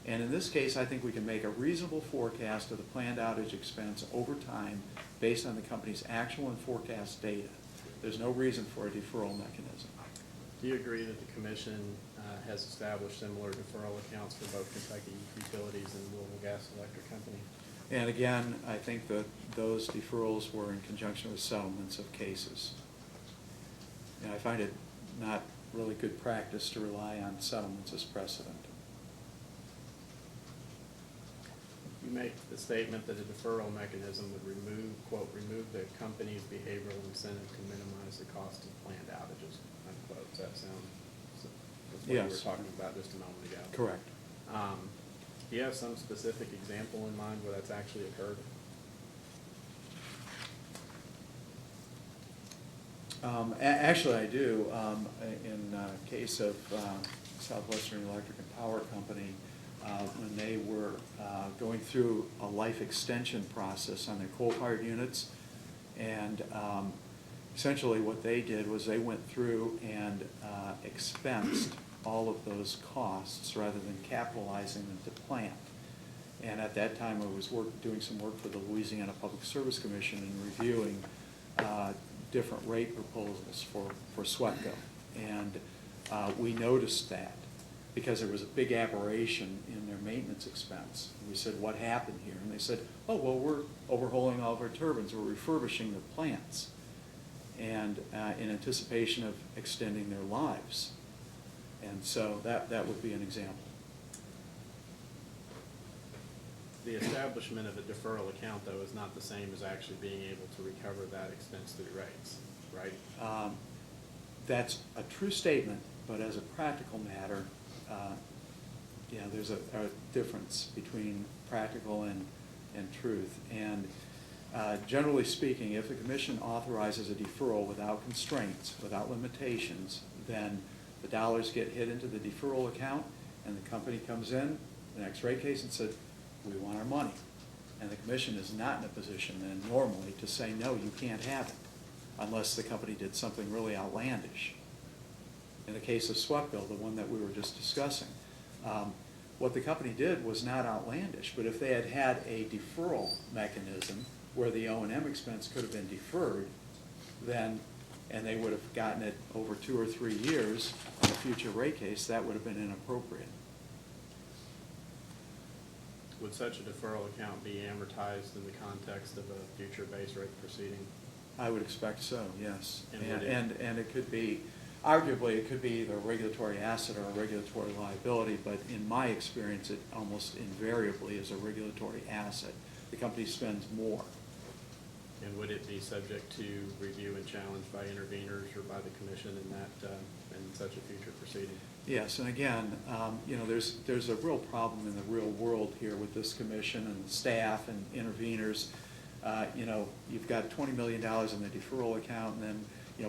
And in this case, I think we can make a reasonable forecast of the planned outage expense over time based on the company's actual and forecast data. There's no reason for a deferral mechanism. Do you agree that the commission has established similar deferral accounts for both Kentucky Utilities and Louisville Gas and Electric Company? And again, I think that those deferrals were in conjunction with settlements of cases. And I find it not really good practice to rely on settlements as precedent. You make the statement that a deferral mechanism would remove, quote, remove the company's behavioral incentive to minimize the cost of planned outages, unquote. Does that sound, that's what you were Yes. talking about just a moment ago? Correct. Do you have some specific example in mind where that's actually occurred? Actually, I do. In case of Southwestern Electric and Power Company, when they were going through a life extension process on their coal-fired units, and essentially what they did was they went through and expensed all of those costs rather than capitalizing them to plant. And at that time, I was doing some work for the Louisiana Public Service Commission and reviewing different rate proposals for SWEPCO. And we noticed that because there was a big aberration in their maintenance expense. We said, what happened here? And they said, oh, well, we're overhauling all of our turbines, we're refurbishing the plants, and in anticipation of extending their lives. And so that would be an example. The establishment of a deferral account, though, is not the same as actually being able to recover that expense through rates, right? That's a true statement, but as a practical matter, there's a difference between practical and truth. And generally speaking, if the commission authorizes a deferral without constraints, without limitations, then the dollars get hit into the deferral account, and the company comes in, the next rate case, and said, we want our money. And the commission is not in a position then normally to say, no, you can't have it, unless the company did something really outlandish. In the case of SWEPCO, the one that we were just discussing, what the company did was not outlandish, but if they had had a deferral mechanism where the O&M expense could have been deferred, then, and they would have gotten it over 2 or 3 years in a future rate case, that would have been inappropriate. Would such a deferral account be amortized in the context of a future base rate proceeding? I would expect so, yes. And And it could be, arguably, it could be either a regulatory asset or a regulatory liability, but in my experience, it almost invariably is a regulatory asset. The company spends more. And would it be subject to review and challenge by interveners or by the commission in that, in such a future proceeding? Yes, and again, there's a real problem in the real world here with this commission and the staff and interveners. You've got $20 million in the deferral account, and then,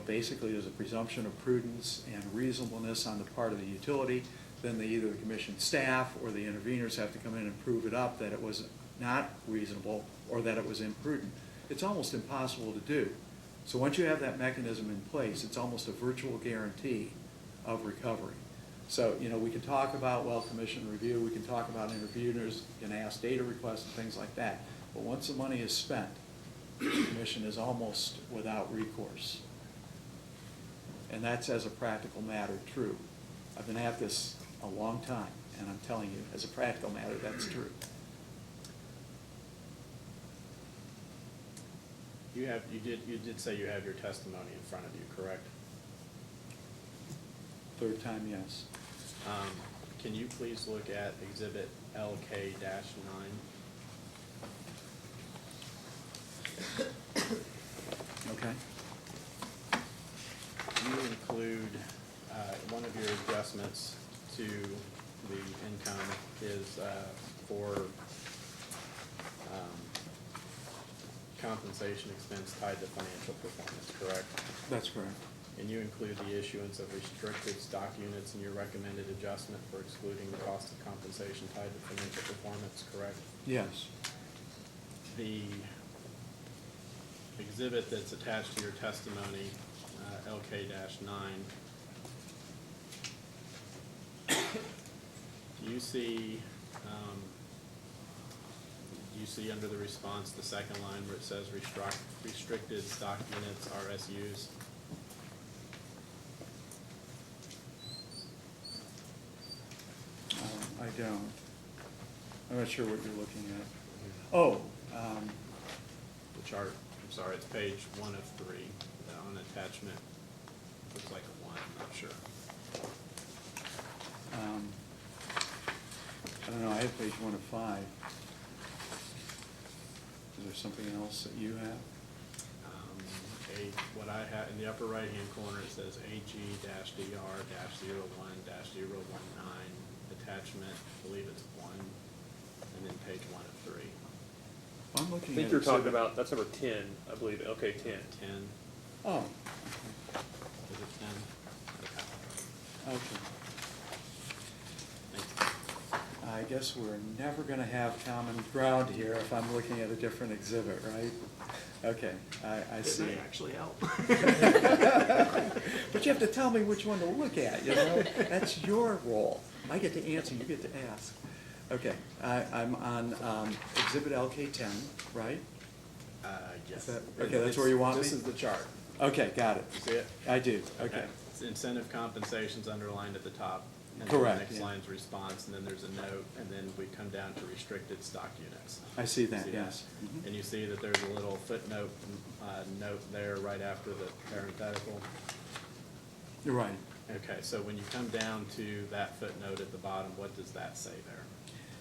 basically there's a presumption of prudence and reasonableness on the part of the utility. Then either the commission staff or the interveners have to come in and prove it up that it was not reasonable or that it was imprudent. It's almost impossible to do. So once you have that mechanism in place, it's almost a virtual guarantee of recovery. So, we can talk about, commission review, we can talk about interveners, you can ask data requests and things like that. But once the money is spent, the commission is almost without recourse. And that's, as a practical matter, true. I've been at this a long time, and I'm telling you, as a practical matter, that's true. You did say you have your testimony in front of you, correct? Third time, yes. Can you please look at Exhibit LK-9? Okay. You include, one of your adjustments to the income is for compensation expense tied to financial performance, correct? That's correct. And you include the issuance of restricted stock units in your recommended adjustment for excluding the cost of compensation tied to financial performance, correct? Yes. The exhibit that's attached to your testimony, LK-9, do you see under the response the second line where it says restricted stock units, RSUs? I don't. I'm not sure what you're looking at. Oh, The chart, I'm sorry, it's page 1 of 3, on attachment, looks like a 1, I'm not sure. I don't know, I have page 1 of 5. Is there something else that you have? What I have, in the upper right-hand corner, it says AG-DR-01-019, attachment, I believe it's 1, and then page 1 of 3. I'm I looking at. think you're talking exhibit- about, that's number 10, I believe, okay, 10. 10, Oh, is it 10? okay. I guess we're never gonna have common ground here if I'm looking at a different exhibit, right? Okay, I see. It may actually help. But you have to tell me which one to look at, That's your role. I get to answer, you get to ask. Okay, I'm on Exhibit LK-10, right? Yes. Okay, that's where you want me? This is the chart. Okay, got it. You see it? I do, okay. It's incentive compensation's underlined at the top. And Correct, then the next yeah. line's response, and then there's a note, and then we come down to restricted stock units. I see that, See yes. Mhm. And you see that there's a little footnote, note there right after the parenthetical. You're right. Okay, so when you come down to that footnote at the bottom, what does that say there?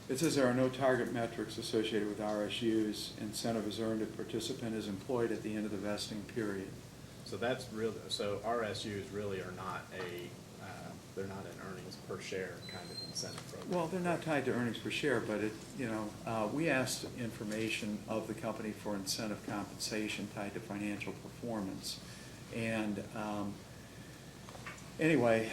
It says there are no target metrics associated with RSUs. Incentive is earned if participant is employed at the end of the vesting period. So that's real, so RSUs really are not they're not an earnings per share kind of incentive program. Well, they're not tied to earnings per share, but it, we asked information of the company for incentive compensation tied to financial performance. And anyway,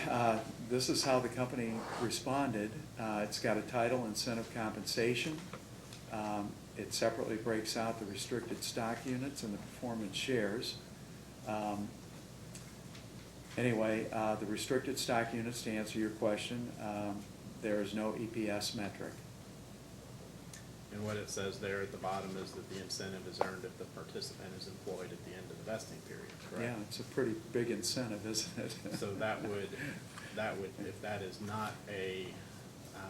this is how the company responded. It's got a title, incentive compensation. It separately breaks out the restricted stock units and the performance shares. Anyway, the restricted stock units, to answer your question, there is no EPS metric. And what it says there at the bottom is that the incentive is earned if the participant is employed at the end of the vesting period, correct? Yeah, it's a pretty big incentive, isn't it? So that would, if that is not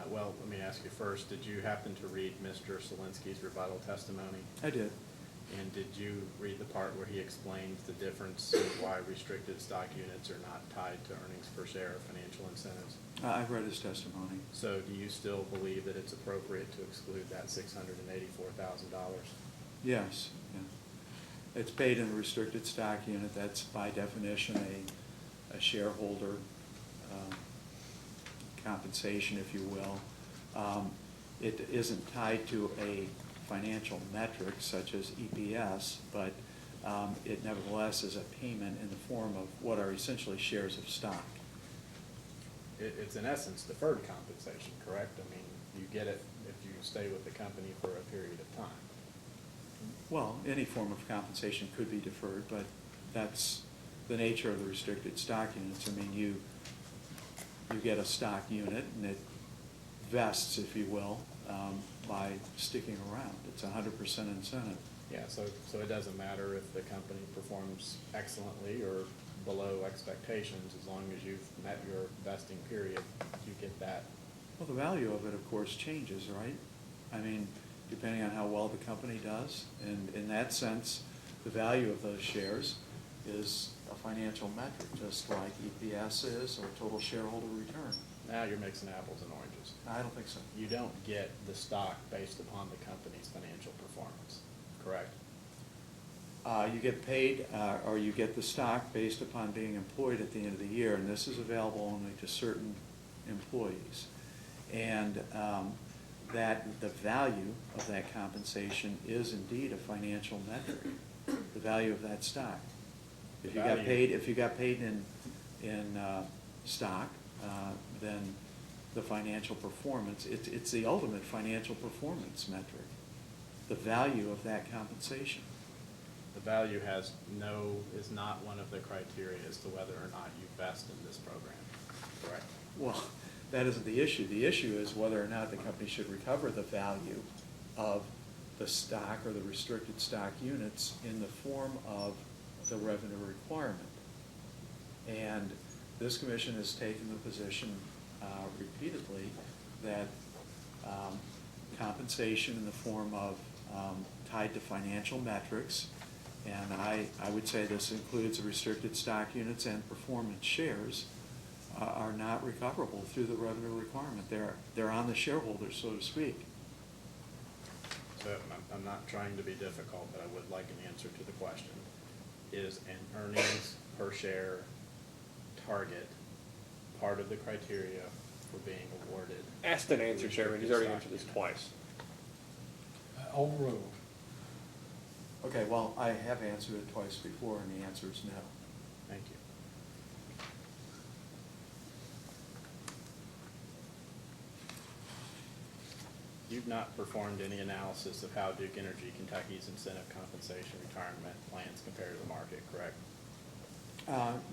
well, let me ask you first, did you happen to read Mr. Solinsky's rebuttal testimony? I did. And did you read the part where he explains the difference in why restricted stock units are not tied to earnings per share or financial incentives? I've read his testimony. So do you still believe that it's appropriate to exclude that $684,000? Yes, yeah. It's paid in a restricted stock unit. That's by definition a shareholder compensation, if you will. It isn't tied to a financial metric such as EPS, but it nevertheless is a payment in the form of what are essentially shares of stock. It's in essence deferred compensation, correct? I mean, you get it if you stay with the company for a period of time. Well, any form of compensation could be deferred, but that's the nature of the restricted stock units. I mean, you get a stock unit and it vests, if you will, by sticking around. It's 100% incentive. Yeah, so it doesn't matter if the company performs excellently or below expectations, as long as you've met your vesting period, you get that. Well, the value of it, of course, changes, right? I mean, depending on how well the company does. And in that sense, the value of those shares is a financial metric, just like EPS is or total shareholder return. Now you're mixing apples and oranges. I don't think so. You don't get the stock based upon the company's financial performance, correct? You get paid, or you get the stock based upon being employed at the end of the year, and this is available only to certain employees. And that the value of that compensation is indeed a financial metric, the value of that stock. If you got paid in stock, then the financial performance, it's the ultimate financial performance metric, the value of that compensation. The value is not one of the criteria as to whether or not you vest in this program, correct? Well, that isn't the issue. The issue is whether or not the company should recover the value of the stock or the restricted stock units in the form of the revenue requirement. And this commission has taken the position repeatedly that compensation in the form of tied to financial metrics, and I would say this includes the restricted stock units and performance shares, are not recoverable through the revenue requirement. They're on the shareholders, so to speak. So I'm not trying to be difficult, but I would like an answer to the question. Is an earnings per share target part of the criteria for being awarded? Asked and answered, Chairman. He's already answered this twice. Overruled. Okay, well, I have answered it twice before, and the answer is no. Thank you. You've not performed any analysis of how Duke Energy Kentucky's incentive compensation retirement plans compare to the market, correct?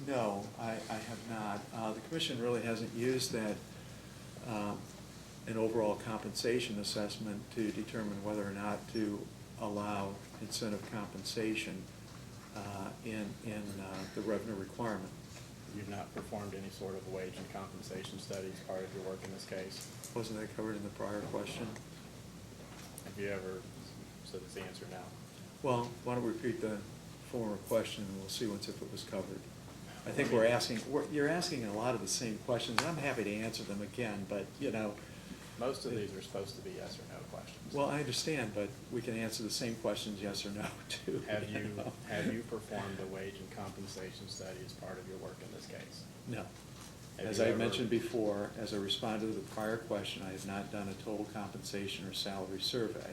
No, I have not. The commission really hasn't used that, an overall compensation assessment to determine whether or not to allow incentive compensation. in the revenue requirement. You've not performed any sort of wage and compensation study as part of your work in this case? Wasn't that covered in the prior question? Have you ever, so that's the answer now. Well, why don't we repeat the former question, and we'll see once if it was covered. I think we're asking, you're asking a lot of the same questions, and I'm happy to answer them again, but, you know. Most of these are supposed to be yes or no questions. Well, I understand, but we can answer the same questions, yes or no, too. Have you know? performed a wage and compensation study as part of your work in this case? No. Have As you I ever- mentioned before, as I responded to the prior question, I have not done a total compensation or salary survey.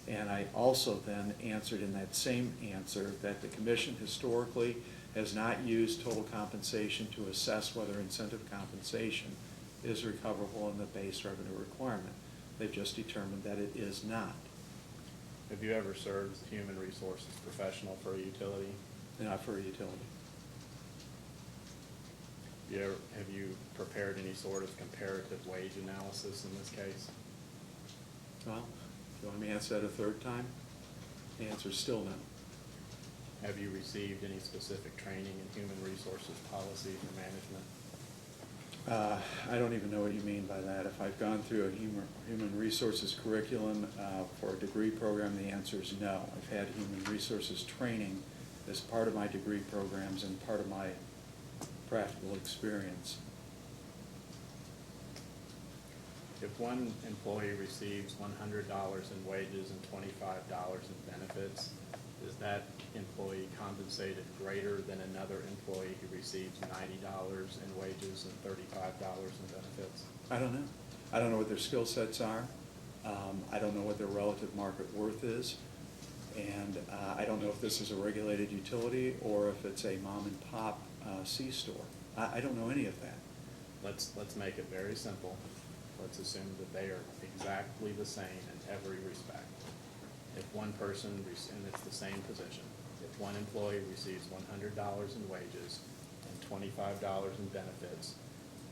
And I also then answered in that same answer that the commission historically has not used total compensation to assess whether incentive compensation is recoverable in the base revenue requirement. They've just determined that it is not. Have you ever served as a human resources professional for a utility? Not for a utility. Have you prepared any sort of comparative wage analysis in this case? Well, if you want me to answer that a third time? The answer is still no. Have you received any specific training in human resources policies or management? I don't even know what you mean by that. If I've gone through a human resources curriculum for a degree program, the answer is no. I've had human resources training as part of my degree programs and part of my practical experience. If one employee receives $100 in wages and $25 in benefits, is that employee compensated greater than another employee who receives $90 in wages and $35 in benefits? I don't know. I don't know what their skill sets are. I don't know what their relative market worth is. And I don't know if this is a regulated utility or if it's a mom and pop C-store. I don't know any of that. Let's make it very simple. Let's assume that they are exactly the same in every respect. If one person, and it's the same position, if one employee receives $100 in wages and $25 in benefits,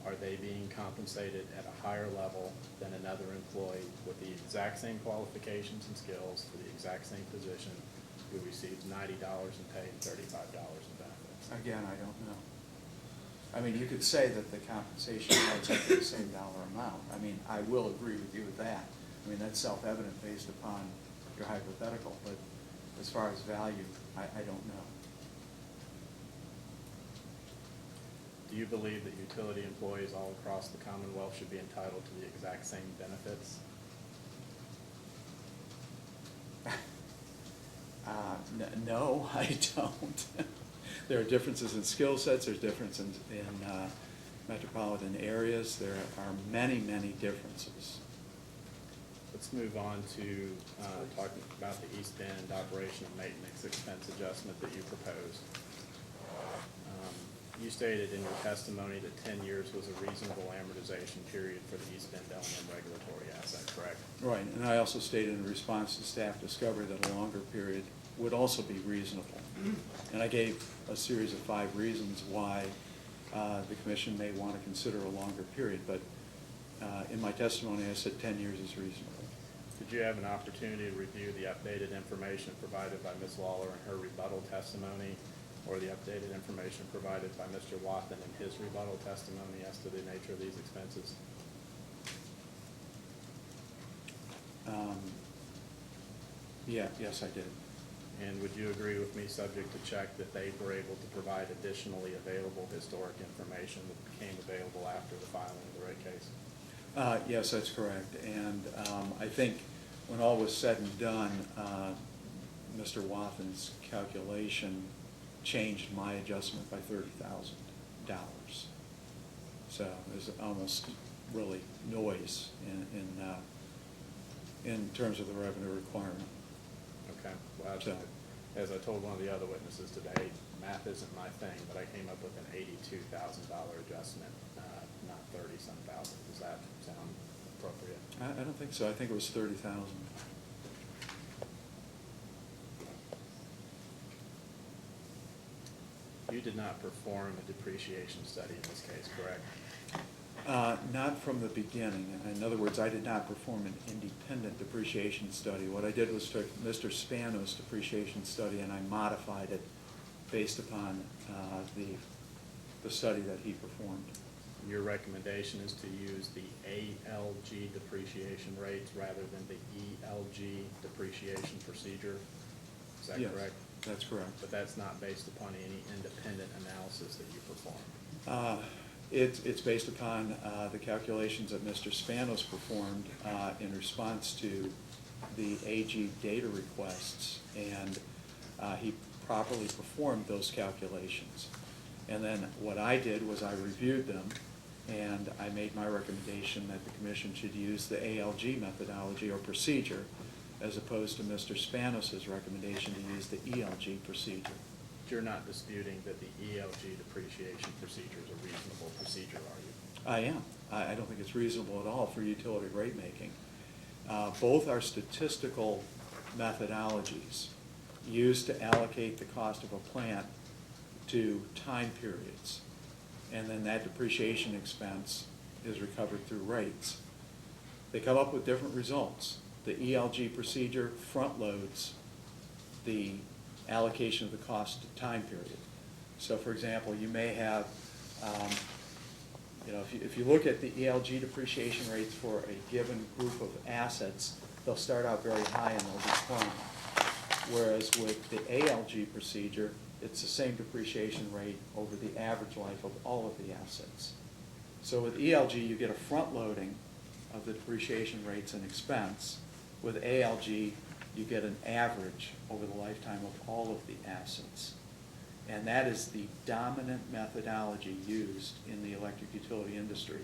are they being compensated at a higher level than another employee with the exact same qualifications and skills for the exact same position who receives $90 in pay and $35 in benefits? Again, I don't know. I mean, you could say that the compensation adds up to the same dollar amount. I mean, I will agree with you with that. I mean, that's self-evident based upon your hypothetical, but as far as value, I don't know. Do you believe that utility employees all across the Commonwealth should be entitled to the exact same benefits? No, I don't. There are differences in skill sets, there's differences in metropolitan areas, there are many, many differences. Let's move on to talking about the East Bend operation and maintenance expense adjustment that you proposed. You stated in your testimony that 10 years was a reasonable amortization period for the East Bend L&M regulatory asset, correct? Right, and I also stated in response to staff discovery that a longer period would also be reasonable. And I gave a series of 5 reasons why the commission may want to consider a longer period, but in my testimony I said 10 years is reasonable. Did you have an opportunity to review the updated information provided by Ms. Lawler in her rebuttal testimony, or the updated information provided by Mr. Wathen in his rebuttal testimony as to the nature of these expenses? Yes, I did. And would you agree with me, subject to check, that they were able to provide additionally available historic information that became available after the filing of the rate case? Yes, that's correct. And I think when all was said and done, Mr. Wathen's calculation changed my adjustment by $30,000. So there's almost really noise in terms of the revenue requirement. Okay. Well, So- as I told one of the other witnesses today, math isn't my thing, but I came up with an $82,000 adjustment, not 30-some thousand. Does that sound appropriate? I don't think so. I think it was 30,000. You did not perform a depreciation study in this case, correct? Not from the beginning. In other words, I did not perform an independent depreciation study. What I did was took Mr. Spano's depreciation study and I modified it based upon the study that he performed. Your recommendation is to use the ALG depreciation rates rather than the ELG depreciation procedure? Is that Yes, correct? that's correct. But that's not based upon any independent analysis that you performed? It's based upon the calculations that Mr. Spanos performed in response to the AG data requests, and he properly performed those calculations. And then what I did was I reviewed them, and I made my recommendation that the commission should use the ALG methodology or procedure as opposed to Mr. Spanos' recommendation to use the ELG procedure. You're not disputing that the ELG depreciation procedure is a reasonable procedure, are you? I am. I don't think it's reasonable at all for utility rate making. Both are statistical methodologies used to allocate the cost of a plant to time periods. And then that depreciation expense is recovered through rates. They come up with different results. The ELG procedure front loads the allocation of the cost to time period. So for example, you may have, if you look at the ELG depreciation rates for a given group of assets, they'll start out very high and they'll decline. Whereas with the ALG procedure, it's the same depreciation rate over the average life of all of the assets. So with ELG, you get a front loading of the depreciation rates and expense. With ALG, you get an average over the lifetime of all of the assets. And that is the dominant methodology used in the electric utility industry.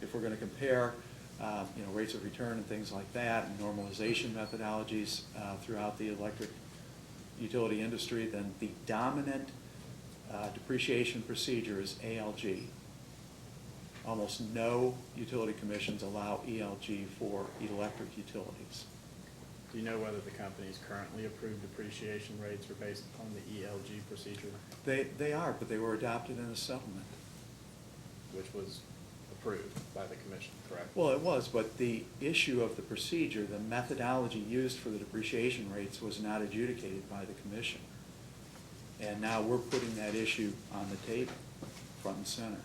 If we're going to compare rates of return and things like that, and normalization methodologies throughout the electric utility industry, then the dominant depreciation procedure is ALG. Almost no utility commissions allow ELG for electric utilities. Do you know whether the company's currently approved depreciation rates are based upon the ELG procedure, They are, but they were adopted in a settlement. which was approved by the commission, correct? Well, it was, but the issue of the procedure, the methodology used for the depreciation rates was not adjudicated by the commission. And now we're putting that issue on the table, front and center.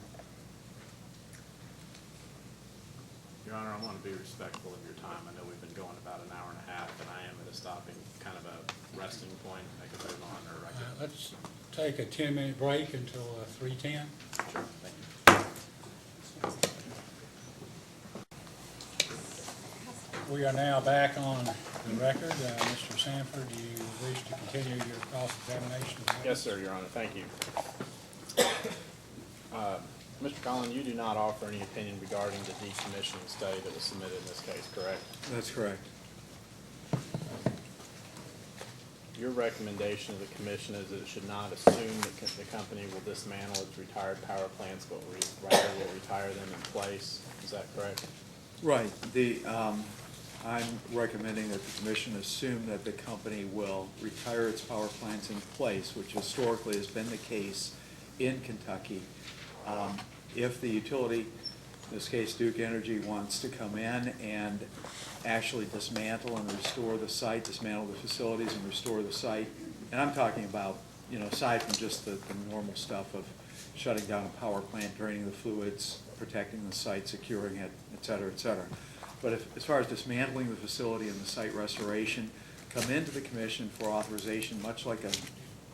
Your Honor, I want to be respectful of your time. I know we've been going about an hour and a half, and I am at a stopping, kind of a resting point. I could move on, or I could. Let's take a 10-minute break until 3:10. Sure, thank you. We are now back on the record. Mr. Sanford, do you wish to continue your cross-examination? Yes, sir, Your Honor, thank you. Mr. Collin, you do not offer any opinion regarding the decommissioning study that was submitted in this case, correct? That's correct. Your recommendation of the commission is that it should not assume that the company will dismantle its retired power plants, but rather will retire them in place. Is that correct? Right. I'm recommending that the commission assume that the company will retire its power plants in place, which historically has been the case in Kentucky. If the utility, in this case Duke Energy, wants to come in and actually dismantle and restore the site, dismantle the facilities and restore the site, and I'm talking about, aside from just the normal stuff of shutting down a power plant, draining the fluids, protecting the site, securing it, et cetera, et cetera. But as far as dismantling the facility and the site restoration, come into the commission for authorization, much like a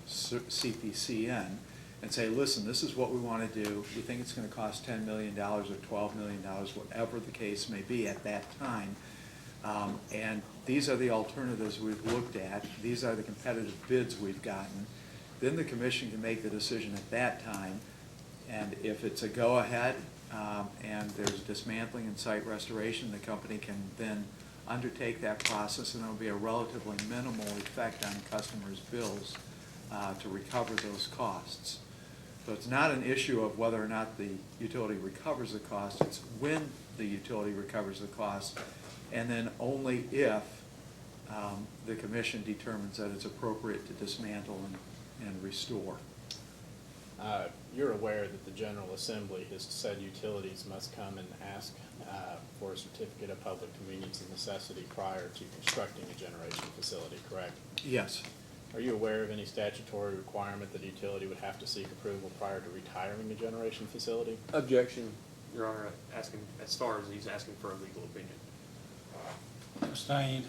CPCN, and say, listen, this is what we want to do. We think it's going to cost $10 million or $12 million, whatever the case may be at that time. And these are the alternatives we've looked at. These are the competitive bids we've gotten. Then the commission can make the decision at that time. And if it's a go-ahead and there's dismantling and site restoration, the company can then undertake that process, and there will be a relatively minimal effect on customers' bills to recover those costs. So it's not an issue of whether or not the utility recovers the cost, it's when the utility recovers the cost, and then only if the commission determines that it's appropriate to dismantle and restore. You're aware that the General Assembly has said utilities must come and ask for a certificate of public convenience and necessity prior to constructing a generation facility, correct? Yes. Are you aware of any statutory requirement that a utility would have to seek approval prior to retiring a generation facility? Objection, Your Honor, asking, as far as he's asking for a legal opinion. Abstained.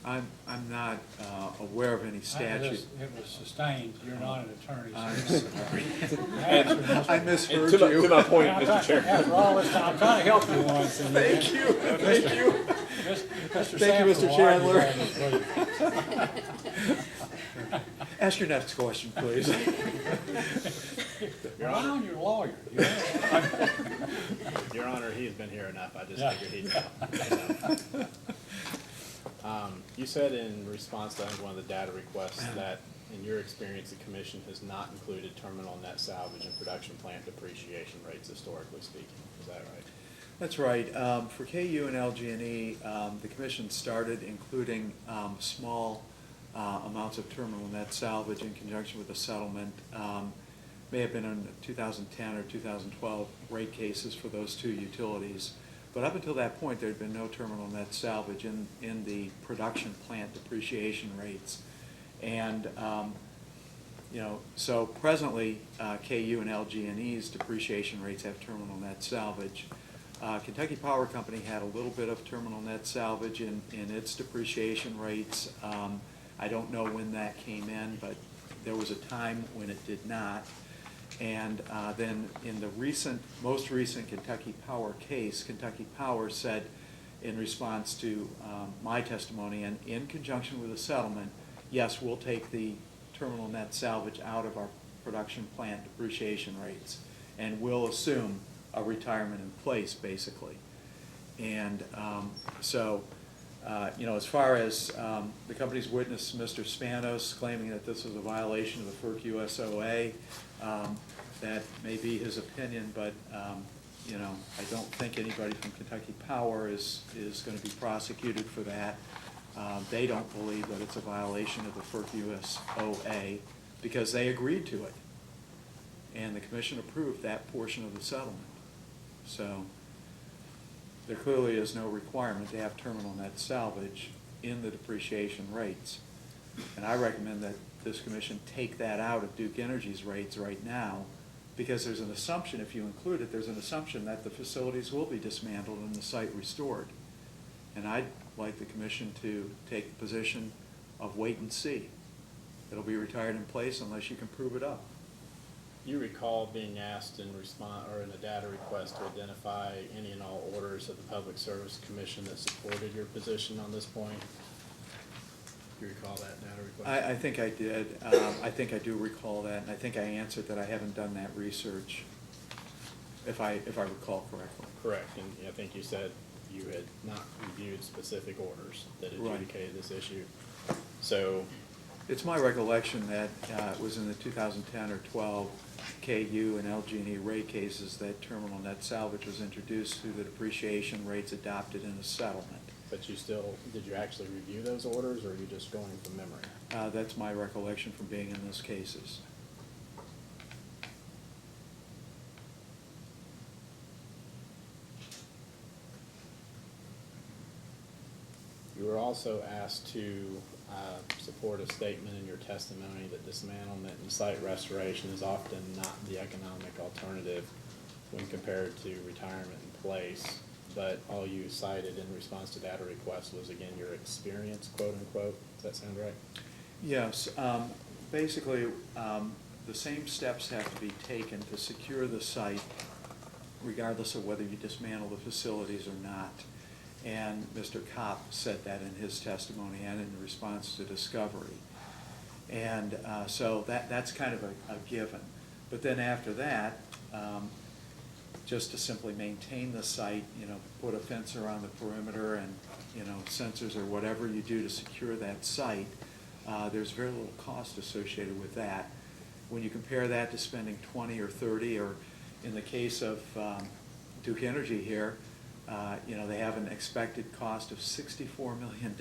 I'm not aware of any statute. It was sustained. You're not an attorney. I'm so- sorry. Answer, I Mr. misheard To you. my point, I'm Mr. trying- Chair. After all this time, I'm trying to help you once. and Thank you, thank you. Mr. Thank you, Sanford Mr. will argue Chandler. that with you. Ask your next question, please. Rely on your lawyer. You know? Your Honor, he's been here enough, I just Yeah. figured he'd know. You said in response to, I think, one of the data requests that, in your experience, the commission has not included terminal net salvage and production plant depreciation rates historically speaking. Is that right? That's right. For KU and LG&E, the commission started including small amounts of terminal net salvage in conjunction with the settlement. May have been in 2010 or 2012 rate cases for those two utilities. But up until that point, there had been no terminal net salvage in the production plant depreciation rates. And, so presently, KU and LG&E's depreciation rates have terminal net salvage. Kentucky Power Company had a little bit of terminal net salvage in its depreciation rates. I don't know when that came in, but there was a time when it did not. And then in the most recent Kentucky Power case, Kentucky Power said in response to my testimony and in conjunction with the settlement, yes, we'll take the terminal net salvage out of our production plant depreciation rates, and we'll assume a retirement in place, basically. And as far as the company's witness, Mr. Spanos, claiming that this was a violation of the FERC USOA, that may be his opinion, but I don't think anybody from Kentucky Power is going to be prosecuted for that. They don't believe that it's a violation of the FERC USOA because they agreed to it. And the commission approved that portion of the settlement. So there clearly is no requirement to have terminal net salvage in the depreciation rates. And I recommend that this commission take that out of Duke Energy's rates right now, because there's an assumption, if you include it, there's an assumption that the facilities will be dismantled and the site restored. And I'd like the commission to take the position of wait and see. It'll be retired in place unless you can prove it up. You recall being asked in response, or in a data request, to identify any and all orders of the Public Service Commission that supported your position on this point? Do you recall that data request? I think I did. I think I do recall that, and I think I answered that I haven't done that research, if I recall correctly. Correct, and I think you said you had not reviewed specific orders that Right. adjudicated this issue. So, It's my recollection that it was in the 2010 or 12 KU and LG&E rate cases that terminal net salvage was introduced through the depreciation rates adopted in a settlement. but did you actually review those orders, or are you just going from memory? That's my recollection from being in those cases. You were also asked to support a statement in your testimony that dismantlement and site restoration is often not the economic alternative when compared to retirement in place, but all you cited in response to data requests was, again, your experience, quote unquote. Does that sound right? Yes. Basically, the same steps have to be taken to secure the site, regardless of whether you dismantle the facilities or not. And Mr. Kopp said that in his testimony and in response to discovery. And so that's kind of a given. But then after that, just to simply maintain the site, put a fence around the perimeter and, sensors or whatever you do to secure that site, there's very little cost associated with that. When you compare that to spending 20 or 30, or in the case of Duke Energy here, they have an expected cost of $64 million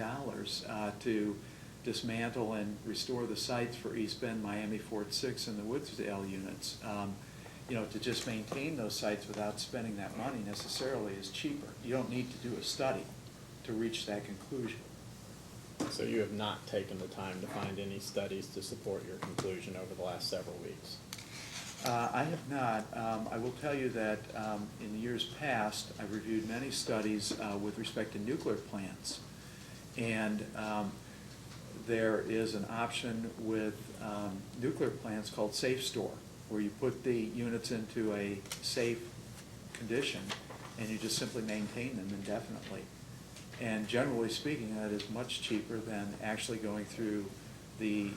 to dismantle and restore the sites for East Bend, Miami, Fort Six, and the Woodsdale units. To just maintain those sites without spending that money necessarily is cheaper. You don't need to do a study to reach that conclusion. So you have not taken the time to find any studies to support your conclusion over the last several weeks? I have not. I will tell you that in the years past, I've reviewed many studies with respect to nuclear plants. And there is an option with nuclear plants called Safe Store, where you put the units into a safe condition and you just simply maintain them indefinitely. And generally speaking, that is much cheaper than actually going through the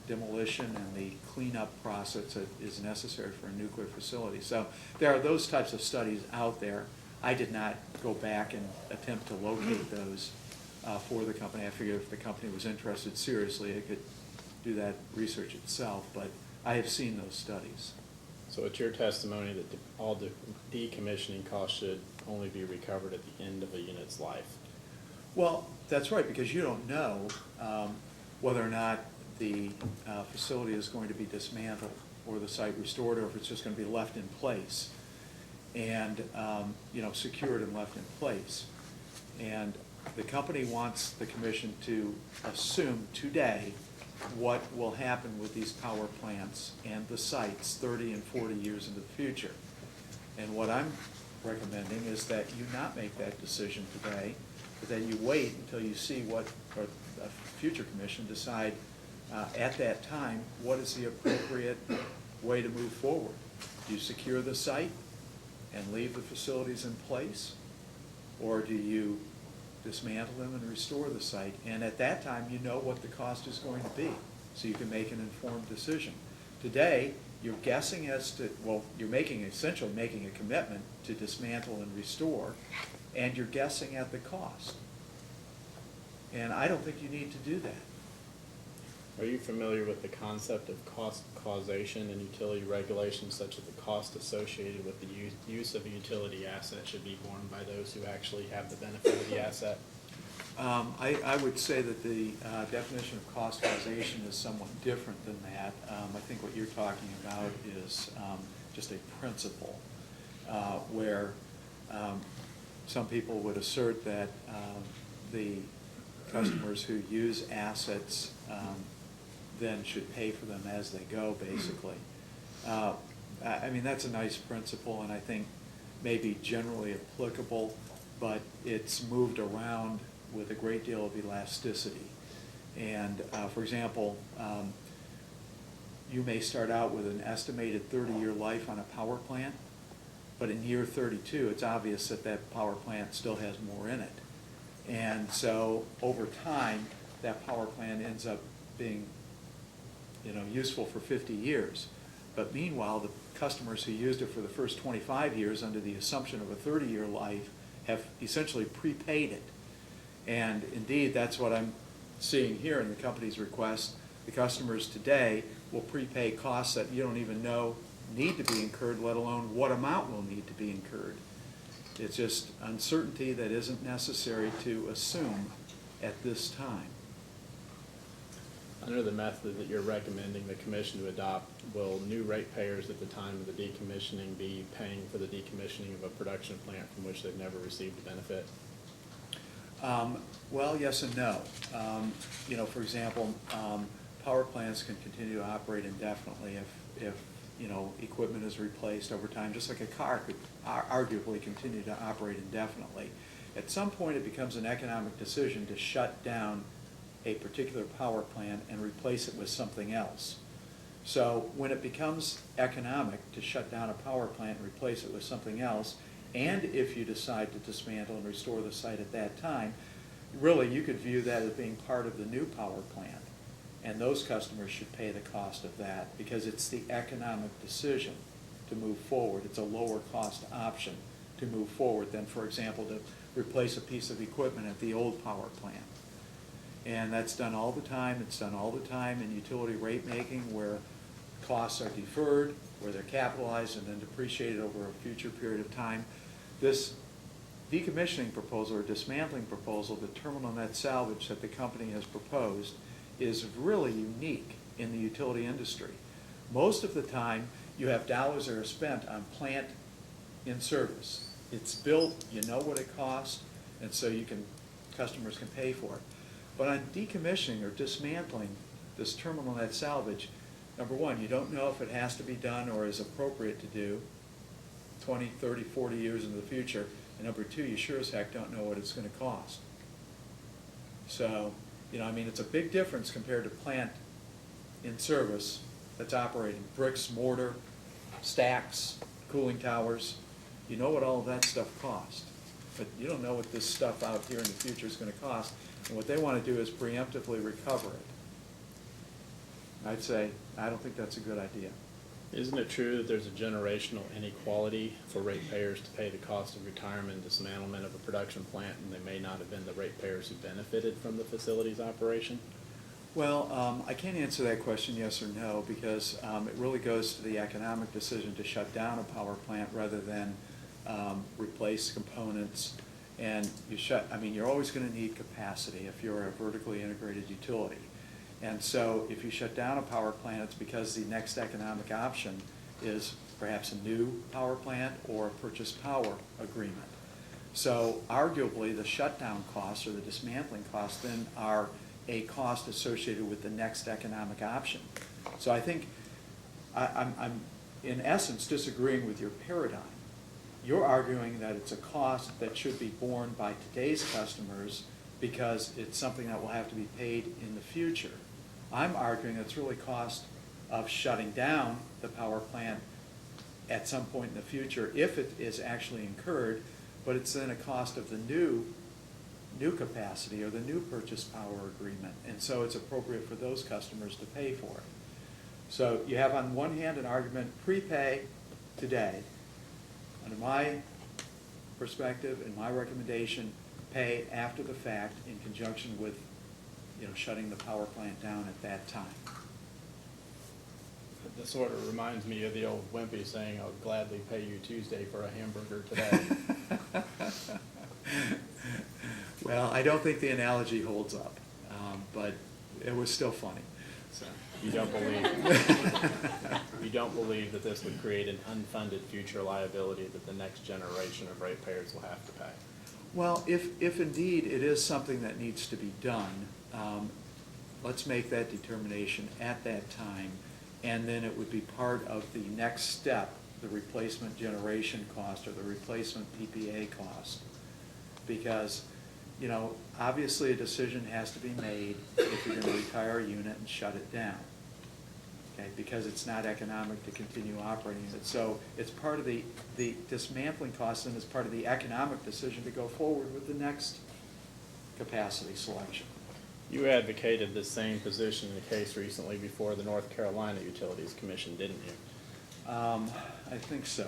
demolition and the cleanup process that is necessary for a nuclear facility. So there are those types of studies out there. I did not go back and attempt to locate those for the company. I figured if the company was interested seriously, it could do that research itself, but I have seen those studies. So it's your testimony that all the decommissioning costs should only be recovered at the end of a unit's life? Well, that's right, because you don't know whether or not the facility is going to be dismantled or the site restored, or if it's just going to be left in place and, secured and left in place. And the company wants the commission to assume today what will happen with these power plants and the sites 30 and 40 years into the future. And what I'm recommending is that you not make that decision today, but that you wait until you see what, or a future commission decide at that time, what is the appropriate way to move forward. Do you secure the site and leave the facilities in place? Or do you dismantle them and restore the site? And at that time, you know what the cost is going to be, so you can make an informed decision. Today, you're guessing as to, well, you're essentially making a commitment to dismantle and restore, and you're guessing at the cost. And I don't think you need to do that. Are you familiar with the concept of cost causation and utility regulations, such that the cost associated with the use of a utility asset should be borne by those who actually have the benefit of the asset? I would say that the definition of cost causation is somewhat different than that. I think what you're talking about is just a principle where some people would assert that the customers who use assets then should pay for them as they go, basically. I mean, that's a nice principle, and I think maybe generally applicable, but it's moved around with a great deal of elasticity. And for example, you may start out with an estimated 30-year life on a power plant, but in year 32, it's obvious that that power plant still has more in it. And so over time, that power plant ends up being useful for 50 years. But meanwhile, the customers who used it for the first 25 years under the assumption of a 30-year life have essentially prepaid it. And indeed, that's what I'm seeing here in the company's request. The customers today will prepay costs that you don't even know need to be incurred, let alone what amount will need to be incurred. It's just uncertainty that isn't necessary to assume at this time. Under the method that you're recommending the commission to adopt, will new ratepayers at the time of the decommissioning be paying for the decommissioning of a production plant from which they've never received a benefit? Well, yes and no. For example, power plants can continue to operate indefinitely if equipment is replaced over time, just like a car could arguably continue to operate indefinitely. At some point, it becomes an economic decision to shut down a particular power plant and replace it with something else. So when it becomes economic to shut down a power plant and replace it with something else, and if you decide to dismantle and restore the site at that time, really you could view that as being part of the new power plant. And those customers should pay the cost of that because it's the economic decision to move forward. It's a lower cost option to move forward than, for example, to replace a piece of equipment at the old power plant. And that's done all the time. It's done all the time in utility rate making where costs are deferred, where they're capitalized and then depreciated over a future period of time. This decommissioning proposal or dismantling proposal, the terminal net salvage that the company has proposed, is really unique in the utility industry. Most of the time, you have dollars that are spent on plant in service. It's built, you know what it costs, and so customers can pay for it. But on decommissioning or dismantling this terminal net salvage, number one, you don't know if it has to be done or is appropriate to do 20, 30, 40 years into the future. And number two, you sure as heck don't know what it's going to cost. So, you know, I mean, it's a big difference compared to plant in service that's operating bricks, mortar, stacks, cooling towers. You know what all of that stuff costs, but you don't know what this stuff out here in the future is going to cost. And what they want to do is preemptively recover it. I'd say, I don't think that's a good idea. Isn't it true that there's a generational inequality for ratepayers to pay the cost of retirement and dismantlement of a production plant, and they may not have been the ratepayers who benefited from the facility's operation? Well, I can't answer that question yes or no, because it really goes to the economic decision to shut down a power plant rather than replace components. And I mean, you're always going to need capacity if you're a vertically integrated utility. And so if you shut down a power plant, it's because the next economic option is perhaps a new power plant or a purchase power agreement. So arguably, the shutdown costs or the dismantling costs then are a cost associated with the next economic option. So I think I'm in essence disagreeing with your paradigm. You're arguing that it's a cost that should be borne by today's customers because it's something that will have to be paid in the future. I'm arguing it's really cost of shutting down the power plant at some point in the future if it is actually incurred, but it's then a cost of the new capacity or the new purchase power agreement, and so it's appropriate for those customers to pay for it. So you have on one hand an argument prepay today. Under my perspective and my recommendation, pay after the fact in conjunction with shutting the power plant down at that time. This sort of reminds me of the old Wimpy saying, "I'll gladly pay you Tuesday for a hamburger today." Well, I don't think the analogy holds up, but it was still funny. So. You don't believe that this would create an unfunded future liability that the next generation of ratepayers will have to pay? Well, if indeed it is something that needs to be done, let's make that determination at that time, and then it would be part of the next step, the replacement generation cost or the replacement PPA cost. Because, obviously a decision has to be made if you're going to retire a unit and shut it down. Okay, because it's not economic to continue operating it. So it's part of the dismantling cost, and it's part of the economic decision to go forward with the next capacity selection. You advocated the same position in a case recently before the North Carolina Utilities Commission, didn't you? I think so.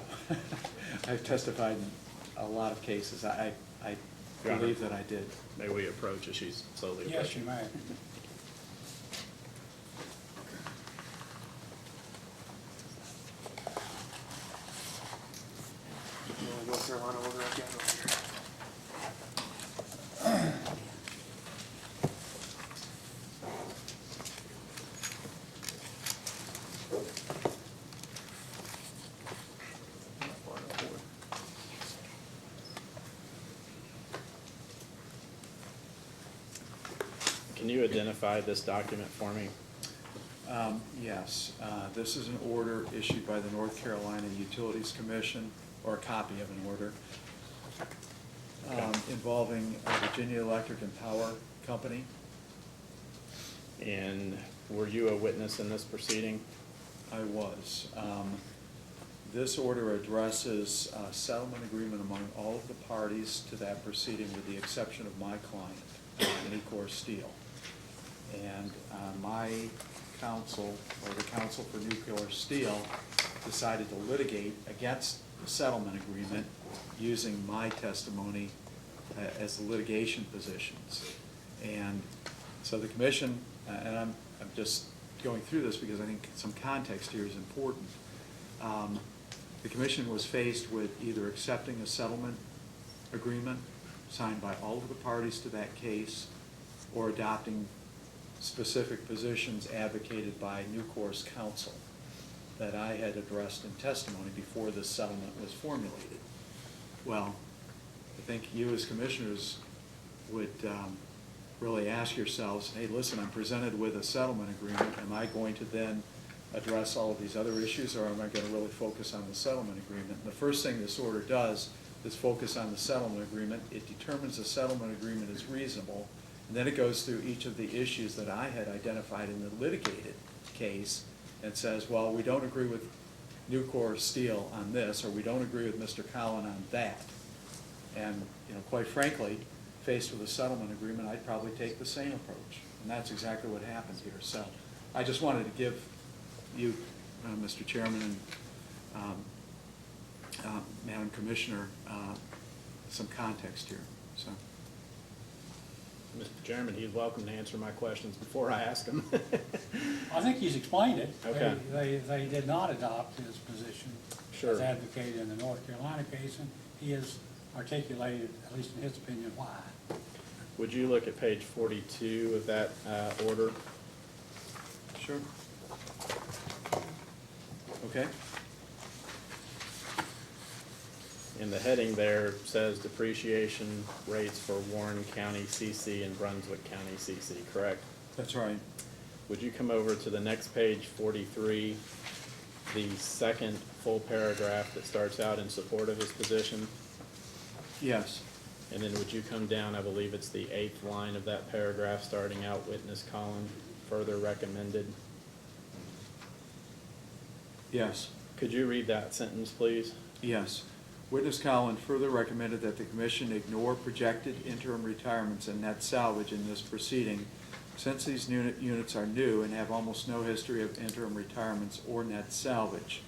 I've testified in a lot of cases. I believe that I did. May we approach as she's slowly approaching? Yes, you may. North Carolina order I've got over here. Can you identify this document for me? Yes. This is an order issued by the North Carolina Utilities Commission, or a copy of an order, involving Virginia Electric and Power Company. And were you a witness in this proceeding? I was. This order addresses a settlement agreement among all of the parties to that proceeding with the exception of my client, Nucor Steel. And my counsel, or the counsel for Nucor Steel, decided to litigate against the settlement agreement using my testimony as the litigation positions. And so the commission, and I'm just going through this because I think some context here is important. The commission was faced with either accepting a settlement agreement signed by all of the parties to that case or adopting specific positions advocated by Nucor's counsel that I had addressed in testimony before this settlement was formulated. Well, I think you as commissioners would really ask yourselves, hey, listen, I'm presented with a settlement agreement. Am I going to then address all of these other issues, or am I going to really focus on the settlement agreement? And the first thing this order does is focus on the settlement agreement. It determines the settlement agreement is reasonable, and then it goes through each of the issues that I had identified in the litigated case and says, well, we don't agree with Nucor Steel on this, or we don't agree with Mr. Collin on that. And, quite frankly, faced with a settlement agreement, I'd probably take the same approach. And that's exactly what happened here. So I just wanted to give you, Mr. Chairman and Madam Commissioner, some context here. So. Mr. Chairman, he's welcome to answer my questions before I ask them. I think he's explained it. Okay. They did not adopt his position Sure. as advocated in the North Carolina case, and he has articulated, at least in his opinion, why. Would you look at page 42 of that order? Sure. Okay. And the heading there says depreciation rates for Warren County CC and Brunswick County CC, correct? That's right. Would you come over to the next page, 43, the second full paragraph that starts out in support of his position? Yes. And then would you come down, I believe it's the 8th line of that paragraph, starting out witness Collin, further recommended? Yes. Could you read that sentence, please? Yes. Witness Collin further recommended that the commission ignore projected interim retirements and net salvage in this proceeding, since these units are new and have almost no history of interim retirements or net salvage.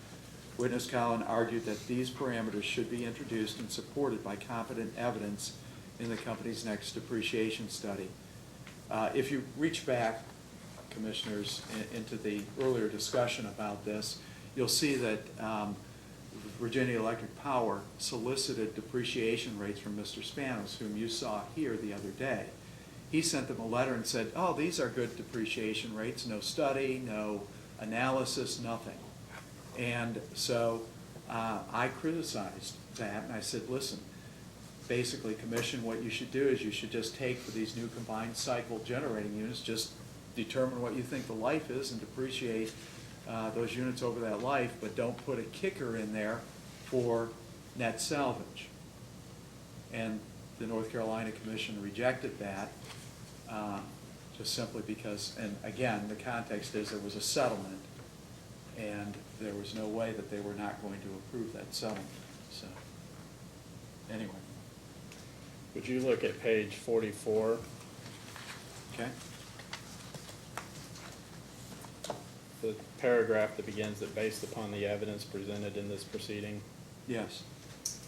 Witness Collin argued that these parameters should be introduced and supported by competent evidence in the company's next depreciation study. If you reach back, Commissioners, into the earlier discussion about this, you'll see that Virginia Electric Power solicited depreciation rates from Mr. Spanos, whom you saw here the other day. He sent them a letter and said, oh, these are good depreciation rates, no study, no analysis, nothing. And so I criticized that, and I said, listen, basically, Commission, what you should do is you should just take for these new combined cycle generating units, just determine what you think the life is and depreciate those units over that life, but don't put a kicker in there for net salvage. And the North Carolina Commission rejected that just simply because, and again, the context is there was a settlement, and there was no way that they were not going to approve that settlement. So, anyway. Would you look at page 44? Okay. The paragraph that begins that based upon the evidence presented in this proceeding. Yes.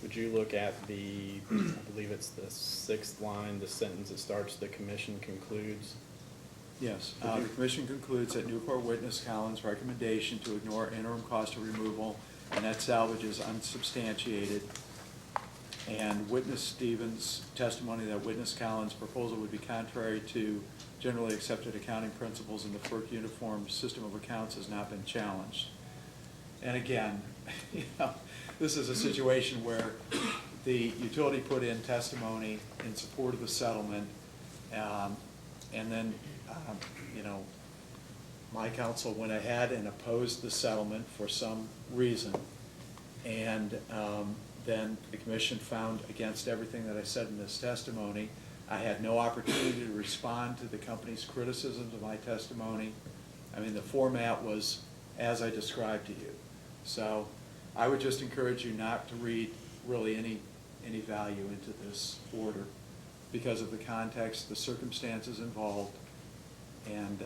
Would you look at the, I believe it's the 6th line, the sentence that starts, the commission concludes? Yes. The commission concludes that Nucor witness Collins' recommendation to ignore interim cost of removal and net salvage is unsubstantiated, and witness Stevens' testimony that witness Collins' proposal would be contrary to generally accepted accounting principles in the FERC uniform system of accounts has not been challenged. And again, this is a situation where the utility put in testimony in support of the settlement, and then, my counsel went ahead and opposed the settlement for some reason, and then the commission found against everything that I said in this testimony. I had no opportunity to respond to the company's criticisms of my testimony. I mean, the format was as I described to you. So I would just encourage you not to read really any value into this order because of the context, the circumstances involved, and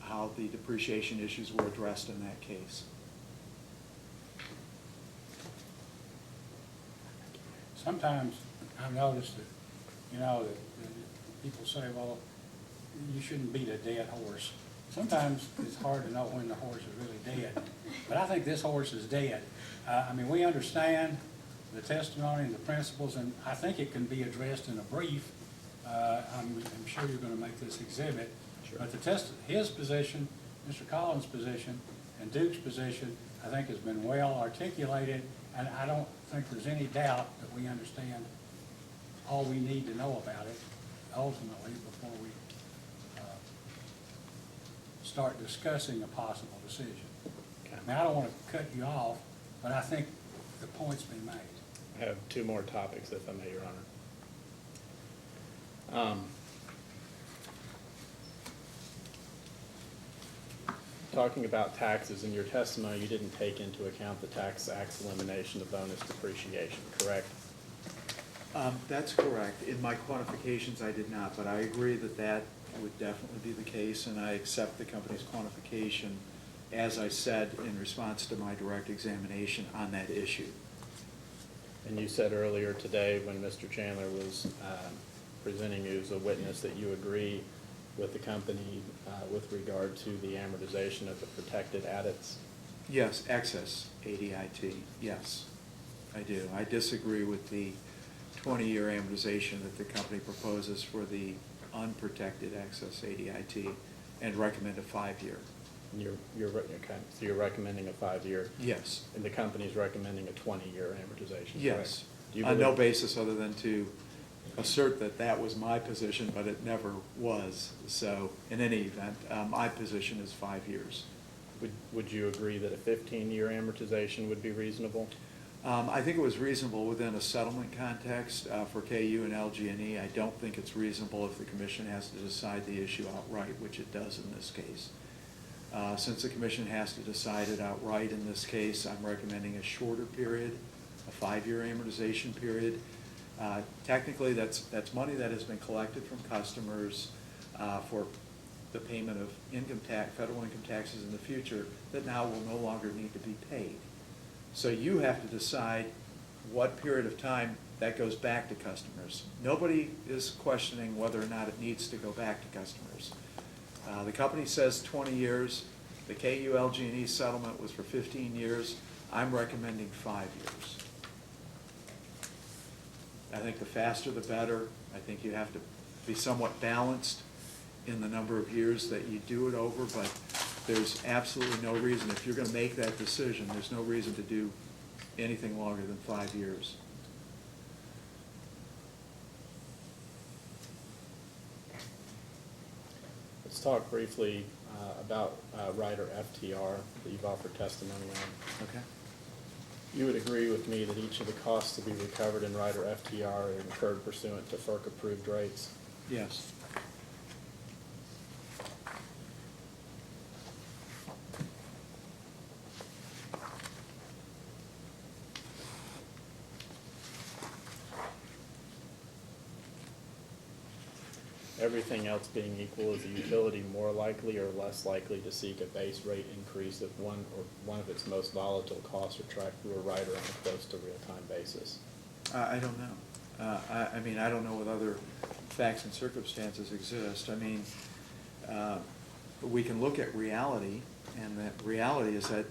how the depreciation issues were addressed in that case. Sometimes I've noticed that, that people say, well, you shouldn't beat a dead horse. Sometimes it's hard to know when the horse is really dead. But I think this horse is dead. We understand the testimony and the principles, and I think it can be addressed in a brief. I'm sure you're going to make this exhibit. Sure. But his position, Mr. Collins' position, and Duke's position, I think has been well articulated, and I don't think there's any doubt that we understand all we need to know about it. ultimately before we start discussing a possible decision. Okay. Now, I don't want to cut you off, but I think the point's been made. I have two more topics, if I may, Your Honor. Talking about taxes, in your testimony, you didn't take into account the Tax Act's elimination of bonus depreciation, correct? That's correct. In my quantifications, I did not, but I agree that that would definitely be the case, and I accept the company's quantification, as I said, in response to my direct examination on that issue. And you said earlier today, when Mr. Chandler was presenting you as a witness, that you agree with the company with regard to the amortization of the protected adits? Yes, excess ADIT, yes, I do. I disagree with the 20-year amortization that the company proposes for the unprotected excess ADIT and recommend a 5-year. Okay, so you're recommending a 5-year? Yes. And the company's recommending a 20-year amortization, correct? Yes, Do you on no believe- basis other than to assert that that was my position, but it never was. So, in any event, my position is 5 years. Would you agree that a 15-year amortization would be reasonable? I think it was reasonable within a settlement context for KU and LG&E. I don't think it's reasonable if the commission has to decide the issue outright, which it does in this case. Since the commission has to decide it outright in this case, I'm recommending a shorter period, a 5-year amortization period. Technically, that's money that has been collected from customers for the payment of income tax, federal income taxes in the future that now will no longer need to be paid. So you have to decide what period of time that goes back to customers. Nobody is questioning whether or not it needs to go back to customers. The company says 20 years. The KU-LG&E settlement was for 15 years. I'm recommending 5 years. I think the faster the better. I think you have to be somewhat balanced in the number of years that you do it over, but there's absolutely no reason, if you're going to make that decision, there's no reason to do anything longer than 5 years. Let's talk briefly about Rider FTR that you've offered testimony on. Okay. You would agree with me that each of the costs to be recovered in Rider FTR are incurred pursuant to FERC-approved rates? Yes. Everything else being equal, is the utility more likely or less likely to seek a base rate increase if one of its most volatile costs are tracked through a rider on a close to real-time basis? I don't know. I mean, I don't know what other facts and circumstances exist. I mean, we can look at reality, and that reality is that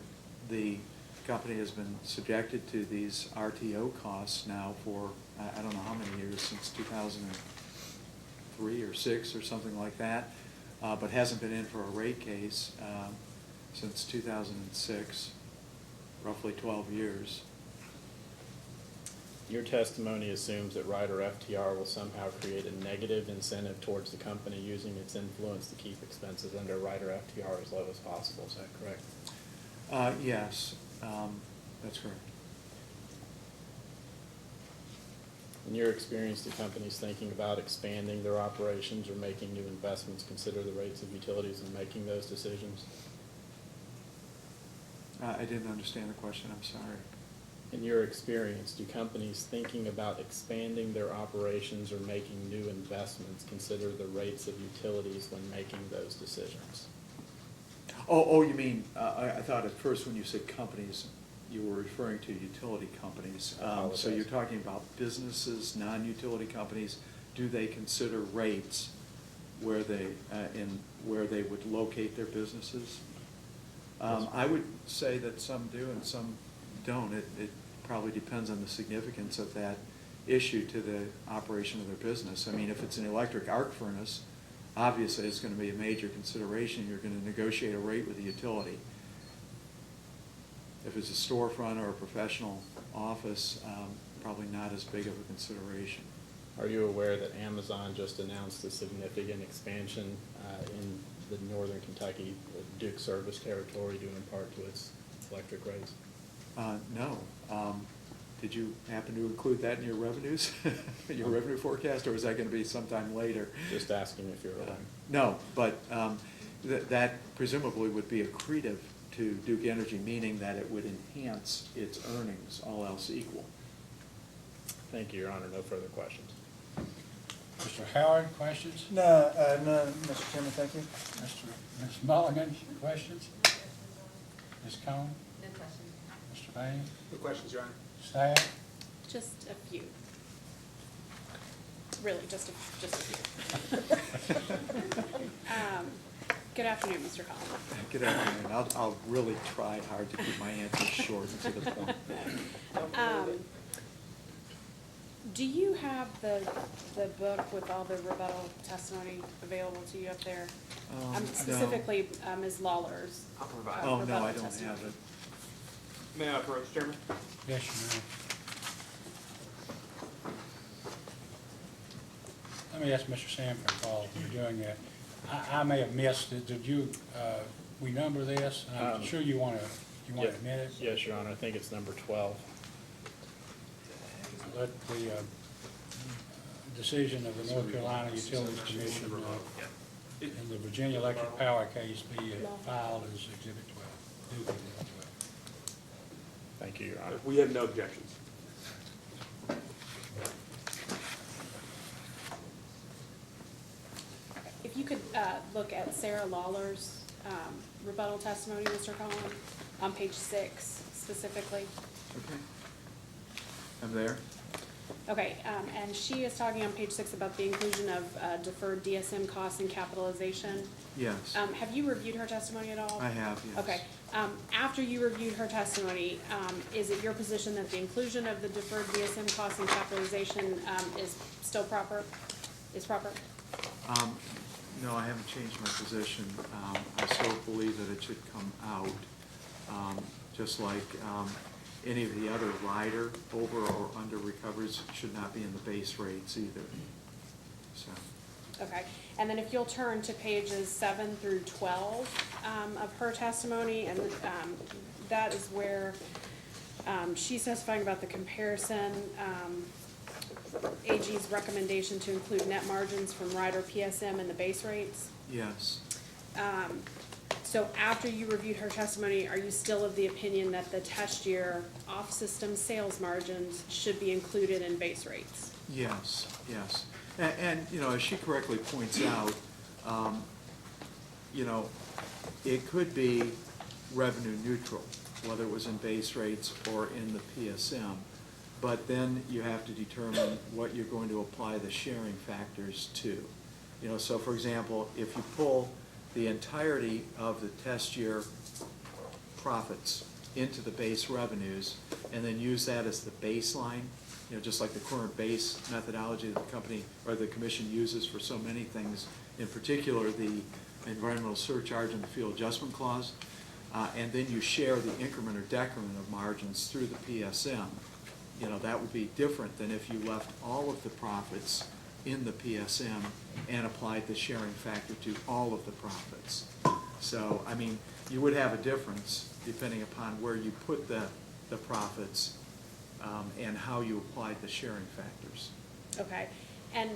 the company has been subjected to these RTO costs now for, I don't know how many years, since 2003 or 6 or something like that, but hasn't been in for a rate case since 2006, roughly 12 years. Your testimony assumes that Rider FTR will somehow create a negative incentive towards the company using its influence to keep expenses under Rider FTR as low as possible. Is that correct? Yes, that's correct. In your experience, do companies thinking about expanding their operations or making new investments consider the rates of utilities in making those decisions? I didn't understand the question, I'm sorry. In your experience, do companies thinking about expanding their operations or making new investments consider the rates of utilities when making those decisions? Oh, you mean, I thought at first when you said companies, you were referring to utility companies. So you're talking about businesses, non-utility companies. Do they consider rates where they would locate their businesses? I would say that some do and some don't. It probably depends on the significance of that issue to the operation of their business. I mean, if it's an electric arc furnace, obviously it's going to be a major consideration. You're going to negotiate a rate with the utility. If it's a storefront or a professional office, probably not as big of a consideration. Are you aware that Amazon just announced a significant expansion in the northern Kentucky Duke service territory due in part to its electric rates? No. Did you happen to include that in your revenues, your revenue forecast, or is that going to be sometime later? Just asking if you're aware. No, but that presumably would be accretive to Duke Energy, meaning that it would enhance its earnings, all else equal. Thank you, Your Honor. No further questions. Mr. Howard, questions? No, Mr. Chairman, thank you. Ms. Mulligan, questions? Ms. Cohen? No questions. Mr. Bain? No questions, Your Honor. Staff? Just a few. Really, just a few. Good afternoon, Mr. Collins. Good afternoon. I'll really try hard to keep my answers short and to the point. Do you have the book with all the rebuttal testimony available to you up there? No. Specifically, Ms. Lawler's. Oh, no, rebuttal I don't testimony. have it. May I approach, Chairman? Yes, you may. Let me ask Mr. Sanford while you're doing that. I may have missed it. Did you, we number this? I'm sure you want to admit it. Yes, Your Honor. I think it's number 12. Let the decision of the North Carolina Utilities Commission in the Virginia Electric Power case be filed as Exhibit 12. Duke Exhibit 12. Thank you, Your Honor. We have no objections. If you could look at Sarah Lawler's rebuttal testimony, Mr. Collins, on page 6 specifically. Okay. I'm there. Okay, and she is talking on page 6 about the inclusion of deferred DSM costs and capitalization. Yes. Have you reviewed her testimony at all? I have, yes. Okay. After you reviewed her testimony, is it your position that the inclusion of the deferred DSM costs and capitalization is still proper? Is proper? No, I haven't changed my position. I still believe that it should come out, just like any of the other rider over or under recoveries should not be in the base rates either. So. Okay, and then if you'll turn to pages 7 through 12 of her testimony, and that is where she's testifying about the comparison, AG's recommendation to include net margins from rider PSM and the base rates. Yes. So after you reviewed her testimony, are you still of the opinion that the test year off-system sales margins should be included in base rates? Yes, yes. And you know, as she correctly points out, you know, it could be revenue neutral, whether it was in base rates or in the PSM. But then you have to determine what you're going to apply the sharing factors to. You know, so for example, if you pull the entirety of the test year profits into the base revenues and then use that as the baseline, you know, just like the current base methodology that the company or the commission uses for so many things, in particular the environmental surcharge and the fuel adjustment clause, and then you share the increment or decrement of margins through the PSM, you know, that would be different than if you left all of the profits in the PSM and applied the sharing factor to all of the profits. So, I mean, you would have a difference depending upon where you put the profits and how you applied the sharing factors. Okay, and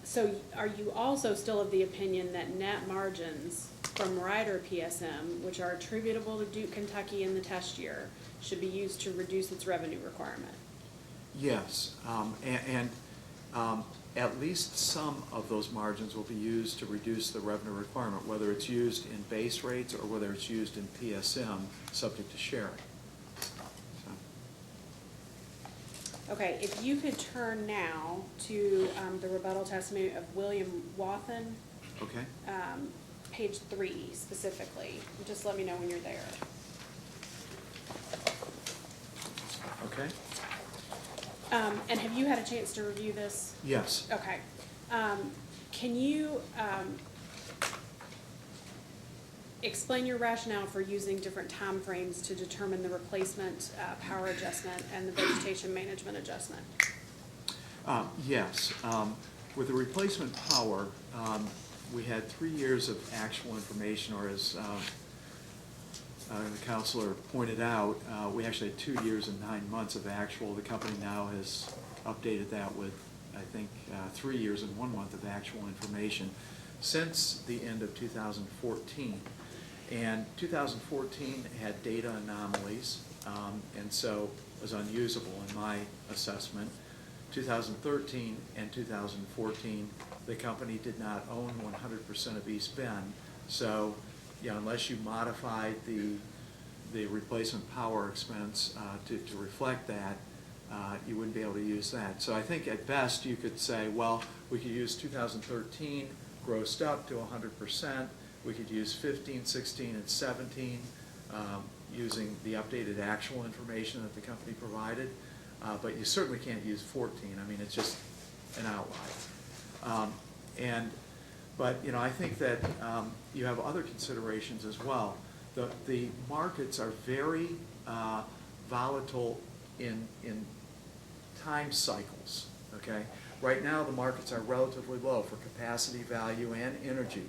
so are you also still of the opinion that net margins from rider PSM, which are attributable to Duke Kentucky in the test year, should be used to reduce its revenue requirement? Yes, and at least some of those margins will be used to reduce the revenue requirement, whether it's used in base rates or whether it's used in PSM, subject to sharing. So. Okay, if you could turn now to the rebuttal testimony of William Wathen, Okay. page 3 specifically. Just let me know when you're there. Okay. And have you had a chance to review this? Yes. Okay. Can you explain your rationale for using different time frames to determine the replacement power adjustment and the vegetation management adjustment? Yes. With the replacement power, we had 3 years of actual information, or as the counselor pointed out, we actually had 2 years and 9 months of actual. The company now has updated that with, I think, 3 years and 1 month of actual information since the end of 2014. And 2014 had data anomalies, and so was unusable in my assessment. 2013 and 2014, the company did not own 100% of East Bend, so unless you modified the replacement power expense to reflect that, you wouldn't be able to use that. So I think at best you could say, well, we could use 2013 grossed up to 100%. We could use 15, 16, and 17 using the updated actual information that the company provided. But you certainly can't use 14. I mean, it's just an outlier. But I think that you have other considerations as well. The markets are very volatile in time cycles. Okay, right now the markets are relatively low for capacity, value, and energy.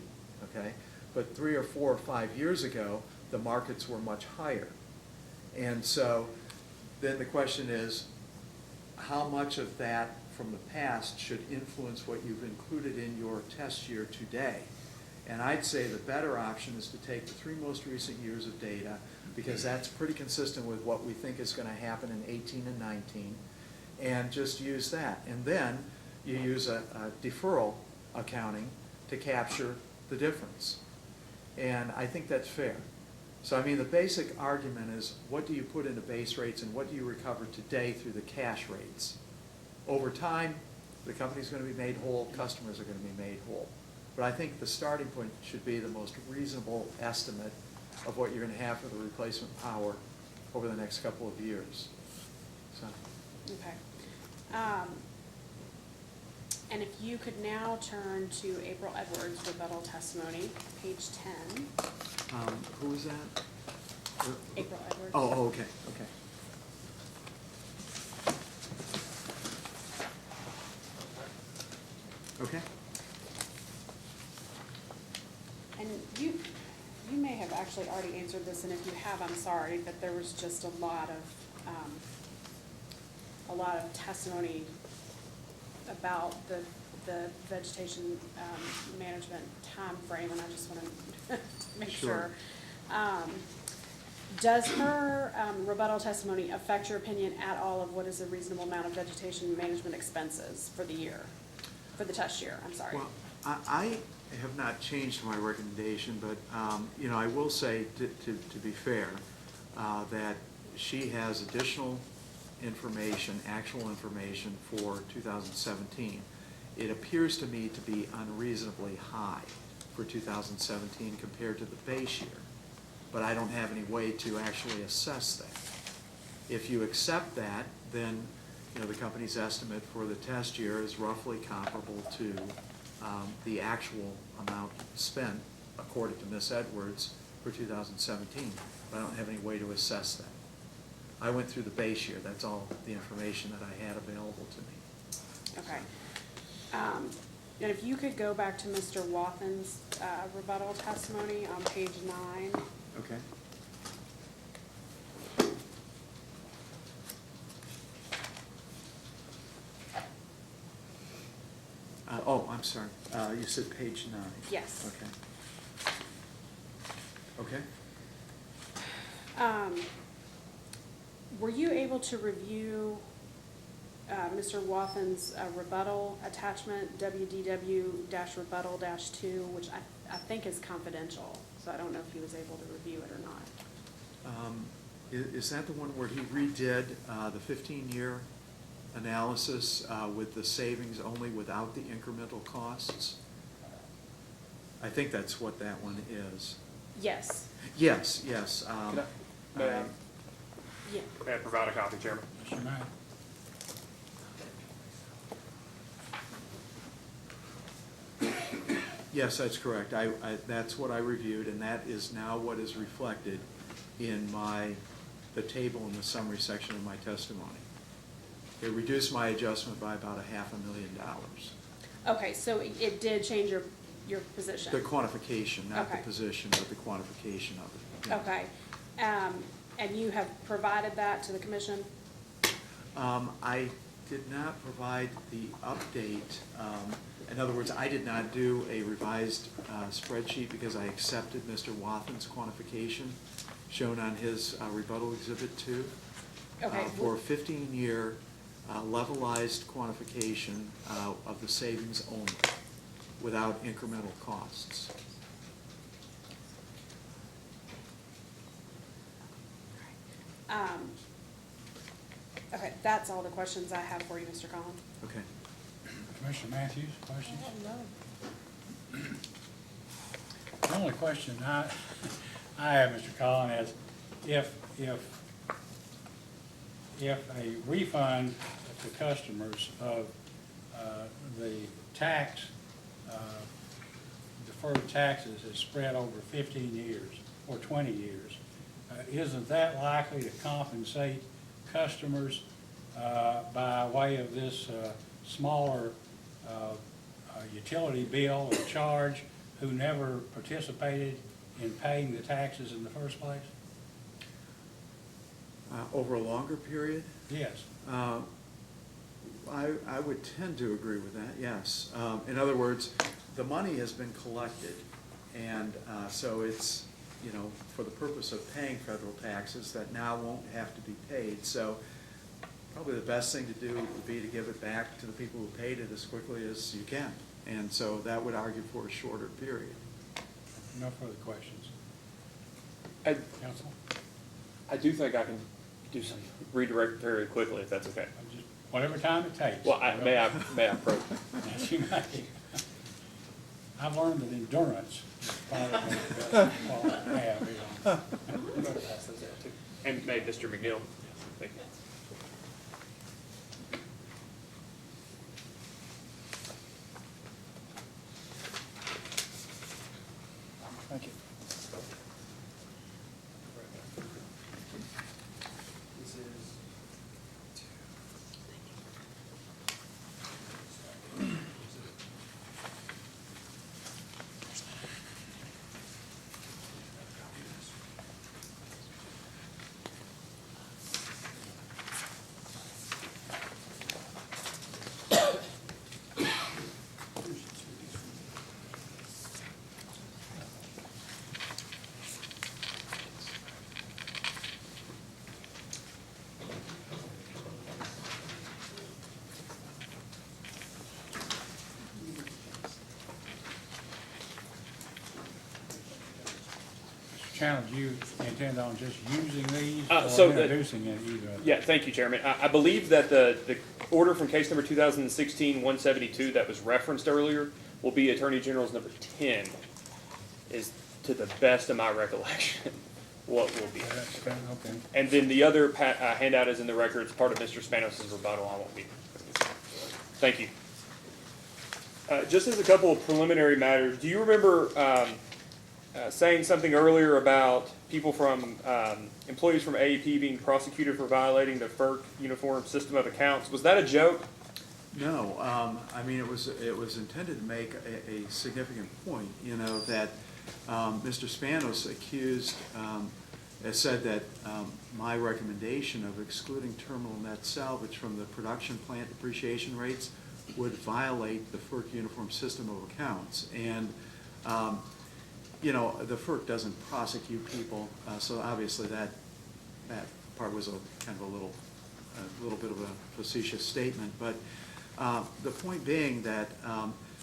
Okay, but 3 or 4 or 5 years ago, the markets were much higher, and so then the question is, how much of that from the past should influence what you've included in your test year today? And I'd say the better option is to take the 3 most recent years of data, because that's pretty consistent with what we think is going to happen in 18 and 19, and just use that. And then you use a deferral accounting to capture the difference. And I think that's fair. So I mean, the basic argument is, what do you put into base rates and what do you recover today through the cash rates? Over time, the company's going to be made whole, customers are going to be made whole. But I think the starting point should be the most reasonable estimate of what you're going to have for the replacement power over the next couple of years. So. Okay. And if you could now turn to April Edwards' rebuttal testimony, page 10. Who is that? April Edwards. Oh, okay, okay. Okay. And you may have actually already answered this, and if you have, I'm sorry, but there was just a lot of testimony about the vegetation management time frame, and I just want to make sure. Does her rebuttal testimony affect your opinion at all of what is a reasonable amount of vegetation management expenses for the year, for the test year? I'm sorry. Well, I have not changed my recommendation, but I will say, to be fair, that she has additional information, actual information for 2017. It appears to me to be unreasonably high for 2017 compared to the base year, but I don't have any way to actually assess that. If you accept that, then the company's estimate for the test year is roughly comparable to the actual amount spent, according to Ms. Edwards, for 2017. But I don't have any way to assess that. I went through the base year. That's all the information that I had available to me. Okay. And if you could go back to Mr. Wathen's rebuttal testimony on page 9. Okay. I'm sorry. You said page 9. Yes. Okay. Okay. Were you able to review Mr. Wathen's rebuttal attachment, WDW-rebuttal-2, which I think is confidential, so I don't know if he was able to review it or not. Is that the one where he redid the 15-year analysis with the savings only without the incremental costs? I think that's what that one is. Yes. Yes, yes. May I Yeah. provide a copy, Chairman? Yes, you may. Yes, that's correct. That's what I reviewed, and that is now what is reflected in the table in the summary section of my testimony. it reduced my adjustment by about $500,000. Okay, so it did change your position? The quantification, not the Okay. position, but the quantification of it. Yeah. Okay. And you have provided that to the commission? I did not provide the update. In other words, I did not do a revised spreadsheet because I accepted Mr. Wathen's quantification shown on his rebuttal exhibit 2. Okay. For a 15-year levelized quantification of the savings only, without incremental costs. Okay, that's all the questions I have for you, Mr. Collins. Okay. Commissioner Matthews, questions? The only question I have, Mr. Collins, is if a refund to customers of the tax, deferred taxes is spread over 15 years or 20 years, isn't that likely to compensate customers by way of this smaller utility bill or charge who never participated in paying the taxes in the first place? Over a longer period? Yes. I would tend to agree with that, yes. In other words, the money has been collected, and so it's, you know, for the purpose of paying federal taxes that now won't have to be paid. So probably the best thing to do would be to give it back to the people who paid it as quickly as you can. And so that would argue for a shorter period. No further questions. Counsel? I do think I can do some redirect very quickly, if that's okay. Just whatever time it takes. Well, may I approach? Yes, you may. I've learned that endurance is part of the quality I have here. And maybe Mr. McNeil. Thank you. Thank you. Chandler, do you intend on just using these So or the- introducing it either? Yeah, thank you, Chairman. I believe that the order from case number 2016-172 that was referenced earlier will be Attorney General's number 10, is to the best of my recollection what will be. Okay. And then the other handout is in the record. It's part of Mr. Spanos' rebuttal. I won't be. Thank you. Just as a couple of preliminary matters, do you remember saying something earlier about people from, employees from AEP being prosecuted for violating the FERC Uniform System of Accounts? Was that a joke? No, I mean, it was intended to make a significant point, you know, that Mr. Spanos said that my recommendation of excluding terminal net salvage from the production plant depreciation rates would violate the FERC Uniform System of Accounts. And, you know, the FERC doesn't prosecute people, so obviously that part was a kind of a little bit of a facetious statement. But the point being that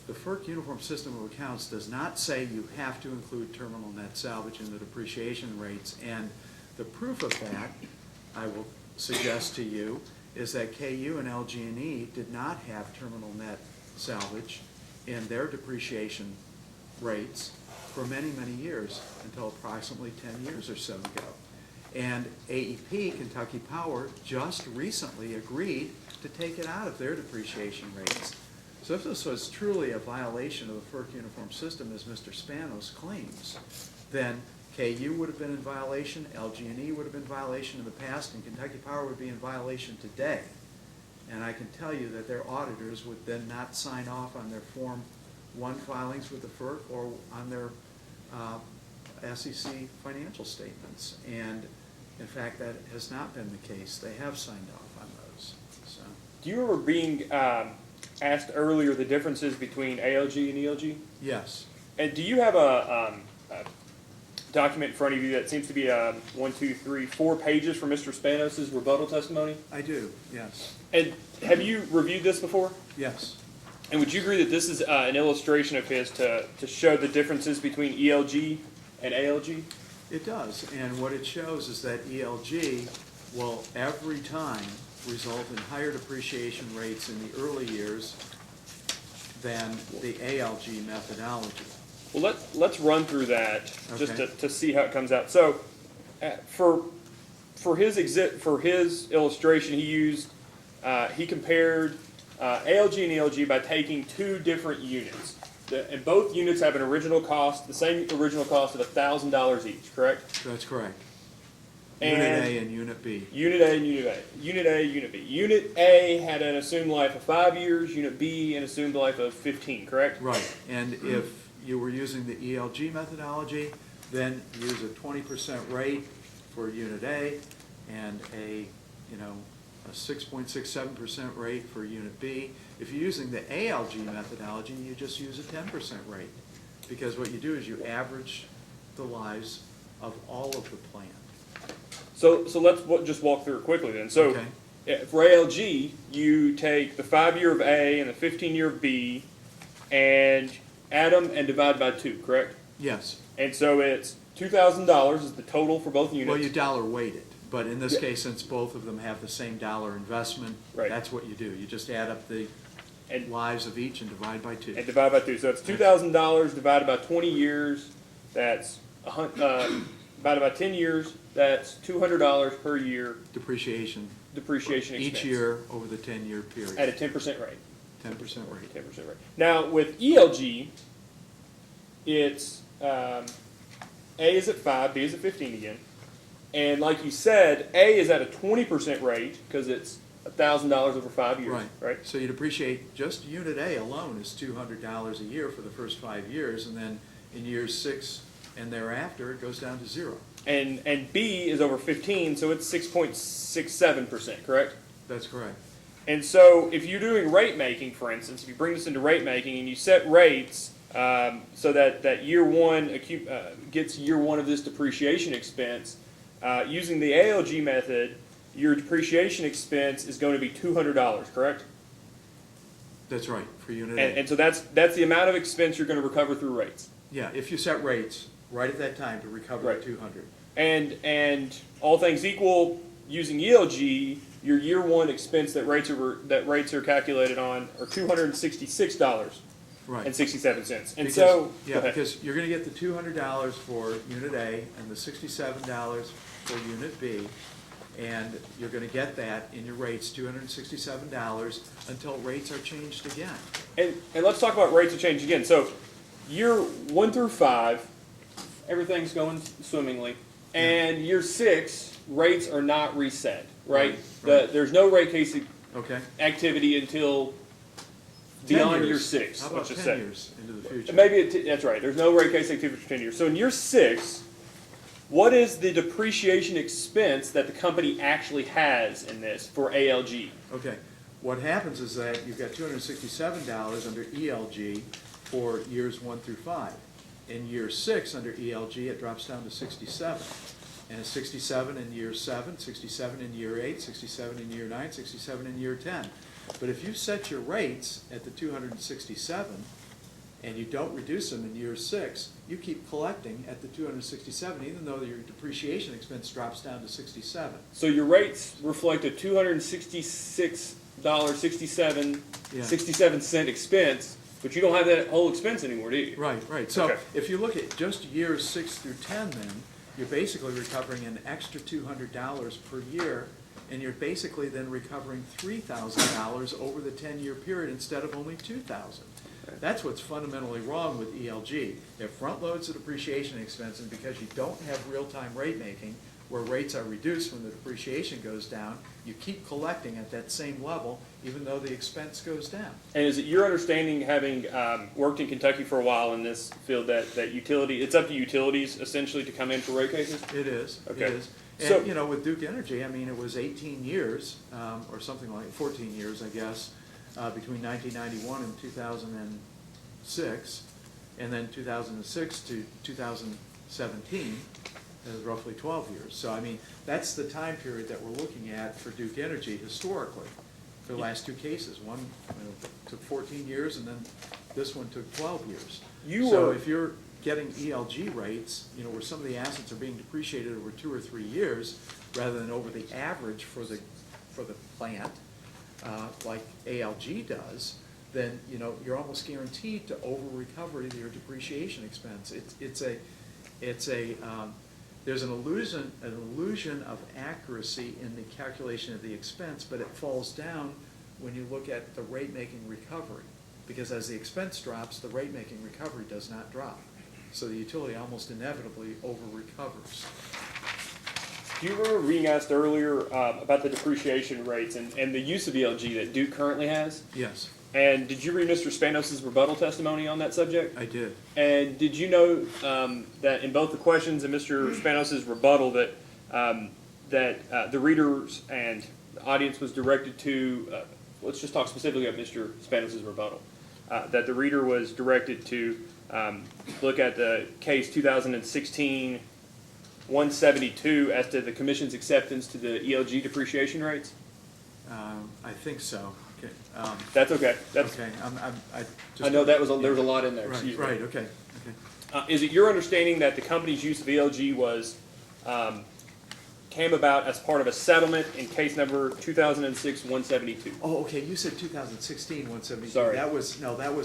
the FERC Uniform System of Accounts does not say you have to include terminal net salvage in the depreciation rates. And the proof of that, I will suggest to you, is that KU and LG&E did not have terminal net salvage in their depreciation rates for many, many years, until approximately 10 years or so ago. And AEP, Kentucky Power, just recently agreed to take it out of their depreciation rates. So if this was truly a violation of the FERC Uniform System, as Mr. Spanos claims, then KU would have been in violation, LG&E would have been in violation in the past, and Kentucky Power would be in violation today. And I can tell you that their auditors would then not sign off on their Form 1 filings with the FERC or on their SEC financial statements. And in fact, that has not been the case. They have signed off on those, so. Do you remember being asked earlier the differences between ALG and ELG? Yes, And do you have a document in front of you that seems to be 4 pages from Mr. Spanos' rebuttal testimony? I do, yes, And have you reviewed this before? yes. And would you agree that this is an illustration of his to show the differences between ELG and ALG? It does, and what it shows is that ELG will every time result in higher depreciation rates in the early years than the ALG methodology. Well, let's run through that just Okay. to see how it comes out. So, for his illustration, he compared ALG and ELG by taking two different units. And both units have an original cost, the same original cost of $1,000 each, correct? That's correct. And Unit A and Unit B. Unit A and Unit A. Unit A, Unit B. Unit A had an assumed life of 5 years, Unit B an assumed life of 15, correct? Right, and if you were using the ELG methodology, then use a 20% rate for Unit A and a 6.67% rate for Unit B. If you're using the ALG methodology, you just use a 10% rate. Because what you do is you average the lives of all of the plan. So let's just walk through it quickly then. So Okay. for ALG, you take the 5-year of A and the 15-year of B and add them and divide by 2, correct? Yes. And so it's $2,000 is the total for both units. Well, you dollar weight it, but in this case, since both of them have the same dollar investment, Right. that's what you do. You just add up the And- lives of each and divide by 2. And divide by 2. So it's $2,000 divided by 20 years. That's divided by 10 years. That's $200 per year Depreciation depreciation expense. each year over the 10-year period. At a 10% rate. 10% rate. 10% rate. Now with ELG, it's A is at 5, B is at 15 again. And like you said, A is at a 20% rate because it's $1,000 over 5 years, right? So you depreciate, just Unit A alone is $200 a year for the first 5 years, and then in years 6 and thereafter, it goes down to 0. And B is over 15, so it's 6.67%, correct? That's correct. And so if you're doing rate making, for instance, if you bring this into rate making and you set rates so that year one gets year one of this depreciation expense, using the ALG method, your depreciation expense is going to be $200, correct? That's right, for Unit A. And so that's the amount of expense you're going to recover through rates. Yeah, if you set rates right at that time to recover Right. the 200. And all things equal, using ELG, your year one expense that rates are calculated on are $266 Right. and 67 cents. And Because- so Yeah, go ahead. because you're gonna get the $200 for Unit A and the $67 for Unit B, and you're gonna get that in your rates, $267, until rates are changed again. And let's talk about rates of change again. So year 1 through 5, everything's going swimmingly, and year 6, rates are not reset, right? Right. There's no rate case Okay? activity until 10 beyond year years. 6. How let's about just 10 say. years into the future? Maybe that's right. There's no rate case activity for 10 years. So in year 6, what is the depreciation expense that the company actually has in this for ALG? Okay, what happens is that you've got $267 under ELG for years 1 through 5. In year 6 under ELG, it drops down to 67. And it's 67 in year 7, 67 in year 8, 67 in year 9, 67 in year 10. But if you set your rates at the 267 and you don't reduce them in year 6, you keep collecting at the 267, even though your depreciation expense drops down to 67. So your rates reflect a $266.67 expense, but you don't have that whole expense anymore, do you? Right, right. So Okay. if you look at just years 6 through 10 then, you're basically recovering an extra $200 per year, and you're basically then recovering $3,000 over the 10-year period instead of only $2,000. That's what's fundamentally wrong with ELG. It front loads the depreciation expense, and because you don't have real-time rate making, where rates are reduced when the depreciation goes down, you keep collecting at that same level, even though the expense goes down. And is it your understanding, having worked in Kentucky for a while in this field, that utility, it's up to utilities essentially to come in for rate cases? It is, it Okay. is. So- And, you know, with Duke Energy, I mean, it was 18 years, or something like, 14 years, I guess, between 1991 and 2006, and then 2006 to 2017, roughly 12 years. So, I mean, that's the time period that we're looking at for Duke Energy historically, for the last two cases. One took 14 years, and then this one took 12 years. So if you're getting ELG rates, you know, where some of the assets are being depreciated over 2 or 3 years, rather than over the average for the plant, like ALG does, then, you know, you're almost guaranteed to over-recover your depreciation expense. There's an illusion of accuracy in the calculation of the expense, but it falls down when you look at the rate-making recovery. Because as the expense drops, the rate-making recovery does not drop. So the utility almost inevitably over-recovers. Do you remember being asked earlier about the depreciation rates and the use of ELG that Duke currently has? Yes, And did you read Mr. Spanos' rebuttal testimony on that subject? I did. And did you know that in both the questions and Mr. Spanos' rebuttal that the readers and the audience was directed to, let's just talk specifically about Mr. Spanos' rebuttal, that the reader was directed to look at the case 2016-172 as to the commission's acceptance to the ELG depreciation rates? I think so. Okay. That's okay. Okay, I know there was a lot in there. Right, Excuse me. right, okay. Is it your understanding that the company's use of ELG was came about as part of a settlement in case number 2006-172? Oh, okay, you said 2016, 172. Sorry. That was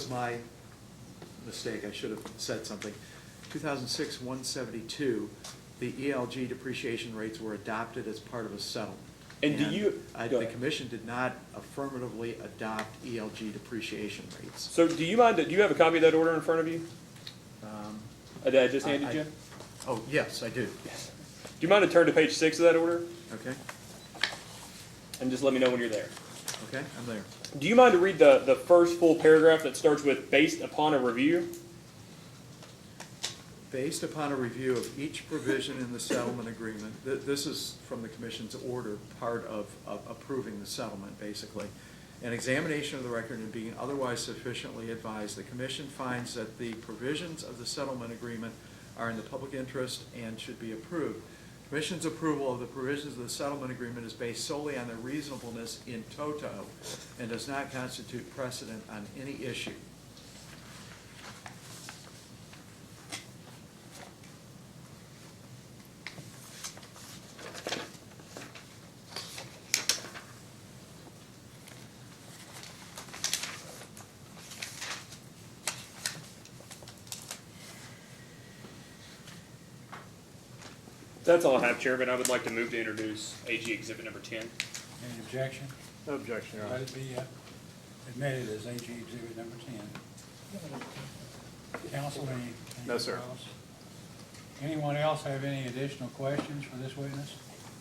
my mistake, I should have said something. 2006, 172, the ELG depreciation rates were adopted as part of a settlement. And do you- go The ahead. commission did not affirmatively adopt ELG depreciation rates. So do you mind, do you have a copy of that order in front of you? That I just handed you? Oh, yes, I do. Yes. Do you mind to turn to page 6 of that order? Okay, And just let me know when you're there. okay, I'm there. Do you mind to read the first full paragraph that starts with "based upon a review"? Based upon a review of each provision in the settlement agreement, this is from the commission's order, part of approving the settlement, basically. An examination of the record and being otherwise sufficiently advised, the commission finds that the provisions of the settlement agreement are in the public interest and should be approved. Commission's approval of the provisions of the settlement agreement is based solely on their reasonableness in toto and does not constitute precedent on any issue. That's all I have, Chairman. I would like to move to introduce AG Exhibit Number 10. Any objection? No objection, Your Let Honor. it be admitted as AG Exhibit Number 10. Counsel, anything No, sir. else? Anyone else have any additional questions for this witness?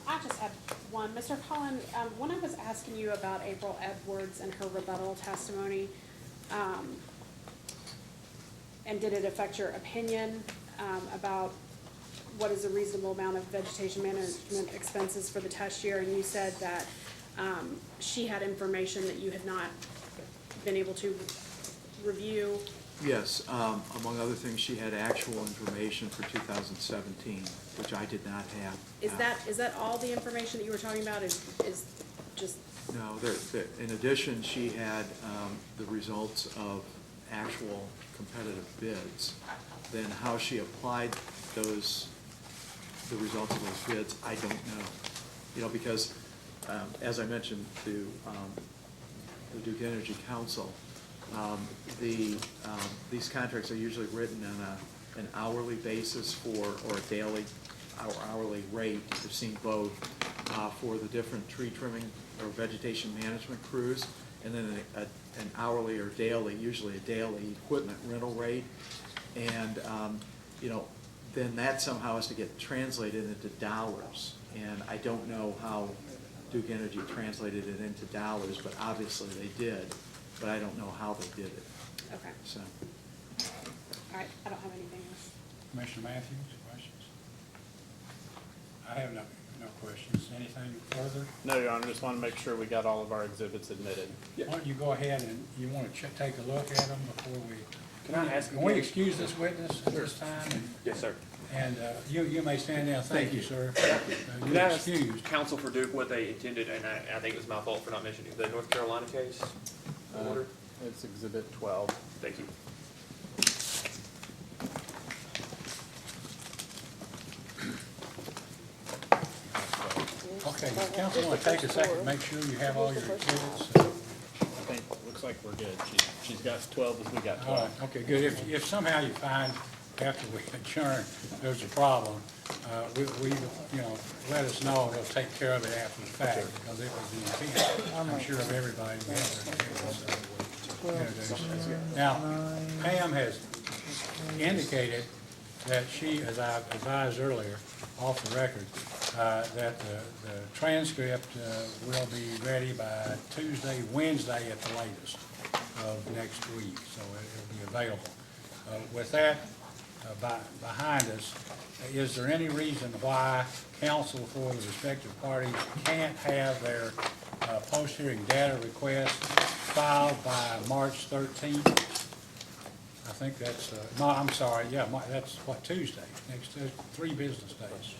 I just had one. Mr. Cullen, when I was asking you about April Edwards and her rebuttal testimony, and did it affect your opinion about what is a reasonable amount of vegetation management expenses for the test year? And you said that she had information that you had not been able to review. Yes, among other things, she had actual information for 2017, which I did not have. Is that all the information that you were talking about is just? No, in addition, she had the results of actual competitive bids. Then how she applied the results of those bids, I don't know. You know, because, as I mentioned to the Duke Energy Council, these contracts are usually written on an hourly basis or a daily hourly rate. We've seen both for the different tree trimming or vegetation management crews, and then an hourly or daily, usually a daily equipment rental rate. And, you know, then that somehow has to get translated into dollars. And I don't know how Duke Energy translated it into dollars, but obviously they did. But I don't know how they did it, Okay, so. all right, I don't have anything else. Commissioner Matthews, questions? I have no questions. Anything further? No, Your Honor, just want to make sure we got all of our exhibits admitted. Why don't you go ahead and you want to take a look at them before we... Can I ask Can we again? excuse this witness at this time? Yes, sir. And you may stand down. Thank you, sir. Can You're I ask excused. counsel for Duke what they intended, and I think it was my fault for not mentioning the North Carolina case? Order? It's Exhibit 12. Thank you. Okay, council, want to take a second, make sure you have all your exhibits. I think, looks like we're good. She's got 12 as we got All right, 12. okay, good. If somehow you find after we adjourn, there's a problem, we, you know, let us know, we'll take care of it after the fact, because it was the intent, I'm sure of everybody who has their exhibits introduced. Now, Pam has indicated that she, as I advised earlier, off the record, that the transcript will be ready by Tuesday, Wednesday at the latest of next week, so it'll be available. With that behind us, is there any reason why counsel for the respective parties can't have their post-hearing data request filed by March 13th? I think that's, no, I'm sorry, yeah, that's what, Tuesday, next 3 business days.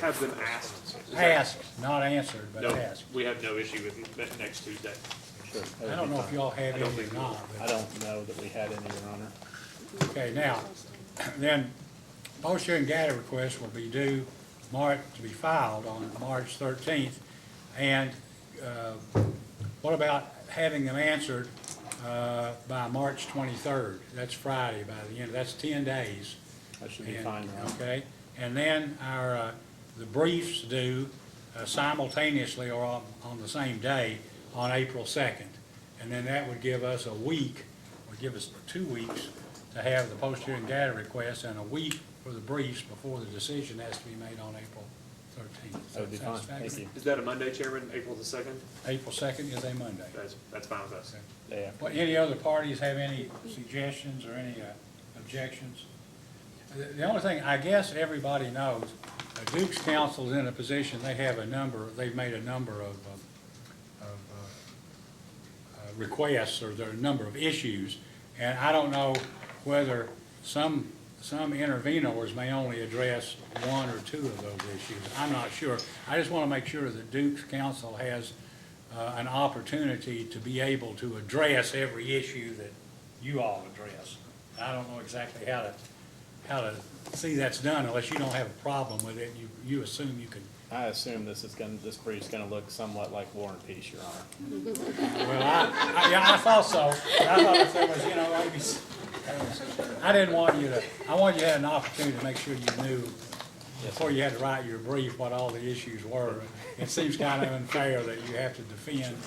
Have them asked. Asked, not answered, but No, asked. we have no issue with next Tuesday. Sure. I don't know if y'all have I don't any or think not, I but, don't know that we had any, Your Honor. okay, now, then, post-hearing data request will be due to be filed on March 13th, and what about having them answered by March 23rd? That's Friday, by the end, that's 10 days. That should be And- fine, Your Honor. Okay, and then the briefs due simultaneously or on the same day on April 2nd. And then that would give us a week, or give us 2 weeks to have the post-hearing data request, and a week for the briefs before the decision has to be made on April 13th. That would be fine, Satisfactory? thank you. Is that a Monday, Chairman, April the 2nd? April 2nd is a Monday. That's fine with us. Day after. Well, any other parties have any suggestions or any objections? The only thing, I guess everybody knows, Duke's counsel is in a position, they've made a number of requests, or there are a number of issues, and I don't know whether some intervenors may only address 1 or 2 of those issues. I'm not sure. I just want to make sure that Duke's counsel has an opportunity to be able to address every issue that you all address. I don't know exactly how to see that's done unless you don't have a problem with it. You assume you can. I assume this brief's gonna look somewhat like War and Peace, Your Honor. Well, I thought so. I thought if there was, you know, I didn't want you to, I wanted you to have an opportunity to make sure you knew before you had to write your brief what all the issues were. It seems kind of unfair that you have to defend,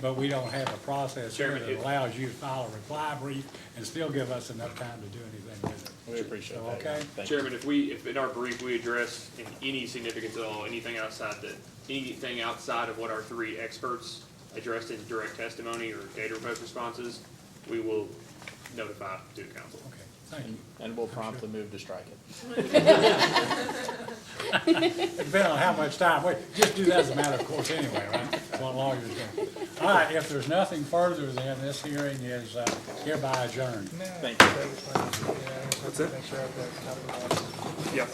but we don't have a process here Chairman, that allows you to file a reply brief and still give us enough time to do anything with it. We appreciate So, that. okay. Thank you. Chairman, if in our brief we address in any significance at all, anything outside of what our 3 experts addressed in direct testimony or data request responses, we will notify Duke counsel. Okay, thank you. And we'll promptly move to strike it. Depending on how much time, just do that as a matter of course anyway, right? That's what lawyers do. All right, if there's nothing further, then this hearing is hereby adjourned. Thank you. What's that? Yeah.